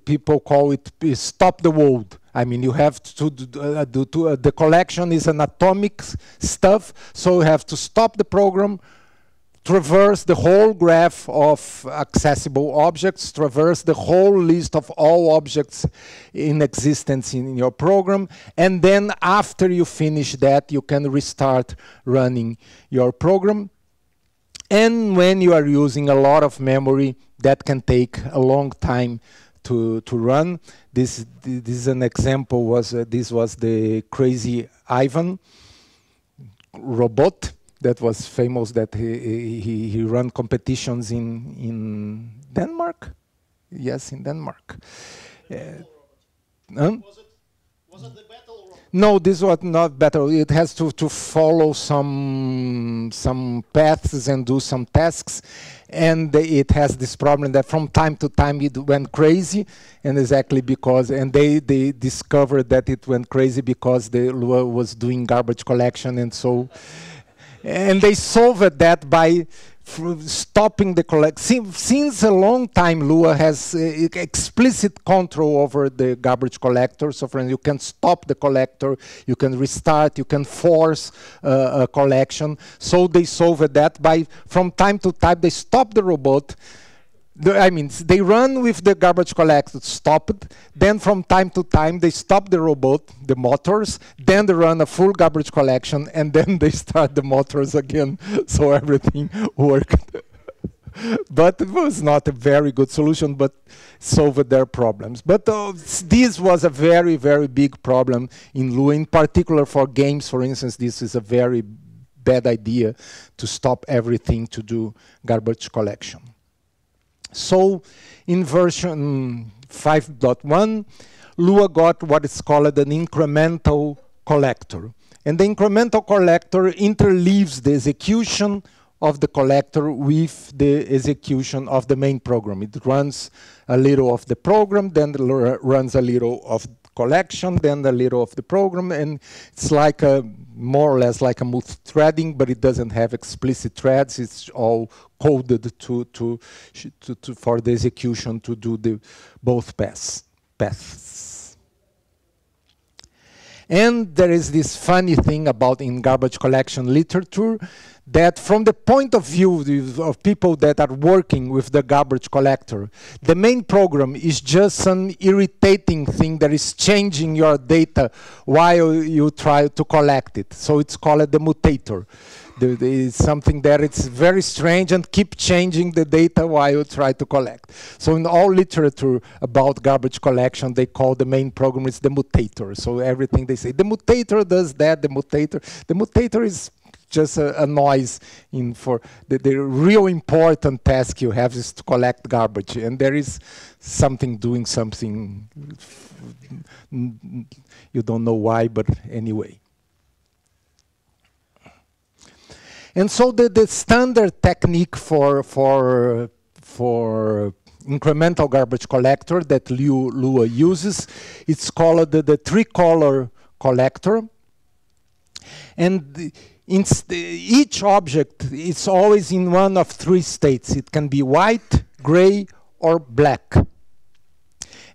[SPEAKER 2] people call it stop the world. I mean, you have to the collection is an atomic stuff, so you have to stop the program, traverse the whole graph of accessible objects, traverse the whole list of all objects in existence in your program, and then after you finish that, you can restart running your program. And when you are using a lot of memory, that can take a long time to run. This is an example. This was the Crazy Ivan robot that was famous, that he ran competitions in Denmark. Yes, in Denmark.
[SPEAKER 1] Was it the battle robot?
[SPEAKER 2] No, this was not battle. It has to follow some paths and do some tasks, and it has this problem that from time to time it went crazy, and exactly because, and they discovered that it went crazy because the Lua was doing garbage collection, and so. And they solved that by stopping the collection. Since a long time, Lua has explicit control over the garbage collector. So, for instance, you can stop the collector, you can restart, you can force a collection. So they solved that by, from time to time, they stop the robot. They run with the garbage collector stopped, then from time to time they stop the robot, the motors, then they run a full garbage collection, and then they start the motors again, so everything worked. But it was not a very good solution, but solved their problems. But this was a very, very big problem in Lua, in particular for games, for instance. This is a very bad idea to stop everything to do garbage collection. So in version 5.1, Lua got what is called an incremental collector. And the incremental collector interleaves the execution of the collector with the execution of the main program. It runs a little of the program, then runs a little of collection, then a little of the program, and it's like more or less like a multi-threading, but it doesn't have explicit threads. It's all coded for the execution to do the both paths. And there is this funny thing about in garbage collection literature, that from the point of view of people that are working with the garbage collector, the main program is just an irritating thing that is changing your data while you try to collect it. So it's called the mutator. It's something that it's very strange and keep changing the data while you try to collect. So in all literature about garbage collection, they call the main program is the mutator. So everything they say, the mutator does that, the mutator is just a noise in for the real important task you have is to collect garbage, and there is something doing something, you don't know why, but anyway. And so the standard technique for incremental garbage collector that Lua uses, it's called the three-color collector. And each object is always in one of three states. It can be white, gray, or black.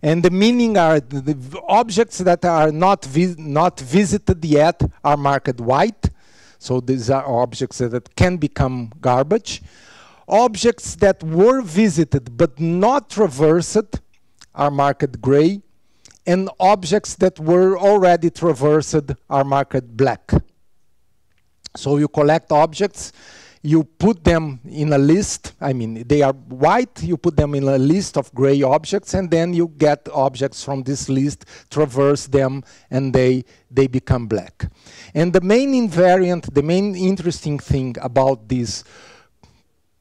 [SPEAKER 2] And the meaning are the objects that are not visited yet are marked white. So these are objects that can become garbage. Objects that were visited but not traversed are marked gray. And objects that were already traversed are marked black. So you collect objects, you put them in a list. I mean, they are white, you put them in a list of gray objects, and then you get objects from this list, traverse them, and they become black. And the main invariant, the main interesting thing about this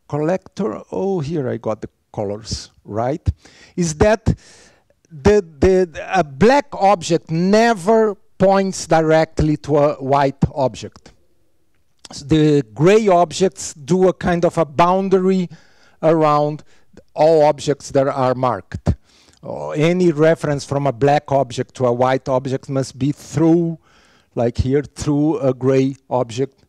[SPEAKER 2] collector, oh, here I got the colors right, is that a black object never points directly to a white object. The gray objects do a kind of a boundary around all objects that are marked. Any reference from a black object to a white object must be through, like here, through a gray object.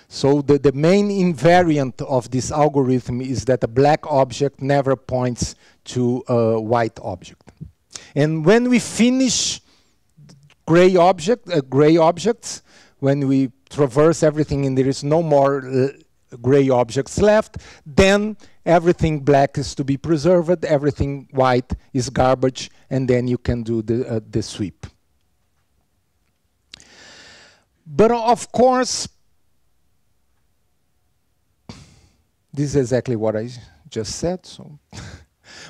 [SPEAKER 2] So the main invariant of this algorithm is that a black object never points to a white object. And when we finish gray objects, when we traverse everything and there is no more gray objects left, then everything black is to be preserved, everything white is garbage, and then you can do the sweep. But of course, this is exactly what I just said. So,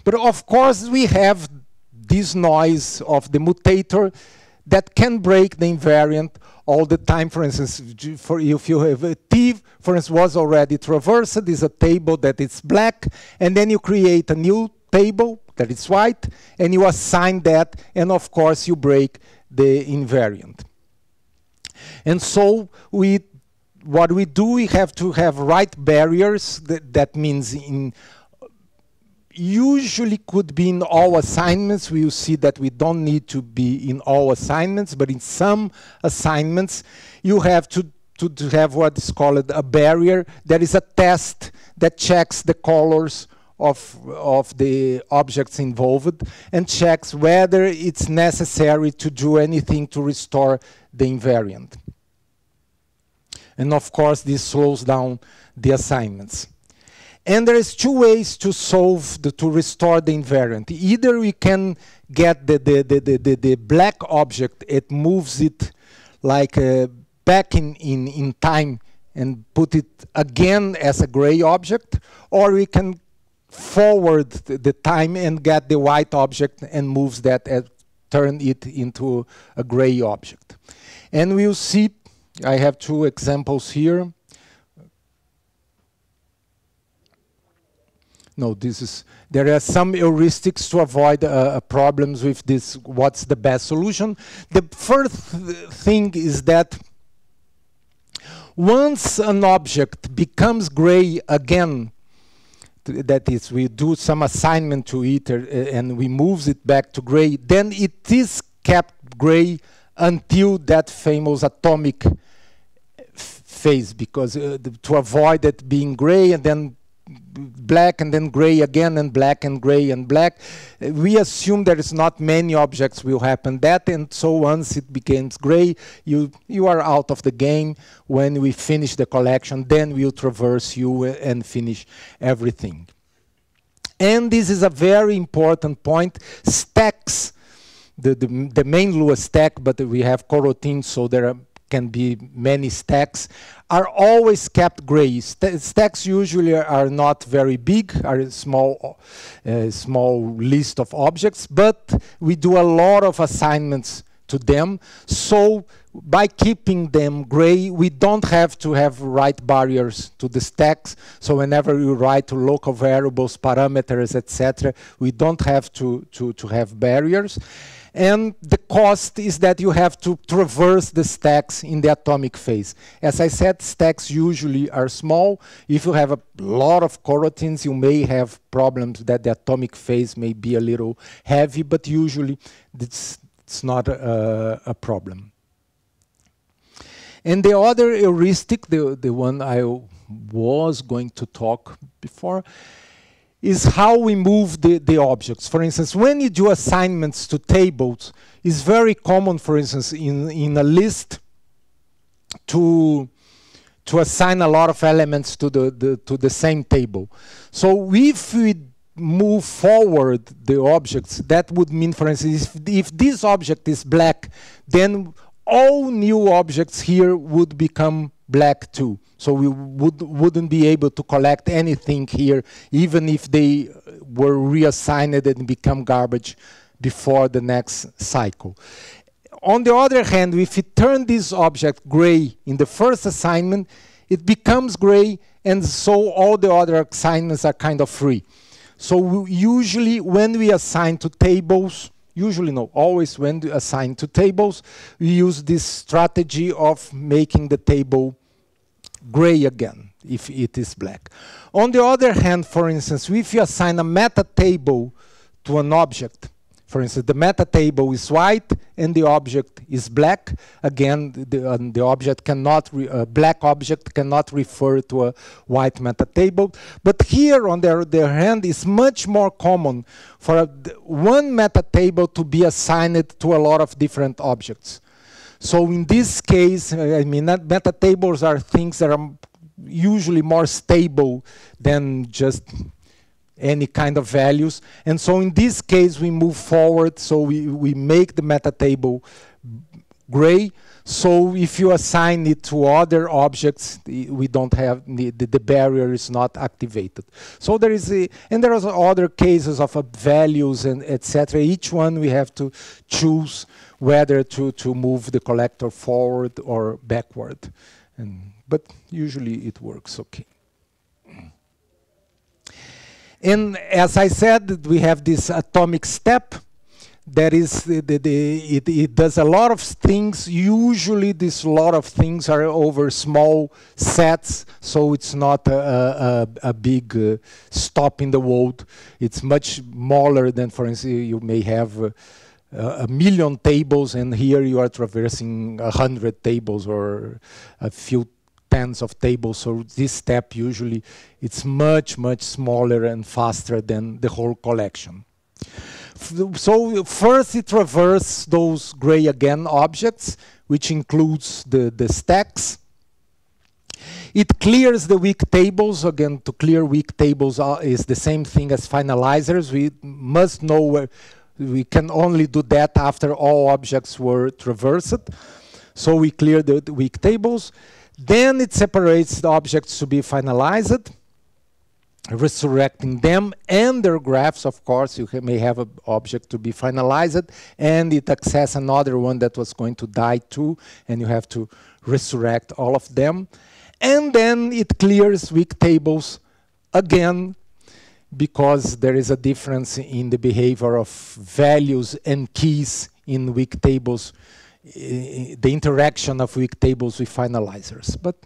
[SPEAKER 2] but of course we have this noise of the mutator that can break the invariant all the time. For instance, if you have a T, for instance, was already traversed, is a table that is black, and then you create a new table that is white, and you assign that, and of course you break the invariant. And so what we do, we have to have right barriers. That means usually could be in all assignments. We will see that we don't need to be in all assignments, but in some assignments you have to have what is called a barrier. There is a test that checks the colors of the objects involved and checks whether it's necessary to do anything to restore the invariant. And of course this slows down the assignments. And there is two ways to solve to restore the invariant. Either we can get the black object, it moves it like back in time and put it again as a gray object, or we can forward the time and get the white object and moves that and turn it into a gray object. And we'll see, I have two examples here. No, there are some heuristics to avoid problems with this, what's the best solution. The first thing is that once an object becomes gray again, that is, we do some assignment to it and we move it back to gray, then it is kept gray until that famous atomic phase, because to avoid it being gray and then black and then gray again and black and gray and black, we assume there is not many objects will happen that, and so once it becomes gray, you are out of the game. When we finish the collection, then we'll traverse you and finish everything. And this is a very important point. Stacks, the main Lua stack, but we have coroutines, so there can be many stacks, are always kept gray. Stacks usually are not very big, are a small list of objects, but we do a lot of assignments to them. So by keeping them gray, we don't have to have write barriers to the stacks. So whenever you write to local variables, parameters, etc., we don't have to have barriers. And the cost is that you have to traverse the stacks in the atomic phase. As I said, stacks usually are small. If you have a lot of coroutines, you may have problems that the atomic phase may be a little heavy, but usually it's not a problem. And the other heuristic, the one I was going to talk before, is how we move the objects. For instance, when you do assignments to tables, it's very common, for instance, in a list to assign a lot of elements to the same table. So if we move forward the objects, that would mean, for instance, if this object is black, then all new objects here would become black too. So we wouldn't be able to collect anything here, even if they were reassigned and become garbage before the next cycle. On the other hand, if we turn this object gray in the first assignment, it becomes gray, and so all the other assignments are kind of free. So usually when we assign to tables, usually no, always when we assign to tables, we use this strategy of making the table gray again, if it is black. On the other hand, for instance, if you assign a meta table to an object, for instance, the meta table is white and the object is black, again, the object cannot, black object cannot refer to a white meta table. But here, on the other hand, it's much more common for one meta table to be assigned to a lot of different objects. So in this case, I mean, meta tables are things that are usually more stable than just any kind of values. And so in this case, we move forward. So we make the meta table gray. So if you assign it to other objects, we don't have, the barrier is not activated. So there is and there are other cases of values and etc. Each one we have to choose whether to move the collector forward or backward. But usually it works okay. And as I said, we have this atomic step. That is, it does a lot of things. Usually this lot of things are over small sets, so it's not a big stop in the world. It's much smaller than, for instance, you may have a million tables, and here you are traversing 100 tables or a few tens of tables. So this step usually it's much smaller and faster than the whole collection. So first it traverses those gray again objects, which includes the stacks. It clears the weak tables. Again, to clear weak tables is the same thing as finalizers. We must know where we can only do that after all objects were traversed. So we clear the weak tables. Then it separates the objects to be finalized, resurrecting them and their graphs. Of course, you may have an object to be finalized, and it accesses another one that was going to die too, and you have to resurrect all of them. And then it clears weak tables again, because there is a difference in the behavior of values and keys in weak tables, the interaction of weak tables with finalizers. But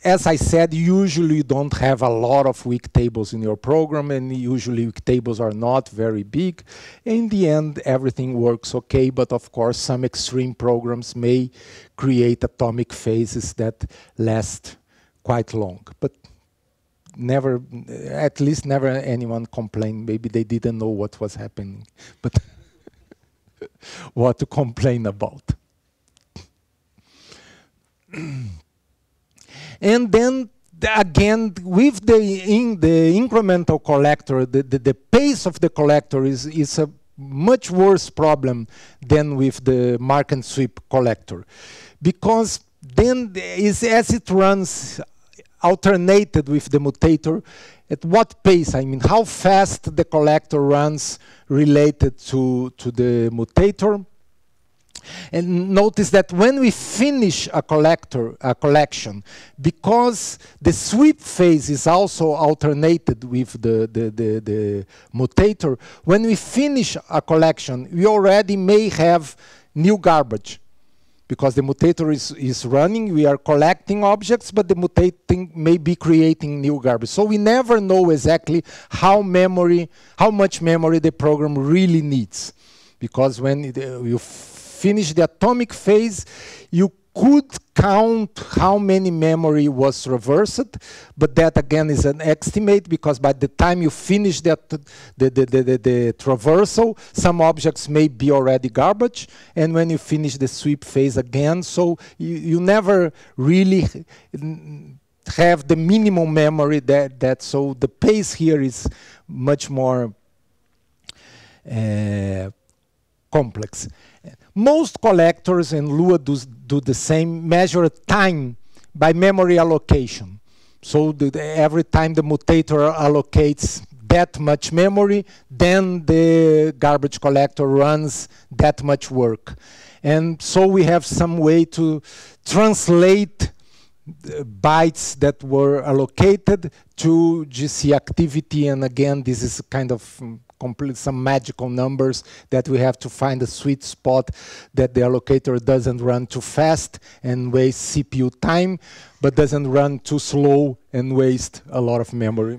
[SPEAKER 2] as I said, usually you don't have a lot of weak tables in your program, and usually weak tables are not very big. In the end, everything works okay, but of course some extreme programs may create atomic phases that last quite long. But never, at least never anyone complained. Maybe they didn't know what was happening, but what to complain about. And then again, with the incremental collector, the pace of the collector is a much worse problem than with the mark and sweep collector, because then as it runs alternated with the mutator, at what pace, I mean, how fast the collector runs related to the mutator. And notice that when we finish a collection, because the sweep phase is also alternated with the mutator, when we finish a collection, we already may have new garbage. Because the mutator is running, we are collecting objects, but the mutating may be creating new garbage. So we never know exactly how much memory the program really needs. Because when you finish the atomic phase, you could count how many memory was traversed, but that again is an estimate, because by the time you finish the traversal, some objects may be already garbage, and when you finish the sweep phase again, so you never really have the minimum memory so the pace here is much more complex. Most collectors, and Lua do the same, measure time by memory allocation. So every time the mutator allocates that much memory, then the garbage collector runs that much work. And so we have some way to translate the bytes that were allocated to GC activity. And again, this is kind of some magical numbers that we have to find a sweet spot that the allocator doesn't run too fast and waste CPU time, but doesn't run too slow and waste a lot of memory,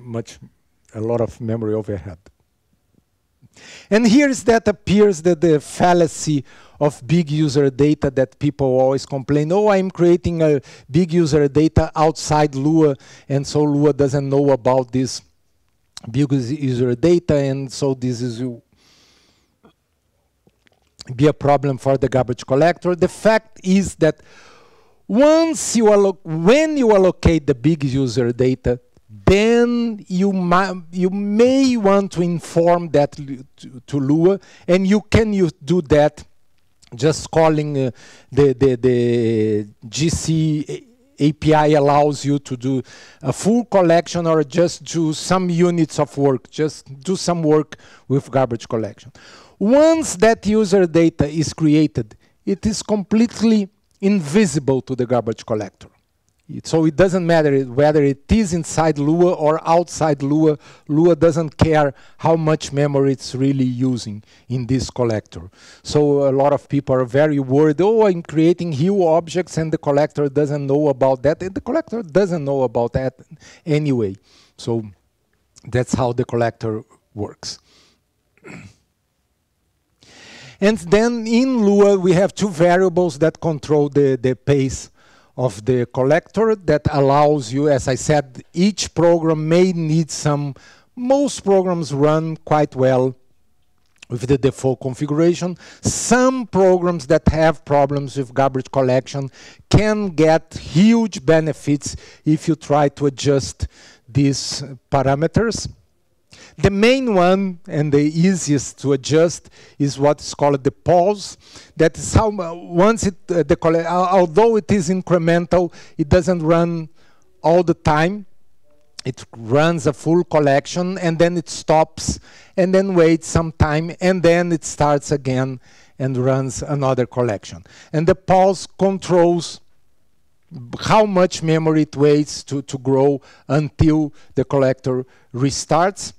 [SPEAKER 2] a lot of memory overhead. And here's that appears that the fallacy of big user data that people always complain, oh, I'm creating a big user data outside Lua, and so Lua doesn't know about this big user data, and so this is be a problem for the garbage collector. The fact is that once when you allocate the big user data, then you may want to inform that to Lua, and you can do that just calling the GC API allows you to do a full collection or just do some units of work, just do some work with garbage collection. Once that user data is created, it is completely invisible to the garbage collector. So it doesn't matter whether it is inside Lua or outside Lua. Lua doesn't care how much memory it's really using in this collector. So a lot of people are very worried, oh, I'm creating huge objects and the collector doesn't know about that. And the collector doesn't know about that anyway. So that's how the collector works. And then in Lua, we have two variables that control the pace of the collector that allows you, as I said, each program may need some, most programs run quite well with the default configuration. Some programs that have problems with garbage collection can get huge benefits if you try to adjust these parameters. The main one and the easiest to adjust is what is called the pause. That is how once although it is incremental, it doesn't run all the time. It runs a full collection and then it stops and then waits some time and then it starts again and runs another collection. And the pause controls how much memory it waits to grow until the collector restarts.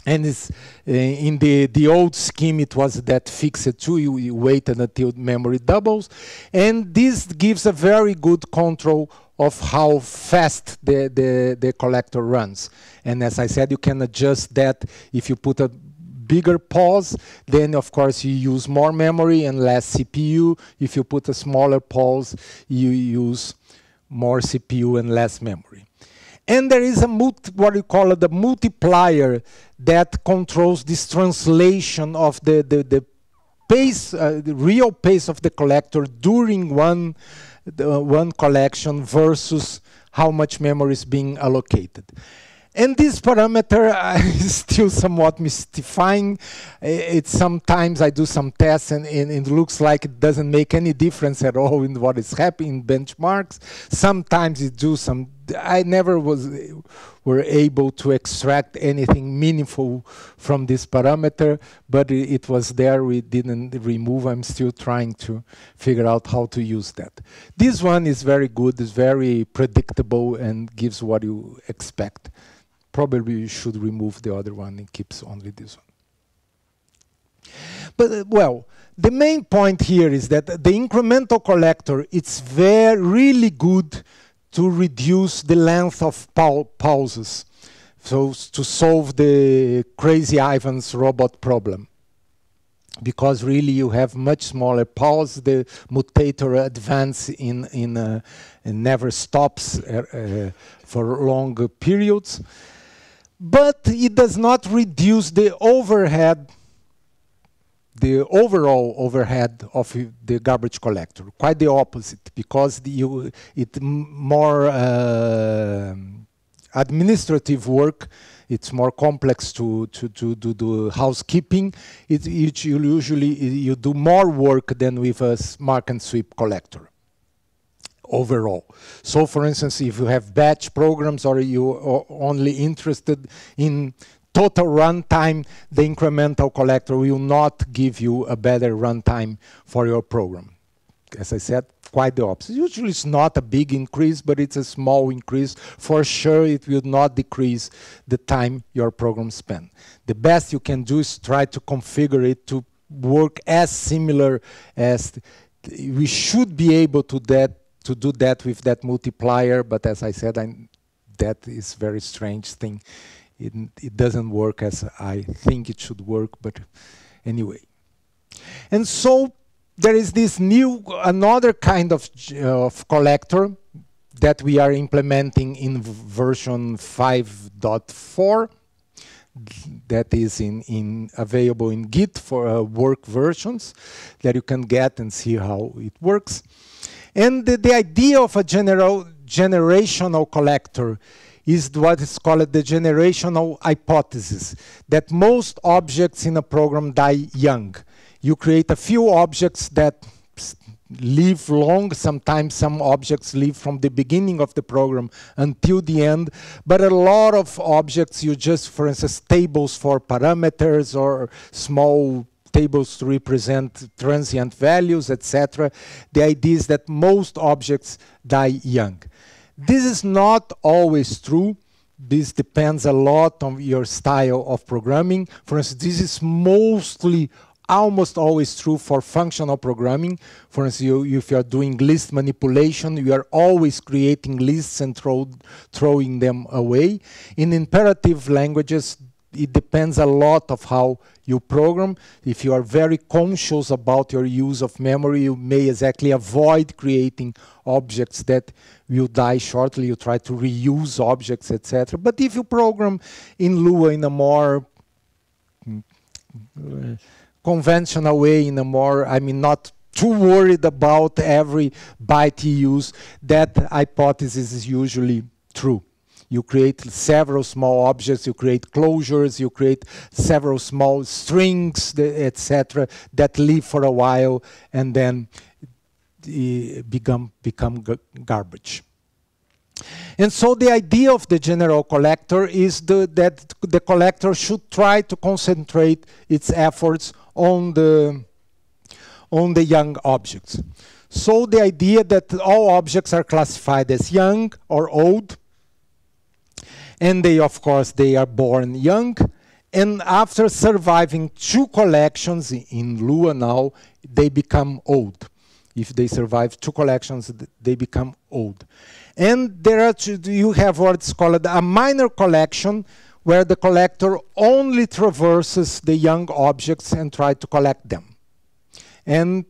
[SPEAKER 2] And it's, in the old scheme, it was that fixed too. You waited until memory doubles. And this gives a very good control of how fast the collector runs. And as I said, you can adjust that. If you put a bigger pause, then of course you use more memory and less CPU. If you put a smaller pause, you use more CPU and less memory. And there is what you call the multiplier that controls this translation of the pace, the real pace of the collector during one collection versus how much memory is being allocated. And this parameter is still somewhat mystifying. It's sometimes I do some tests and it looks like it doesn't make any difference at all in what is happening in benchmarks. Sometimes it do some. I never were able to extract anything meaningful from this parameter, but it was there. We didn't remove. I'm still trying to figure out how to use that. This one is very good. It's very predictable and gives what you expect. Probably you should remove the other one and keeps only this one. But well, the main point here is that the incremental collector, it's really good to reduce the length of pauses, so to solve the Crazy Ivan's robot problem. Because really you have much smaller pause, the mutator advance and never stops for long periods. But it does not reduce the overhead, the overall overhead of the garbage collector. Quite the opposite, because it's more administrative work. It's more complex to do the housekeeping. Usually you do more work than with a mark and sweep collector overall. So for instance, if you have batch programs or you are only interested in total runtime, the incremental collector will not give you a better runtime for your program. As I said, quite the opposite. Usually it's not a big increase, but it's a small increase. For sure, it will not decrease the time your program spends. The best you can do is try to configure it to work as similar as we should be able to do that with that multiplier, but as I said, that is a very strange thing. It doesn't work as I think it should work, but anyway. And so there is this another kind of collector that we are implementing in version 5.4 that is available in Git for work versions that you can get and see how it works. And the idea of a generational collector is what is called the generational hypothesis, that most objects in a program die young. You create a few objects that live long. Sometimes some objects live from the beginning of the program until the end, but a lot of objects you just, for instance, tables for parameters or small tables to represent transient values, etc. The idea is that most objects die young. This is not always true. This depends a lot on your style of programming. For instance, this is almost always true for functional programming. For instance, if you are doing list manipulation, you are always creating lists and throwing them away. In imperative languages, it depends a lot of how you program. If you are very conscious about your use of memory, you may exactly avoid creating objects that will die shortly. You try to reuse objects, etc. But if you program in Lua in a more conventional way, in a more, not too worried about every byte you use, that hypothesis is usually true. You create several small objects, you create closures, you create several small strings, etc., that live for a while and then become garbage. And so the idea of the general collector is that the collector should try to concentrate its efforts on the young objects. So the idea that all objects are classified as young or old, and of course, they are born young. And after surviving 2 collections in Lua now, they become old. If they survive 2 collections, they become old. And you have what's called a minor collection, where the collector only traverses the young objects and tries to collect them. And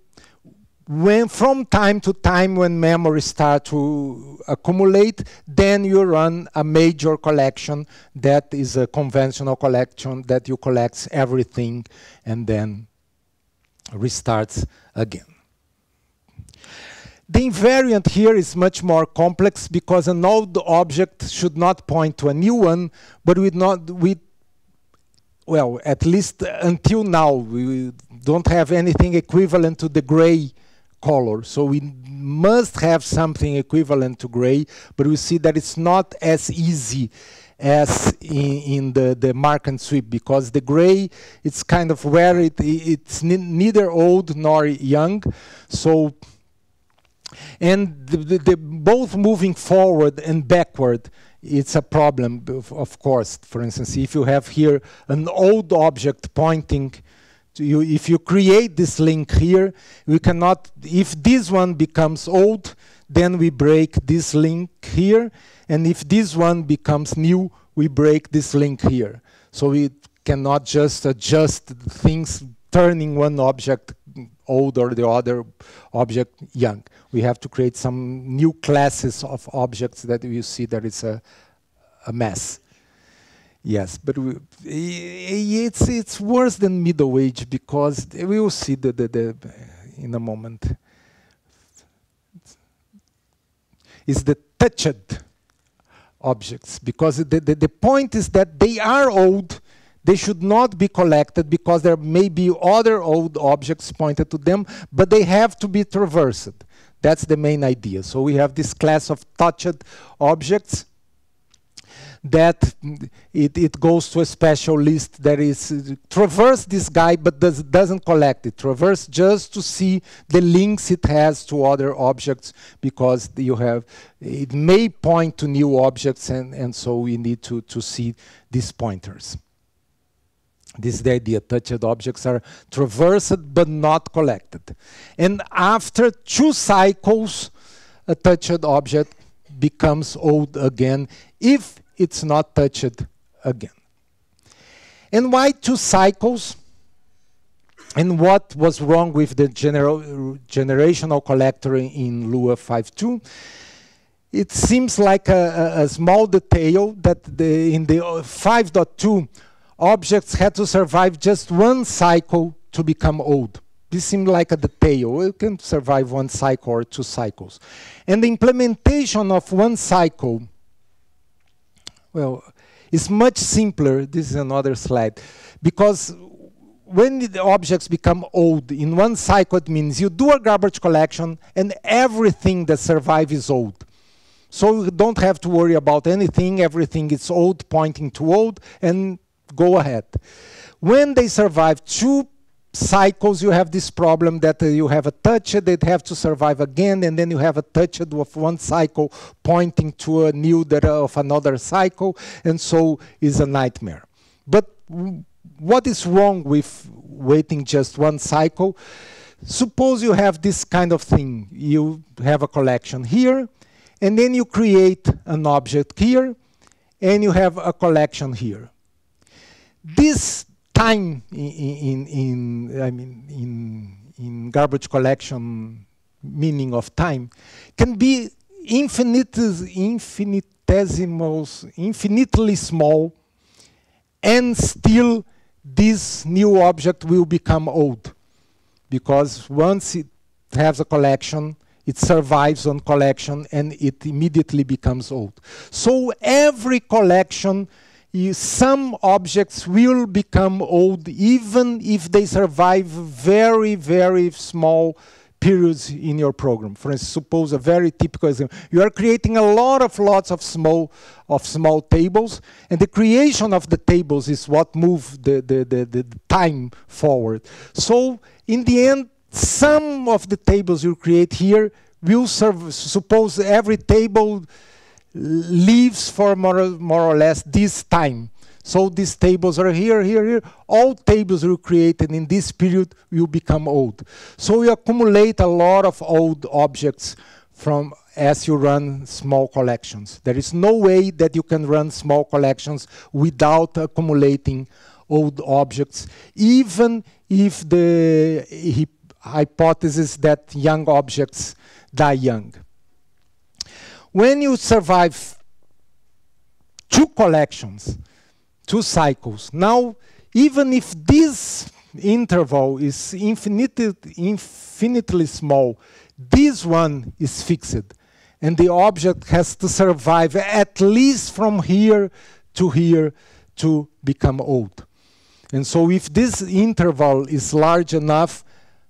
[SPEAKER 2] from time to time, when memory starts to accumulate, then you run a major collection that is a conventional collection that you collect everything and then restarts again. The invariant here is much more complex because an old object should not point to a new one, but well, at least until now, we don't have anything equivalent to the gray color. So we must have something equivalent to gray, but we see that it's not as easy as in the mark and sweep, because the gray, it's kind of where it's neither old nor young. So, and the both moving forward and backward, it's a problem, of course. For instance, if you have here an old object pointing to you, if you create this link here, we cannot, if this one becomes old, then we break this link here. And if this one becomes new, we break this link here. So we cannot just adjust things, turning one object old or the other object young. We have to create some new classes of objects that you see that it's a mess. Yes, but it's worse than Middle Age, because we will see in a moment. It's the touched objects, because the point is that they are old. They should not be collected because there may be other old objects pointed to them, but they have to be traversed. That's the main idea. So we have this class of touched objects that it goes to a special list that is traverse this guy but doesn't collect it. Traverse just to see the links it has to other objects, because you have, it may point to new objects, and so we need to see these pointers. This is the idea. Touched objects are traversed but not collected. And after 2 cycles, a touched object becomes old again if it's not touched again. And why 2 cycles? And what was wrong with the generational collector in Lua 5.2? It seems like a small detail that in the 5.2, objects had to survive just 1 cycle to become old. This seemed like a detail. It can survive 1 cycle or 2 cycles. And the implementation of 1 cycle, well, it's much simpler. This is another slide. Because when the objects become old in 1 cycle, it means you do a garbage collection and everything that survives is old. So you don't have to worry about anything. Everything is old, pointing to old, and go ahead. When they survive 2 cycles, you have this problem that you have a touched, they have to survive again, and then you have a touched of 1 cycle pointing to a new of another cycle, and so it's a nightmare. But what is wrong with waiting just 1 cycle? Suppose you have this kind of thing. You have a collection here, and then you create an object here, and you have a collection here. This time in garbage collection meaning of time can be infinitely small, and still this new object will become old, because once it has a collection, it survives on collection and it immediately becomes old. So every collection, some objects will become old even if they survive very, very small periods in your program. For instance, suppose a very typical example. You are creating lots of small tables, and the creation of the tables is what moves the time forward. So in the end, some of the tables you create here will serve. Suppose every table lives for more or less this time. So these tables are here. All tables you created in this period will become old. So you accumulate a lot of old objects as you run small collections. There is no way that you can run small collections without accumulating old objects, even if the hypothesis that young objects die young. When you survive 2 collections, 2 cycles, now even if this interval is infinitely small, this one is fixed, and the object has to survive at least from here to become old. And so if this interval is large enough,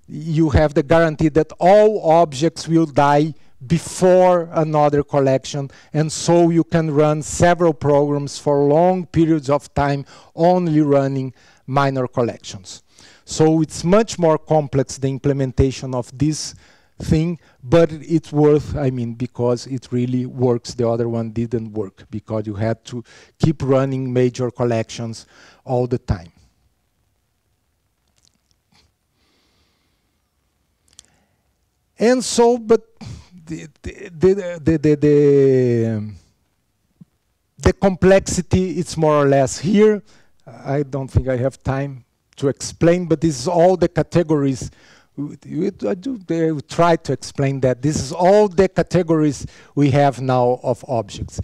[SPEAKER 2] you have the guarantee that all objects will die before another collection, and so you can run several programs for long periods of time only running minor collections. So it's much more complex, the implementation of this thing, but it's worth, I mean, because it really works. The other one didn't work because you had to keep running major collections all the time. And so, but the complexity, it's more or less here. I don't think I have time to explain, but this is all the categories. I do try to explain that. This is all the categories we have now of objects.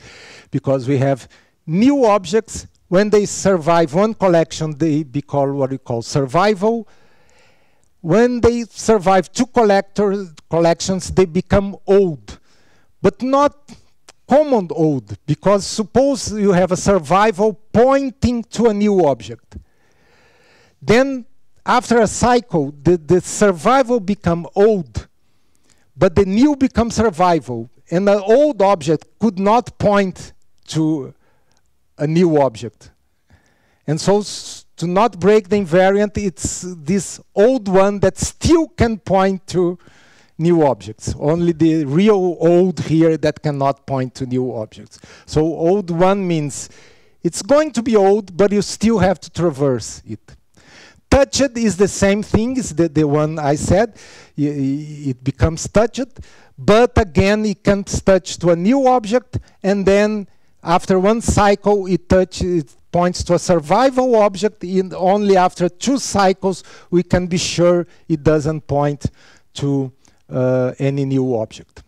[SPEAKER 2] Because we have new objects, when they survive one collection, they become what we call survival. When they survive two collections, they become old, but not common old, because suppose you have a survival pointing to a new object. Then after a cycle, the survival become old, but the new becomes survival, and the old object could not point to a new object. And so to not break the invariant, it's this old one that still can point to new objects. Only the real old here that cannot point to new objects. So old one means it's going to be old, but you still have to traverse it. Touched is the same thing, is the one I said. It becomes touched, but again it comes touched to a new object, and then after one cycle it points to a survival object, and only after 2 cycles we can be sure it doesn't point to any new object.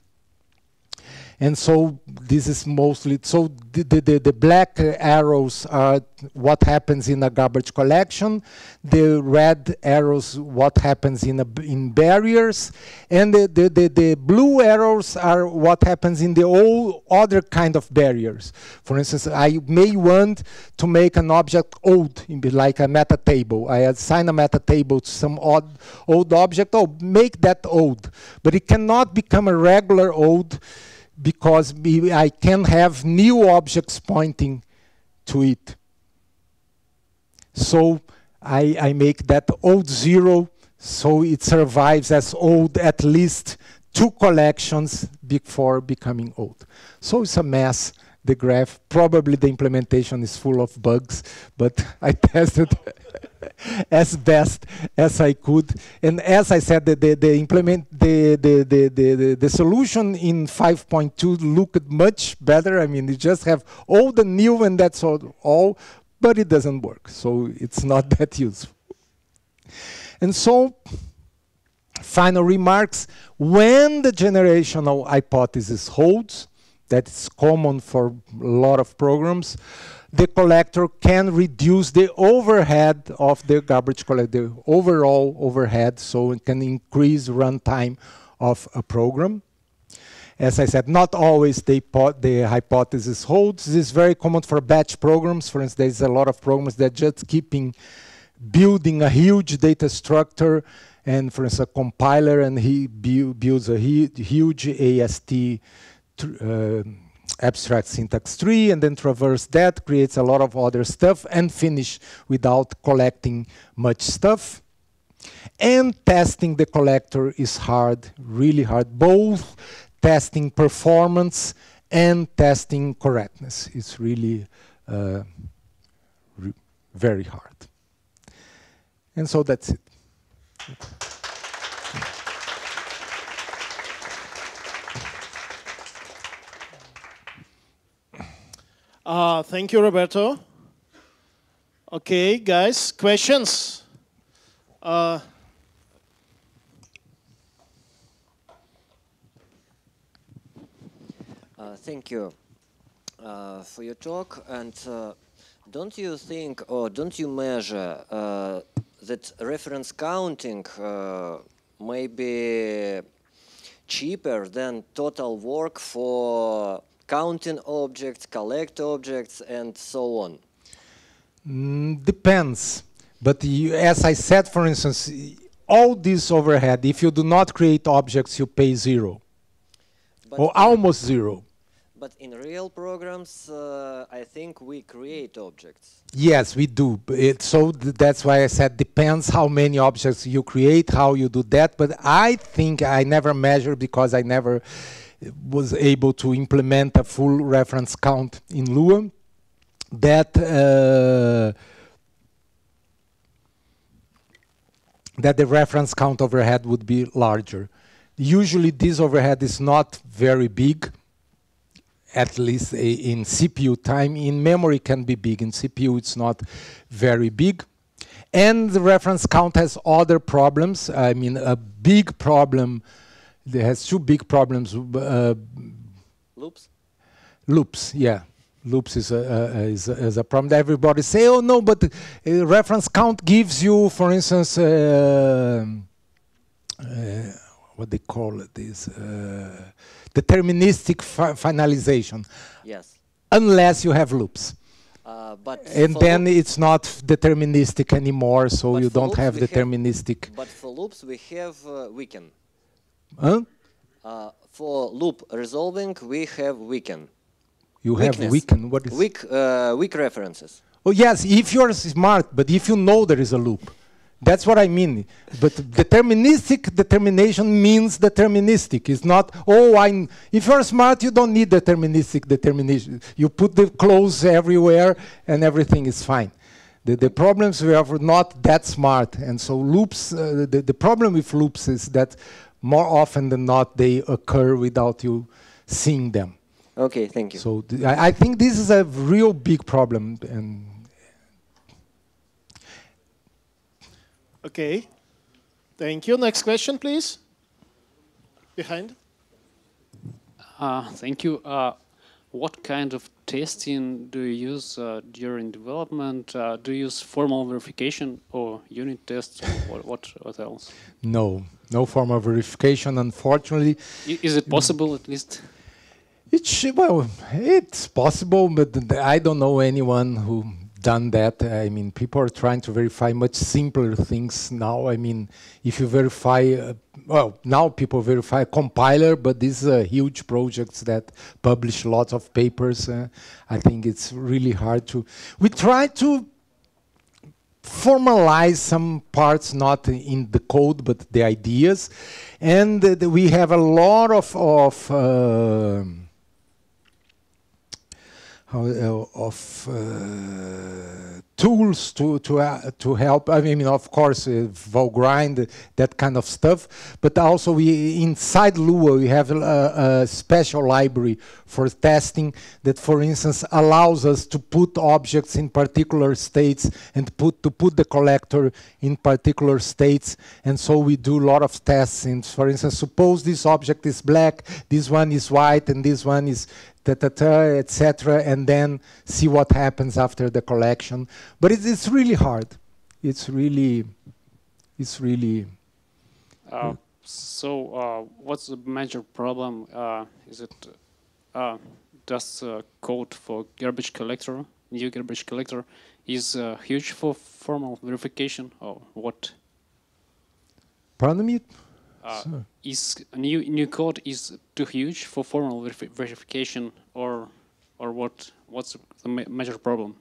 [SPEAKER 2] And so this is mostly, so the black arrows are what happens in a garbage collection, the red arrows what happens in barriers, and the blue arrows are what happens in the all other kind of barriers. For instance, I may want to make an object old, like a meta table. I assign a meta table to some old object, oh, make that old. But it cannot become a regular old, because I can have new objects pointing to it. So I make that old 0, so it survives as old at least 2 collections before becoming old. So it's a mess, the graph. Probably the implementation is full of bugs, but I tested as best as I could. And as I said, the solution in 5.2 looked much better. I mean, you just have old and new, and that's all, but it doesn't work. So it's not that useful. And so, final remarks. When the generational hypothesis holds, that is common for a lot of programs, the collector can reduce the overhead of the garbage collector, the overall overhead, so it can increase runtime of a program. As I said, not always the hypothesis holds. This is very common for batch programs. For instance, there's a lot of programs that just building a huge data structure, and for instance, a compiler, and he builds a huge AST abstract syntax tree, and then traverse that, creates a lot of other stuff, and finish without collecting much stuff. And testing the collector is hard, really hard. Both testing performance and testing correctness. It's really very hard. And so that's it.
[SPEAKER 1] Thank you, Roberto. Okay, guys, questions?
[SPEAKER 6] Thank you for your talk. And don't you think, or don't you measure that reference counting may be cheaper than total work for counting objects, collect objects, and so on?
[SPEAKER 2] Depends. But as I said, for instance, all this overhead, if you do not create objects, you pay zero. Or almost zero.
[SPEAKER 6] But in real programs, I think we create objects.
[SPEAKER 2] Yes, we do. So that's why I said depends how many objects you create, how you do that. But I think I never measured because I never was able to implement a full reference count in Lua. That the reference count overhead would be larger. Usually this overhead is not very big, at least in CPU time. In memory can be big, in CPU it's not very big. And the reference count has other problems. I mean, a big problem, it has two big problems.
[SPEAKER 6] Loops?
[SPEAKER 2] Loops, yeah. Loops is a problem. Everybody say, oh no, but reference count gives you, for instance, what they call it is deterministic finalization.
[SPEAKER 6] Yes.
[SPEAKER 2] Unless you have loops. And then it's not deterministic anymore, so you don't have deterministic.
[SPEAKER 6] But for loops we have weaken.
[SPEAKER 2] Huh?
[SPEAKER 6] For loop resolving we have weaken.
[SPEAKER 2] You have weaken. What is
[SPEAKER 6] weak references?
[SPEAKER 2] Oh yes, if you're smart, but if you know there is a loop. That's what I mean. But deterministic determination means deterministic. It's not, oh, if you're smart, you don't need deterministic determination. You put the close everywhere and everything is fine. The problems we are not that smart. And so loops, the problem with loops is that more often than not, they occur without you seeing them.
[SPEAKER 6] Okay, thank you.
[SPEAKER 2] So I think this is a real big problem. And
[SPEAKER 1] okay, thank you. Next question, please. Behind.
[SPEAKER 15] Thank you. What kind of testing do you use during development? Do you use formal verification or unit tests? What else?
[SPEAKER 2] No formal verification, unfortunately.
[SPEAKER 15] Is it possible at least?
[SPEAKER 2] It's possible, but I don't know anyone who done that. I mean, people are trying to verify much simpler things now. I mean, if you verify, now people verify a compiler, but these are huge projects that publish lots of papers. I think it's really hard to. We try to formalize some parts, not in the code, but the ideas, and we have a lot of tools to help. I mean, of course, Valgrind, that kind of stuff. But also, inside Lua, we have a special library for testing that, for instance, allows us to put objects in particular states and to put the collector in particular states. And so we do a lot of tests. And for instance, suppose this object is black, this one is white, and this one is etc., and then see what happens after the collection. But it's really hard. It's really.
[SPEAKER 15] So what's the major problem? Is it does code for garbage collector, new garbage collector, is huge for formal verification, or what?
[SPEAKER 2] Pardon me?
[SPEAKER 15] Is new code is too huge for formal verification, or what? What's the major problem?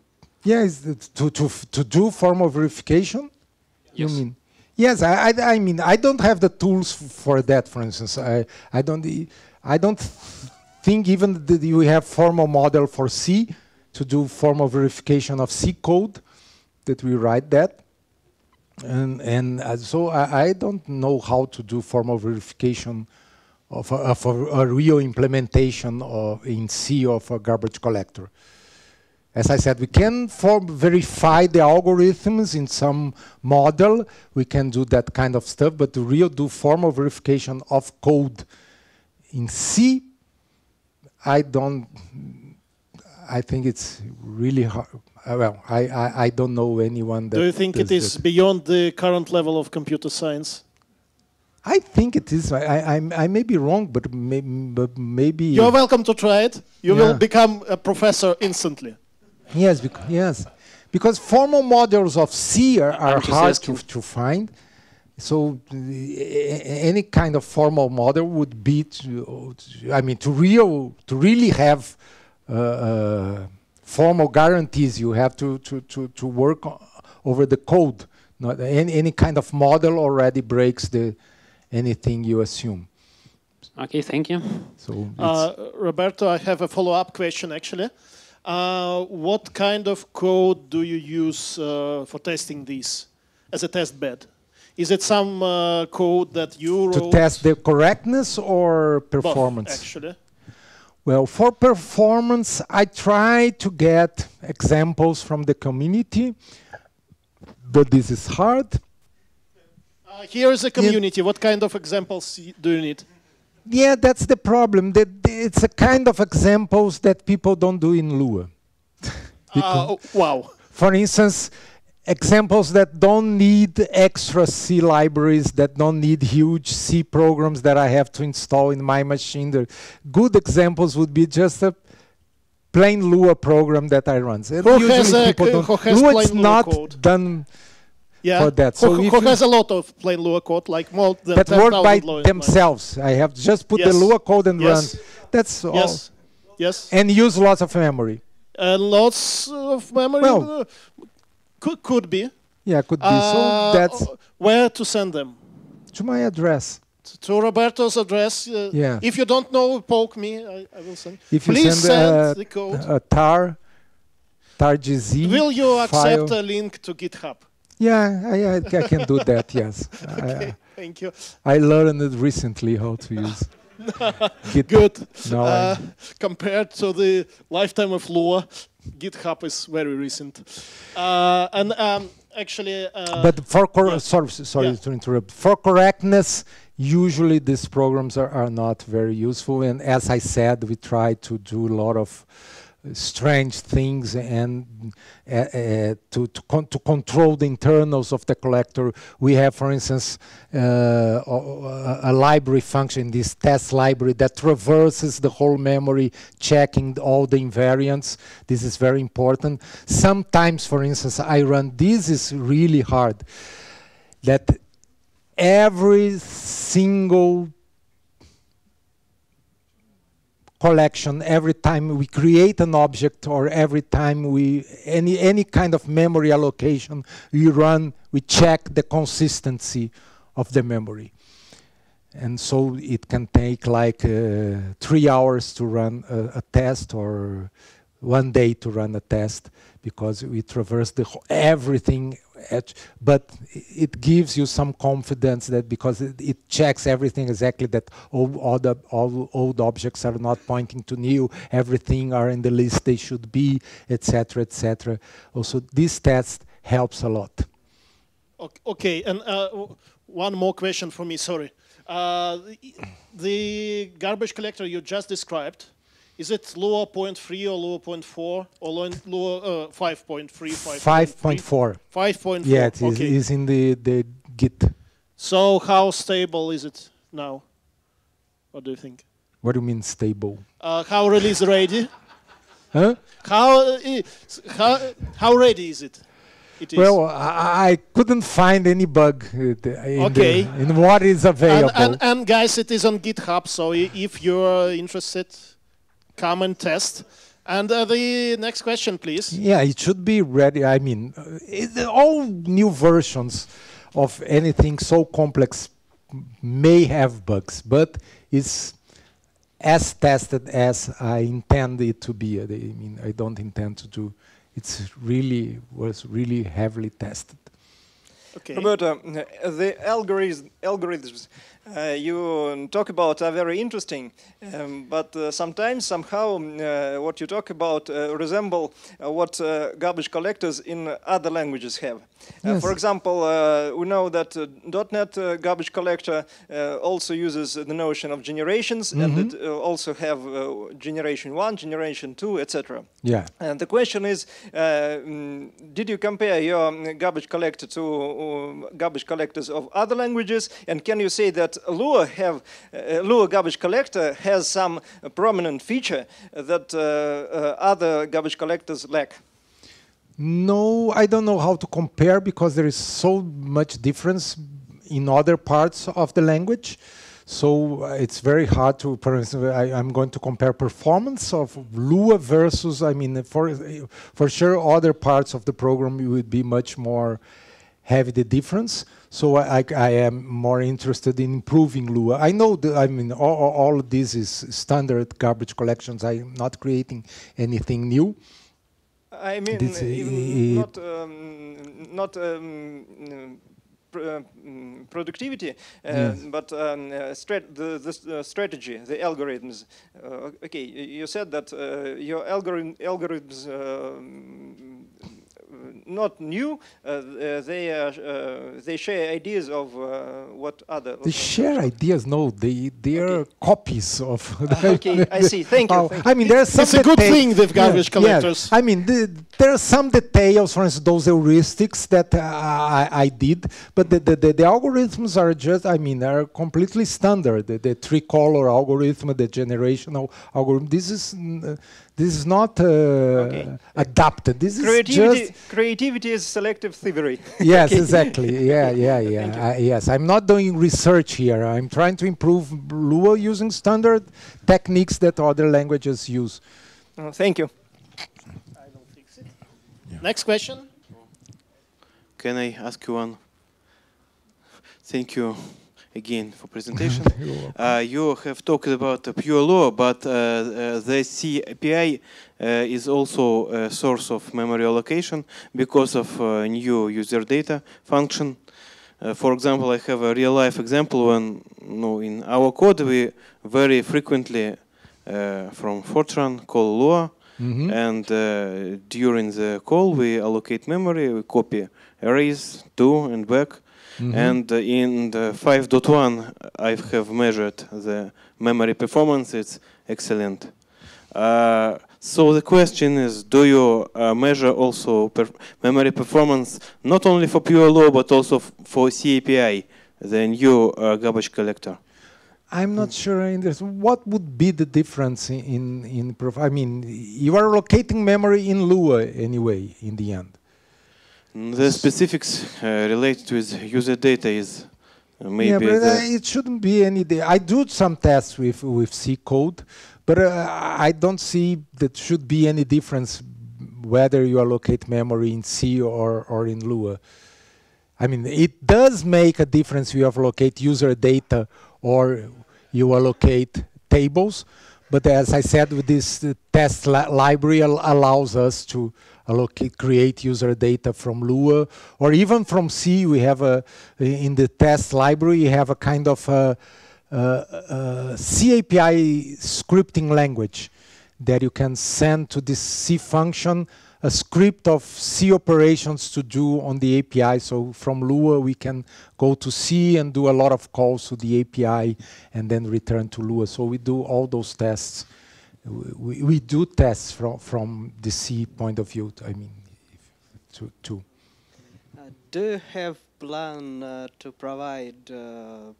[SPEAKER 2] Yeah, is to do formal verification.
[SPEAKER 15] Yes.
[SPEAKER 2] You mean? Yes, I mean I don't have the tools for that. For instance, I don't think even that we have formal model for C to do formal verification of C code that we write that. And so I don't know how to do formal verification of a real implementation in C of a garbage collector. As I said, we can verify the algorithms in some model. We can do that kind of stuff, but to really do formal verification of code in C, I think it's really hard. Well, I don't know anyone that.
[SPEAKER 1] Do you think it is beyond the current level of computer science?
[SPEAKER 2] I think it is. I may be wrong, but maybe.
[SPEAKER 1] You're welcome to try it. You will become a professor instantly.
[SPEAKER 2] Yes, because formal models of C are hard to find. So any kind of formal model would be to really have formal guarantees. You have to work over the code. Not any kind of model already breaks anything you assume.
[SPEAKER 15] Okay, thank you.
[SPEAKER 2] So
[SPEAKER 1] Roberto, I have a follow-up question actually. What kind of code do you use for testing these as a test bed? Is it some code that you wrote?
[SPEAKER 2] To test the correctness or performance?
[SPEAKER 1] Both, actually.
[SPEAKER 2] Well, for performance, I try to get examples from the community, but this is hard.
[SPEAKER 1] Here is a community. What kind of examples do you need?
[SPEAKER 2] Yeah, that's the problem. It's a kind of examples that people don't do in Lua.
[SPEAKER 1] Wow.
[SPEAKER 2] For instance, examples that don't need extra C libraries, that don't need huge C programs that I have to install in my machine. The good examples would be just a plain Lua program that I run.
[SPEAKER 1] Who has
[SPEAKER 2] Lua is not
[SPEAKER 1] code?
[SPEAKER 2] Done
[SPEAKER 1] yeah.
[SPEAKER 2] for that.
[SPEAKER 1] So who has a lot of plain Lua code, like more than
[SPEAKER 2] that
[SPEAKER 1] 10,000
[SPEAKER 2] work by
[SPEAKER 1] lines?
[SPEAKER 2] themselves. I have just put the Lua code and run. That's all.
[SPEAKER 1] Yes.
[SPEAKER 2] And use lots of memory.
[SPEAKER 1] Lots of memory.
[SPEAKER 2] Well,
[SPEAKER 1] could be.
[SPEAKER 2] Yeah, could be. So that's
[SPEAKER 1] where to send them.
[SPEAKER 2] To my address.
[SPEAKER 1] To Roberto's address.
[SPEAKER 2] Yeah.
[SPEAKER 1] If you don't know, poke me. I will send.
[SPEAKER 2] If you
[SPEAKER 1] Please send the code.
[SPEAKER 2] A tar.gz.
[SPEAKER 1] Will you accept
[SPEAKER 2] file.
[SPEAKER 1] a link to GitHub?
[SPEAKER 2] Yeah, I can do that. Yes.
[SPEAKER 1] Okay, thank you.
[SPEAKER 2] I learned it recently how to use.
[SPEAKER 1] Good.
[SPEAKER 2] No,
[SPEAKER 1] compared to the lifetime of Lua, GitHub is very recent. Actually.
[SPEAKER 2] But for sorry to interrupt. For correctness, usually these programs are not very useful. And as I said, we try to do a lot of strange things and to control the internals of the collector. We have, for instance, a library function, this test library, that traverses the whole memory, checking all the invariants. This is very important. Sometimes, for instance, I run, this is really hard, that every single collection, every time we create an object or every time we any kind of memory allocation we check the consistency of the memory. And so it can take like 3 hours to run a test or 1 day to run a test, because we traverse everything. But it gives you some confidence that because it checks everything exactly, that all old objects are not pointing to new, everything are in the list they should be, etc., etc. Also, this test helps a lot.
[SPEAKER 1] Okay, and one more question for me, sorry. The garbage collector you just described, is it Lua 0.3 or Lua 0.4 or Lua 5.3?
[SPEAKER 2] 5.4.
[SPEAKER 1] 5.4.
[SPEAKER 2] Yeah, it is in the Git.
[SPEAKER 1] So how stable is it now? What do you think?
[SPEAKER 2] What do you mean stable?
[SPEAKER 1] How release ready?
[SPEAKER 2] Huh?
[SPEAKER 1] How ready is it? It is.
[SPEAKER 2] Well, I couldn't find any bug in what is available.
[SPEAKER 1] And guys, it is on GitHub, so if you're interested, come and test. And the next question, please.
[SPEAKER 2] Yeah, it should be ready. I mean, all new versions of anything so complex may have bugs, but it's as tested as I intend it to be. I mean, I don't intend to do. Was really heavily tested.
[SPEAKER 22] Okay. Roberto, the algorithms you talk about are very interesting, but sometimes somehow what you talk about resemble what garbage collectors in other languages have.
[SPEAKER 2] Yes.
[SPEAKER 22] For example, we know that .NET garbage collector also uses the notion of generations, and it also have generation 1, generation 2, etc.
[SPEAKER 2] Yeah.
[SPEAKER 22] And the question is, did you compare your garbage collector to new garbage collectors of other languages? And can you say that Lua garbage collector has some prominent feature that other garbage collectors lack?
[SPEAKER 2] No, I don't know how to compare because there is so much difference in other parts of the language. So it's very hard to, for instance, I'm going to compare performance of Lua versus, I mean, for sure other parts of the program would be much more heavy the difference. So I am more interested in improving Lua. I know that, I mean, all of this is standard garbage collections. I'm not creating anything new.
[SPEAKER 22] I mean, even not productivity,
[SPEAKER 2] Yes.
[SPEAKER 22] but the strategy, the algorithms. Okay, you said that your algorithms not new. They share ideas of what other.
[SPEAKER 2] They share ideas. No, they are copies of.
[SPEAKER 22] Okay, I see. Thank you.
[SPEAKER 2] I mean, there are some.
[SPEAKER 1] It's a good thing with garbage collectors.
[SPEAKER 2] I mean, there are some details, for instance, those heuristics that I did, but the algorithms are just, I mean, are completely standard. The three-color algorithm, the generational algorithm. This is not adapted. This is just
[SPEAKER 22] creativity is selective thievery.
[SPEAKER 2] Yes,
[SPEAKER 22] Okay.
[SPEAKER 2] exactly. Yeah. Yes, I'm not doing research here. I'm trying to improve Lua using standard techniques that other languages use.
[SPEAKER 22] Thank you.
[SPEAKER 1] Next question.
[SPEAKER 13] Can I ask you one? Thank you again for presentation. You have talked about pure Lua, but the C API is also a source of memory allocation because of new user data function. For example, I have a real-life example when in our code we very frequently from Fortran call Lua, and during the call we allocate memory, we copy arrays to and back. And in the 5.1, I have measured the memory performance. It's excellent. So the question is, do you measure also memory performance not only for pure Lua but also for CAPI, the new garbage collector?
[SPEAKER 2] I'm not sure I understand. What would be the difference in I mean, you are allocating memory in Lua anyway, in the end.
[SPEAKER 13] The specifics related with user data is maybe.
[SPEAKER 2] Yeah, but it shouldn't be any. I do some tests with C code, but I don't see that should be any difference whether you allocate memory in C or in Lua. I mean, it does make a difference if you allocate user data or you allocate tables. But as I said, with this test library allows us to create user data from Lua or even from C. We have in the test library, you have a kind of C API scripting language that you can send to this C function a script of C operations to do on the API. So from Lua, we can go to C and do a lot of calls to the API and then return to Lua. So we do all those tests. We do tests from the C point of view. I mean, too.
[SPEAKER 8] Do you have plan to provide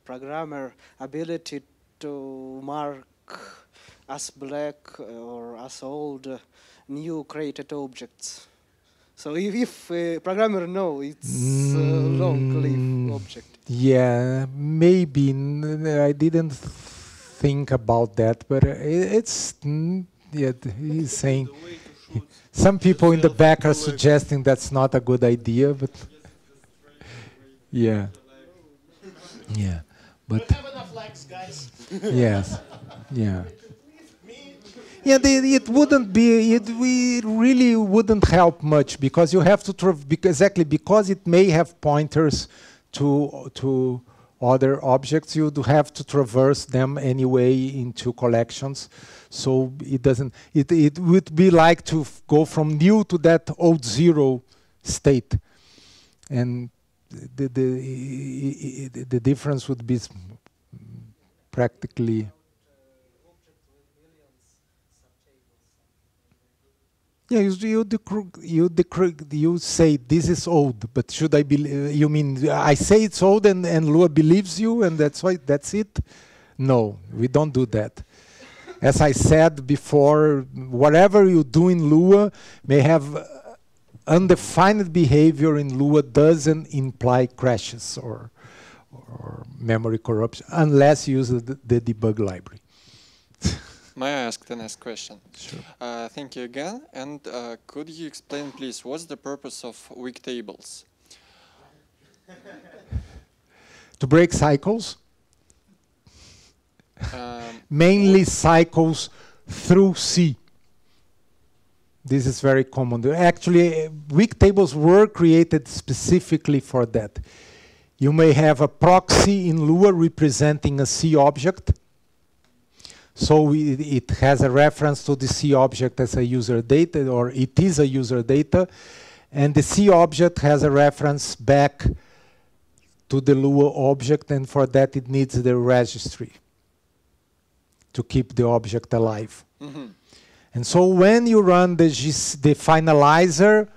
[SPEAKER 8] programmer ability to mark as black or as old new created objects? So if a programmer know it's a long-lived object.
[SPEAKER 2] Yeah, maybe. I didn't think about that, but it's yeah. He's saying some people in the back are suggesting that's not a good idea, but yeah, but
[SPEAKER 1] We have enough likes, guys.
[SPEAKER 2] yes, yeah. Yeah, it wouldn't be. We really wouldn't help much because you have to because it may have pointers to other objects. You do have to traverse them anyway into collections, so it doesn't. It would be like to go from new to that old zero state, and the difference would be practically. Yeah, you say this is old, but should I believe? You mean I say it's old and Lua believes you, and that's it? No, we don't do that. As I said before, whatever you do in Lua may have undefined behavior in Lua doesn't imply crashes or memory corruption unless you use the debug library.
[SPEAKER 12] May I ask the next question?
[SPEAKER 2] Sure.
[SPEAKER 12] Thank you again. And could you explain, please, what's the purpose of weak tables?
[SPEAKER 2] To break cycles. Mainly cycles through C. This is very common. Actually, weak tables were created specifically for that. You may have a proxy in Lua representing a C object. So it has a reference to the C object as a user data, or it is a user data. And the C object has a reference back to the Lua object, and for that it needs the registry to keep the object alive. And so when you run the finalizer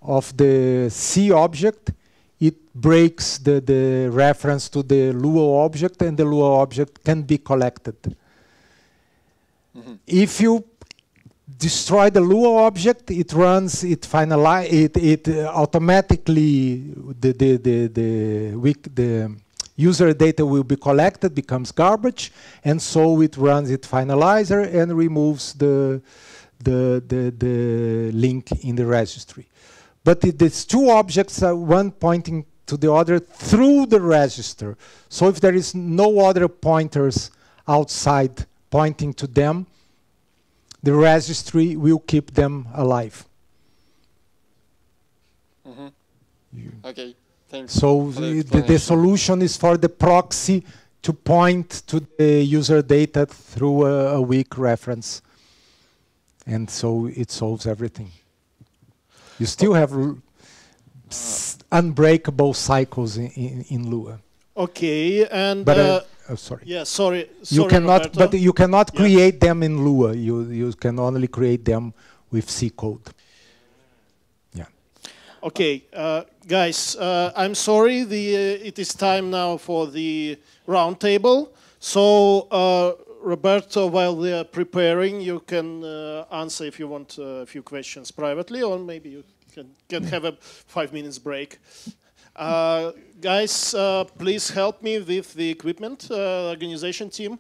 [SPEAKER 2] of the C object, it breaks the reference to the Lua object, and the Lua object can be collected. If you destroy the Lua object, it runs, it automatically the user data will be collected, becomes garbage, and so it runs its finalizer and removes the link in the registry. But these two objects are one pointing to the other through the register. So if there is no other pointers outside pointing to them, the registry will keep them alive.
[SPEAKER 12] Okay, thanks.
[SPEAKER 2] So the solution is for the proxy to point to the user data through a weak reference. And so it solves everything. You still have unbreakable cycles in Lua.
[SPEAKER 1] Okay, and
[SPEAKER 2] but sorry.
[SPEAKER 1] Yeah, sorry.
[SPEAKER 2] You cannot,
[SPEAKER 1] Roberto.
[SPEAKER 2] but you cannot create them in Lua. You can only create them with C code. Yeah.
[SPEAKER 1] Okay, guys, I'm sorry. It is time now for the roundtable. So, Roberto, while they are preparing, you can answer if you want a few questions privately, or maybe you can have a 5 minutes break. Guys, please help me with the equipment organization team.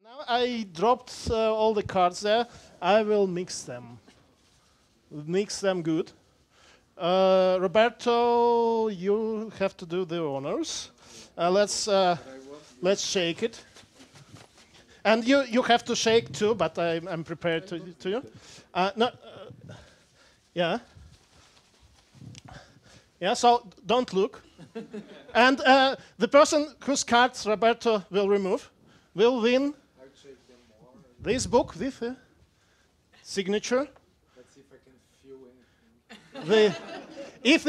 [SPEAKER 1] Now I dropped all the cards there. I will mix them. Mix them good. Roberto, you have to do the honors. Let's shake it. And you have to shake too, but I'm prepared to you. No, yeah. Yeah, so don't look. And the person whose cards Roberto will remove will win this book with signature.
[SPEAKER 2] Let's see if I can feel anything.
[SPEAKER 1] If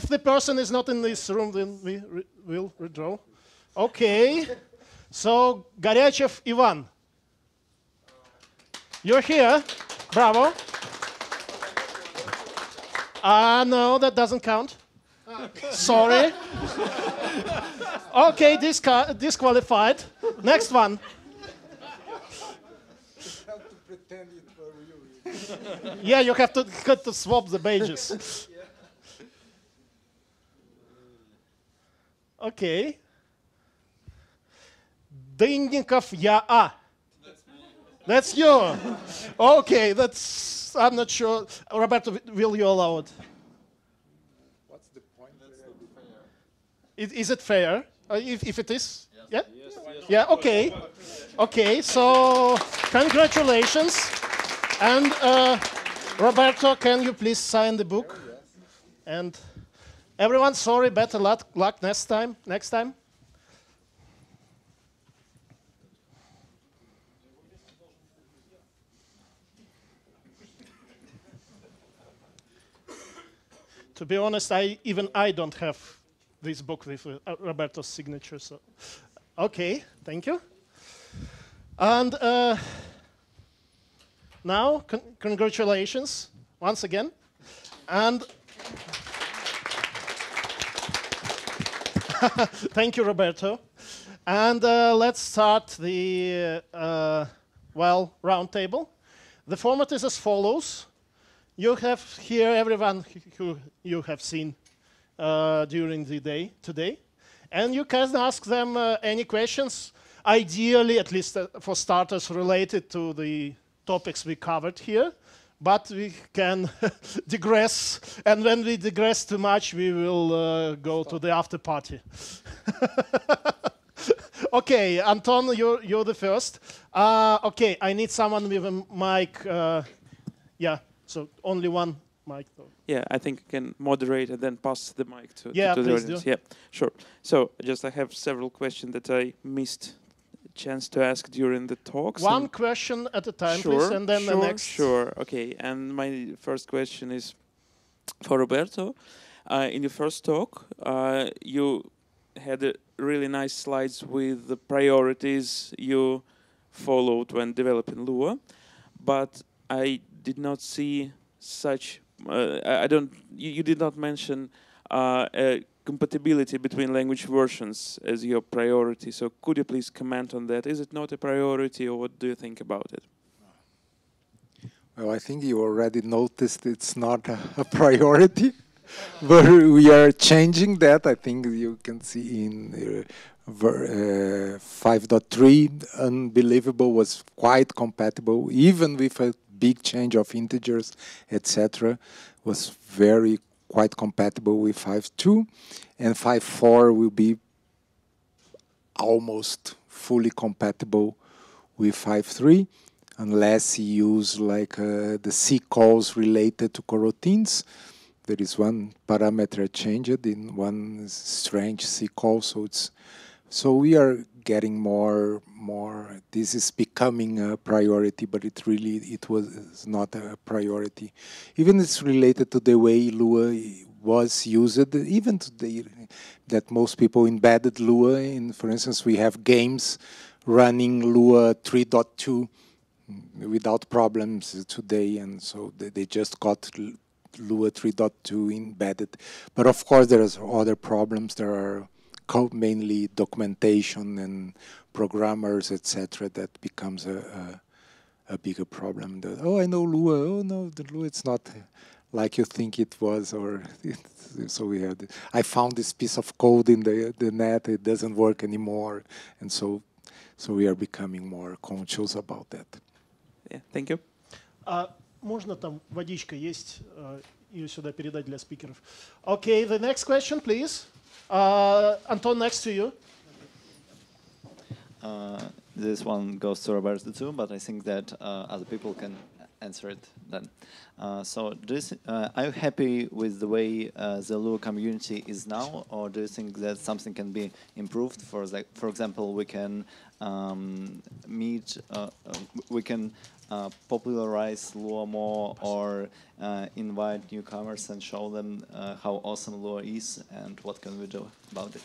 [SPEAKER 1] the person is not in this room, then we will withdraw. Okay. So, Горячев Ivan. You're here. Bravo. No, that doesn't count. Sorry. Okay, disqualified. Next one. Yeah, you have to swap the pages. Okay. Dynnikov Я.А. That's you. Okay, I'm not sure. Roberto, will you allow it?
[SPEAKER 2] What's the point?
[SPEAKER 1] Is it fair? If it is? Yes. Yeah? Yeah, okay. Okay, so congratulations. And Roberto, can you please sign the book? And everyone, sorry, better luck next time. To be honest, even I don't have this book with Roberto's signature. So, okay, thank you. And now, congratulations once again. And thank you, Roberto. And let's start the round table. The format is as follows. You have here everyone who you have seen during the day today. And you can ask them any questions, ideally, at least for starters, related to the topics we covered here. But we can digress, and when we digress too much, we will go to the after party. Okay, Anton, you're the first. Okay, I need someone with a mic. Yeah. So only one mic, though.
[SPEAKER 16] Yeah, I think I can moderate and then pass the mic to the
[SPEAKER 1] please
[SPEAKER 16] audience.
[SPEAKER 1] do.
[SPEAKER 16] Yeah, sure. So I have several questions that I missed a chance to ask during the talks.
[SPEAKER 1] One question at a time, please, and then the next.
[SPEAKER 16] Sure, okay. And my first question is for Roberto. In your first talk, you had really nice slides with the priorities you followed when developing Lua, but I did not see such. You did not mention compatibility between language versions as your priority. So could you please comment on that? Is it not a priority, or what do you think about it?
[SPEAKER 2] Well, I think you already noticed it's not a priority, but we are changing that. I think you can see in 5.3, Unbelievable was quite compatible, even with a big change of integers, etc. was quite compatible with 5.2, and 5.4 will be almost fully compatible with 5.3, unless you use like the C calls related to coroutines. There is one parameter changed in one strange C call, so we are getting more. This is becoming a priority, but it was not a priority. Even it's related to the way Lua was used, even today, that most people embedded Lua in. For instance, we have games running Lua 3.2 without problems today, and so they just got Lua 3.2 embedded. But of course, there are other problems. There are mainly documentation and programmers, etc. That becomes a bigger problem. I know Lua. Oh no, the Lua, it's not like you think it was. So we had. I found this piece of code in the net. It doesn't work anymore, and so So we are becoming more conscious about that.
[SPEAKER 16] Yeah, thank you.
[SPEAKER 1] Можно там водичка есть, ее сюда передать для спикеров. Okay, the next question, please. Anton, next to you.
[SPEAKER 19] This one goes to Roberto too, but I think that other people can answer it then. So, are you happy with the way the Lua community is now, or do you think that something can be improved? For example, we can we can popularize Lua more, or invite newcomers and show them how awesome Lua is, and what can we do about it?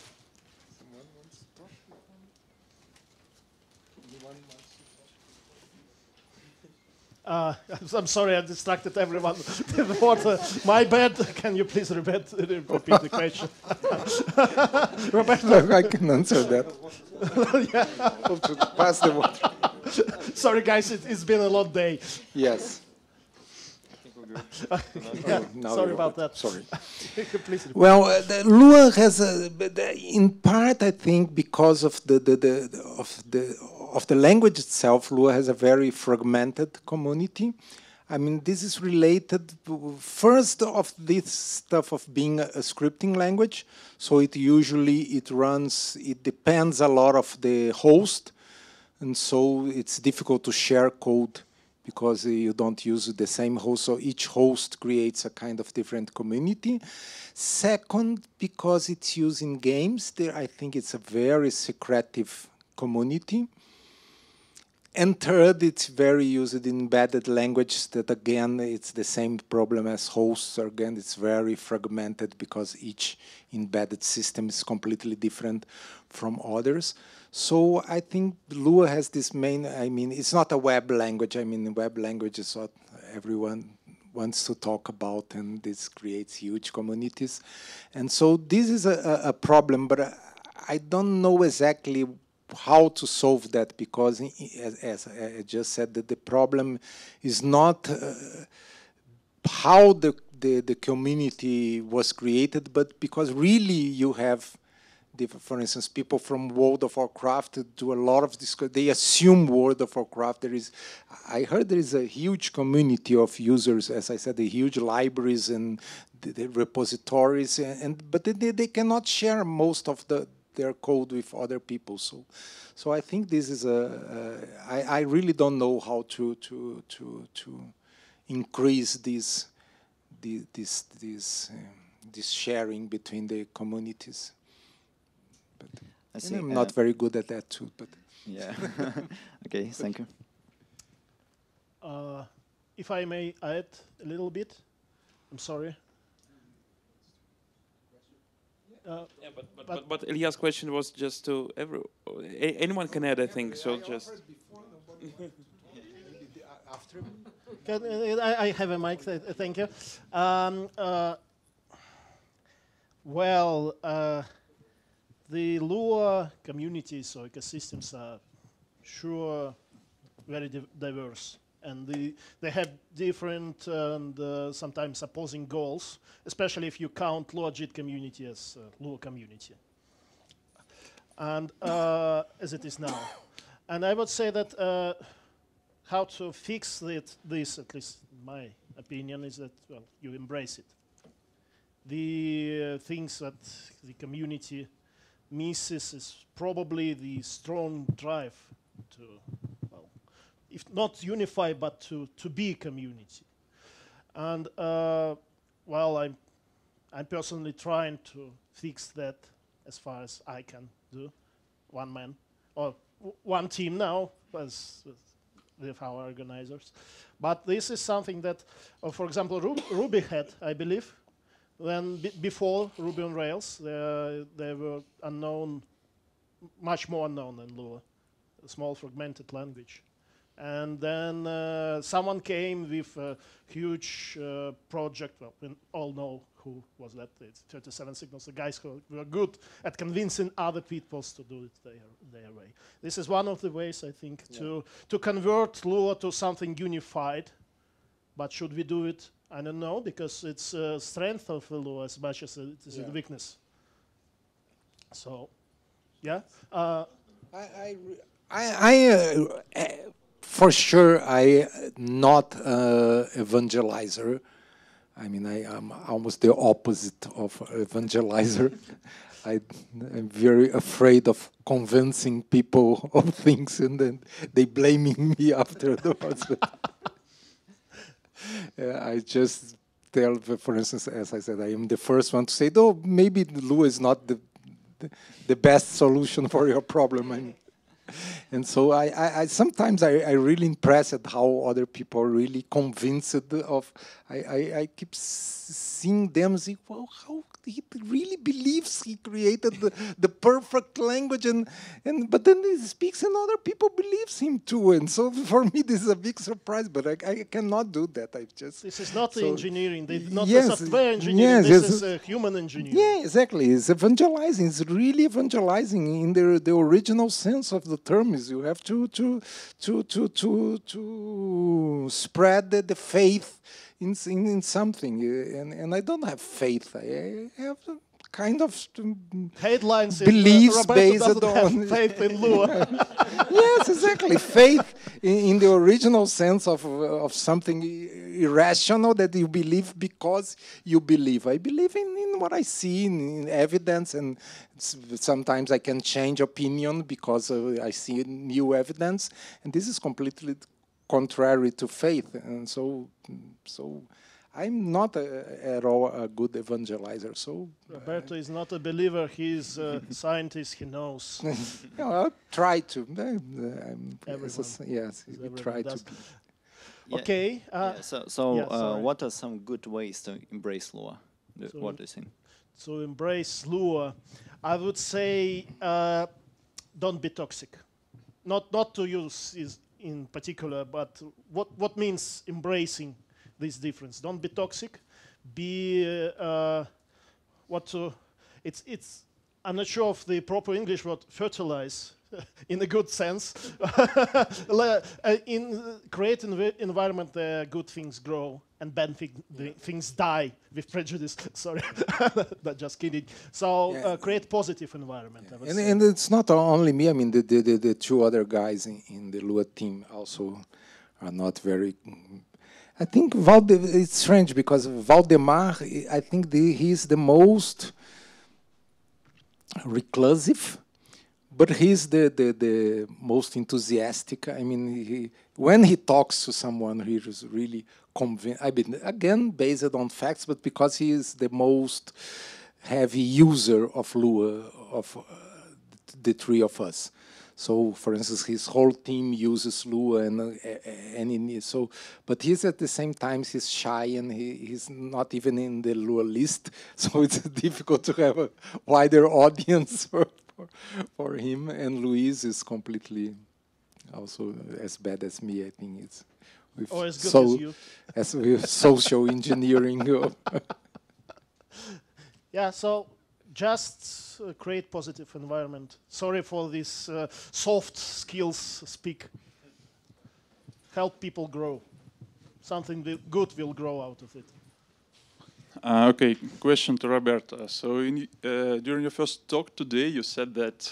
[SPEAKER 1] I'm sorry, I distracted everyone with water. My bad. Can you please repeat the question? Roberto.
[SPEAKER 2] I can answer that.
[SPEAKER 1] Yeah.
[SPEAKER 2] Pass the water.
[SPEAKER 1] Sorry, guys, it's been a long day.
[SPEAKER 2] Yes.
[SPEAKER 1] Yeah, sorry about that.
[SPEAKER 2] Sorry.
[SPEAKER 1] Please repeat.
[SPEAKER 2] Well, the Lua has, in part, I think, because of the language itself, Lua has a very fragmented community. I mean, this is related first of this stuff of being a scripting language. So it depends a lot of the host, and so it's difficult to share code because you don't use the same host, so each host creates a kind of different community. Second, because it's used in games, I think it's a very secretive community. And third, it's very used in embedded language that, again, it's the same problem as hosts. Again, it's very fragmented because each embedded system is completely different from others. So I think Lua has this main, I mean, it's not a web language. I mean, web language is what everyone wants to talk about, and this creates huge communities. And so this is a problem, but I don't know exactly how to solve that, because as I just said, that the problem is not how the community was created, but because really you have, for instance, people from World of Warcraft do a lot of this. They assume World of Warcraft. I heard there is a huge community of users, as I said, the huge libraries and the repositories, but they cannot share most of their code with other people. So I think this is I really don't know how to increase this sharing between the communities. I'm not very good at that too, but
[SPEAKER 19] yeah. Okay, thank you.
[SPEAKER 1] If I may add a little bit, I'm sorry.
[SPEAKER 16] But Ilya's question was just to anyone can add, I think. So just.
[SPEAKER 1] I have a mic. Thank you. Well, the Lua communities or ecosystems are sure very diverse, and they have different and sometimes opposing goals, especially if you count LuaJIT community as Lua community, and as it is now. And I would say that how to fix this, at least in my opinion, is that, well, you embrace it. The things that the community misses is probably the strong drive to, well, if not unify, but to be a community. And well, I'm personally trying to fix that as far as I can do, one man or one team now, with our organizers. But this is something that, for example, Ruby had, I believe. Then before Ruby on Rails, they were unknown, much more unknown than Lua, a small fragmented language. And then someone came with a huge project. Well, we all know who was that. It's 37 Signals, the guys who were good at convincing other peoples to do it their way. This is one of the ways, I think, to convert Lua to something unified. But should we do it? I don't know, because it's a strength of Lua as much as it is a weakness. So, yeah.
[SPEAKER 2] For sure, I not evangelizer. I mean, I am almost the opposite of evangelizer. I'm very afraid of convincing people of things, and then they blaming me afterwards. I just tell, for instance, as I said, I am the first one to say, "No, maybe Lua is not the best solution for your problem." And so I sometimes I really impressed at how other people are really convinced of. I keep seeing them say, well, how he really believes he created the perfect language, but then he speaks and other people believes him too. And so for me this is a big surprise, but I cannot do that.
[SPEAKER 1] This is not engineering, not the software engineering. This is human engineering.
[SPEAKER 2] Yeah, exactly. It's evangelizing. It's really evangelizing in the original sense of the term. Is you have to spread the faith in something, and I don't have faith. I have kind of
[SPEAKER 1] headlines.
[SPEAKER 2] Beliefs based on
[SPEAKER 1] faith in Lua.
[SPEAKER 2] Yes, exactly. Faith in the original sense of something irrational that you believe because you believe. I believe in what I see in evidence, and sometimes I can change opinion because I see new evidence, and this is completely contrary to faith. And so I'm not at all a good evangelizer. So
[SPEAKER 1] Roberto is not a believer. He's a scientist. He knows.
[SPEAKER 2] I'll try to. Yes, we
[SPEAKER 1] everyone
[SPEAKER 2] try
[SPEAKER 1] does.
[SPEAKER 2] to.
[SPEAKER 1] Okay.
[SPEAKER 19] What are some good ways to embrace Lua? What do you think?
[SPEAKER 1] To embrace Lua, I would say don't be toxic. Not to use is in particular, but what means embracing this difference? Don't be toxic. Be it's I'm not sure of the proper English word, fertilize in a good sense. Create an environment where good things grow and bad things die with prejudice. Sorry, not just kidding. So create positive environment. I would say.
[SPEAKER 2] And it's not only me. I mean, the two other guys in the Lua team also are not very. I think it's strange because Valdemar, I think he's the most reclusive, but he's the most enthusiastic. I mean, when he talks to someone, he is really convinced. I mean, again, based on facts, but because he is the most heavy user of Lua, of the three of us. So, for instance, his whole team uses Lua, but he's at the same time he's shy and he's not even in the Lua list. So it's difficult to have a wider audience for him. And Luis is completely also as bad as me. I think it's
[SPEAKER 1] or as good as you.
[SPEAKER 2] As with social engineering.
[SPEAKER 1] Yeah. So. Just create positive environment. Sorry for this soft skills speak. Help people grow. Something good will grow out of it.
[SPEAKER 5] Okay, question to Roberto. So during your first talk today, you said that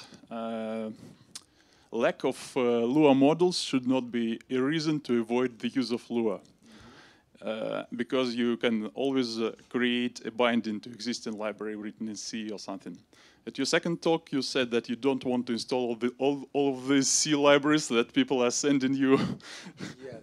[SPEAKER 5] lack of Lua models should not be a reason to avoid the use of Lua. Because you can always create a binding to existing library written in C or something. At your second talk, you said that you don't want to install all of these C libraries that people are sending you,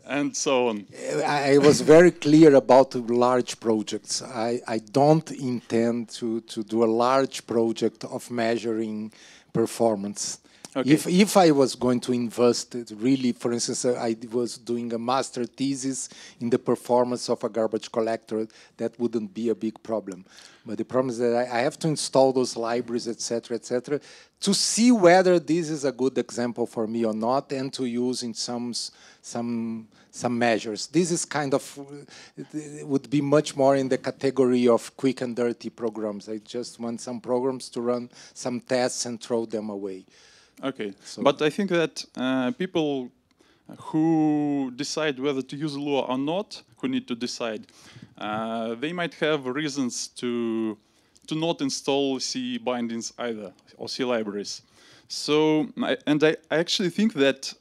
[SPEAKER 5] and so on.
[SPEAKER 2] I was very clear about large projects. I don't intend to do a large project of measuring performance. Okay. If I was going to invest, really, for instance, I was doing a master thesis in the performance of a garbage collector, that wouldn't be a big problem. But the problem is that I have to install those libraries, etc., to see whether this is a good example for me or not, and to use in some measures. This is kind of would be much more in the category of quick and dirty programs. I just want some programs to run some tests and throw them away.
[SPEAKER 5] Okay, but I think that people who decide whether to use Lua or not, who need to decide, they might have reasons to not install C bindings either, or C libraries. So, I actually think that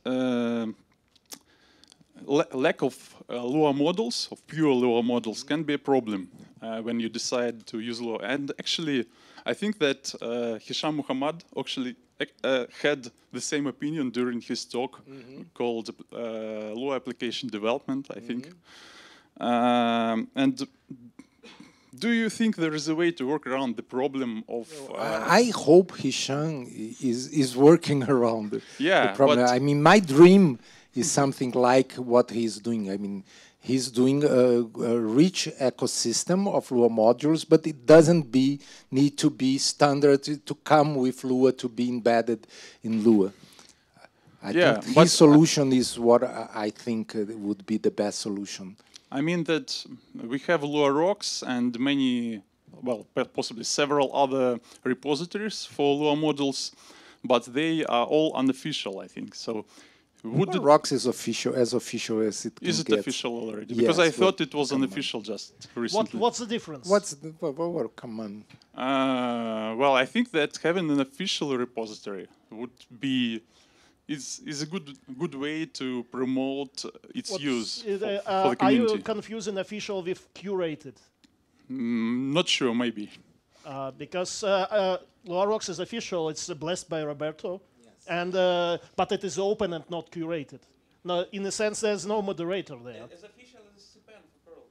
[SPEAKER 5] lack of Lua models, of pure Lua models, can be a problem when you decide to use Lua. And actually, I think that Hisham Muhammad actually had the same opinion during his talk called Lua Application Development, I think. And do you think there is a way to work around the problem of...
[SPEAKER 2] I hope Hisham is working around the problem.
[SPEAKER 5] But
[SPEAKER 2] I mean, my dream is something like what he's doing. I mean, he's doing a rich ecosystem of Lua modules, but it doesn't need to be standard to come with Lua to be embedded in Lua. I think his solution is what I think would be the best solution.
[SPEAKER 5] I mean that we have Lua Rocks and many, well, possibly several other repositories for Lua models, but they are all unofficial, I think. So,
[SPEAKER 2] Lua Rocks is official as it can
[SPEAKER 5] Is it
[SPEAKER 2] get.
[SPEAKER 5] official already?
[SPEAKER 2] Yes,
[SPEAKER 5] Because I thought
[SPEAKER 2] well,
[SPEAKER 5] it was unofficial just recently.
[SPEAKER 1] What's the difference?
[SPEAKER 2] Come on.
[SPEAKER 5] Well, I think that having an official repository would be is a good way to promote its use for the
[SPEAKER 1] Are
[SPEAKER 5] community.
[SPEAKER 1] you confusing official with curated?
[SPEAKER 5] Not sure, maybe.
[SPEAKER 1] Because Lua Rocks is official, it's blessed by Roberto, and but it is open and not curated. No, in a sense, there's no moderator there.
[SPEAKER 16] As official as CPAN for Perl.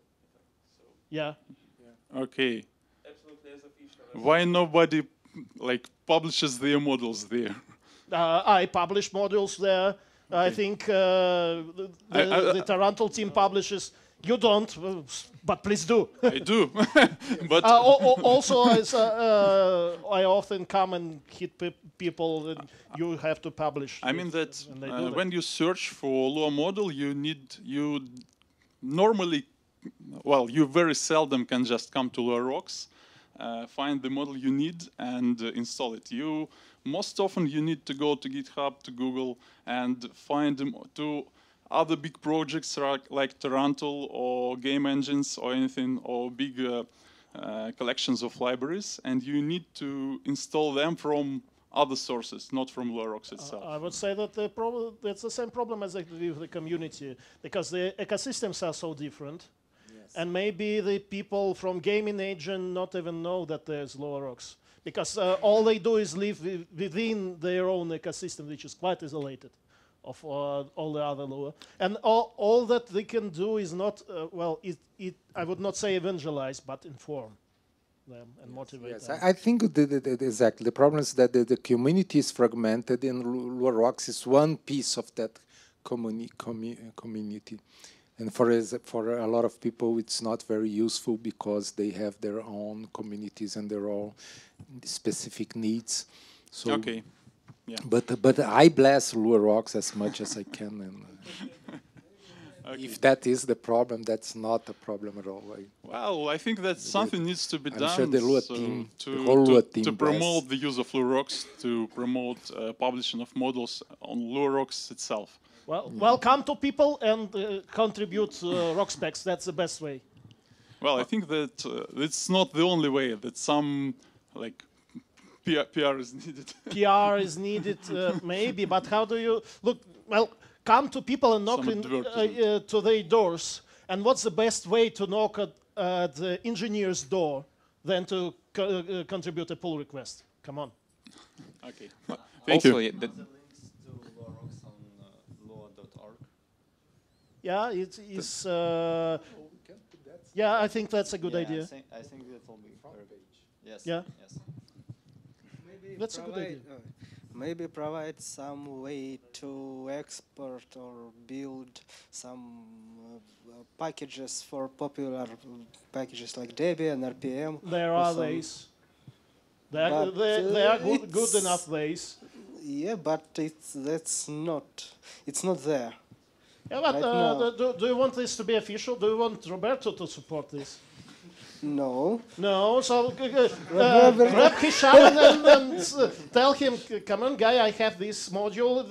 [SPEAKER 1] Yeah.
[SPEAKER 5] Okay.
[SPEAKER 16] Absolutely as official.
[SPEAKER 5] Why nobody like publishes their models there?
[SPEAKER 1] I publish modules there. I think the Tarantul team publishes. You don't, but please do.
[SPEAKER 5] I do, but
[SPEAKER 1] also I often come and hit people that you have to publish.
[SPEAKER 5] I mean that
[SPEAKER 1] that.
[SPEAKER 5] when you search for Lua model, you normally, well, you very seldom can just come to Lua Rocks, find the model you need and install it. Most often you need to go to GitHub, to Google, and find them to other big projects like Tarantul or game engines or anything, or big collections of libraries, and you need to install them from other sources, not from Lua Rocks itself.
[SPEAKER 1] I would say that it's the same problem as with the community, because the ecosystems are so different, and maybe the people from gaming agent not even know that there's Lua Rocks, because all they do is live within their own ecosystem, which is quite isolated of all the other Lua. And all that they can do is not, I would not say evangelize, but inform them and motivate them.
[SPEAKER 2] I think exactly. The problem is that the community is fragmented, and Lua Rocks is one piece of that community. And for a lot of people, it's not very useful because they have their own communities and their own specific needs. So,
[SPEAKER 5] okay. Yeah.
[SPEAKER 2] But I bless Lua Rocks as much as I can. And
[SPEAKER 5] okay.
[SPEAKER 2] If that is the problem, that's not a problem at all.
[SPEAKER 5] Well, I think that something needs to be done.
[SPEAKER 2] Sure the Lua team,
[SPEAKER 5] to,
[SPEAKER 2] the whole Lua team
[SPEAKER 5] to promote the use of Lua Rocks, to promote publishing of models on Lua Rocks itself.
[SPEAKER 1] Well, come to people and contribute rock specs. That's the best way.
[SPEAKER 5] Well, I think that it's not the only way. That some like PR is needed.
[SPEAKER 1] PR is needed, maybe. But how do you look? Well, come to people and knock to their doors. And what's the best way to knock at the engineer's door than to contribute a pull request? Come on.
[SPEAKER 5] Okay. Thank you.
[SPEAKER 1] Yeah, it is. Yeah, I think that's a good idea.
[SPEAKER 19] I think that will be very good. Yes.
[SPEAKER 1] Yeah.
[SPEAKER 19] Yes.
[SPEAKER 8] Maybe
[SPEAKER 1] that's a good idea.
[SPEAKER 8] Maybe provide some way to export or build some packages for popular packages like Debian, RPM.
[SPEAKER 1] There are ways. There are good enough ways.
[SPEAKER 8] Yeah, but it's not there.
[SPEAKER 1] Yeah, but do you want this to be official? Do you want Roberto to support this?
[SPEAKER 8] No.
[SPEAKER 1] No, so grab Hisham and tell him, come on, guy, I have this module.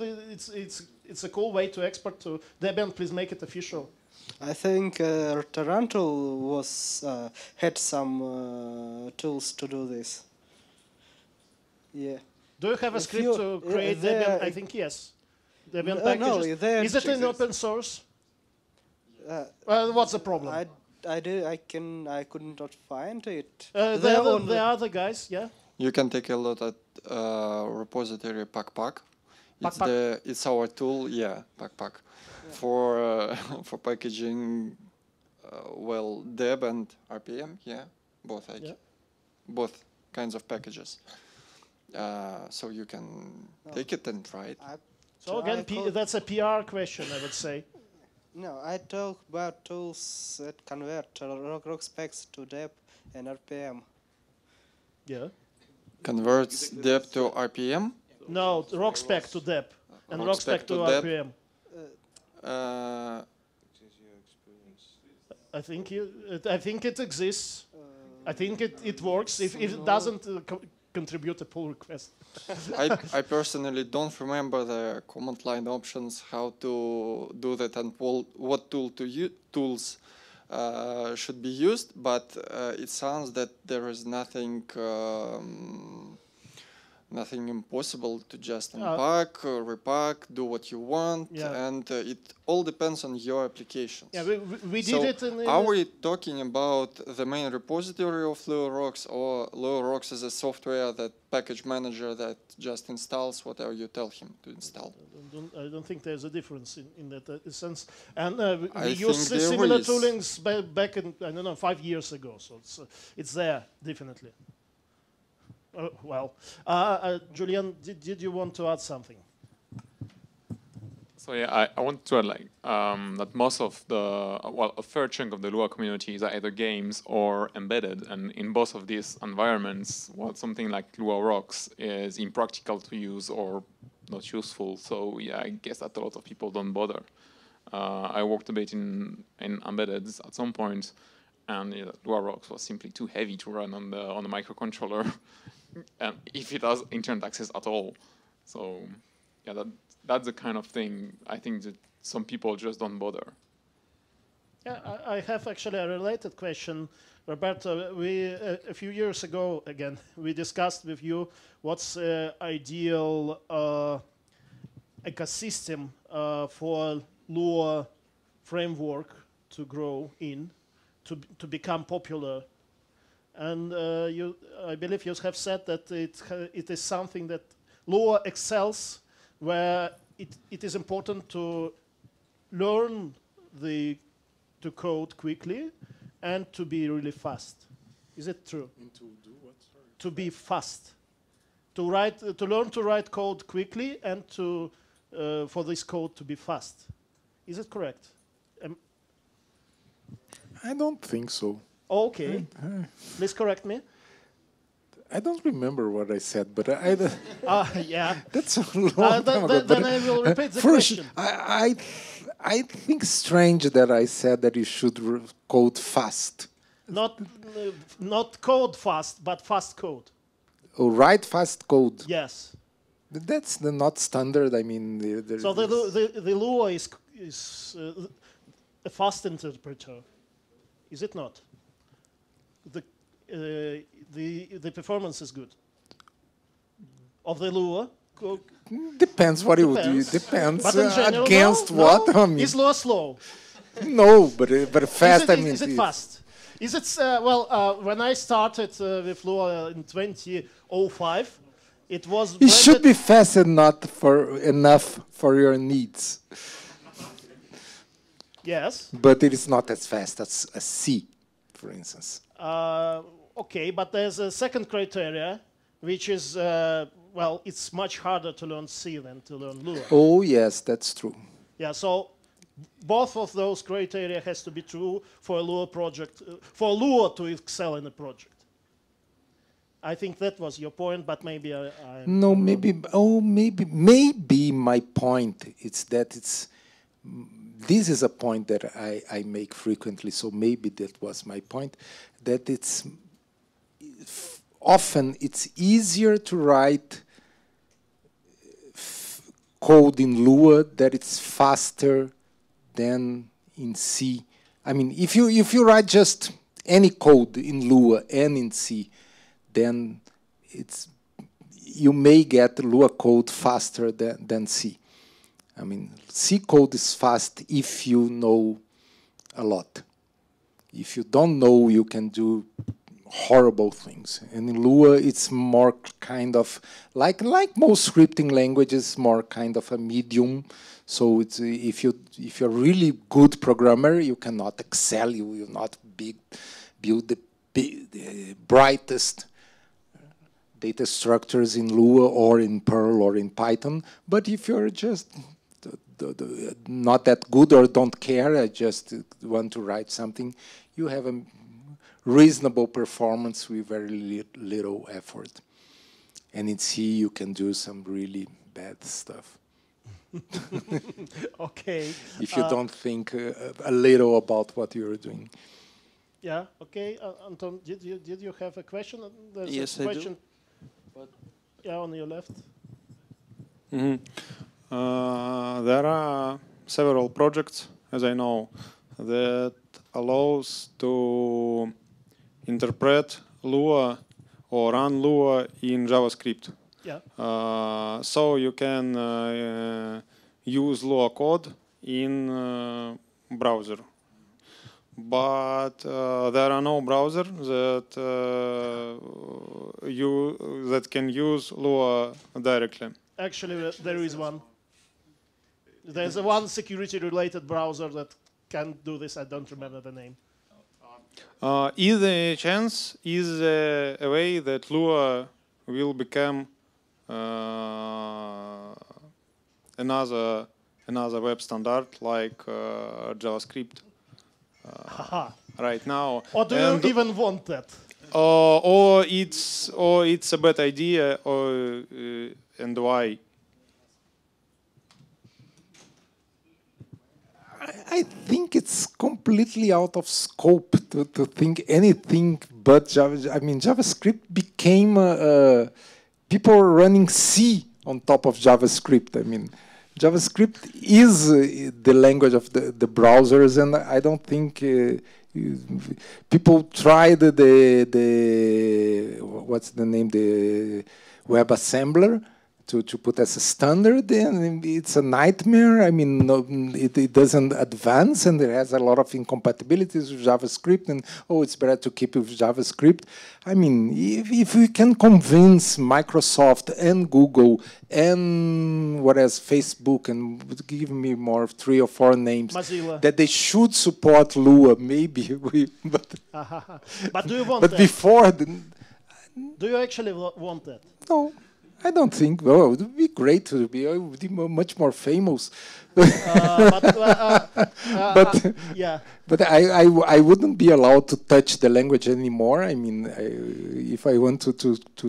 [SPEAKER 1] It's a cool way to export to Debian. Please make it official.
[SPEAKER 8] I think Tarantul had some tools to do this. Yeah.
[SPEAKER 1] Do you have a
[SPEAKER 8] If
[SPEAKER 1] script
[SPEAKER 8] you-
[SPEAKER 1] to create
[SPEAKER 8] there-
[SPEAKER 1] Debian? I think yes. Debian
[SPEAKER 8] No,
[SPEAKER 1] packages.
[SPEAKER 8] there-
[SPEAKER 1] Is it in open source? What's the problem?
[SPEAKER 8] I could not find it.
[SPEAKER 1] The other guys, yeah.
[SPEAKER 12] You can take a look at repository PackPack. It's our tool, yeah, PackPack, for for packaging. Well, Deb and RPM, yeah, both kinds of packages. So you can take it and try it.
[SPEAKER 1] So again, that's a PR question, I would say.
[SPEAKER 8] No, I talk about tools that convert rock specs to Deb and RPM.
[SPEAKER 1] Yeah.
[SPEAKER 12] Converts Deb to RPM?
[SPEAKER 1] No, rock spec to Deb and rock spec to
[SPEAKER 12] Deb.
[SPEAKER 1] RPM. I think it exists. I think it works. If it doesn't, contribute a pull request.
[SPEAKER 12] I personally don't remember the command line options, how to do that, and what tools should be used. But it sounds that there is nothing impossible to just unpack, repack, do what you want, and it all depends on your applications.
[SPEAKER 1] Yeah, we did it in
[SPEAKER 12] are we talking about the main repository of LuaRocks, or LuaRocks is a software that package manager that just installs whatever you tell him to install?
[SPEAKER 1] I don't think there's a difference in that sense. And we
[SPEAKER 12] I
[SPEAKER 1] used
[SPEAKER 12] think there
[SPEAKER 1] similar
[SPEAKER 12] is.
[SPEAKER 1] toolings back in, I don't know, 5 years ago. So it's there, definitely. Julian, did you want to add something?
[SPEAKER 14] So yeah, I want to add that most of a fair chunk of the Lua community is either games or embedded, and in both of these environments, something like LuaRocks is impractical to use or not useful. So yeah, I guess that a lot of people don't bother. I worked a bit in embeddeds at some point, and LuaRocks was simply too heavy to run on the microcontroller, and if it has internet access at all. So yeah, that's the kind of thing I think that some people just don't bother.
[SPEAKER 1] Yeah, I have actually a related question, Roberto. A few years ago, again, we discussed with you what's ideal ecosystem for Lua framework to grow in, to become popular. And I believe you have said that it is something that Lua excels, where it is important to learn to code quickly and to be really fast. Is it true?
[SPEAKER 3] To do what? Sorry.
[SPEAKER 1] To be fast, to learn to write code quickly, and for this code to be fast. Is it correct?
[SPEAKER 3] I don't think so.
[SPEAKER 1] Okay, please correct me.
[SPEAKER 3] I don't remember what I said, but
[SPEAKER 1] yeah.
[SPEAKER 3] That's a long time ago.
[SPEAKER 1] Then I will repeat the question.
[SPEAKER 3] I think strange that I said that you should code fast.
[SPEAKER 1] Not code fast, but fast code.
[SPEAKER 3] Oh, write fast code.
[SPEAKER 1] Yes.
[SPEAKER 3] That's not standard. I mean,
[SPEAKER 1] so the Lua is a fast interpreter, is it not? The performance is good of the Lua.
[SPEAKER 3] Depends what you do. Depends
[SPEAKER 1] but in general,
[SPEAKER 3] against
[SPEAKER 1] no,
[SPEAKER 3] what.
[SPEAKER 1] No?
[SPEAKER 3] I mean,
[SPEAKER 1] is Lua slow?
[SPEAKER 3] No, but fast.
[SPEAKER 1] Is it fast? Is it when I started with Lua in 2005, it was.
[SPEAKER 3] It should be fast and not enough for your needs.
[SPEAKER 1] Yes.
[SPEAKER 3] But it is not as fast as a C, for instance.
[SPEAKER 1] Okay, but there's a second criteria, which is, it's much harder to learn C than to learn Lua.
[SPEAKER 3] Oh, yes, that's true.
[SPEAKER 1] Yeah, so both of those criteria has to be true for a Lua project, for Lua to excel in a project. I think that was your point, but maybe
[SPEAKER 3] No, maybe my point is that this is a point that I make frequently, so maybe that was my point, that often it's easier to write code in Lua that it's faster than in C. I mean, if you write just any code in Lua and in C, then you may get Lua code faster than C. I mean, C code is fast if you know a lot. If you don't know, you can do horrible things. And in Lua, it's more kind of like most scripting languages, more kind of a medium. So it's if you're really good programmer, you cannot excel. You will not build the brightest data structures in Lua or in Perl or in Python. But if you're just not that good or don't care, I just want to write something, you have a reasonable performance with very little effort. And in C, you can do some really bad stuff.
[SPEAKER 1] Okay.
[SPEAKER 3] If you don't think a little about what you're doing.
[SPEAKER 1] Yeah. Okay. Anton, did you have a question? There's
[SPEAKER 17] yes,
[SPEAKER 1] a question.
[SPEAKER 17] I do.
[SPEAKER 1] Yeah, on your left.
[SPEAKER 17] Mm-hmm. There are several projects, as I know, that allows to interpret Lua or run Lua in JavaScript.
[SPEAKER 1] Yeah.
[SPEAKER 17] So you can use Lua code in browser. But there are no browsers that can use Lua directly.
[SPEAKER 1] Actually, there is one. There's a one security-related browser that can do this. I don't remember the name.
[SPEAKER 17] Is there a chance, is there a way that Lua will become another web standard like JavaScript right now?
[SPEAKER 1] Or do you even want that?
[SPEAKER 17] Or it's a bad idea, and why?
[SPEAKER 3] I think it's completely out of scope to think anything but Java. I mean, JavaScript became people running C on top of JavaScript. I mean, JavaScript is the language of the browsers, and I don't think people tried the what's the name, the WebAssembler to put as a standard, and it's a nightmare. I mean, it doesn't advance, and it has a lot of incompatibilities with JavaScript, and it's better to keep with JavaScript. I mean, if we can convince Microsoft and Google and what else, Facebook, and give me more 3 or 4 names,
[SPEAKER 1] Mozilla,
[SPEAKER 3] that they should support Lua, maybe we. But
[SPEAKER 1] do you want
[SPEAKER 3] but
[SPEAKER 1] that?
[SPEAKER 3] before,
[SPEAKER 1] Do you actually want that?
[SPEAKER 3] No. I don't think. Well, it would be great to be much more famous.
[SPEAKER 1] Yeah.
[SPEAKER 3] But I wouldn't be allowed to touch the language anymore. I mean, if I want to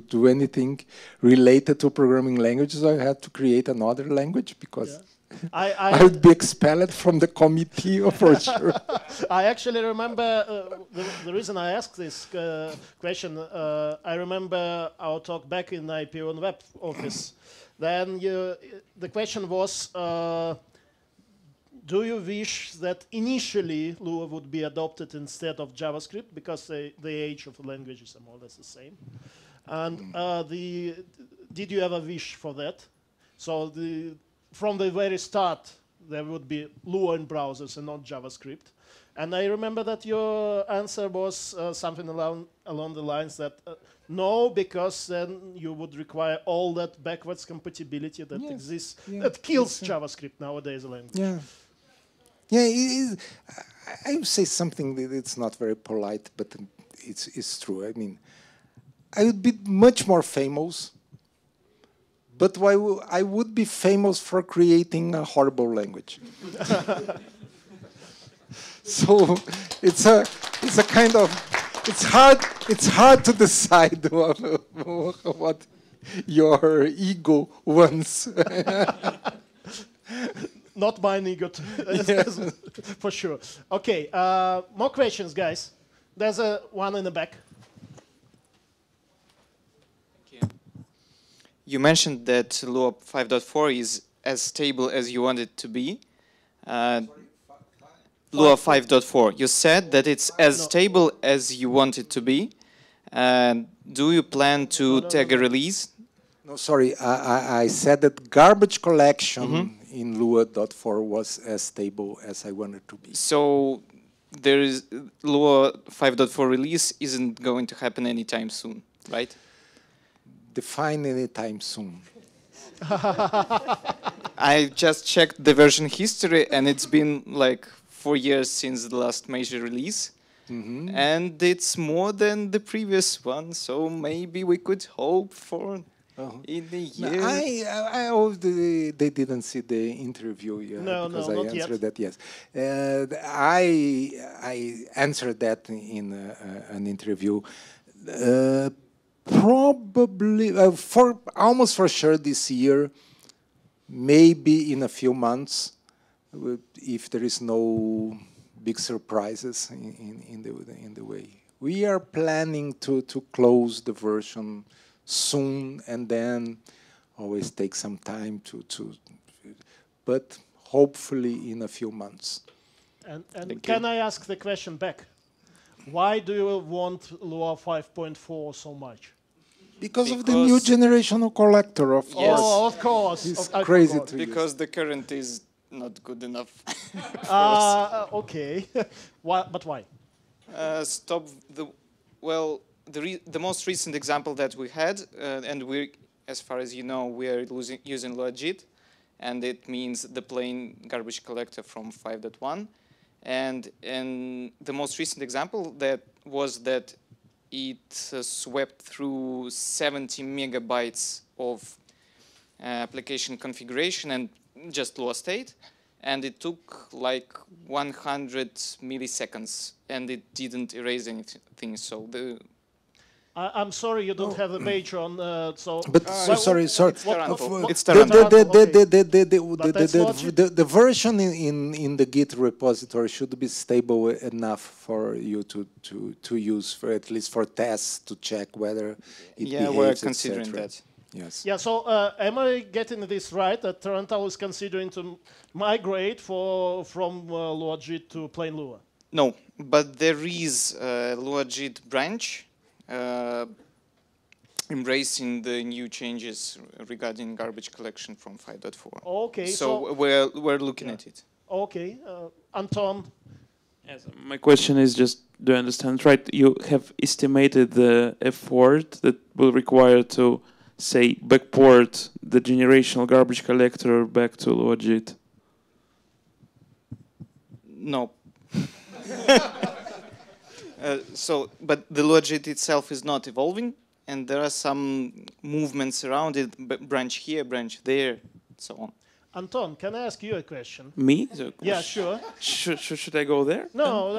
[SPEAKER 3] do anything related to programming languages, I had to create another language because I would be expelled from the committee for sure.
[SPEAKER 1] I actually remember the reason I asked this question. I remember our talk back in IPO on Web office. Then the question was, do you wish that initially Lua would be adopted instead of JavaScript because the age of the languages are more or less the same? And did you ever wish for that? So from the very start, there would be Lua in browsers and not JavaScript. And I remember that your answer was something along the lines that no, because then you would require all that backwards compatibility that exists, that kills JavaScript nowadays language.
[SPEAKER 3] Yeah. Yeah, I would say something that it's not very polite, but it's true. I mean, I would be much more famous, but I would be famous for creating a horrible language. So it's a kind of, it's hard to decide what your ego wants.
[SPEAKER 1] Not mine ego, for sure. Okay, more questions, guys. There's one in the back.
[SPEAKER 20] You mentioned that Lua 5.4 is as stable as you want it to be. Lua 5.4. You said that it's as stable as you want it to be. Do you plan to tag a release?
[SPEAKER 3] No, sorry, I said that garbage collection in Lua.4 was as stable as I wanted to be.
[SPEAKER 20] So there is Lua 5.4 release isn't going to happen anytime soon, right?
[SPEAKER 3] Define anytime soon.
[SPEAKER 20] I just checked the version history, and it's been like 4 years since the last major release. And it's more than the previous one, so maybe we could hope for in the year.
[SPEAKER 3] I hope they didn't see the interview yet,
[SPEAKER 1] No,
[SPEAKER 3] because
[SPEAKER 1] no,
[SPEAKER 3] I
[SPEAKER 1] not
[SPEAKER 3] answered
[SPEAKER 1] yet.
[SPEAKER 3] that yes. I answered that in an interview. Probably for almost for sure this year, maybe in a few months, if there is no big surprises in the way. We are planning to close the version soon, and then always take some time but hopefully in a few months.
[SPEAKER 1] And can I ask the question back? Why do you want Lua 5.4 so much?
[SPEAKER 3] Because of the new generation of collector, of course.
[SPEAKER 1] Oh, of course.
[SPEAKER 3] It's crazy to
[SPEAKER 20] because the current is not good enough.
[SPEAKER 1] Okay. But why?
[SPEAKER 20] The most recent example that we had, and we, as far as you know, we are using LuaJIT, and it means the plain garbage collector from 5.1. And the most recent example that was that it swept through 70 megabytes of application configuration and just Lua state, and it took like 100 milliseconds, and it didn't erase anything. So
[SPEAKER 1] I'm sorry you don't have a page on.
[SPEAKER 3] But sorry.
[SPEAKER 20] It's
[SPEAKER 3] The version in the Git repository should be stable enough for you to use, for at least for tests to check whether it behaves,
[SPEAKER 20] we're considering that.
[SPEAKER 3] Yes.
[SPEAKER 1] Yeah. So am I getting this right? That Tarantal is considering to migrate from LuaJIT to plain Lua?
[SPEAKER 20] No, but there is a LuaJIT branch embracing the new changes regarding garbage collection from 5.4.
[SPEAKER 1] Okay.
[SPEAKER 20] So we're looking at it.
[SPEAKER 1] Okay, Anton.
[SPEAKER 16] Yes, my question is just, do I understand right? You have estimated the effort that will require to, say, backport the generational garbage collector back to LuaJIT?
[SPEAKER 20] No. But the LuaJIT itself is not evolving, and there are some movements around it, branch here, branch there, so on.
[SPEAKER 1] Anton, can I ask you a question?
[SPEAKER 16] Me?
[SPEAKER 1] Yeah, sure.
[SPEAKER 16] Should I go there?
[SPEAKER 1] No,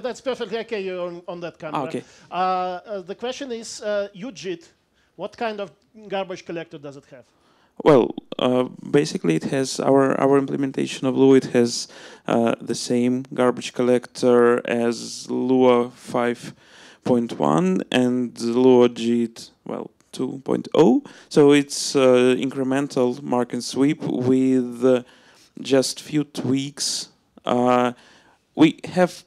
[SPEAKER 1] that's perfectly okay. You're on that camera.
[SPEAKER 16] Okay.
[SPEAKER 1] The question is, UJIT, what kind of garbage collector does it have?
[SPEAKER 16] Well, basically it has our implementation of Lua. It has the same garbage collector as Lua 5.1 and LuaJIT, 2.0. So it's incremental mark and sweep with just few tweaks. We have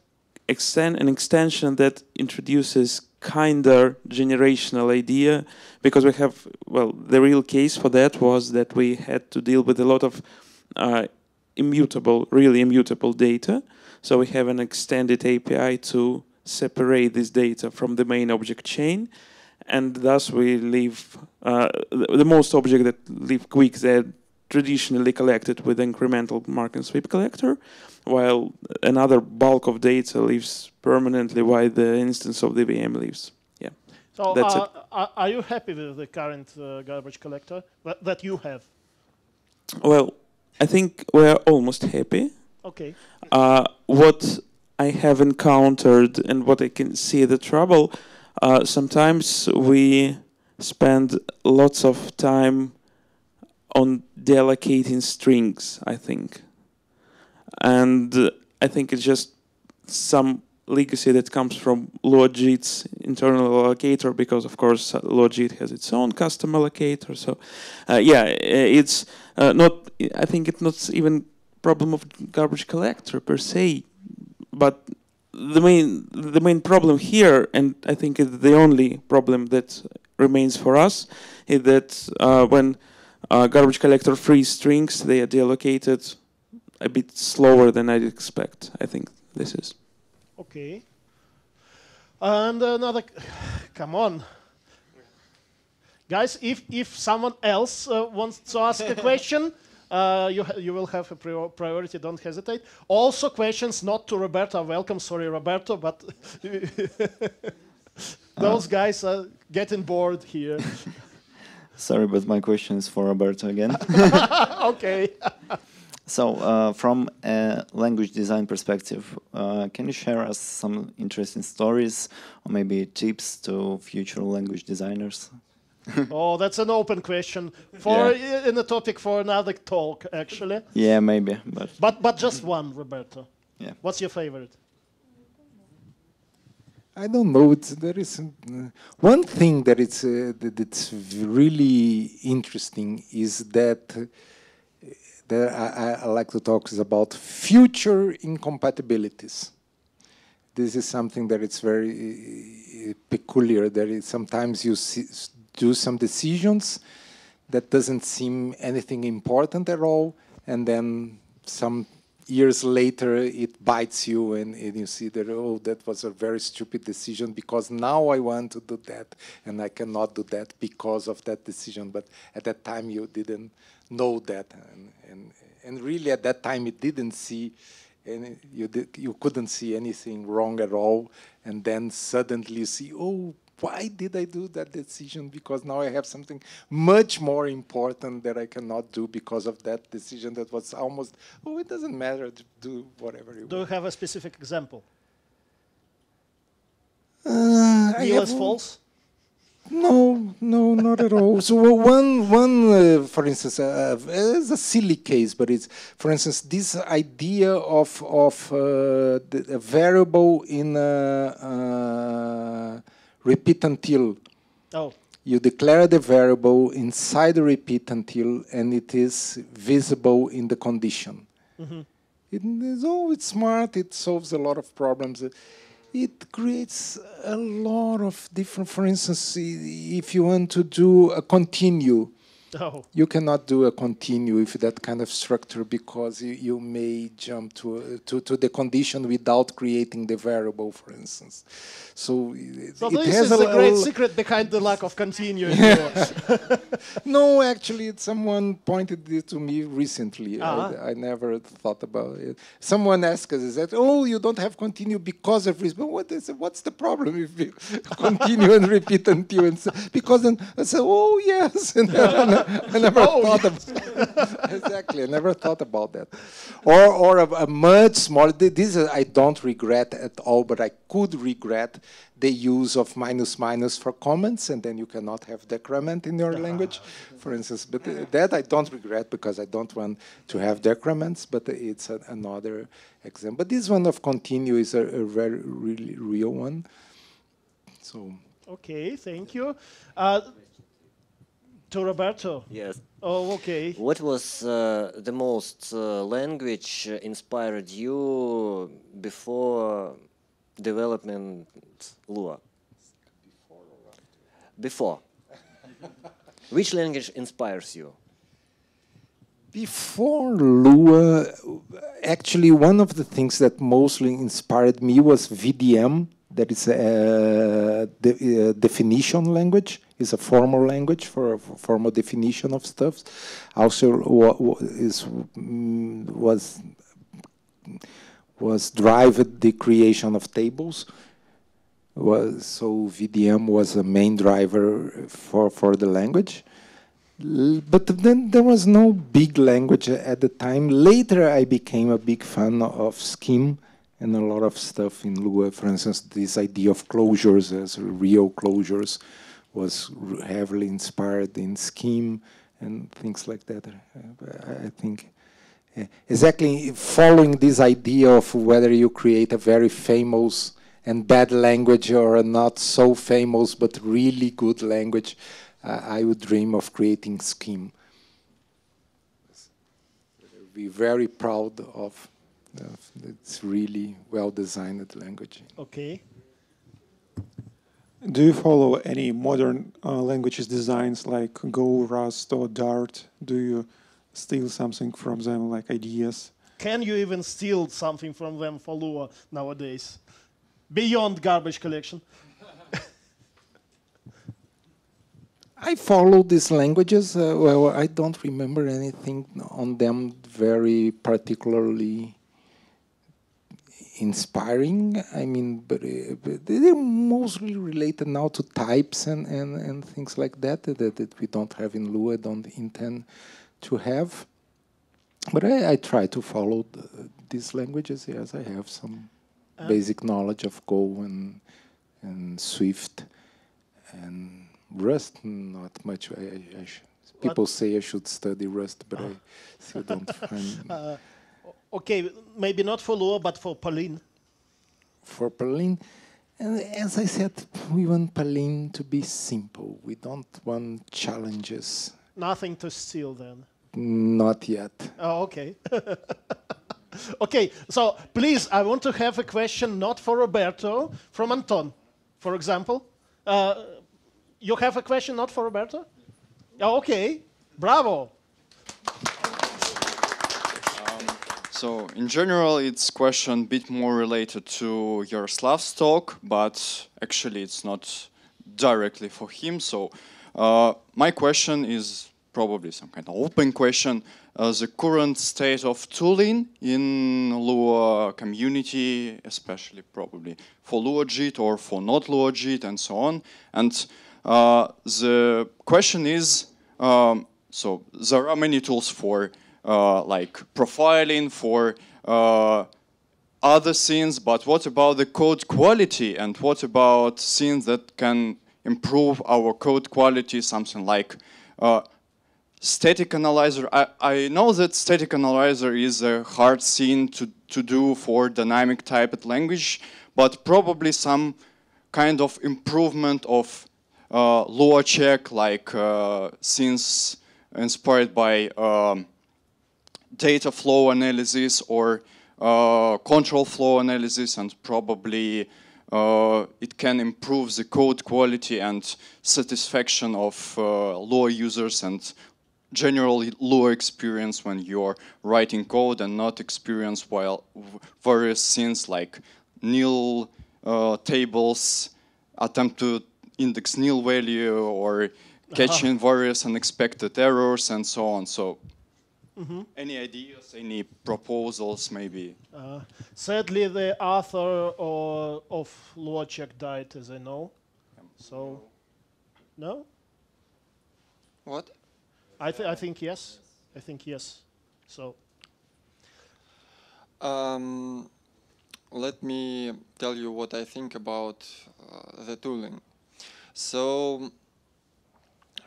[SPEAKER 16] an extension that introduces kinder generational idea, because we have, the real case for that was that we had to deal with a lot of really immutable data. So we have an extended API to separate this data from the main object chain, and thus we leave the most object that leave quick that traditionally collected with incremental mark and sweep collector, while another bulk of data lives permanently while the instance of the VM lives. Yeah.
[SPEAKER 1] So
[SPEAKER 16] that's it.
[SPEAKER 1] Are you happy with the current garbage collector that you have?
[SPEAKER 16] Well, I think we're almost happy.
[SPEAKER 1] Okay.
[SPEAKER 16] What I have encountered and what I can see the trouble, sometimes we spend lots of time on deallocating strings, I think. And I think it's just some legacy that comes from LuaJIT's internal allocator, because of course LuaJIT has its own custom allocator. So it's not, I think it's not even problem of garbage collector per se, but the main problem here, and I think it's the only problem that remains for us is that when garbage collector frees strings, they are deallocated a bit slower than I'd expect. I think this is.
[SPEAKER 1] Okay. And another, come on. Guys, if someone else wants to ask a question, you will have a priority, don't hesitate. Also, questions not to Roberto are welcome. Sorry, Roberto, but those guys are getting bored here.
[SPEAKER 19] Sorry, but my question is for Roberto again.
[SPEAKER 1] Okay.
[SPEAKER 19] So, from a language design perspective, can you share us some interesting stories or maybe tips to future language designers?
[SPEAKER 1] Oh, that's an open question for in a topic for another talk, actually.
[SPEAKER 19] Yeah, maybe,
[SPEAKER 1] but just one, Roberto.
[SPEAKER 19] Yeah.
[SPEAKER 1] What's your favorite?
[SPEAKER 3] I don't know. There is one thing that that's really interesting is that I like to talk is about future incompatibilities. This is something that it's very peculiar. That is sometimes you do some decisions that doesn't seem anything important at all, and then some years later it bites you, and you see that, oh, that was a very stupid decision because now I want to do that and I cannot do that because of that decision, but at that time you didn't know that, and really at that time it didn't see, and you couldn't see anything wrong at all, and then suddenly you see, oh, why did I do that decision? Because now I have something much more important that I cannot do because of that decision that was almost, oh, it doesn't matter, to do whatever you want.
[SPEAKER 1] Do you have a specific example?
[SPEAKER 3] Neil
[SPEAKER 1] is false?
[SPEAKER 3] No, not at all. So one, for instance, it's a silly case, but it's, for instance, this idea of a variable in repeat until.
[SPEAKER 1] Oh.
[SPEAKER 3] You declare the variable inside the repeat until, and it is visible in the condition.
[SPEAKER 1] Mm-hmm.
[SPEAKER 3] It's smart. It solves a lot of problems. It creates a lot of different. For instance, if you want to do a continue, you cannot do a continue with that kind of structure because you may jump to the condition without creating the variable, for instance. So
[SPEAKER 1] this is the great secret behind the lack of continuing.
[SPEAKER 3] No, actually, someone pointed it to me recently. I never thought about it. Someone asked us that, oh, you don't have continue because of reason. What's the problem if you continue and repeat until? Because then I said, oh, yes. I never thought of exactly. I never thought about that. Or a much smaller. This I don't regret at all, but I could regret the use of minus for comments, and then you cannot have decrement in your language, for instance. But that I don't regret because I don't want to have decrements. But it's another example. But this one of continue is a very really real one. So.
[SPEAKER 1] Okay, thank you. To Roberto.
[SPEAKER 6] Yes.
[SPEAKER 1] Oh, okay.
[SPEAKER 6] What was the most language inspired you before development Lua? Before. Which language inspires you?
[SPEAKER 3] Before Lua, actually one of the things that mostly inspired me was VDM. That is a definition language. It's a formal language for a formal definition of stuff. Also, was driven the creation of tables. So VDM was a main driver for the language. But then there was no big language at the time. Later, I became a big fan of Scheme and a lot of stuff in Lua. For instance, this idea of closures as real closures was heavily inspired in Scheme and things like that. I think exactly following this idea of whether you create a very famous and bad language or a not so famous but really good language, I would dream of creating Scheme. Be very proud of. It's really well-designed language.
[SPEAKER 1] Okay.
[SPEAKER 4] Do you follow any modern languages designs like Go, Rust, or Dart? Do you steal something from them, like ideas?
[SPEAKER 1] Can you even steal something from them for Lua nowadays? Beyond garbage collection?
[SPEAKER 3] I follow these languages. Well, I don't remember anything on them very particularly inspiring. I mean, but they're mostly related now to types and things like that we don't have in Lua, don't intend to have. But I try to follow these languages. Yes, I have some basic knowledge of Go and Swift and Rust, not much. People say I should study Rust, but I still don't find.
[SPEAKER 1] Okay, maybe not for Lua, but for Pauline.
[SPEAKER 3] For Pauline, and as I said, we want Pauline to be simple. We don't want challenges.
[SPEAKER 1] Nothing to steal then.
[SPEAKER 3] Not yet.
[SPEAKER 1] Oh, okay. Okay, so please, I want to have a question not for Roberto, from Anton, for example. You have a question not for Roberto? Oh, okay, bravo.
[SPEAKER 18] So in general, it's question a bit more related to Yaroslav's talk, but actually it's not directly for him. So my question is probably some kind of open question. The current state of tooling in Lua community, especially probably for LuaJIT or for not LuaJIT and so on. And the question is, so there are many tools for like profiling, for other things, but what about the code quality, and what about things that can improve our code quality, something like static analyzer? I know that static analyzer is a hard thing to do for dynamic typed language, but probably some kind of improvement of LuaCheck, like things inspired by data flow analysis or control flow analysis, and probably it can improve the code quality and satisfaction of Lua users and generally Lua experience when you're writing code, and not experience while various things like nil tables, attempt to index nil value, or catching various unexpected errors and so on. So any ideas, any proposals maybe?
[SPEAKER 1] Sadly, the author of LuaCheck died, as I know. So, no?
[SPEAKER 12] What?
[SPEAKER 1] I think yes. I think yes. So.
[SPEAKER 12] Let me tell you what I think about the tooling. So,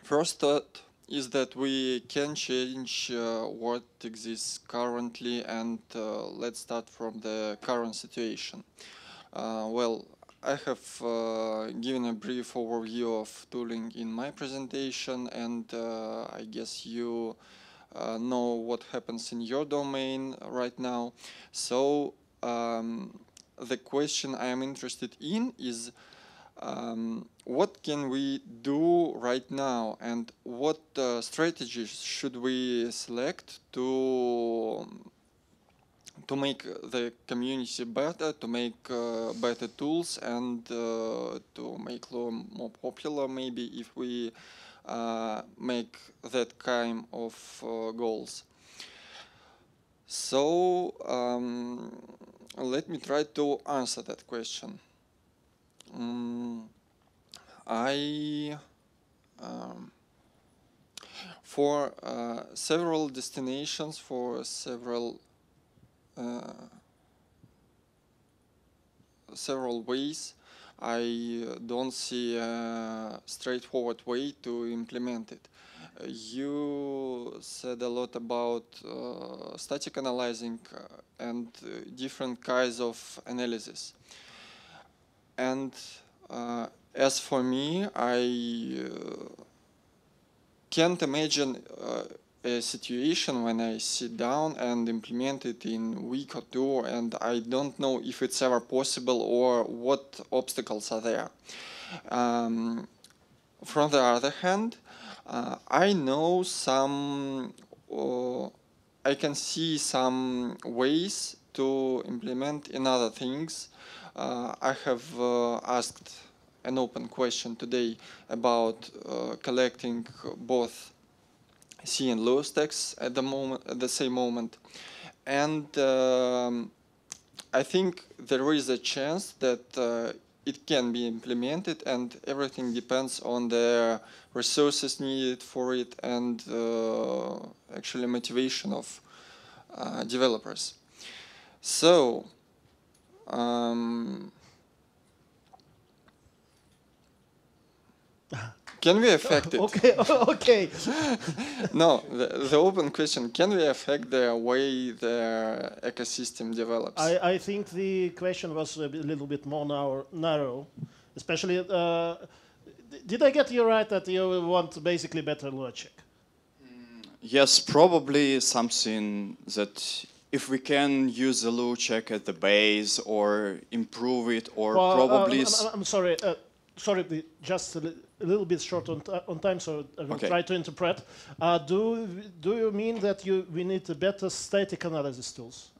[SPEAKER 12] first thought is that we can change what exists currently, and let's start from the current situation. Well, I have given a brief overview of tooling in my presentation, and I guess you know what happens in your domain right now. So the question I am interested in is what can we do right now, and what strategies should we select to make the community better, to make better tools, and to make Lua more popular, maybe, if we make that kind of goals. So let me try to answer that question. For several destinations, for several ways, I don't see a straightforward way to implement it. You said a lot about static analyzing and different kinds of analysis. And as for me, I can't imagine a situation when I sit down and implement it in a week or two, and I don't know if it's ever possible or what obstacles are there. From the other hand, I know some, I can see some ways to implement in other things. I have asked an open question today about collecting both C and Lua stacks at the same moment, and I think there is a chance that it can be implemented, and everything depends on the resources needed for it and actually motivation of developers. So can we affect it?
[SPEAKER 1] Okay.
[SPEAKER 12] No, the open question, can we affect the way the ecosystem develops?
[SPEAKER 1] I think the question was a little bit more narrow, especially, did I get you right that you want basically better logic?
[SPEAKER 18] Yes, probably something that if we can use the Lua check at the base or improve it, or
[SPEAKER 1] Well,
[SPEAKER 18] probably...
[SPEAKER 1] I'm sorry, sorry, just a little bit short on time, so I will try to interpret. Do you mean that we need better static analysis tools?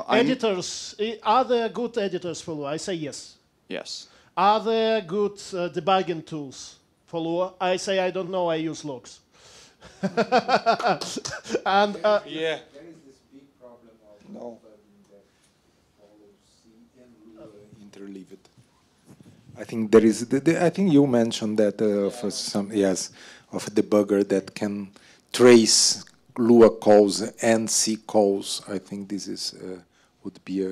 [SPEAKER 1] Editors, are there good editors for Lua? I say yes.
[SPEAKER 18] Yes.
[SPEAKER 1] Are there good debugging tools for Lua? I say I don't know, I use logs. And
[SPEAKER 12] yeah.
[SPEAKER 3] There is this big problem of debugging that follows C and Lua interleaved.
[SPEAKER 2] I think there is. I think you mentioned that for some of a debugger that can trace Lua calls and C calls. I think this is would be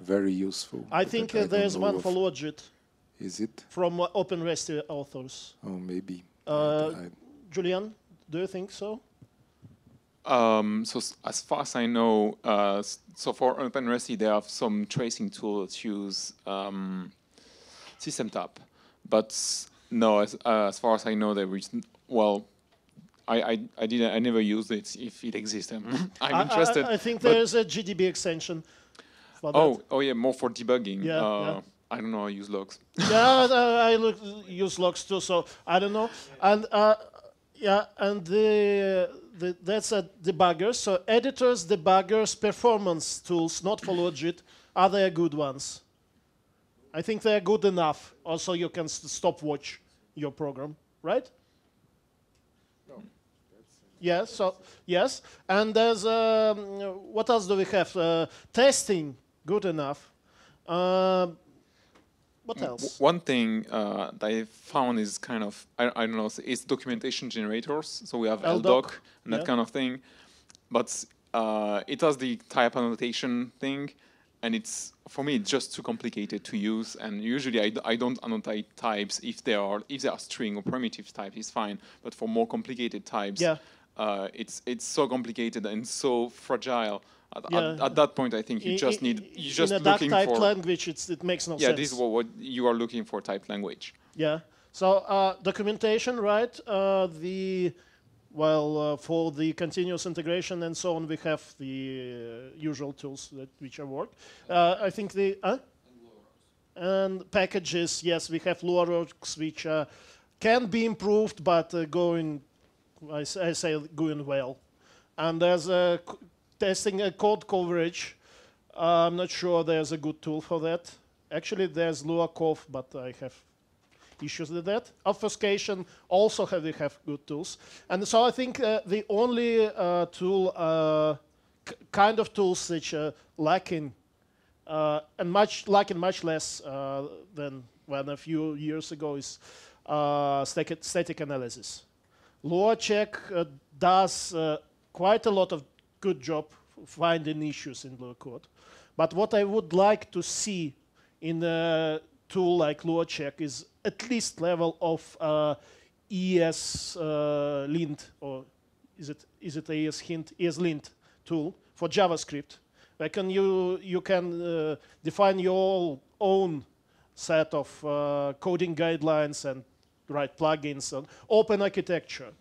[SPEAKER 2] very useful.
[SPEAKER 1] I think there's one for Luajit.
[SPEAKER 2] Is it
[SPEAKER 1] from OpenResty authors?
[SPEAKER 2] Oh, maybe.
[SPEAKER 1] Julian, do you think so?
[SPEAKER 14] So as far as I know, so for OpenResty, there are some tracing tools that use SystemTap, but no, as far as I know, there is I never used it if it exists. I'm interested.
[SPEAKER 1] I think there's a GDB extension. For
[SPEAKER 14] that. Oh yeah, more for debugging.
[SPEAKER 1] Yeah.
[SPEAKER 14] I don't know. I use logs.
[SPEAKER 1] Yeah, I use logs too, so I don't know. And and that's a debugger. So editors, debuggers, performance tools, not for Logit, are they good ones? I think they're good enough. Also, you can stopwatch your program, right? No. Yeah. So yes, and there's what else do we have? Testing, good enough. What else?
[SPEAKER 14] One thing that I found is kind of, I don't know, it's documentation generators. So we have LDoc and that kind of thing. But it has the type annotation thing. And it's, for me, it's just too complicated to use. And usually I don't annotate types if they are string or primitive type, it's fine. But for more complicated types, it's so complicated and so fragile. At that point, I think you just need
[SPEAKER 1] in a duck type language. It makes no sense.
[SPEAKER 14] Yeah, this is what you are looking for, typed language.
[SPEAKER 1] Yeah. So documentation, right? For the continuous integration and so on, we have the usual tools which work. I think and packages. Yes, we have LuaRocks which can be improved, but going well. And there's testing code coverage. I'm not sure there's a good tool for that. Actually, there's LuaCov, but I have issues with that. Obfuscation also we have good tools. And so I think the only kind of tools which are lacking and much less than when a few years ago is static analysis. LuaCheck does quite a lot of good job finding issues in Lua code. But what I would like to see in a tool like LuaCheck is at least level of ESLint, or is it ESHint? ESLint tool for JavaScript. Where you can define your own set of coding guidelines and write plugins and open architecture.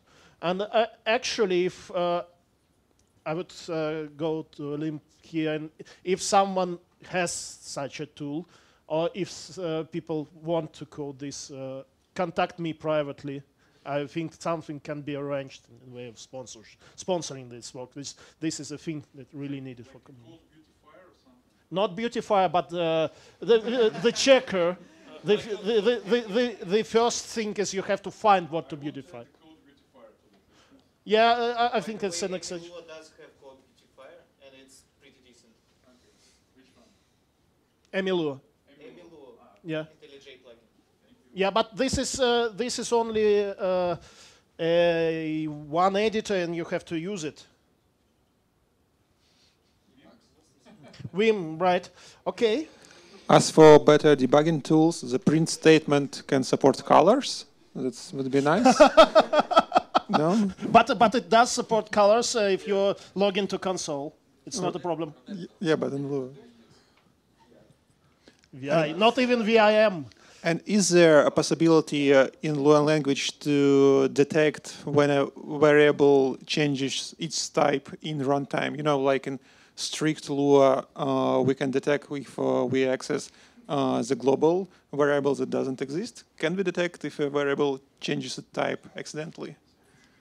[SPEAKER 1] And actually, if I would go to a limb here, and if someone has such a tool, or if people want to code this, contact me privately. I think something can be arranged in the way of sponsoring this work. This is a thing that really needed for community. Not beautifier, but the checker. The first thing is you have to find what to beautify. Yeah, I think it's an exception.
[SPEAKER 20] Lua does have code beautifier, and it's pretty decent.
[SPEAKER 5] Which one?
[SPEAKER 1] Emilua. Yeah.
[SPEAKER 20] IntelliJ plugin.
[SPEAKER 1] Yeah, but this is only one editor, and you have to use it. Vim, right? Okay.
[SPEAKER 4] As for better debugging tools, the print statement can support colors. That would be nice. No?
[SPEAKER 1] But it does support colors if you log into console. It's not a problem.
[SPEAKER 4] Yeah, but in Lua.
[SPEAKER 1] Not even VIM.
[SPEAKER 4] And is there a possibility in Lua language to detect when a variable changes its type in runtime? You know, like in strict Lua, we can detect if we access the global variable that doesn't exist. Can we detect if a variable changes its type accidentally?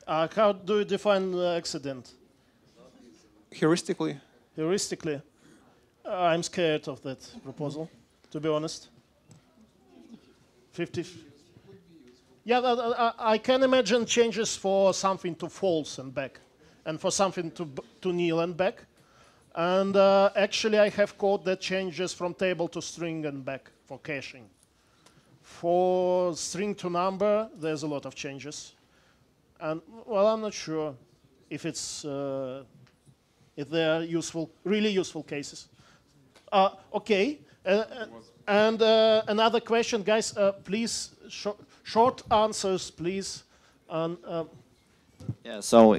[SPEAKER 1] How do you define accident?
[SPEAKER 4] Heuristically.
[SPEAKER 1] Heuristically? I'm scared of that proposal, to be honest. 50. Yeah, I can imagine changes for something to false and back, and for something to nil and back. And actually, I have code that changes from table to string and back for caching. For string to number, there's a lot of changes. And well, I'm not sure if it's if they are useful, really useful cases. Okay. And another question, guys. Please, short answers, please.
[SPEAKER 19] Yeah. So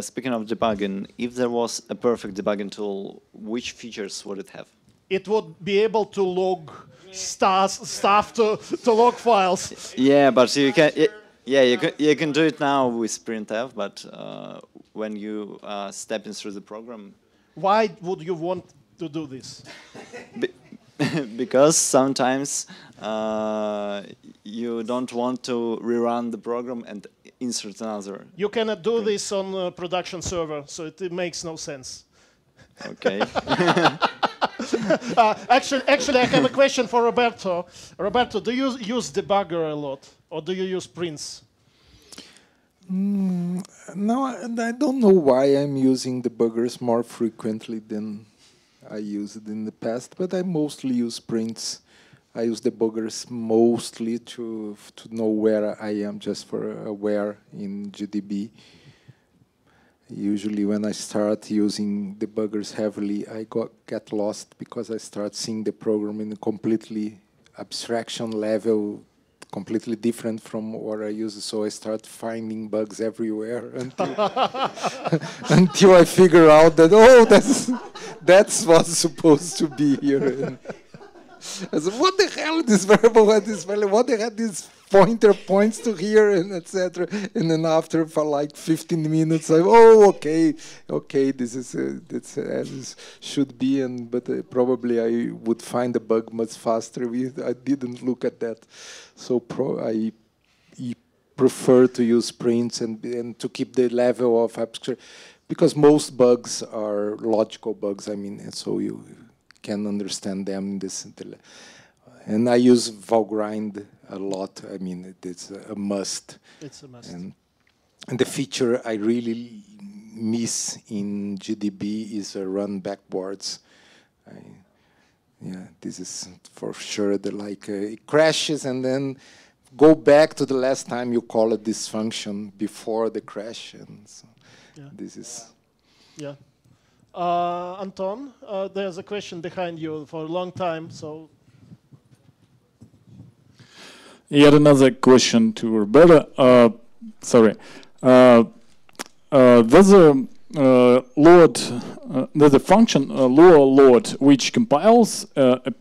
[SPEAKER 19] speaking of debugging, if there was a perfect debugging tool, which features would it have?
[SPEAKER 1] It would be able to log stuff to log files.
[SPEAKER 19] Yeah, but you can. Yeah, you can do it now with printf, but when you stepping through the program.
[SPEAKER 1] Why would you want to do this?
[SPEAKER 19] Because sometimes you don't want to rerun the program and insert another.
[SPEAKER 1] You cannot do this on a production server, so it makes no sense.
[SPEAKER 19] Okay.
[SPEAKER 1] Actually, I have a question for Roberto. Roberto, do you use debugger a lot, or do you use prints?
[SPEAKER 3] No, I don't know why I'm using debuggers more frequently than I used in the past, but I mostly use prints. I use debuggers mostly to know where I am, just for where in GDB. Usually when I start using debuggers heavily, I get lost because I start seeing the program in a completely abstraction level, completely different from what I use. So I start finding bugs everywhere until I figure out that, oh, that's what's supposed to be here. And I said, what the hell is this variable and this value? What the hell this pointer points to here, and etc. And then after, for like 15 minutes, okay, this is that's as it should be. But probably I would find the bug much faster. I didn't look at that, so I prefer to use prints and to keep the level of abstraction, because most bugs are logical bugs. I mean, and so you can understand them in this. And I use Valgrind a lot. I mean, it's a must.
[SPEAKER 1] It's a must.
[SPEAKER 3] And the feature I really miss in GDB is a run backwards. Yeah, this is for sure. It crashes and then go back to the last time you called this function before the crash. And so this is.
[SPEAKER 1] Yeah. Anton, there's a question behind you for a long time, so.
[SPEAKER 7] Yet another question to Roberta. Sorry. There's a load, there's a function Lua load which compiles a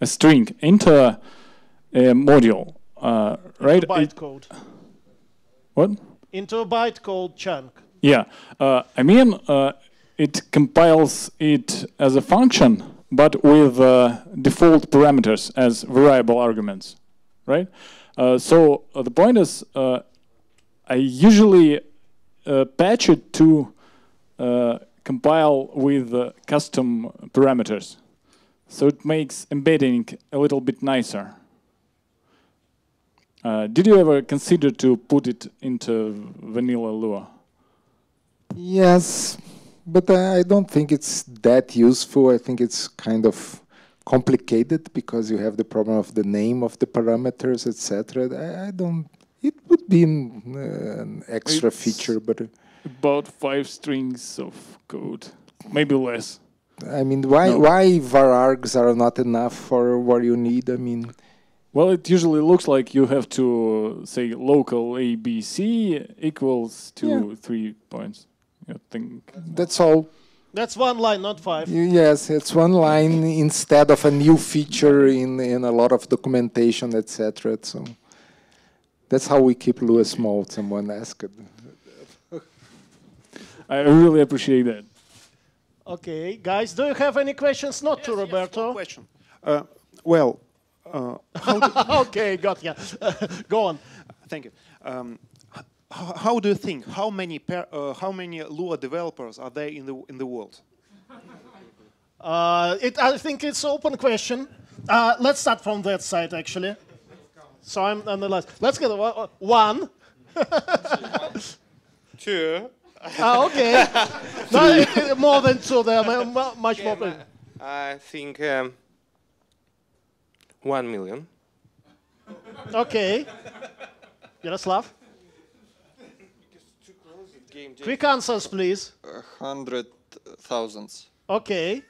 [SPEAKER 7] string into a module, right?
[SPEAKER 1] Bytecode.
[SPEAKER 7] What?
[SPEAKER 1] into a bytecode chunk.
[SPEAKER 7] Yeah, I mean, it compiles it as a function, but with default parameters as variable arguments, right? So the point is, I usually patch it to compile with custom parameters. So it makes embedding a little bit nicer. Did you ever consider to put it into vanilla Lua?
[SPEAKER 3] Yes, but I don't think it's that useful. I think it's kind of complicated because you have the problem of the name of the parameters, etc. I don't. It would be an extra feature, but
[SPEAKER 7] about 5 strings of code, maybe less.
[SPEAKER 3] I mean, why varargs are not enough for what you need? I mean,
[SPEAKER 7] well, it usually looks like you have to say local ABC equals to 3 points. I think
[SPEAKER 3] that's all.
[SPEAKER 1] That's one line, not 5.
[SPEAKER 3] Yes, it's one line instead of a new feature in a lot of documentation, etc. So that's how we keep Lua small. Someone asked.
[SPEAKER 7] I really appreciate that.
[SPEAKER 1] Okay, guys, do you have any questions? Not to Roberto.
[SPEAKER 4] Yes, question. Well,
[SPEAKER 1] okay, got ya. Go on.
[SPEAKER 4] Thank you. How do you think? How many Lua developers are there in the world?
[SPEAKER 1] I think it's an open question. Let's start from that side, actually. So I'm on the last. Let's get 1.
[SPEAKER 13] 2.
[SPEAKER 1] Okay. No, more than 2. There are much more.
[SPEAKER 13] I think 1 million.
[SPEAKER 1] Okay. Yaroslav? Quick answers, please.
[SPEAKER 12] 100,000.
[SPEAKER 1] Okay.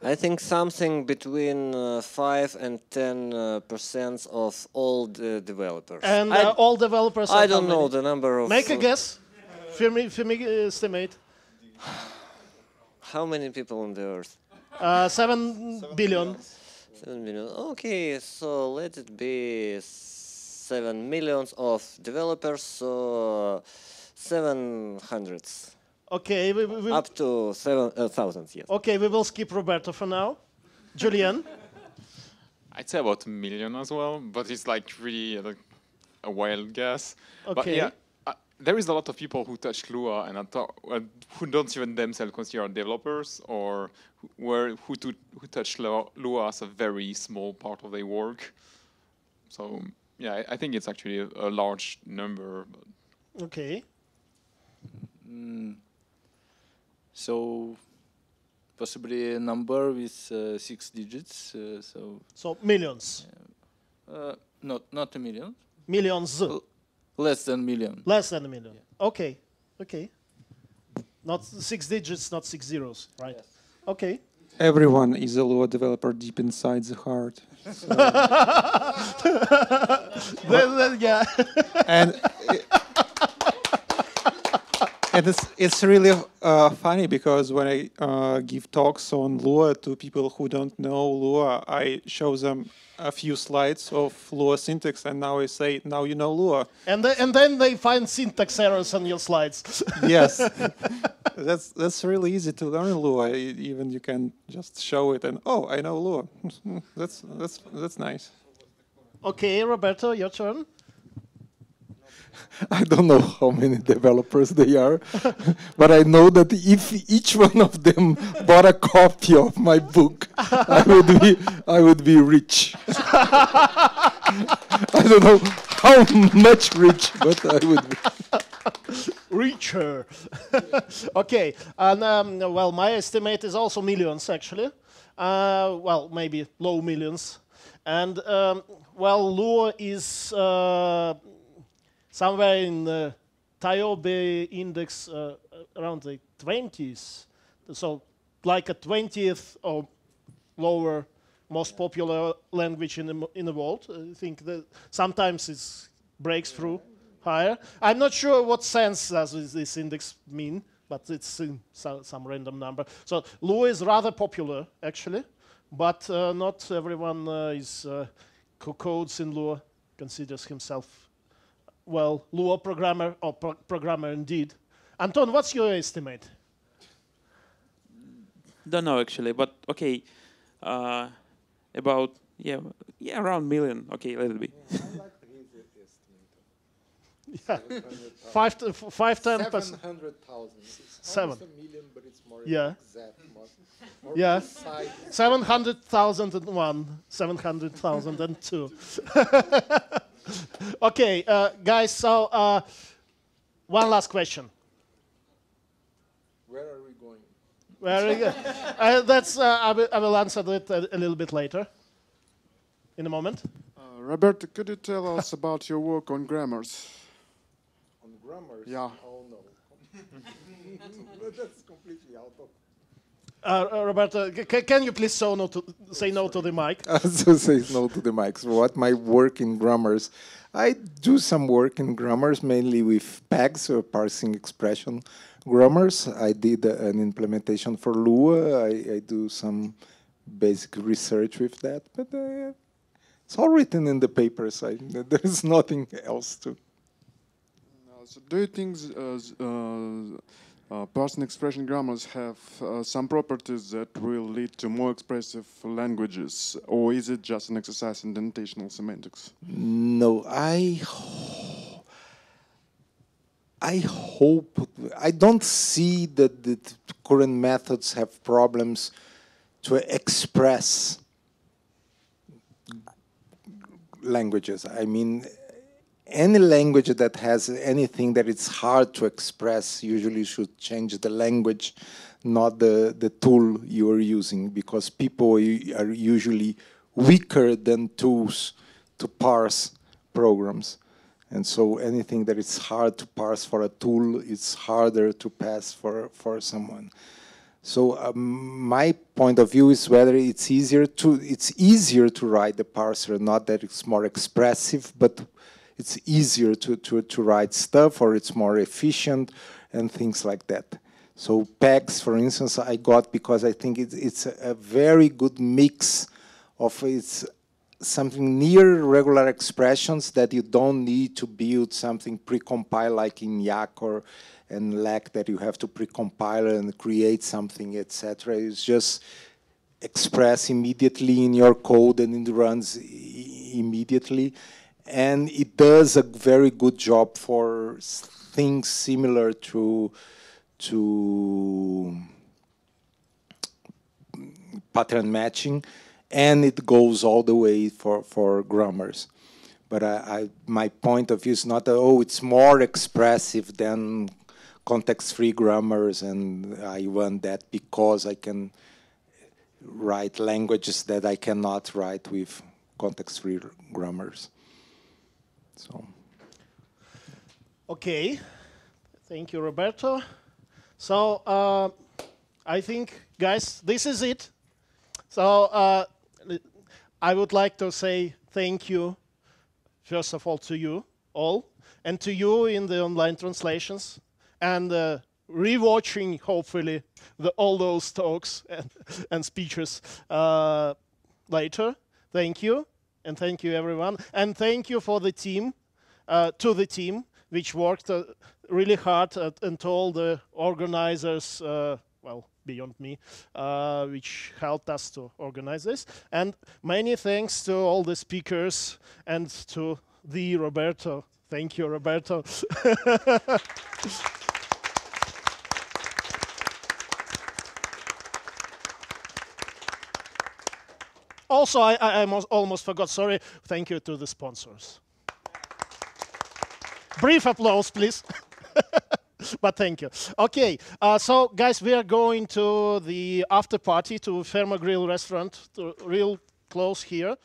[SPEAKER 6] I think something between 5 and 10% of all the developers.
[SPEAKER 1] And all developers.
[SPEAKER 6] I don't know the number of.
[SPEAKER 1] Make a guess. Firmi estimate.
[SPEAKER 6] How many people on the earth?
[SPEAKER 1] 7 billion.
[SPEAKER 6] 7 billion. Okay, so let it be 7 millions of developers. So 700.
[SPEAKER 1] Okay,
[SPEAKER 6] up to 7,000. Yes.
[SPEAKER 1] Okay, we will skip Roberto for now. Julian.
[SPEAKER 14] I'd say about 1 million as well, but it's like really a wild guess.
[SPEAKER 1] Okay.
[SPEAKER 14] But yeah, there is a lot of people who touch Lua and who don't even themselves consider developers, or who touch Lua as a very small part of their work. So yeah, I think it's actually a large number.
[SPEAKER 1] Okay.
[SPEAKER 9] So possibly a number with 6 digits.
[SPEAKER 1] So millions.
[SPEAKER 9] Not a million.
[SPEAKER 1] Millions.
[SPEAKER 9] Less than million.
[SPEAKER 1] Less than a million. Yeah. Okay. Okay. Not 6 digits, not 6 zeros, right? Yes. Okay.
[SPEAKER 4] Everyone is a Lua developer deep inside the heart. So.
[SPEAKER 1] Yeah.
[SPEAKER 4] And it's really funny because when I give talks on Lua to people who don't know Lua, I show them a few slides of Lua syntax, and now I say, now you know Lua.
[SPEAKER 1] And then they find syntax errors on your slides.
[SPEAKER 4] Yes, that's really easy to learn Lua. Even you can just show it, and oh, I know Lua. That's nice.
[SPEAKER 1] Okay, Roberto, your turn.
[SPEAKER 3] I don't know how many developers they are, but I know that if each one of them bought a copy of my book, I would be rich. I don't know how much rich, but I would be.
[SPEAKER 1] Richer. Okay, and well, my estimate is also millions, actually. Well, maybe low millions. And well, Lua is somewhere in the TIOBE index around the 20s. So like a 20th or lower most popular language in the world. I think that sometimes it breaks through higher. I'm not sure what sense does this index mean, but it's in some random number. So Lua is rather popular, actually, but not everyone who codes in Lua considers himself well, Lua programmer or programmer indeed. Anton, what's your estimate?
[SPEAKER 16] Don't know actually, but okay, about around million. Okay, let it be.
[SPEAKER 1] Yeah, 10%.
[SPEAKER 3] 700,000.
[SPEAKER 1] Seven.
[SPEAKER 3] Almost a million, but it's more
[SPEAKER 1] Yeah.
[SPEAKER 3] exact. More
[SPEAKER 1] Yeah.
[SPEAKER 3] precise.
[SPEAKER 1] 700,001, 700,002. Okay, guys. So one last question.
[SPEAKER 3] Where are we going?
[SPEAKER 1] Very good. That's I will answer that a little bit later. In a moment.
[SPEAKER 11] Roberto, could you tell us about your work on grammars?
[SPEAKER 3] On grammars?
[SPEAKER 11] Yeah.
[SPEAKER 3] Oh no. That's completely out of.
[SPEAKER 1] Roberto, can you please say no to the mic?
[SPEAKER 2] So say no to the mic. So what my work in grammars? I do some work in grammars, mainly with PEGs, or parsing expression grammars. I did an implementation for Lua. I do some basic research with that, but it's all written in the papers. There's nothing else to.
[SPEAKER 11] So do you think parsing expression grammars have some properties that will lead to more expressive languages, or is it just an exercise in denotational semantics?
[SPEAKER 2] No, I hope. I don't see that the current methods have problems to express languages. I mean, any language that has anything that it's hard to express usually should change the language, not the tool you are using, because people are usually weaker than tools to parse programs. And so anything that is hard to parse for a tool, it's harder to pass for someone. So my point of view is whether it's easier to write the parser, not that it's more expressive, but it's easier to write stuff, or it's more efficient and things like that. So PEGs, for instance, I got because I think it's a very good mix of it's something near regular expressions that you don't need to build something precompiled like in YAC and LAC that you have to precompile and create something, etc. It's just express immediately in your code and it runs immediately. And it does a very good job for things similar to pattern matching, and it goes all the way for grammars. But my point of view is not that, oh, it's more expressive than context-free grammars, and I want that because I can write languages that I cannot write with context-free grammars. So.
[SPEAKER 1] Okay, thank you, Roberto. So I think, guys, this is it. So I would like to say thank you, first of all, to you all, and to you in the online translations, and rewatching, hopefully, all those talks and speeches later. Thank you, and thank you, everyone. And thank you for the team, to the team, which worked really hard, and to all the organizers, well, beyond me, which helped us to organize this. And many thanks to all the speakers and to the Roberto. Thank you, Roberto. Also, I almost forgot, sorry, thank you to the sponsors. Brief applause, please. But thank you. Okay, so guys, we are going to the after party to Ferma Grill restaurant, real close here.